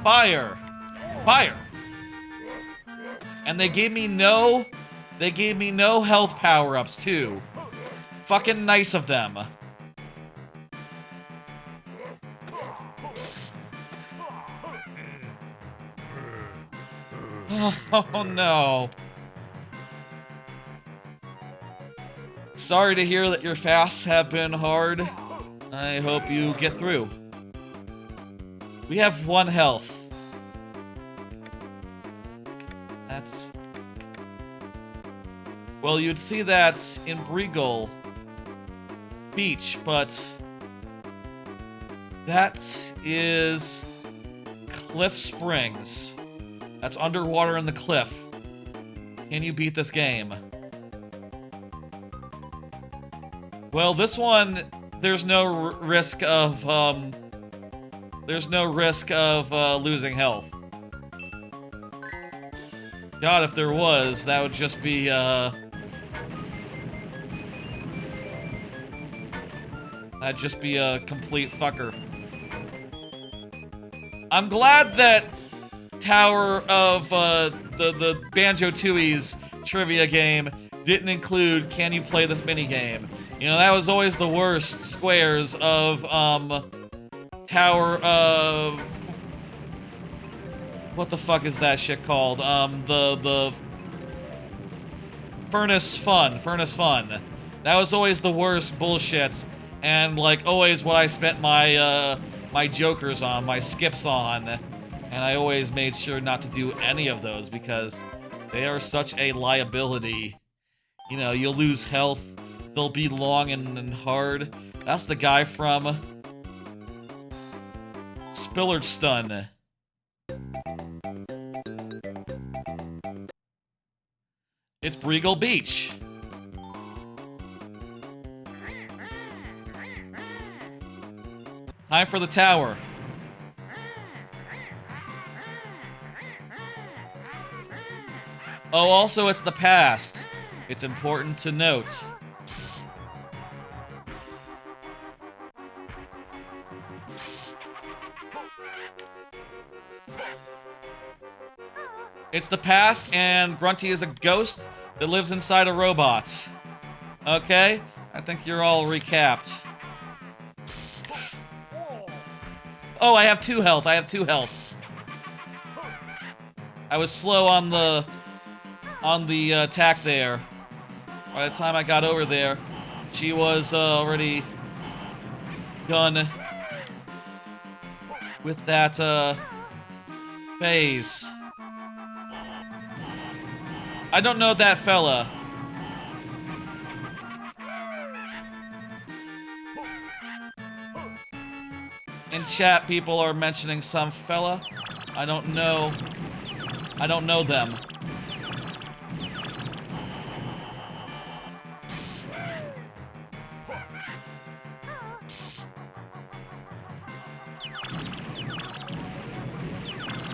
[SPEAKER 1] Fire! Fire! And they gave me no health power-ups too. Fucking nice of them. Oh no. Sorry to hear that your fasts have been hard. I hope you get through. We have 1 health. That's... Well, you'd see that in Breegull Beach, but... That is... Cliff Springs. That's underwater in the cliff. Can you beat this game? Well, this one, there's no risk of, losing health. God, if there was, that would just be, that'd just be a complete fucker. I'm glad that Tower of, the Banjo-Tooie's trivia game didn't include can you play this minigame. You know, that was always the worst squares of, Tower of... What the fuck is that shit called? The Furnace Fun. That was always the worst bullshit, and, like, always what I spent my, my jokers on, my skips on, and I always made sure not to do any of those because they are such a liability. You know, you'll lose health. They'll be long and hard. That's the guy from Spillard Stun. It's Breegull Beach. Time for the tower. Oh, also it's the past. It's important to note. It's the past, and Grunty is a ghost that lives inside a robot. Okay? I think you're all recapped. Oh, I have 2 health. I was slow on the attack there. By the time I got over there, she was already done with that phase. I don't know that fella. In chat, people are mentioning some fella. I don't know them.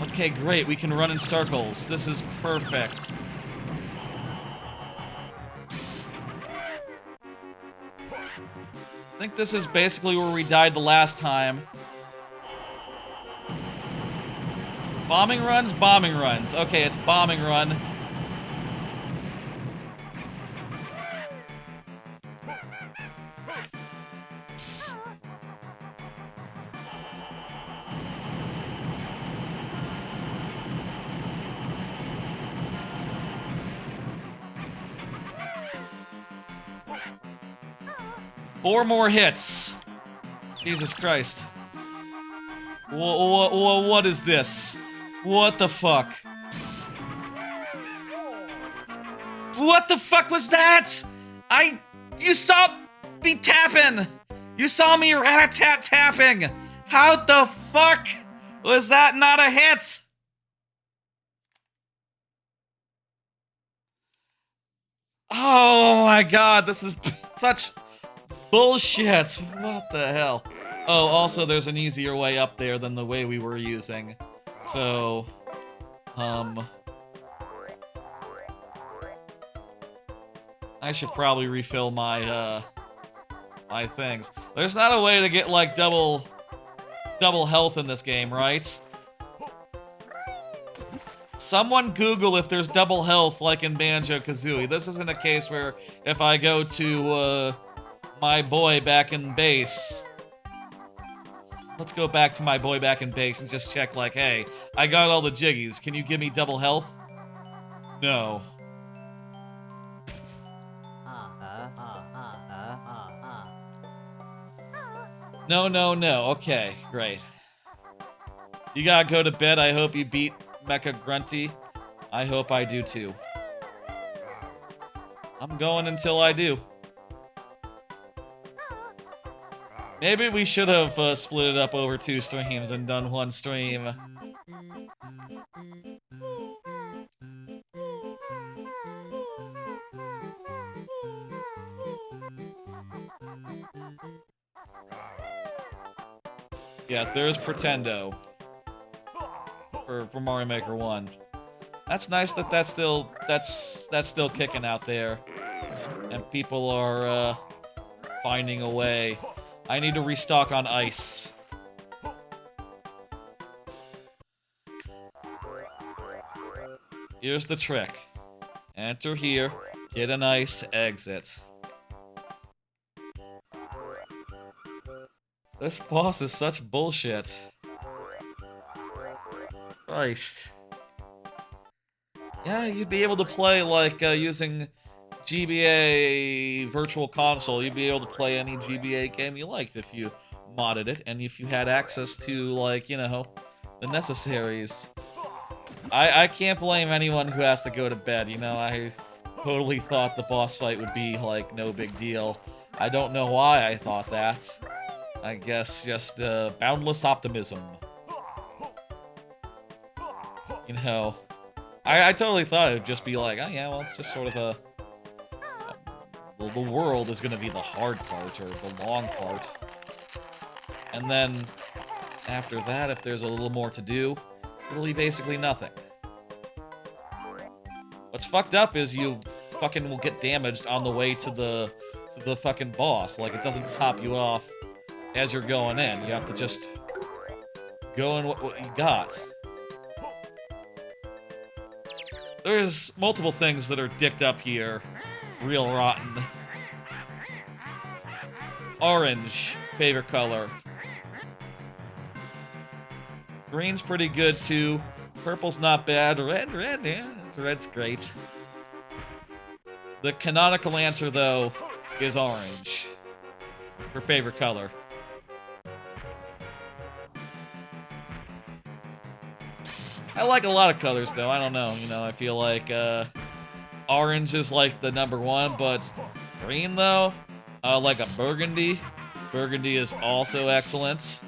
[SPEAKER 1] Okay, great. We can run in circles. This is perfect. I think this is basically where we died the last time. Bombing runs? Bombing runs. Okay, it's bombing run. Four more hits. Jesus Christ. What is this? What the fuck? What the fuck was that? You saw me tapping! You saw me rat-a-tat-tapping! How the fuck was that not a hit? Oh my god, this is such bullshit. What the hell? Oh, also there's an easier way up there than the way we were using. So, I should probably refill my, my things. There's not a way to get, like, double health in this game, right? Someone Google if there's double health like in Banjo-Kazooie. This isn't a case where if I go to, my boy back in base. Let's go back to my boy back in base and just check like, hey, I got all the jiggies. Can you give me double health? No. No, no, no. Okay, great. You gotta go to bed. I hope you beat Mecha Grunty. I hope I do too. I'm going until I do. Maybe we should have split it up over 2 streams and done 1 stream. Yes, there is Pretendo for Mario Maker 1. That's nice that that's still kicking out there, and people are finding a way. I need to restock on ice. Here's the trick. Enter here, get an ice, exit. This boss is such bullshit. Christ. Yeah, you'd be able to play, like, using GBA Virtual Console. You'd be able to play any GBA game you liked if you modded it, and if you had access to, like, you know, the necessaries. I can't blame anyone who has to go to bed, you know? I totally thought the boss fight would be, like, no big deal. I don't know why I thought that. I guess just boundless optimism. You know, I totally thought it would just be like, oh yeah, well, it's just sort of a... the world is gonna be the hard part, or the long part. And then, after that, if there's a little more to do, it'll be basically nothing. What's fucked up is you fucking will get damaged on the way to the fucking boss. Like, it doesn't top you off as you're going in. You have to just go in what you got. There's multiple things that are dicked up here. Real rotten. Orange, favorite color. Green's pretty good too. Purple's not bad. Red, yeah, red's great. The canonical answer, though, is orange. Her favorite color. I like a lot of colors, though. I don't know. You know, I feel like orange is like the #1, but green, though, like a burgundy. Burgundy is also excellent.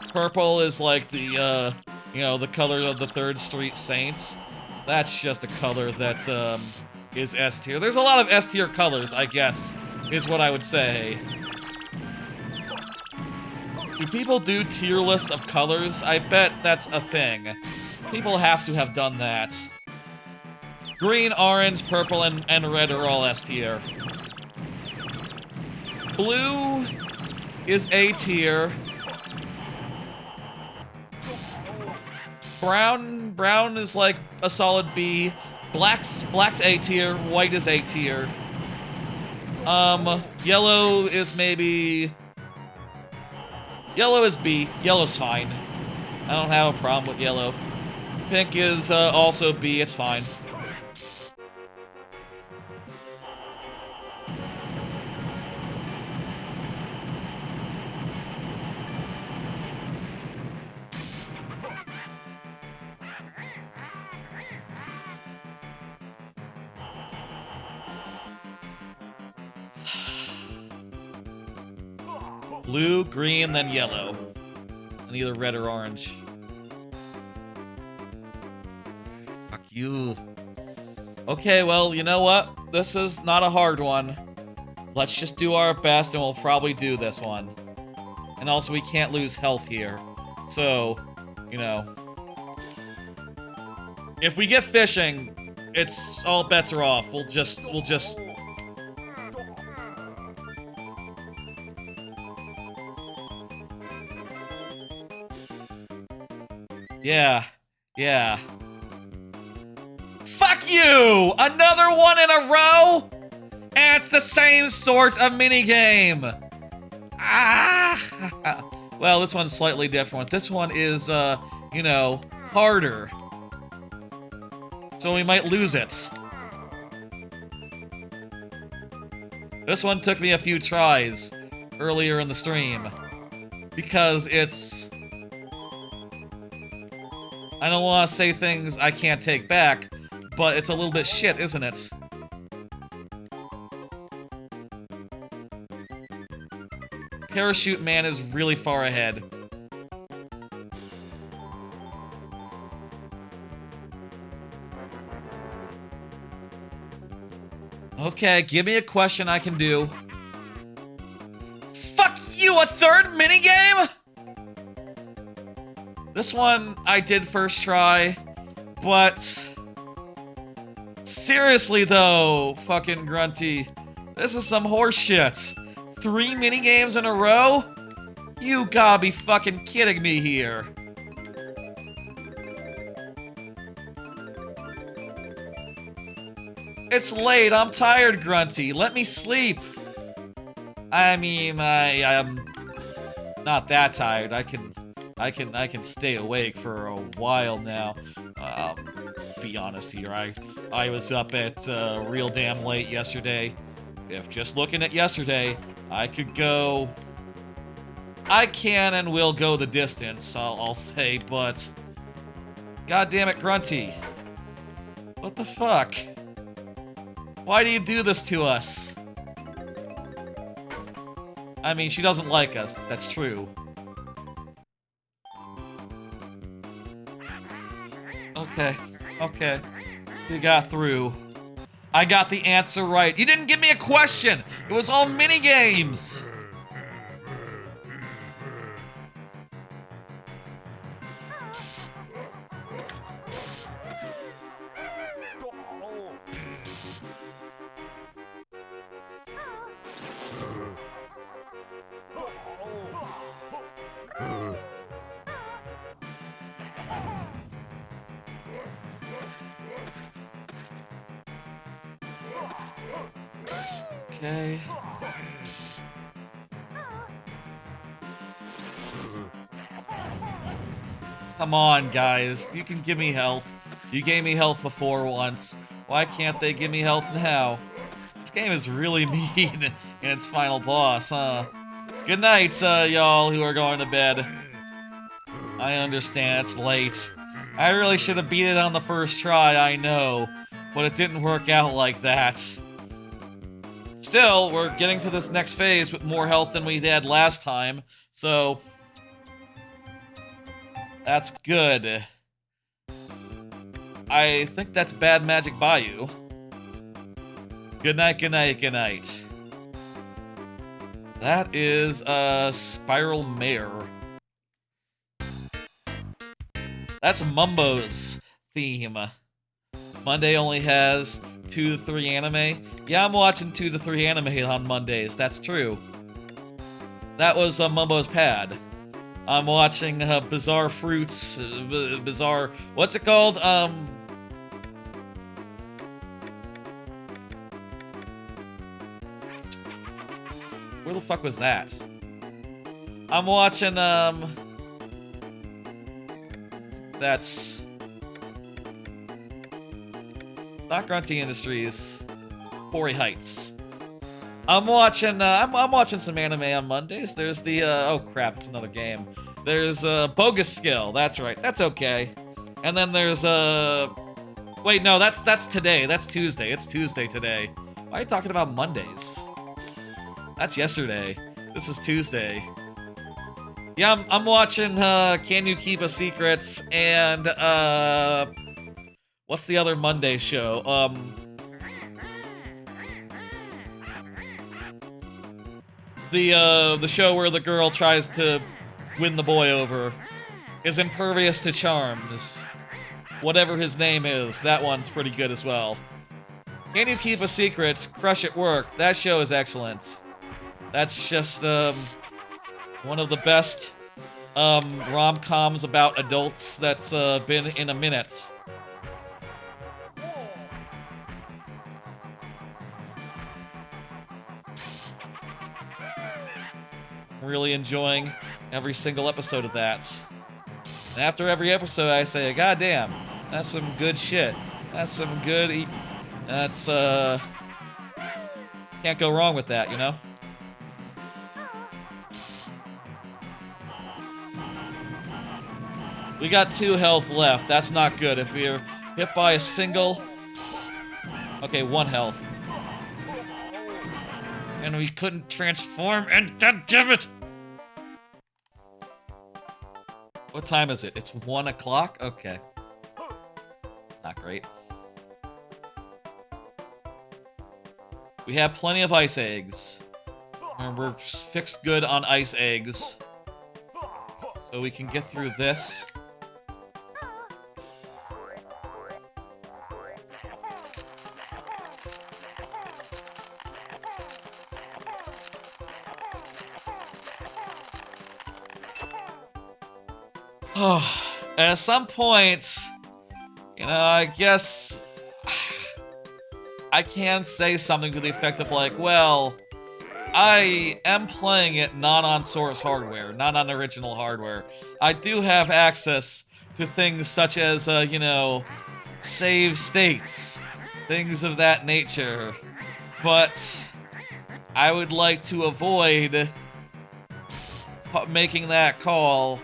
[SPEAKER 1] Purple is like the, you know, the color of the 3rd Street Saints. That's just a color that is S tier. There's a lot of S tier colors, I guess, is what I would say. Do people do tier list of colors? I bet that's a thing. People have to have done that. Green, orange, purple, and red are all S tier. Blue is A tier. Brown is like a solid B. Black's A tier. White is A tier. Yellow is maybe... Yellow is B. Yellow's fine. I don't have a problem with yellow. Pink is also B. It's fine. Blue, green, then yellow. And either red or orange. Fuck you. Okay, well, you know what? This is not a hard one. Let's just do our best and we'll probably do this one. And also, we can't lose health here. So, you know. If we get fishing, it's all bets are off. We'll just... Yeah. Fuck you! Another one in a row? And it's the same sort of minigame! Ah! Well, this one's slightly different. This one is, you know, harder. So we might lose it. This one took me a few tries earlier in the stream. Because it's... I don't want to say things I can't take back, but it's a little bit shit, isn't it? Parachute Man is really far ahead. Okay, give me a question I can do. Fuck you, a third minigame?! This one I did first try, but... Seriously though, fucking Grunty, this is some horse shit. 3 minigames in a row? You gotta be fucking kidding me here. It's late, I'm tired, Grunty. Let me sleep. I mean, I'm not that tired. I can stay awake for a while now. Be honest here, I was up at real damn late yesterday. If just looking at yesterday, I could go... I can and will go the distance, I'll say, but... God damn it, Grunty. What the fuck? Why do you do this to us? I mean, she doesn't like us, that's true. Okay. You got through. I got the answer right. You didn't give me a question! It was all minigames! Okay. Come on, guys. You can give me health. You gave me health before once. Why can't they give me health now? This game is really mean in its final boss, huh? Good night, y'all who are going to bed. I understand, it's late. I really should have beat it on the first try, I know. But it didn't work out like that. Still, we're getting to this next phase with more health than we had last time, so... That's good. I think that's bad Magic Bayou. Good night, good night, good night. That is, Spiral Mare. That's Mumbo's theme. Monday only has 2 to 3 anime. Yeah, I'm watching 2 to 3 anime on Mondays, that's true. That was Mumbo's pad. I'm watching Bizarre Fruits, Bizarre... What's it called? Where the fuck was that? I'm watching, That's... It's not Grunty Industries. Quarry Heights. I'm watching some anime on Mondays. There's the, oh crap, it's another game. There's, Bogus Skill, that's right, that's okay. And then there's, wait, no, that's today, that's Tuesday, it's Tuesday today. Why are you talking about Mondays? That's yesterday. This is Tuesday. Yeah, I'm watching, Can You Keep a Secret, and, What's the other Monday show? The show where the girl tries to win the boy over is impervious to charms. Whatever his name is, that one's pretty good as well. Can You Keep a Secret? Crush at Work. That show is excellent. That's just one of the best rom-coms about adults that's been in a minute. Really enjoying every single episode of that. And after every episode, I say, God damn, that's some good shit. That's some good... That's, can't go wrong with that, you know? We got 2 health left. That's not good. If we're hit by a single... Okay, 1 health. And we couldn't transform, and damn it! What time is it? It's 1 o'clock? Okay. It's not great. We have plenty of ice eggs. And we're fixed good on ice eggs. So we can get through this. At some point, you know, I guess I can say something to the effect of like, well, I am playing it not on source hardware, not on original hardware. I do have access to things such as, you know, save states, things of that nature. But I would like to avoid making that call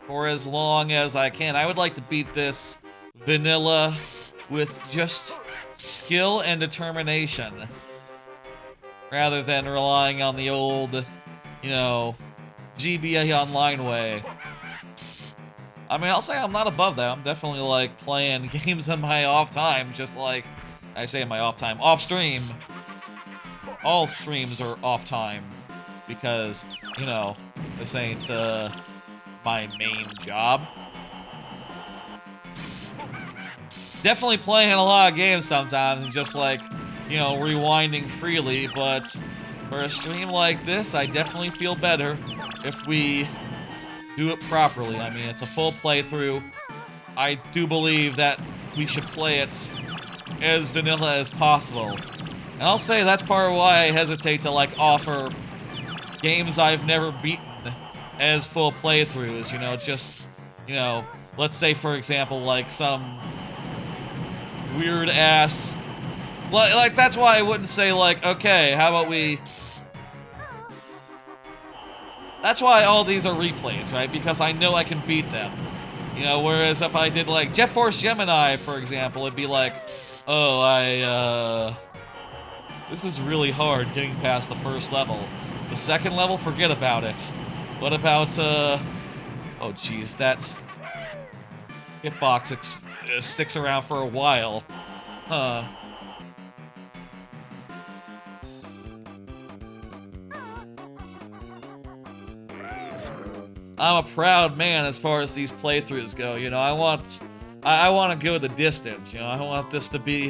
[SPEAKER 1] for as long as I can. I would like to beat this vanilla with just skill and determination, rather than relying on the old, you know, GBA Online way. I mean, I'll say I'm not above that. I'm definitely, like, playing games in my off time, just like, I say in my off time, off stream. All streams are off time, because, you know, this ain't, my main job. Definitely playing a lot of games sometimes and just like, you know, rewinding freely, but for a stream like this, I definitely feel better if we do it properly. I mean, it's a full playthrough. I do believe that we should play it as vanilla as possible. And I'll say that's part of why I hesitate to, like, offer games I've never beaten as full playthroughs, you know, just, you know, let's say, for example, like, some weird-ass... Like, that's why I wouldn't say, like, okay, how about we... That's why all these are replays, right? Because I know I can beat them. You know, whereas if I did, like, Jet Force Gemini, for example, it'd be like, oh, this is really hard getting past the first level. The second level, forget about it. What about, oh geez, that hitbox sticks around for a while. Huh. I'm a proud man as far as these playthroughs go, you know, I want to go the distance, you know, I want this to be,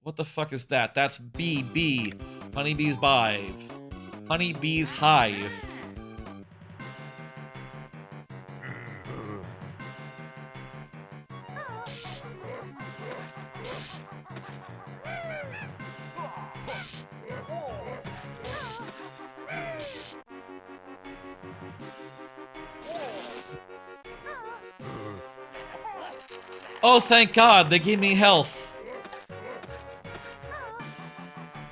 [SPEAKER 1] what the fuck is that? That's BB. Honeybee's Hive. Honeybee's Hive. Oh, thank God, they gave me health.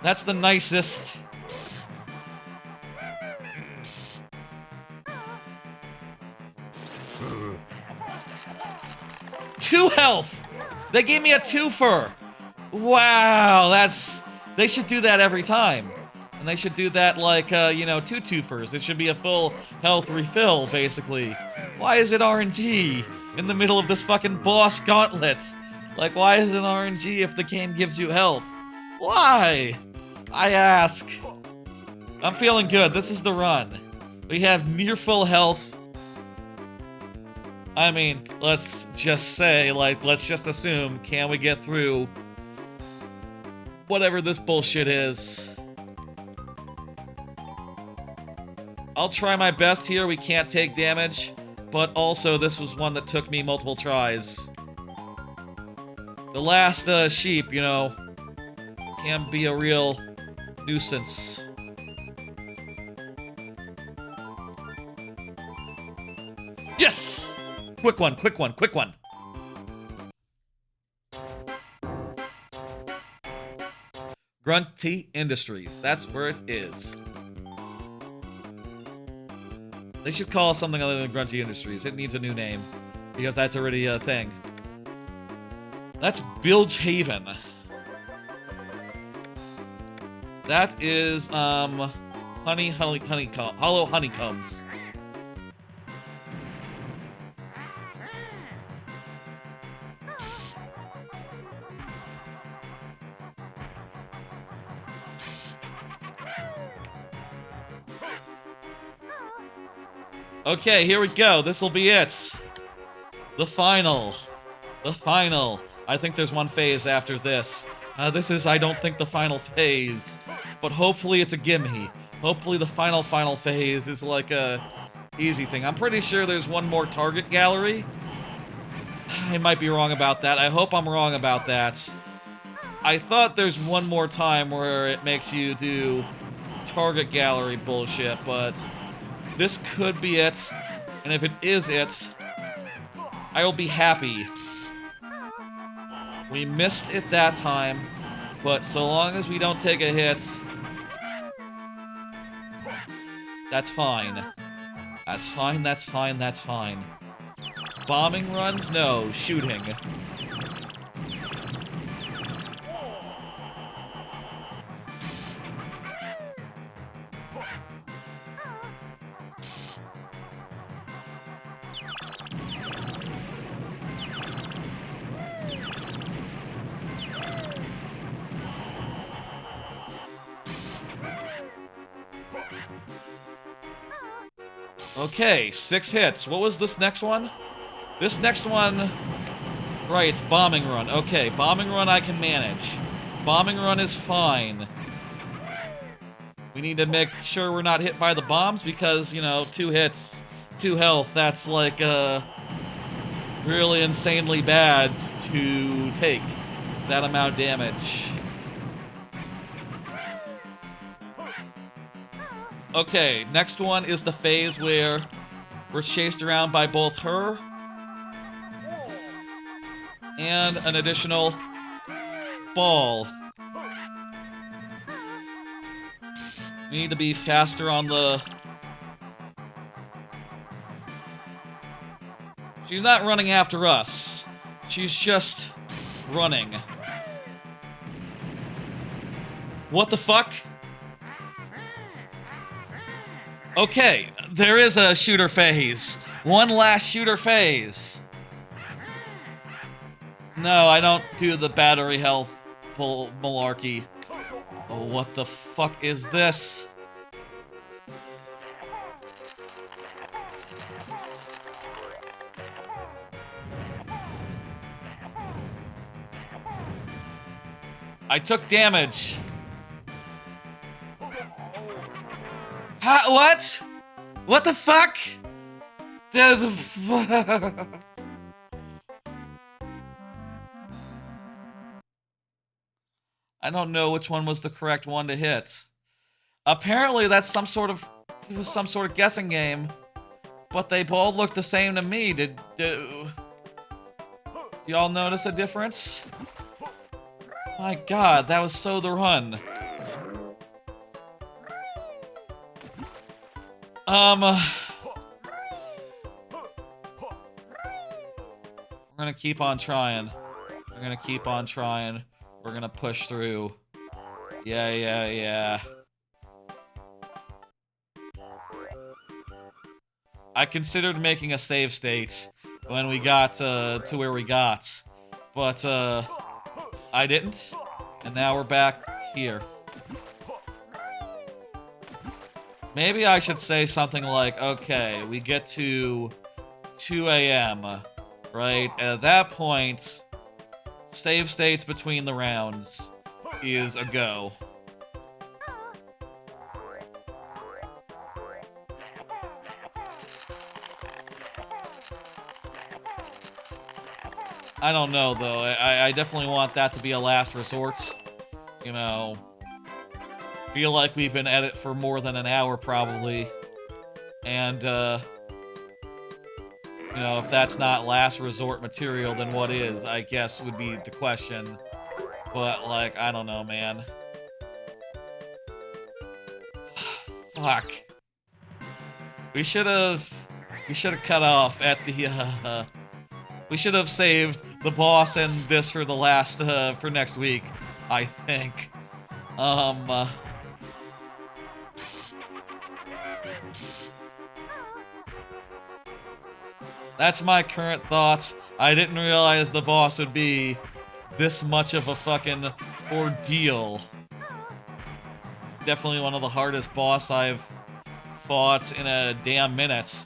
[SPEAKER 1] That's the nicest. Two health! They gave me a twofer! Wow, that's... They should do that every time. And they should do that like, you know, two-twofers. It should be a full health refill, basically. Why is it RNG in the middle of this fucking boss gauntlet? Like, why is it RNG if the game gives you health? Why? I ask. I'm feeling good. This is the run. We have near full health. I mean, let's just say, like, let's just assume, can we get through whatever this bullshit is? I'll try my best here. We can't take damage, but also this was one that took me multiple tries. The last sheep, you know, can be a real nuisance. Yes! Quick one, quick one, quick one. Grunty Industries. That's where it is. They should call it something other than Grunty Industries. It needs a new name. Because that's already a thing. That's Bilge Haven. That is, hollow honeycombs. Okay, here we go. This'll be it. The final. The final. I think there's one phase after this. This is, I don't think, the final phase. But hopefully it's a gimme. Hopefully the final phase is like a easy thing. I'm pretty sure there's one more target gallery. I might be wrong about that. I hope I'm wrong about that. I thought there's one more time where it makes you do target gallery bullshit, but this could be it. And if it is it, I will be happy. We missed it that time, but so long as we don't take a hit, that's fine. That's fine, that's fine, that's fine. Bombing runs? No. Shooting. Okay, 6 hits. What was this next one? This next one... Right, it's Bombing Run. Okay, Bombing Run I can manage. Bombing Run is fine. We need to make sure we're not hit by the bombs because, you know, 2 hits, 2 health, that's like, really insanely bad to take that amount of damage. Okay, next one is the phase where we're chased around by both her and an additional ball. We need to be faster on the... She's not running after us. She's just running. What the fuck? Okay, there is a shooter phase. One last shooter phase. No, I don't do the battery health malarkey. Oh, what the fuck is this? I took damage. What? What the fuck? There's a I don't know which one was the correct one to hit. Apparently that's some sort of... It was some sort of guessing game. But they both look the same to me. Do y'all notice a difference? My god, that was so the run. We're gonna keep on trying. We're gonna keep on trying. We're gonna push through. Yeah. I considered making a save state when we got to where we got, but I didn't, and now we're back here. Maybe I should say something like, okay, we get to 2 a.m., right? At that point, save states between the rounds is a go. I don't know, though. I definitely want that to be a last resort. You know, feel like we've been at it for more than an hour, probably. And, you know, if that's not last resort material, then what is, I guess, would be the question. But, like, I don't know, man. Fuck. We should have cut off at the, we should have saved the boss and this for the last, for next week, I think. That's my current thoughts. I didn't realize the boss would be this much of a fucking ordeal. It's definitely one of the hardest boss I've fought in a damn minute.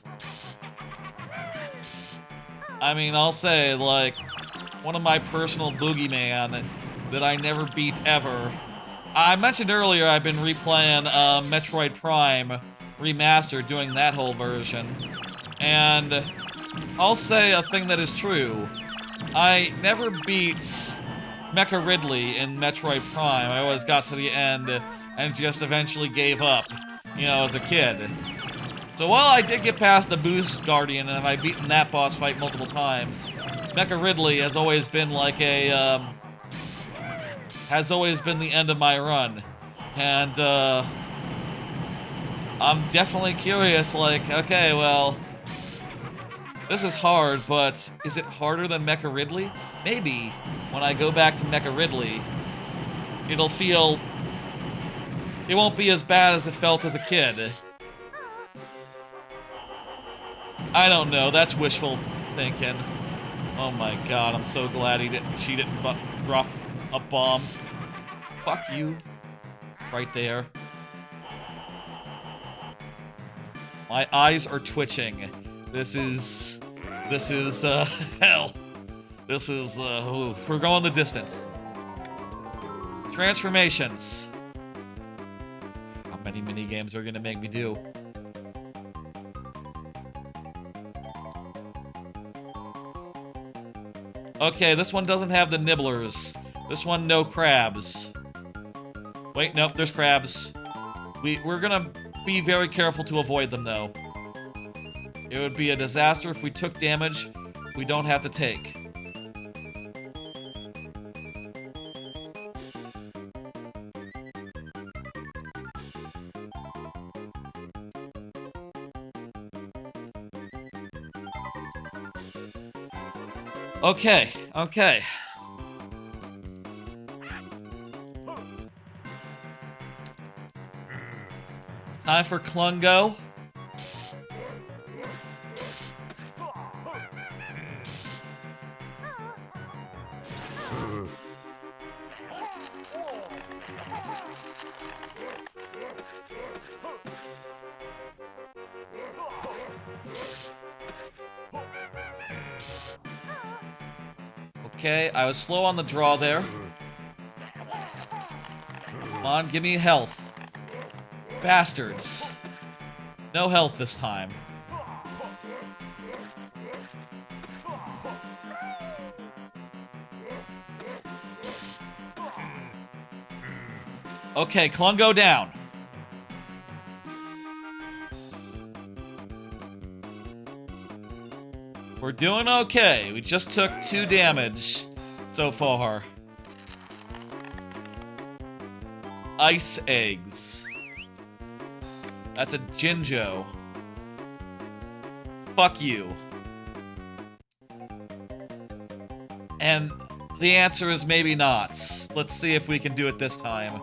[SPEAKER 1] I mean, I'll say, like, one of my personal boogeyman that I never beat ever. I mentioned earlier I've been replaying Metroid Prime Remastered, doing that whole version. And I'll say a thing that is true. I never beat Mecha Ridley in Metroid Prime. I always got to the end and just eventually gave up, you know, as a kid. So while I did get past the Boost Guardian and I've beaten that boss fight multiple times, Mecha Ridley has always been like a, has always been the end of my run. And, I'm definitely curious, like, okay, well, this is hard, but is it harder than Mecha Ridley? Maybe when I go back to Mecha Ridley, it'll feel, it won't be as bad as it felt as a kid. I don't know, that's wishful thinking. Oh my god, I'm so glad she didn't drop a bomb. Fuck you. Right there. My eyes are twitching. This is hell. This is, ooh, we're going the distance. Transformations. How many minigames are gonna make me do? Okay, this one doesn't have the nibblers. This one, no crabs. Wait, nope, there's crabs. We're gonna be very careful to avoid them, though. It would be a disaster if we took damage we don't have to take. Okay, okay. Time for Clungo. Okay, I was slow on the draw there. Come on, give me health. Bastards. No health this time. Okay, Clungo down. We're doing okay. We just took 2 damage so far. Ice eggs. That's a Jinjo. Fuck you. And the answer is maybe not. Let's see if we can do it this time.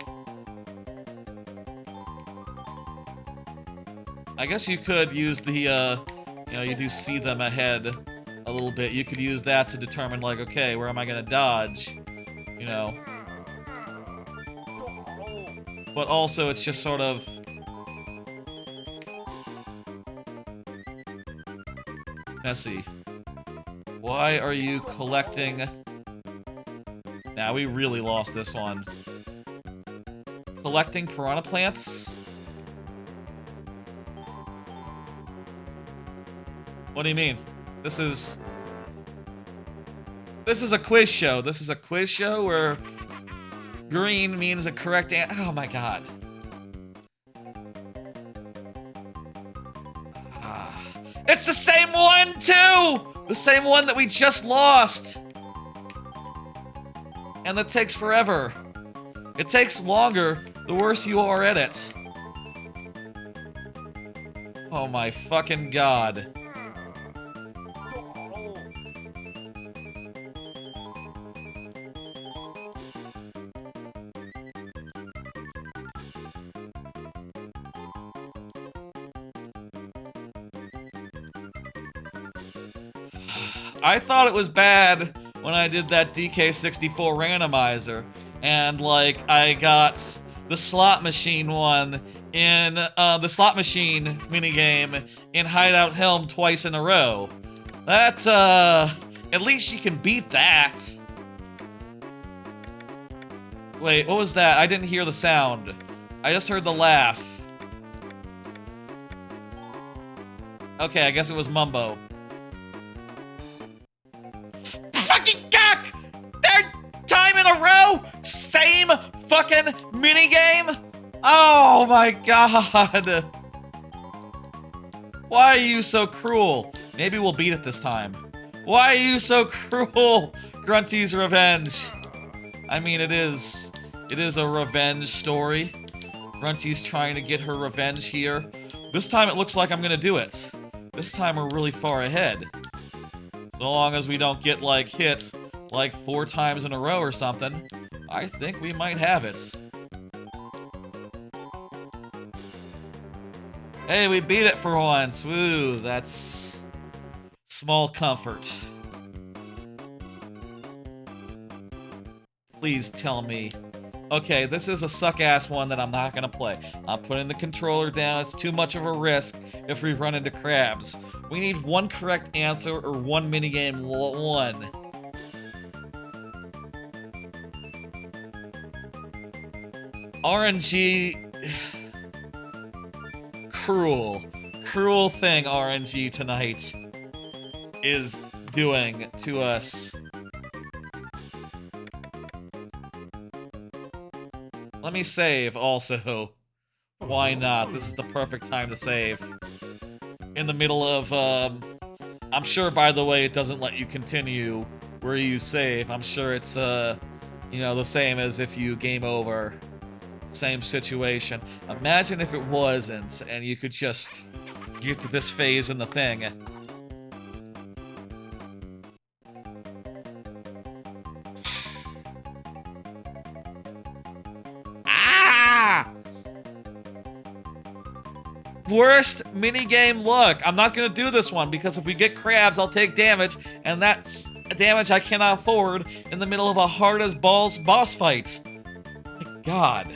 [SPEAKER 1] I guess you could use the You know, you do see them ahead a little bit. You could use that to determine, like, okay, where am I gonna dodge? You know. But also, it's just sort of... messy. Why are you collecting... Nah, we really lost this one. Collecting piranha plants? What do you mean? This is a quiz show. This is a quiz show where green means a correct answer. Oh my god. It's the same one too! The same one that we just lost. And that takes forever. It takes longer the worse you are at it. Oh my fucking god. I thought it was bad when I did that DK64 randomizer, and like I got the slot machine one in the slot machine minigame in Hideout Helm twice in a row. That at least you can beat that. Wait, what was that? I didn't hear the sound. I just heard the laugh. Okay, I guess it was Mumbo. Fucking cock! Third time in a row! Same fucking minigame? Oh my god! Why are you so cruel? Maybe we'll beat it this time. Why are you so cruel? Grunty's revenge. I mean, it is a revenge story. Grunty's trying to get her revenge here. This time it looks like I'm gonna do it. This time we're really far ahead. So long as we don't get, like, hit, like, 4 times in a row or something, I think we might have it. Hey, we beat it for once. Woo, that's small comfort. Please tell me. Okay, this is a suck-ass one that I'm not gonna play. I'm putting the controller down. It's too much of a risk if we run into crabs. We need one correct answer or one minigame one. RNG... Cruel. Cruel thing RNG tonight is doing to us. Let me save, also. Why not? This is the perfect time to save. In the middle of, I'm sure, by the way, it doesn't let you continue where you save. I'm sure it's, you know, the same as if you game over. Same situation. Imagine if it wasn't, and you could just get to this phase in the thing. Worst minigame luck. I'm not gonna do this one because if we get crabs, I'll take damage, and that's damage I cannot afford in the middle of a hard-as-balls boss fight. My god.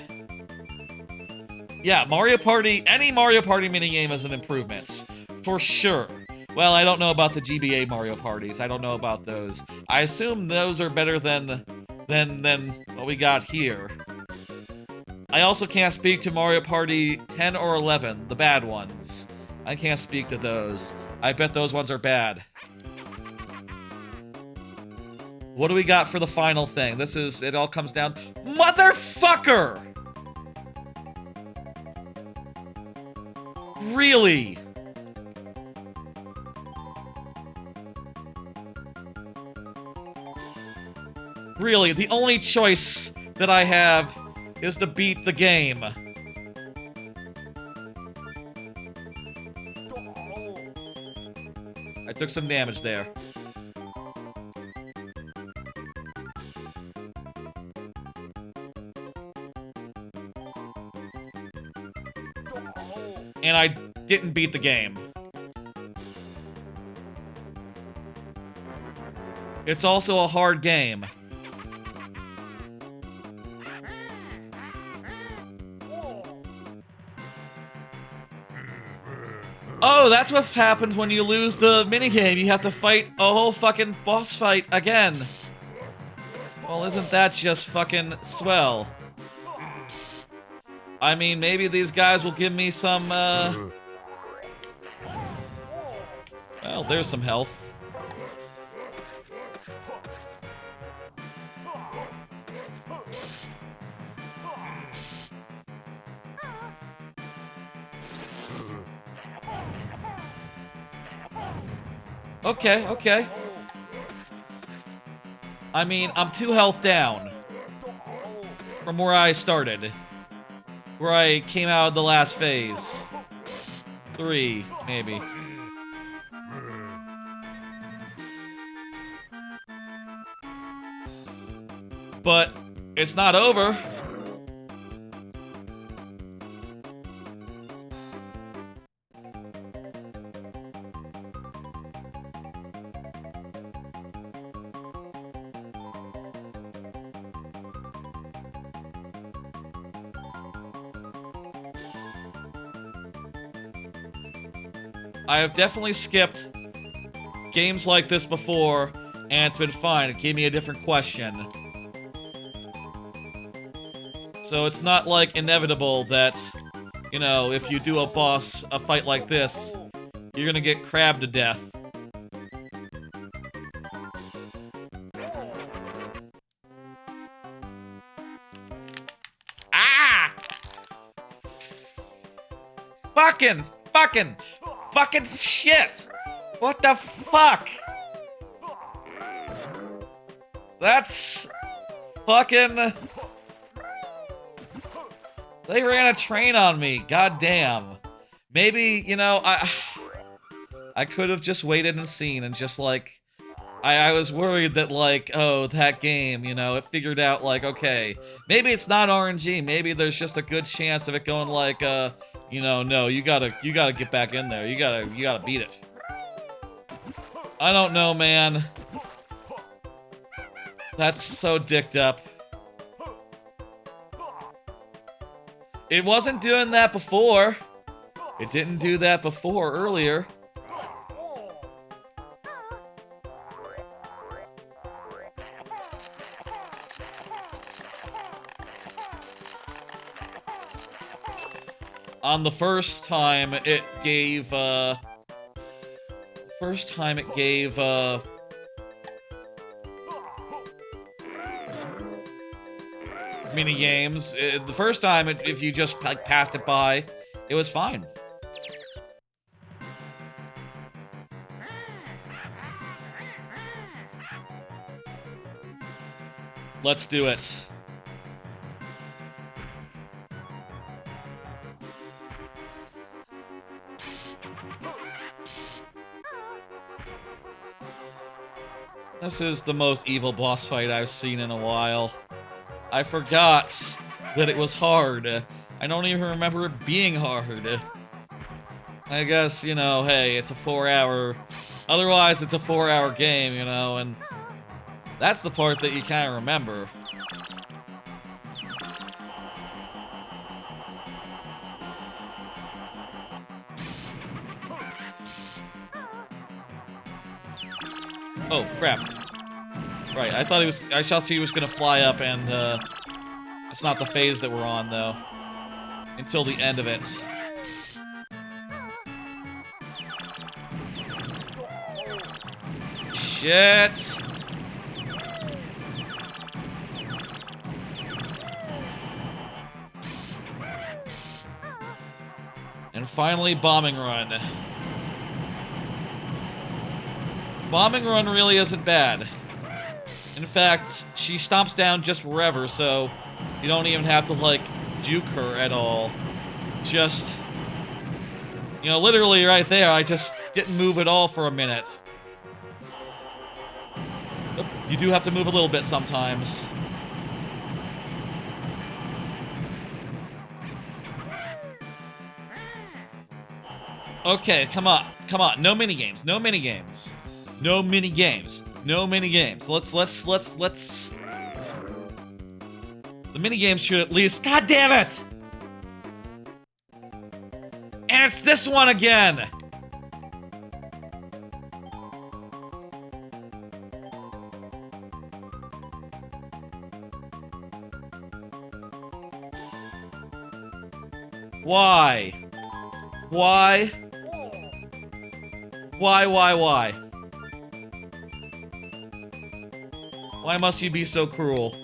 [SPEAKER 1] Yeah, Mario Party, any Mario Party minigame is an improvement. For sure. Well, I don't know about the GBA Mario Parties. I don't know about those. I assume those are better than what we got here. I also can't speak to Mario Party 10 or 11, the bad ones. I can't speak to those. I bet those ones are bad. What do we got for the final thing? This is, it all comes down... Motherfucker! Really? Really, the only choice that I have is to beat the game. I took some damage there. And I didn't beat the game. It's also a hard game. Oh, that's what happens when you lose the minigame. You have to fight a whole fucking boss fight again. Well, isn't that just fucking swell? I mean, maybe these guys will give me some, well, there's some health. Okay, okay. I mean, I'm 2 health down from where I started. Where I came out of the last phase. 3, maybe. But it's not over. I have definitely skipped games like this before, and it's been fine. It gave me a different question. So it's not, like, inevitable that, you know, if you do a fight like this, you're gonna get crabbed to death. Ah! Fucking shit! What the fuck? That's fucking... They ran a train on me, goddamn. Maybe, you know, I could have just waited and seen and just, like... I was worried that, like, oh, that game, you know, it figured out, like, okay, maybe it's not RNG, maybe there's just a good chance of it going, like, you know, no, you gotta get back in there. You gotta beat it. I don't know, man. That's so dicked up. It wasn't doing that before. It didn't do that before, earlier. On the first time, it gave, minigames. The first time, if you just, like, passed it by, it was fine. Let's do it. This is the most evil boss fight I've seen in a while. I forgot that it was hard. I don't even remember it being hard. I guess, you know, hey, it's a 4-hour... Otherwise, it's a 4-hour game, you know, and... That's the part that you kind of remember. Oh, crap. Right, I thought I thought he was gonna fly up and, that's not the phase that we're on, though. Until the end of it. Shit! And finally, bombing run. Bombing run really isn't bad. In fact, she stomps down just wherever, so you don't even have to, like, juke her at all. Just, you know, literally right there, I just didn't move at all for a minute. You do have to move a little bit sometimes. Okay, come on. Come on. No minigames. No minigames. No minigames. No mini games. Let's. The mini games should at least. God damn it! And it's this one again. Why? Why? Why? Why must you be so cruel?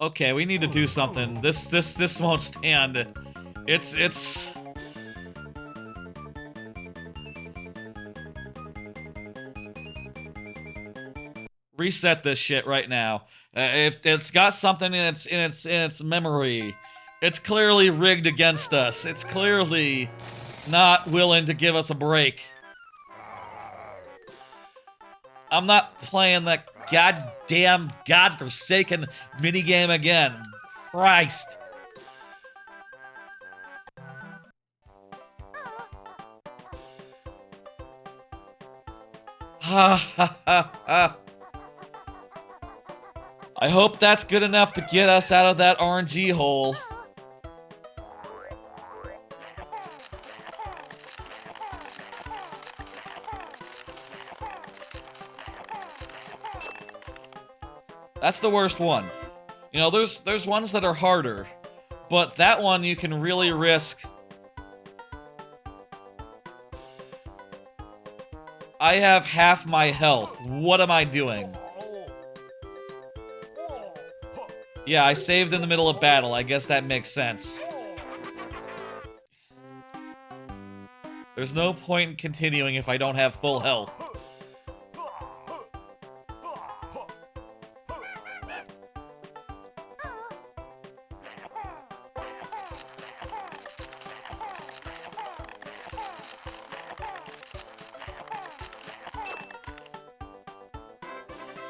[SPEAKER 1] Okay, we need to do something. This won't stand. It's... Reset this shit right now. If it's got something in its memory, it's clearly rigged against us. It's clearly not willing to give us a break. I'm not playing that goddamn godforsaken minigame again. Christ. Ha ha ha ha. I hope that's good enough to get us out of that RNG hole. That's the worst one. You know, there's ones that are harder, but that one you can really risk. I have half my health. What am I doing? Yeah, I saved in the middle of battle. I guess that makes sense. There's no point in continuing if I don't have full health.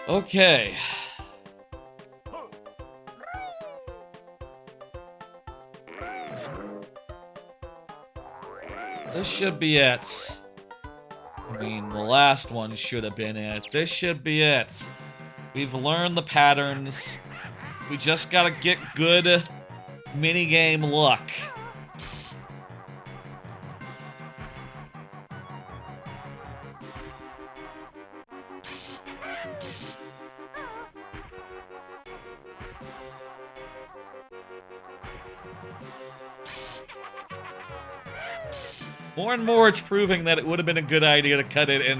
[SPEAKER 1] Okay. This should be it. I mean, the last one should have been it. This should be it. We've learned the patterns. We just gotta get good minigame luck. More and more, it's proving that it would have been a good idea to cut it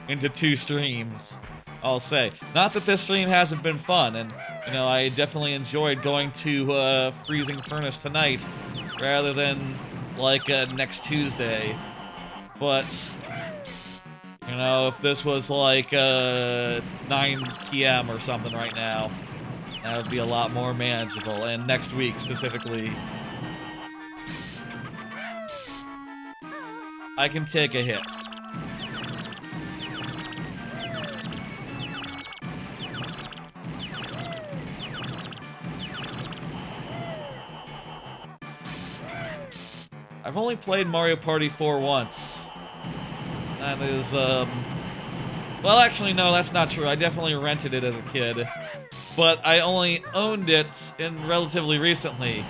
[SPEAKER 1] into 2 streams, I'll say. Not that this stream hasn't been fun, and, you know, I definitely enjoyed going to Freezing Furnace tonight, rather than, like, next Tuesday. But, you know, if this was, like, 9 PM or something right now, that would be a lot more manageable, and next week, specifically. I can take a hit. I've only played Mario Party 4 once. That is, well, actually, no, that's not true. I definitely rented it as a kid. But I only owned it relatively recently.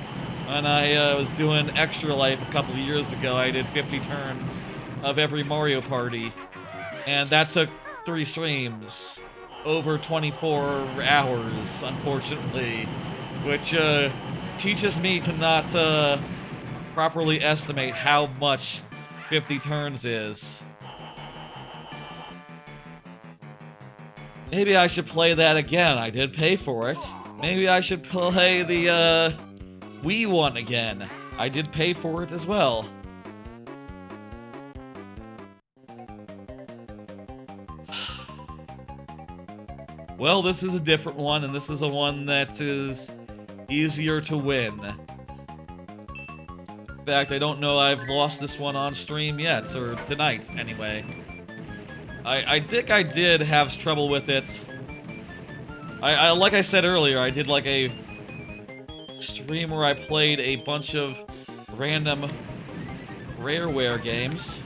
[SPEAKER 1] When I was doing Extra Life a couple of years ago, I did 50 turns of every Mario Party. And that took 3 streams over 24 hours, unfortunately. Which teaches me to not properly estimate how much 50 turns is. Maybe I should play that again. I did pay for it. Maybe I should play the Wii one again. I did pay for it as well. Well, this is a different one, and this is a one that is easier to win. In fact, I don't know I've lost this one on stream yet, or tonight, anyway. I think I did have trouble with it. Like I said earlier, I did like a stream where I played a bunch of random Rareware games.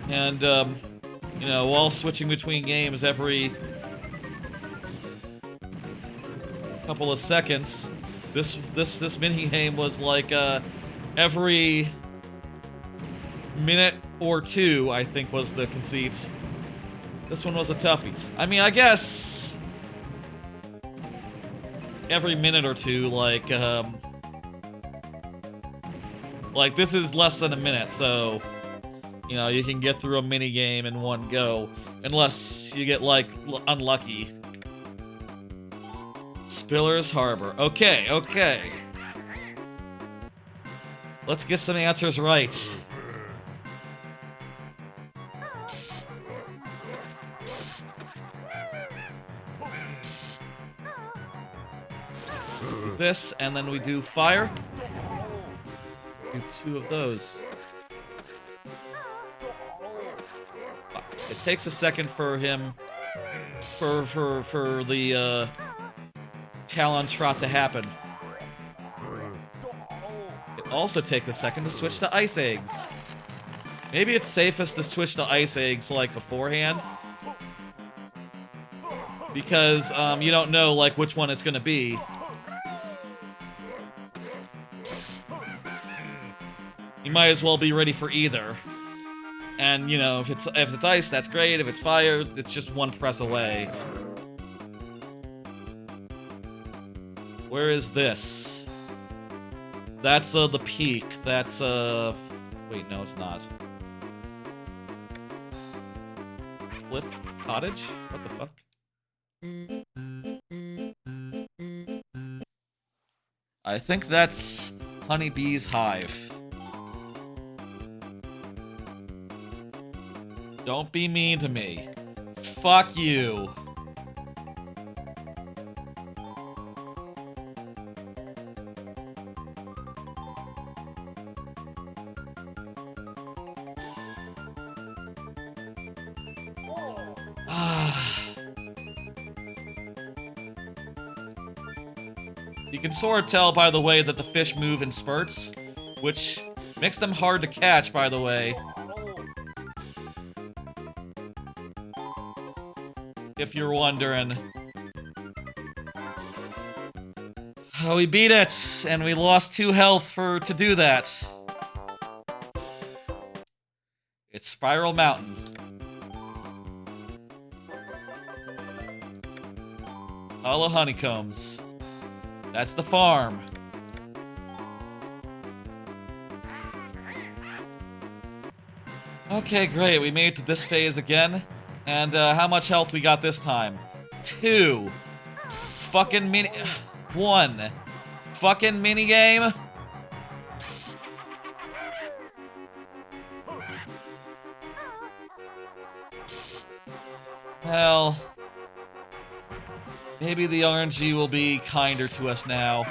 [SPEAKER 1] And, you know, while switching between games every couple of seconds, this mini game was like, every minute or two, I think was the conceit. This one was a toughie. I mean, I guess every minute or two, like this is less than a minute, so, you know, you can get through a mini game in one go, unless you get, like, unlucky. Spiller's Harbor. Okay, okay. Let's get some answers right. Do this, and then we do fire. Do 2 of those. It takes a second for him, for the, Talon Trot to happen. It also takes a second to switch to Ice Eggs. Maybe it's safest to switch to Ice Eggs, like, beforehand. Because, you don't know, like, which one it's gonna be. You might as well be ready for either. And, you know, if it's ice, that's great. If it's fire, it's just one press away. Where is this? That's, the peak. That's, wait, no, it's not. Cliff Cottage? What the fuck? I think that's Honeybee's Hive. Don't be mean to me. Fuck you. You can sort of tell, by the way, that the fish move in spurts, which makes them hard to catch, by the way. If you're wondering. Oh, we beat it, and we lost 2 health to do that. It's Spiral Mountain. Hollow honeycombs. That's the farm. Okay, great. We made it to this phase again. And, how much health we got this time? 2. Fucking 1. Fucking minigame? Well... maybe the RNG will be kinder to us now.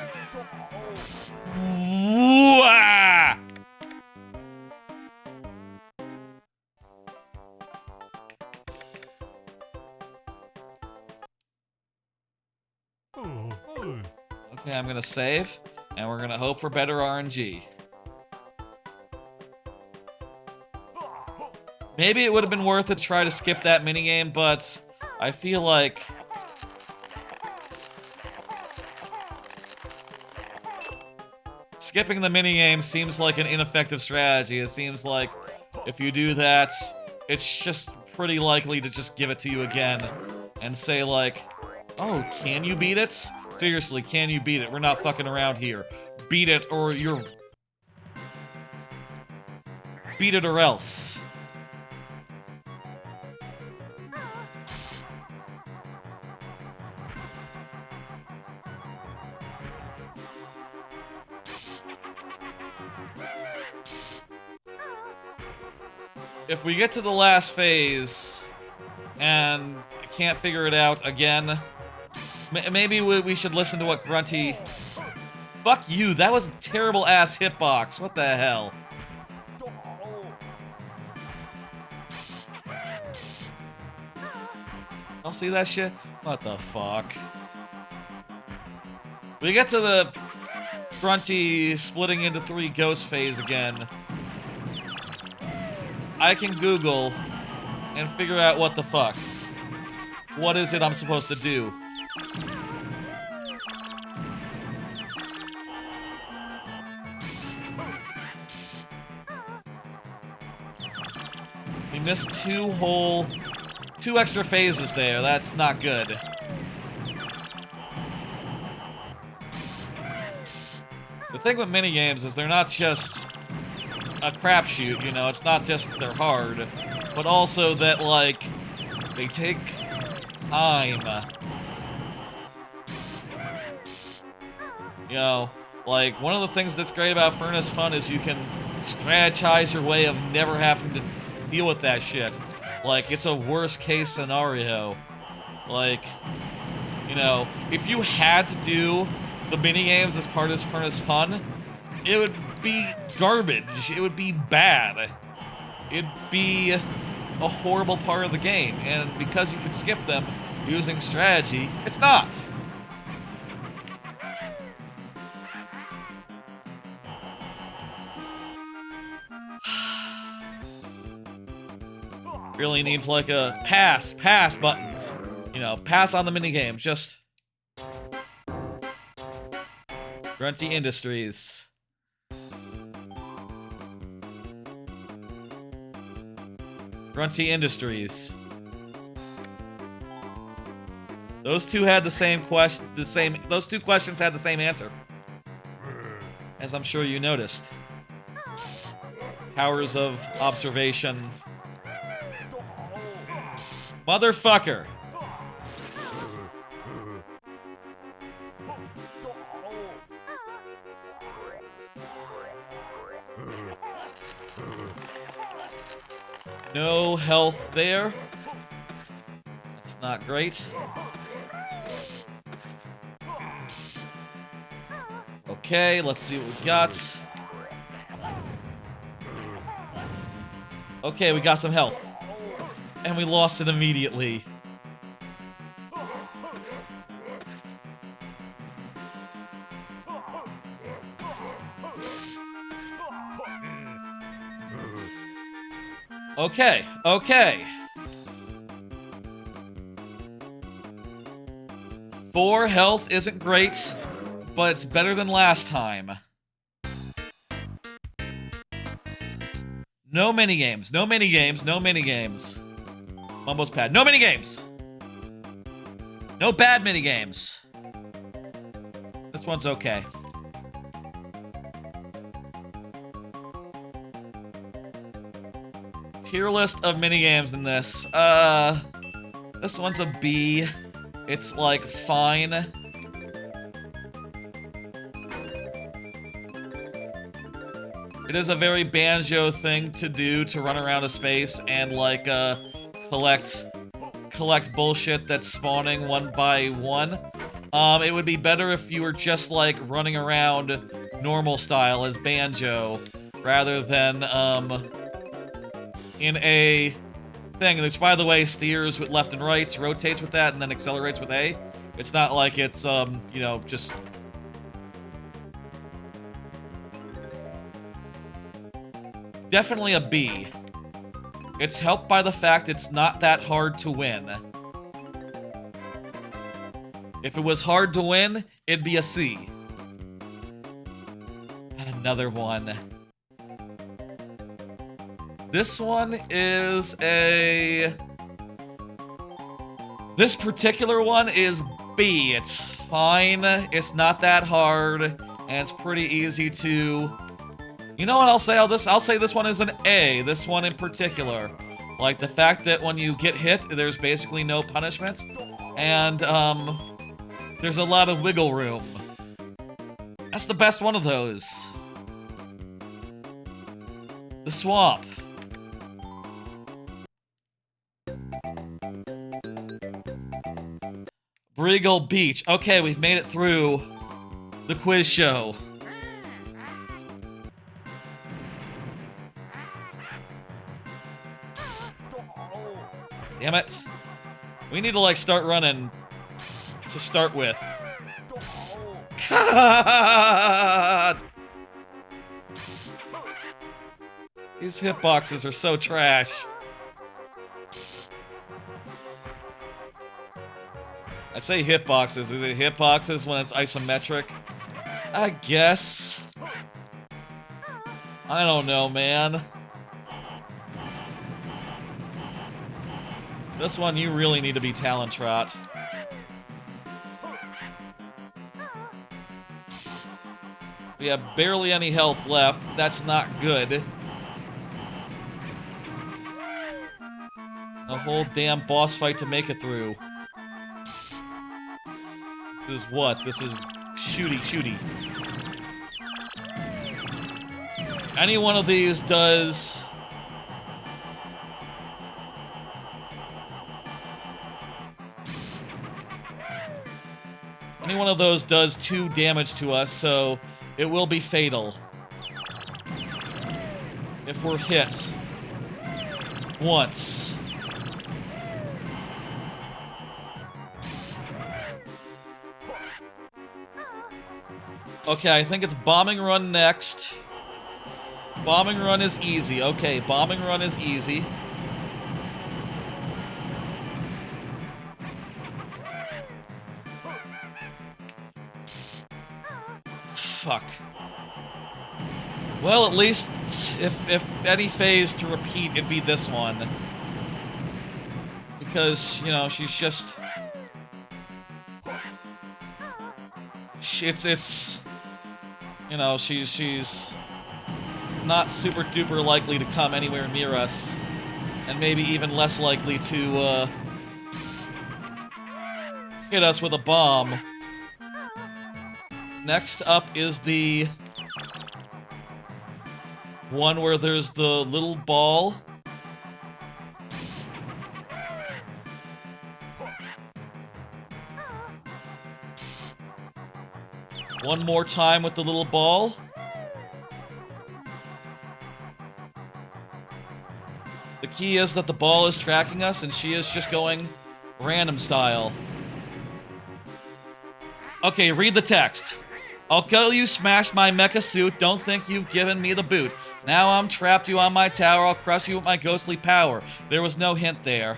[SPEAKER 1] Wah! Okay, I'm gonna save, and we're gonna hope for better RNG. Maybe it would have been worth it to try to skip that minigame, but I feel like... skipping the minigame seems like an ineffective strategy. It seems like if you do that, it's just pretty likely to just give it to you again and say like, oh, can you beat it? Seriously, can you beat it? We're not fucking around here. Beat it or you're... beat it or else. If we get to the last phase and can't figure it out again. Maybe we should listen to what Grunty... Fuck you, that was a terrible ass hitbox. What the hell? I'll see that shit? What the fuck? We get to the Grunty splitting into 3 ghost phase again. I can Google and figure out what the fuck. What is it I'm supposed to do? We missed 2 extra phases there. That's not good. The thing with minigames is they're not just a crapshoot, you know, it's not just they're hard, but also that, like, they take time. You know, like, one of the things that's great about Furnace Fun is you can strategize your way of never having to deal with that shit. Like, it's a worst case scenario. Like, you know, if you had to do the minigames as part of Furnace Fun, it would be garbage. It would be bad. It'd be a horrible part of the game. And because you can skip them using strategy, it's not. Really needs like a pass button. You know, pass on the minigame. Just Grunty Industries. Grunty Industries. Those two had the same question. Those 2 questions had the same answer, as I'm sure you noticed. Powers of observation. Motherfucker. No health there. That's not great. Okay, let's see what we got. Okay, we got some health. And we lost it immediately. Okay, okay. 4 health isn't great, but it's better than last time. No minigames, no minigames, no minigames. Mumbo's pad. No minigames! No bad minigames. This one's okay. Tier list of minigames in this. This one's a B. It's, like, fine. It is a very Banjo thing to do, to run around a space and, like, collect bullshit that's spawning one by one. It would be better if you were just, like, running around normal style as Banjo, rather than, in a thing, which, by the way, steers with left and right, rotates with that, and then accelerates with A. It's not like it's, you know, just... Definitely a B. It's helped by the fact it's not that hard to win. If it was hard to win, it'd be a C. Another one. This one is a... This particular one is B. It's fine, it's not that hard, and it's pretty easy to... You know what I'll say? I'll say this one is an A, this one in particular. Like, the fact that when you get hit, there's basically no punishment, and, there's a lot of wiggle room. That's the best one of those. The swamp. Breegull Beach. Okay, we've made it through the quiz show. Damn it. We need to, like, start running to start with. God! These hitboxes are so trash. I say hitboxes. Is it hitboxes when it's isometric? I guess. I don't know, man. This one, you really need to be talent trot. We have barely any health left. That's not good. A whole damn boss fight to make it through. This is what? This is shooty. Any one of these does... Any one of those does 2 damage to us, so it will be fatal. If we're hit. Once. Okay, I think it's bombing run next. Bombing run is easy. Okay, bombing run is easy. Fuck. Well, at least if any phase to repeat, it'd be this one. Because, you know, she's just... It's... You know, she's not super duper likely to come anywhere near us. And maybe even less likely to, hit us with a bomb. Next up is the one where there's the little ball. One more time with the little ball. The key is that the ball is tracking us and she is just going random style. Okay, read the text. I'll kill you, smashed my mecha suit, don't think you've given me the boot. Now I'm trapped you on my tower, I'll crush you with my ghostly power. There was no hint there.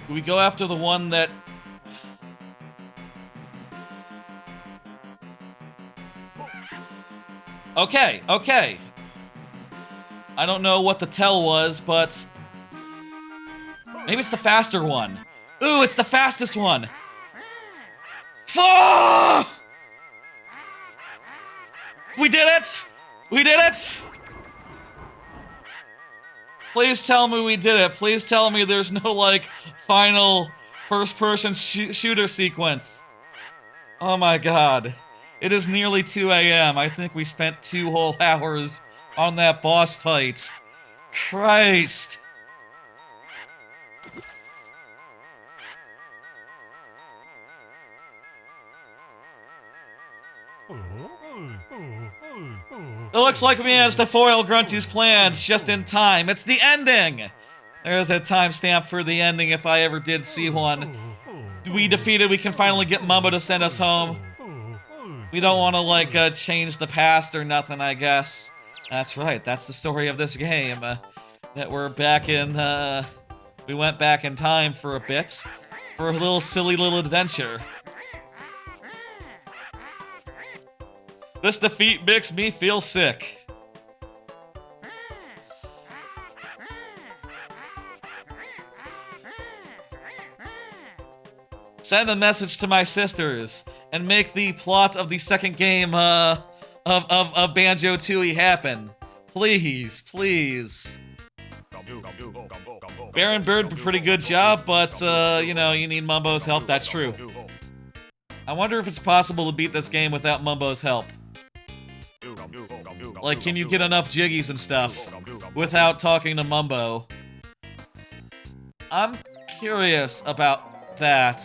[SPEAKER 1] Do we go after the one that... Okay. I don't know what the tell was, but... Maybe it's the faster one. Ooh, it's the fastest one! Fuck! We did it! We did it! Please tell me we did it. Please tell me there's no, like, final first-person shooter sequence. Oh my god. It is nearly 2 a.m. I think we spent 2 whole hours on that boss fight. Christ. It looks like we managed to foil Grunty's plans just in time. It's the ending! There's a timestamp for the ending if I ever did see one. We defeated, we can finally get Mumbo to send us home. We don't want to, like, change the past or nothing, I guess. That's right, that's the story of this game. That we're back in, we went back in time for a bit. For a little silly little adventure. This defeat makes me feel sick. Send a message to my sisters and make the plot of the second game of Banjo-Tooie happen. Please, please. Baron Bird did a pretty good job, but, you know, you need Mumbo's help, that's true. I wonder if it's possible to beat this game without Mumbo's help. Like, can you get enough jiggies and stuff without talking to Mumbo? I'm curious about that.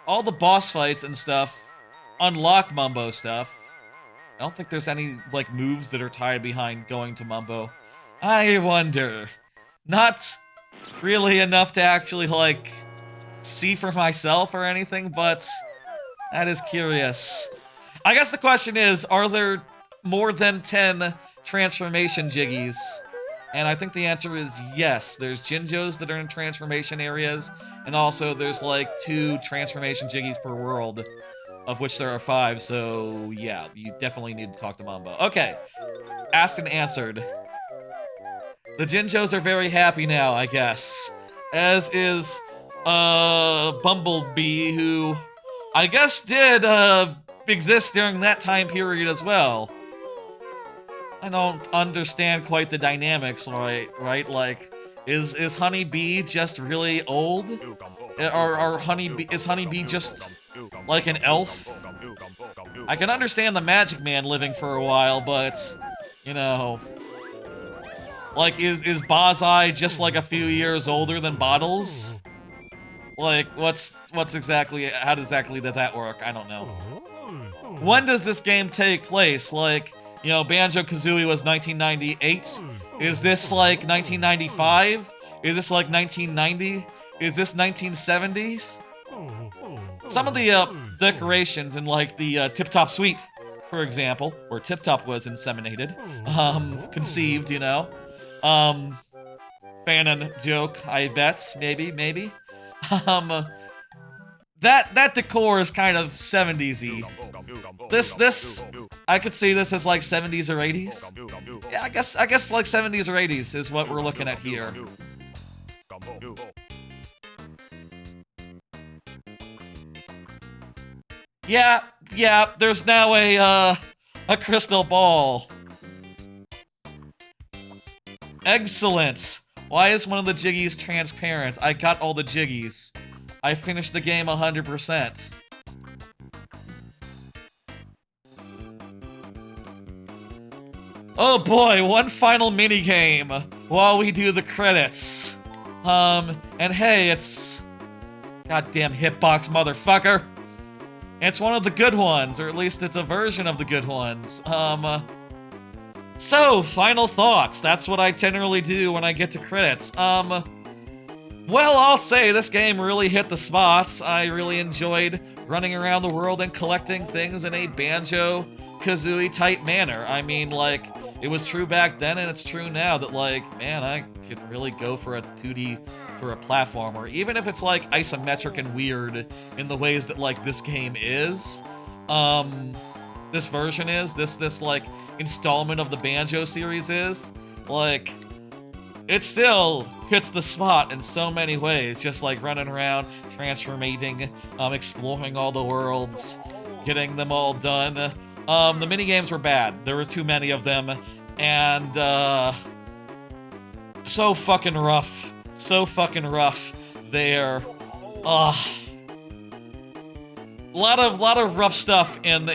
[SPEAKER 1] All the boss fights and stuff unlock Mumbo stuff. I don't think there's any, like, moves that are tied behind going to Mumbo. I wonder. Not really enough to actually, like, see for myself or anything, but that is curious. I guess the question is, are there more than 10 transformation jiggies? And I think the answer is yes. There's Jinjos that are in transformation areas, and also there's like 2 transformation jiggies per world, of which there are 5, so yeah, you definitely need to talk to Mumbo. Okay, asked and answered. The Jinjos are very happy now, I guess. As is, Bumblebee, who I guess did, exist during that time period as well. I don't understand quite the dynamics, right? Like, is Honeybee just really old? Is Honeybee just like an elf? I can understand the Magic Man living for a while, but, you know, like, is Bozai just like a few years older than Bottles? Like, how exactly did that work? I don't know. When does this game take place? Like, you know, Banjo-Kazooie was 1998. Is this like 1995? Is this like 1990? Is this 1970s? Some of the decorations in like the Tip Top Suite, for example, where Tip Top was inseminated, conceived, you know. Fanon joke, I bet, maybe. That decor is kind of 70s-y. This, I could see this as like 70s or 80s. Yeah, I guess like 70s or 80s is what we're looking at here. Yeah, there's now a crystal ball. Excellent. Why is one of the jiggies transparent? I got all the jiggies. I finished the game 100%. Oh boy, one final minigame while we do the credits. And hey, it's... Goddamn hitbox motherfucker. It's one of the good ones, or at least it's a version of the good ones. So, final thoughts. That's what I generally do when I get to credits. Well, I'll say this game really hit the spots. I really enjoyed running around the world and collecting things in a Banjo-Kazooie type manner. I mean, like, it was true back then and it's true now that, like, man, I could really go for a 2D, for a platformer. Even if it's, like, isometric and weird in the ways that, like, this game is. This version is, this, like, installment of the Banjo series is. Like, it still hits the spot in so many ways, just like running around, transformating, exploring all the worlds, getting them all done. The minigames were bad. There were too many of them, and, so fucking rough. So fucking rough. They're, a lot of rough stuff in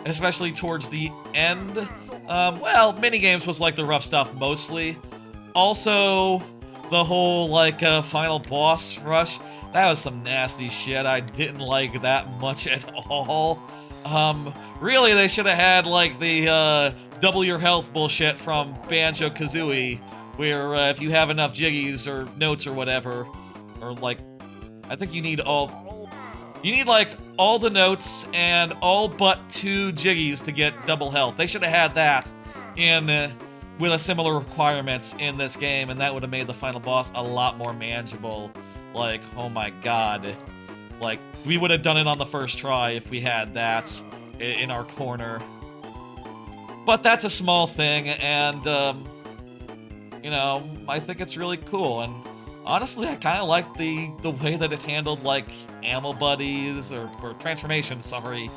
[SPEAKER 1] especially towards the end. Well, minigames was like the rough stuff mostly. Also, the whole, like, final boss rush, that was some nasty shit. I didn't like that much at all. Really, they should have had, like, the, double your health bullshit from Banjo-Kazooie, where, if you have enough jiggies or notes or whatever, or, like, I think you need, like, all the notes and all but 2 jiggies to get double health. They should have had that in, with a similar requirements in this game, and that would have made the final boss a lot more manageable. Like, oh my god. Like, we would have done it on the first try if we had that in our corner. But that's a small thing, and, you know, I think it's really cool, and honestly, I kind of like the way that it handled, like, animal buddies, or transformations, sorry.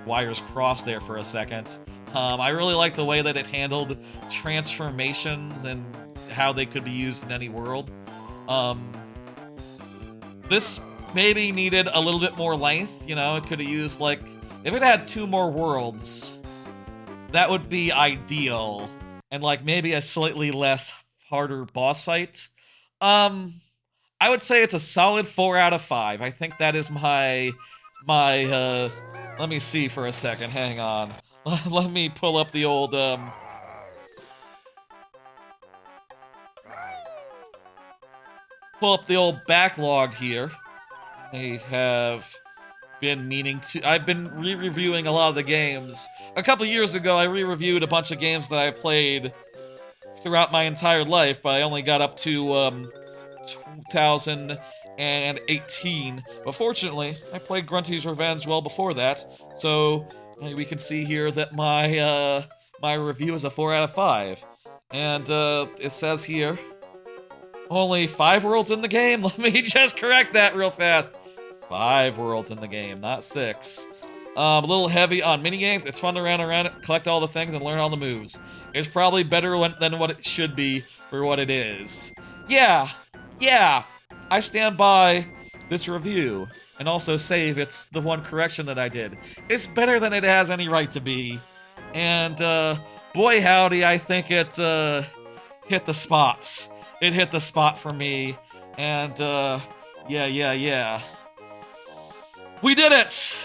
[SPEAKER 1] Wires crossed there for a second. I really like the way that it handled transformations and how they could be used in any world. This maybe needed a little bit more length, you know, it could have used, like, If it had 2 more worlds, that would be ideal. And like maybe a slightly less harder boss fight. I would say it's a solid 4 out of 5. I think that is my let me see for a second. Hang on. Let me pull up the old backlog here. I have been meaning to. I've been re-reviewing a lot of the games. A couple years ago, I re-reviewed a bunch of games that I played throughout my entire life, but I only got up to 2018. But fortunately, I played Grunty's Revenge well before that, so we can see here that my my review is a 4 out of 5. And it says here, only 5 worlds in the game. Let me just correct that real fast. 5 worlds in the game, not 6. A little heavy on minigames. It's fun to run around, collect all the things, and learn all the moves. It's probably better than what it should be for what it is. Yeah, I stand by this review, and also save it's the one correction that I did. It's better than it has any right to be. And, boy howdy, I think it, hit the spots. It hit the spot for me, and, yeah. We did it!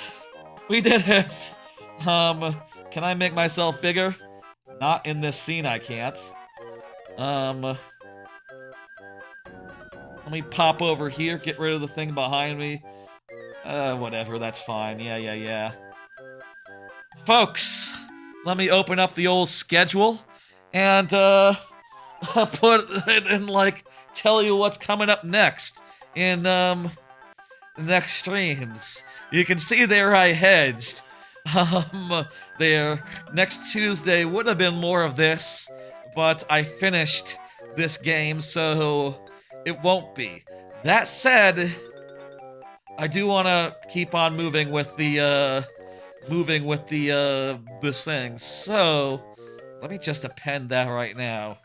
[SPEAKER 1] We did it! Can I make myself bigger? Not in this scene, I can't. Let me pop over here, get rid of the thing behind me. Whatever, that's fine. Yeah. Folks, let me open up the old schedule, and, put it in, like, tell you what's coming up next in, next streams. You can see there I hedged. There. Next Tuesday would have been more of this, but I finished this game, so it won't be. That said, I do want to keep on moving with the, this thing. So, let me just append that right now.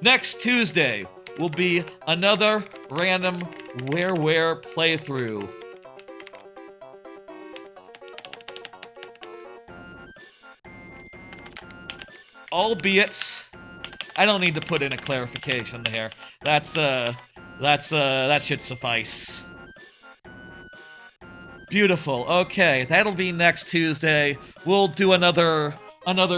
[SPEAKER 1] Next Tuesday will be another random where playthrough. Albeit, I don't need to put in a clarification there. That should suffice. Beautiful. Okay, that'll be next Tuesday. We'll do another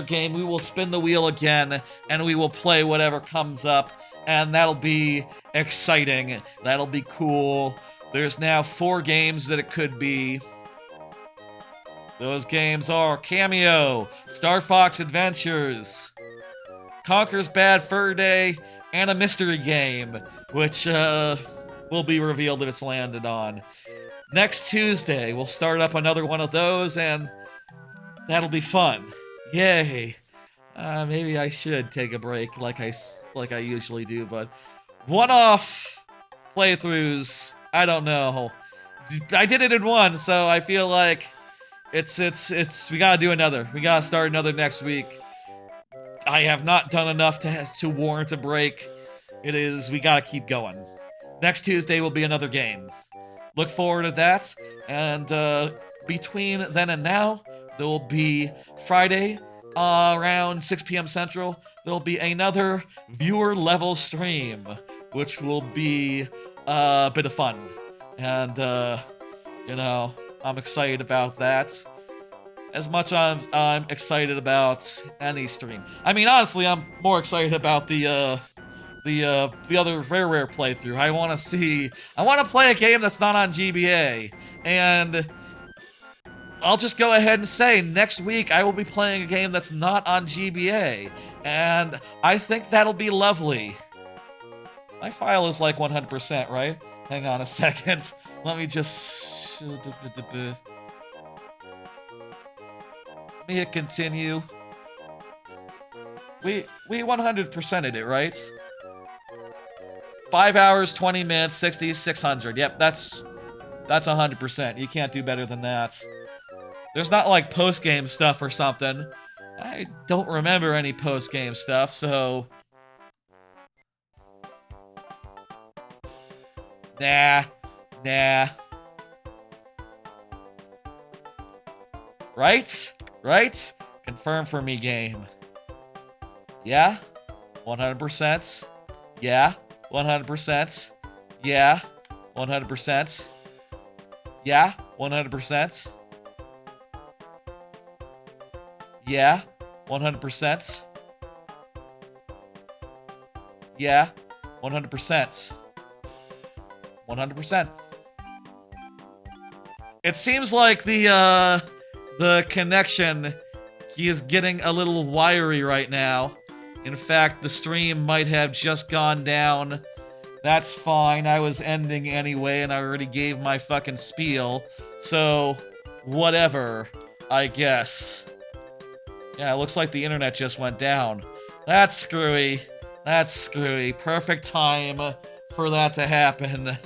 [SPEAKER 1] game. We will spin the wheel again, and we will play whatever comes up. And that'll be exciting. That'll be cool. There's now 4 games that it could be. Those games are Cameo, Star Fox Adventures, Conker's Bad Fur Day, and a mystery game, which will be revealed if it's landed on. Next Tuesday, we'll start up another one of those, and that'll be fun. Yay. Maybe I should take a break like I usually do, but one-off playthroughs, I don't know. I did it in one, so I feel like we gotta do another. We gotta start another next week. I have not done enough to warrant a break. We gotta keep going. Next Tuesday will be another game. Look forward to that, and between then and now, there will be Friday, around 6 p.m. Central, there'll be another viewer level stream, which will be a bit of fun. And, you know, I'm excited about that. As much as I'm excited about any stream. I mean, honestly, I'm more excited about the other rare playthrough. I want to play a game that's not on GBA. And I'll just go ahead and say, next week I will be playing a game that's not on GBA, and I think that'll be lovely. My file is like 100%, right? Hang on a second. Let me just... Let me hit continue. We 100%ed it, right? 5 hours, 20 minutes, 60, 600. Yep, that's 100%. You can't do better than that. There's not like post-game stuff or something. I don't remember any post-game stuff, so... Nah. Right? Right? Confirm for me, game. Yeah? 100%? Yeah? 100%? Yeah? 100%? Yeah? 100%? Yeah? 100%? Yeah? 100%? 100%? It seems like the connection is getting a little wiry right now. In fact, the stream might have just gone down. That's fine, I was ending anyway, and I already gave my fucking spiel. So, whatever, I guess. Yeah, it looks like the internet just went down. That's screwy. That's screwy. Perfect time for that to happen.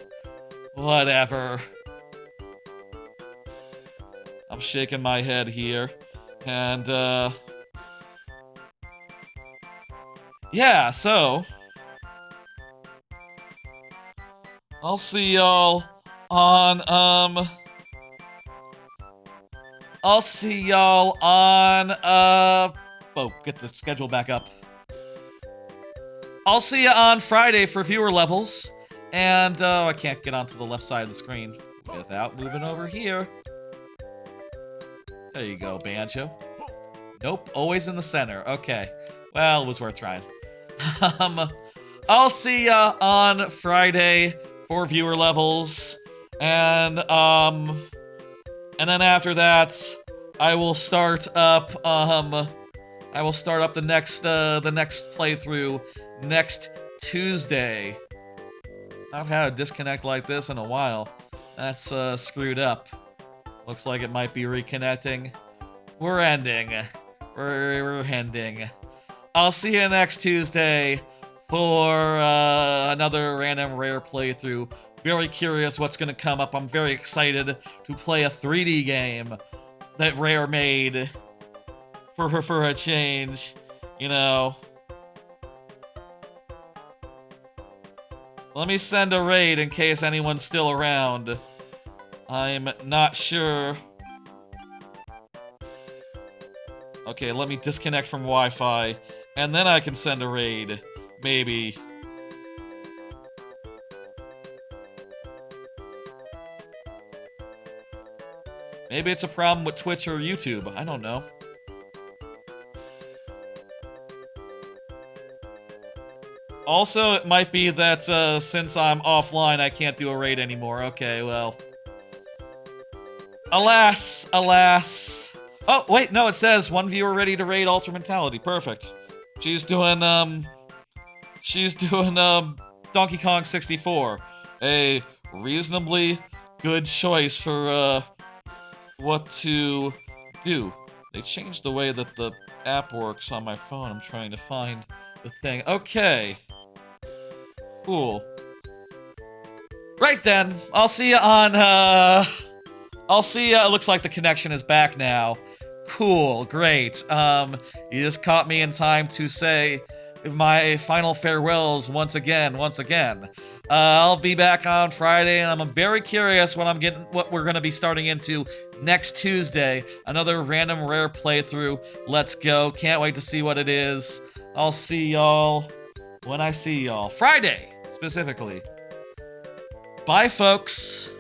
[SPEAKER 1] Whatever. I'm shaking my head here. And, yeah, so... I'll see y'all on, I'll see y'all on, oh, get the schedule back up. I'll see you on Friday for viewer levels. And, I can't get onto the left side of the screen without moving over here. There you go, Banjo. Nope, always in the center. Okay. Well, it was worth trying. I'll see ya on Friday for viewer levels. And then after that, I will start up, the next playthrough next Tuesday. Not had a disconnect like this in a while. That's, screwed up. Looks like it might be reconnecting. We're ending. We're ending. I'll see you next Tuesday for another random rare playthrough. Very curious what's gonna come up. I'm very excited to play a 3D game that Rare made for a change, you know. Let me send a raid in case anyone's still around. I'm not sure. Okay, let me disconnect from Wi-Fi, and then I can send a raid. Maybe. Maybe it's a problem with Twitch or YouTube. I don't know. Also, it might be that since I'm offline, I can't do a raid anymore. Okay, well. Alas, alas. Oh, wait, no, it says one viewer ready to raid Ultra Mentality. Perfect. She's doing Donkey Kong 64. A reasonably good choice for, what to do. They changed the way that the app works on my phone. I'm trying to find the thing. Okay. Cool. Right then, I'll see you on, it looks like the connection is back now. Cool, great. You just caught me in time to say my final farewells once again. I'll be back on Friday, and I'm very curious what we're gonna be starting into next Tuesday. Another random rare playthrough. Let's go. Can't wait to see what it is. I'll see y'all when I see y'all. Friday, specifically. Bye, folks.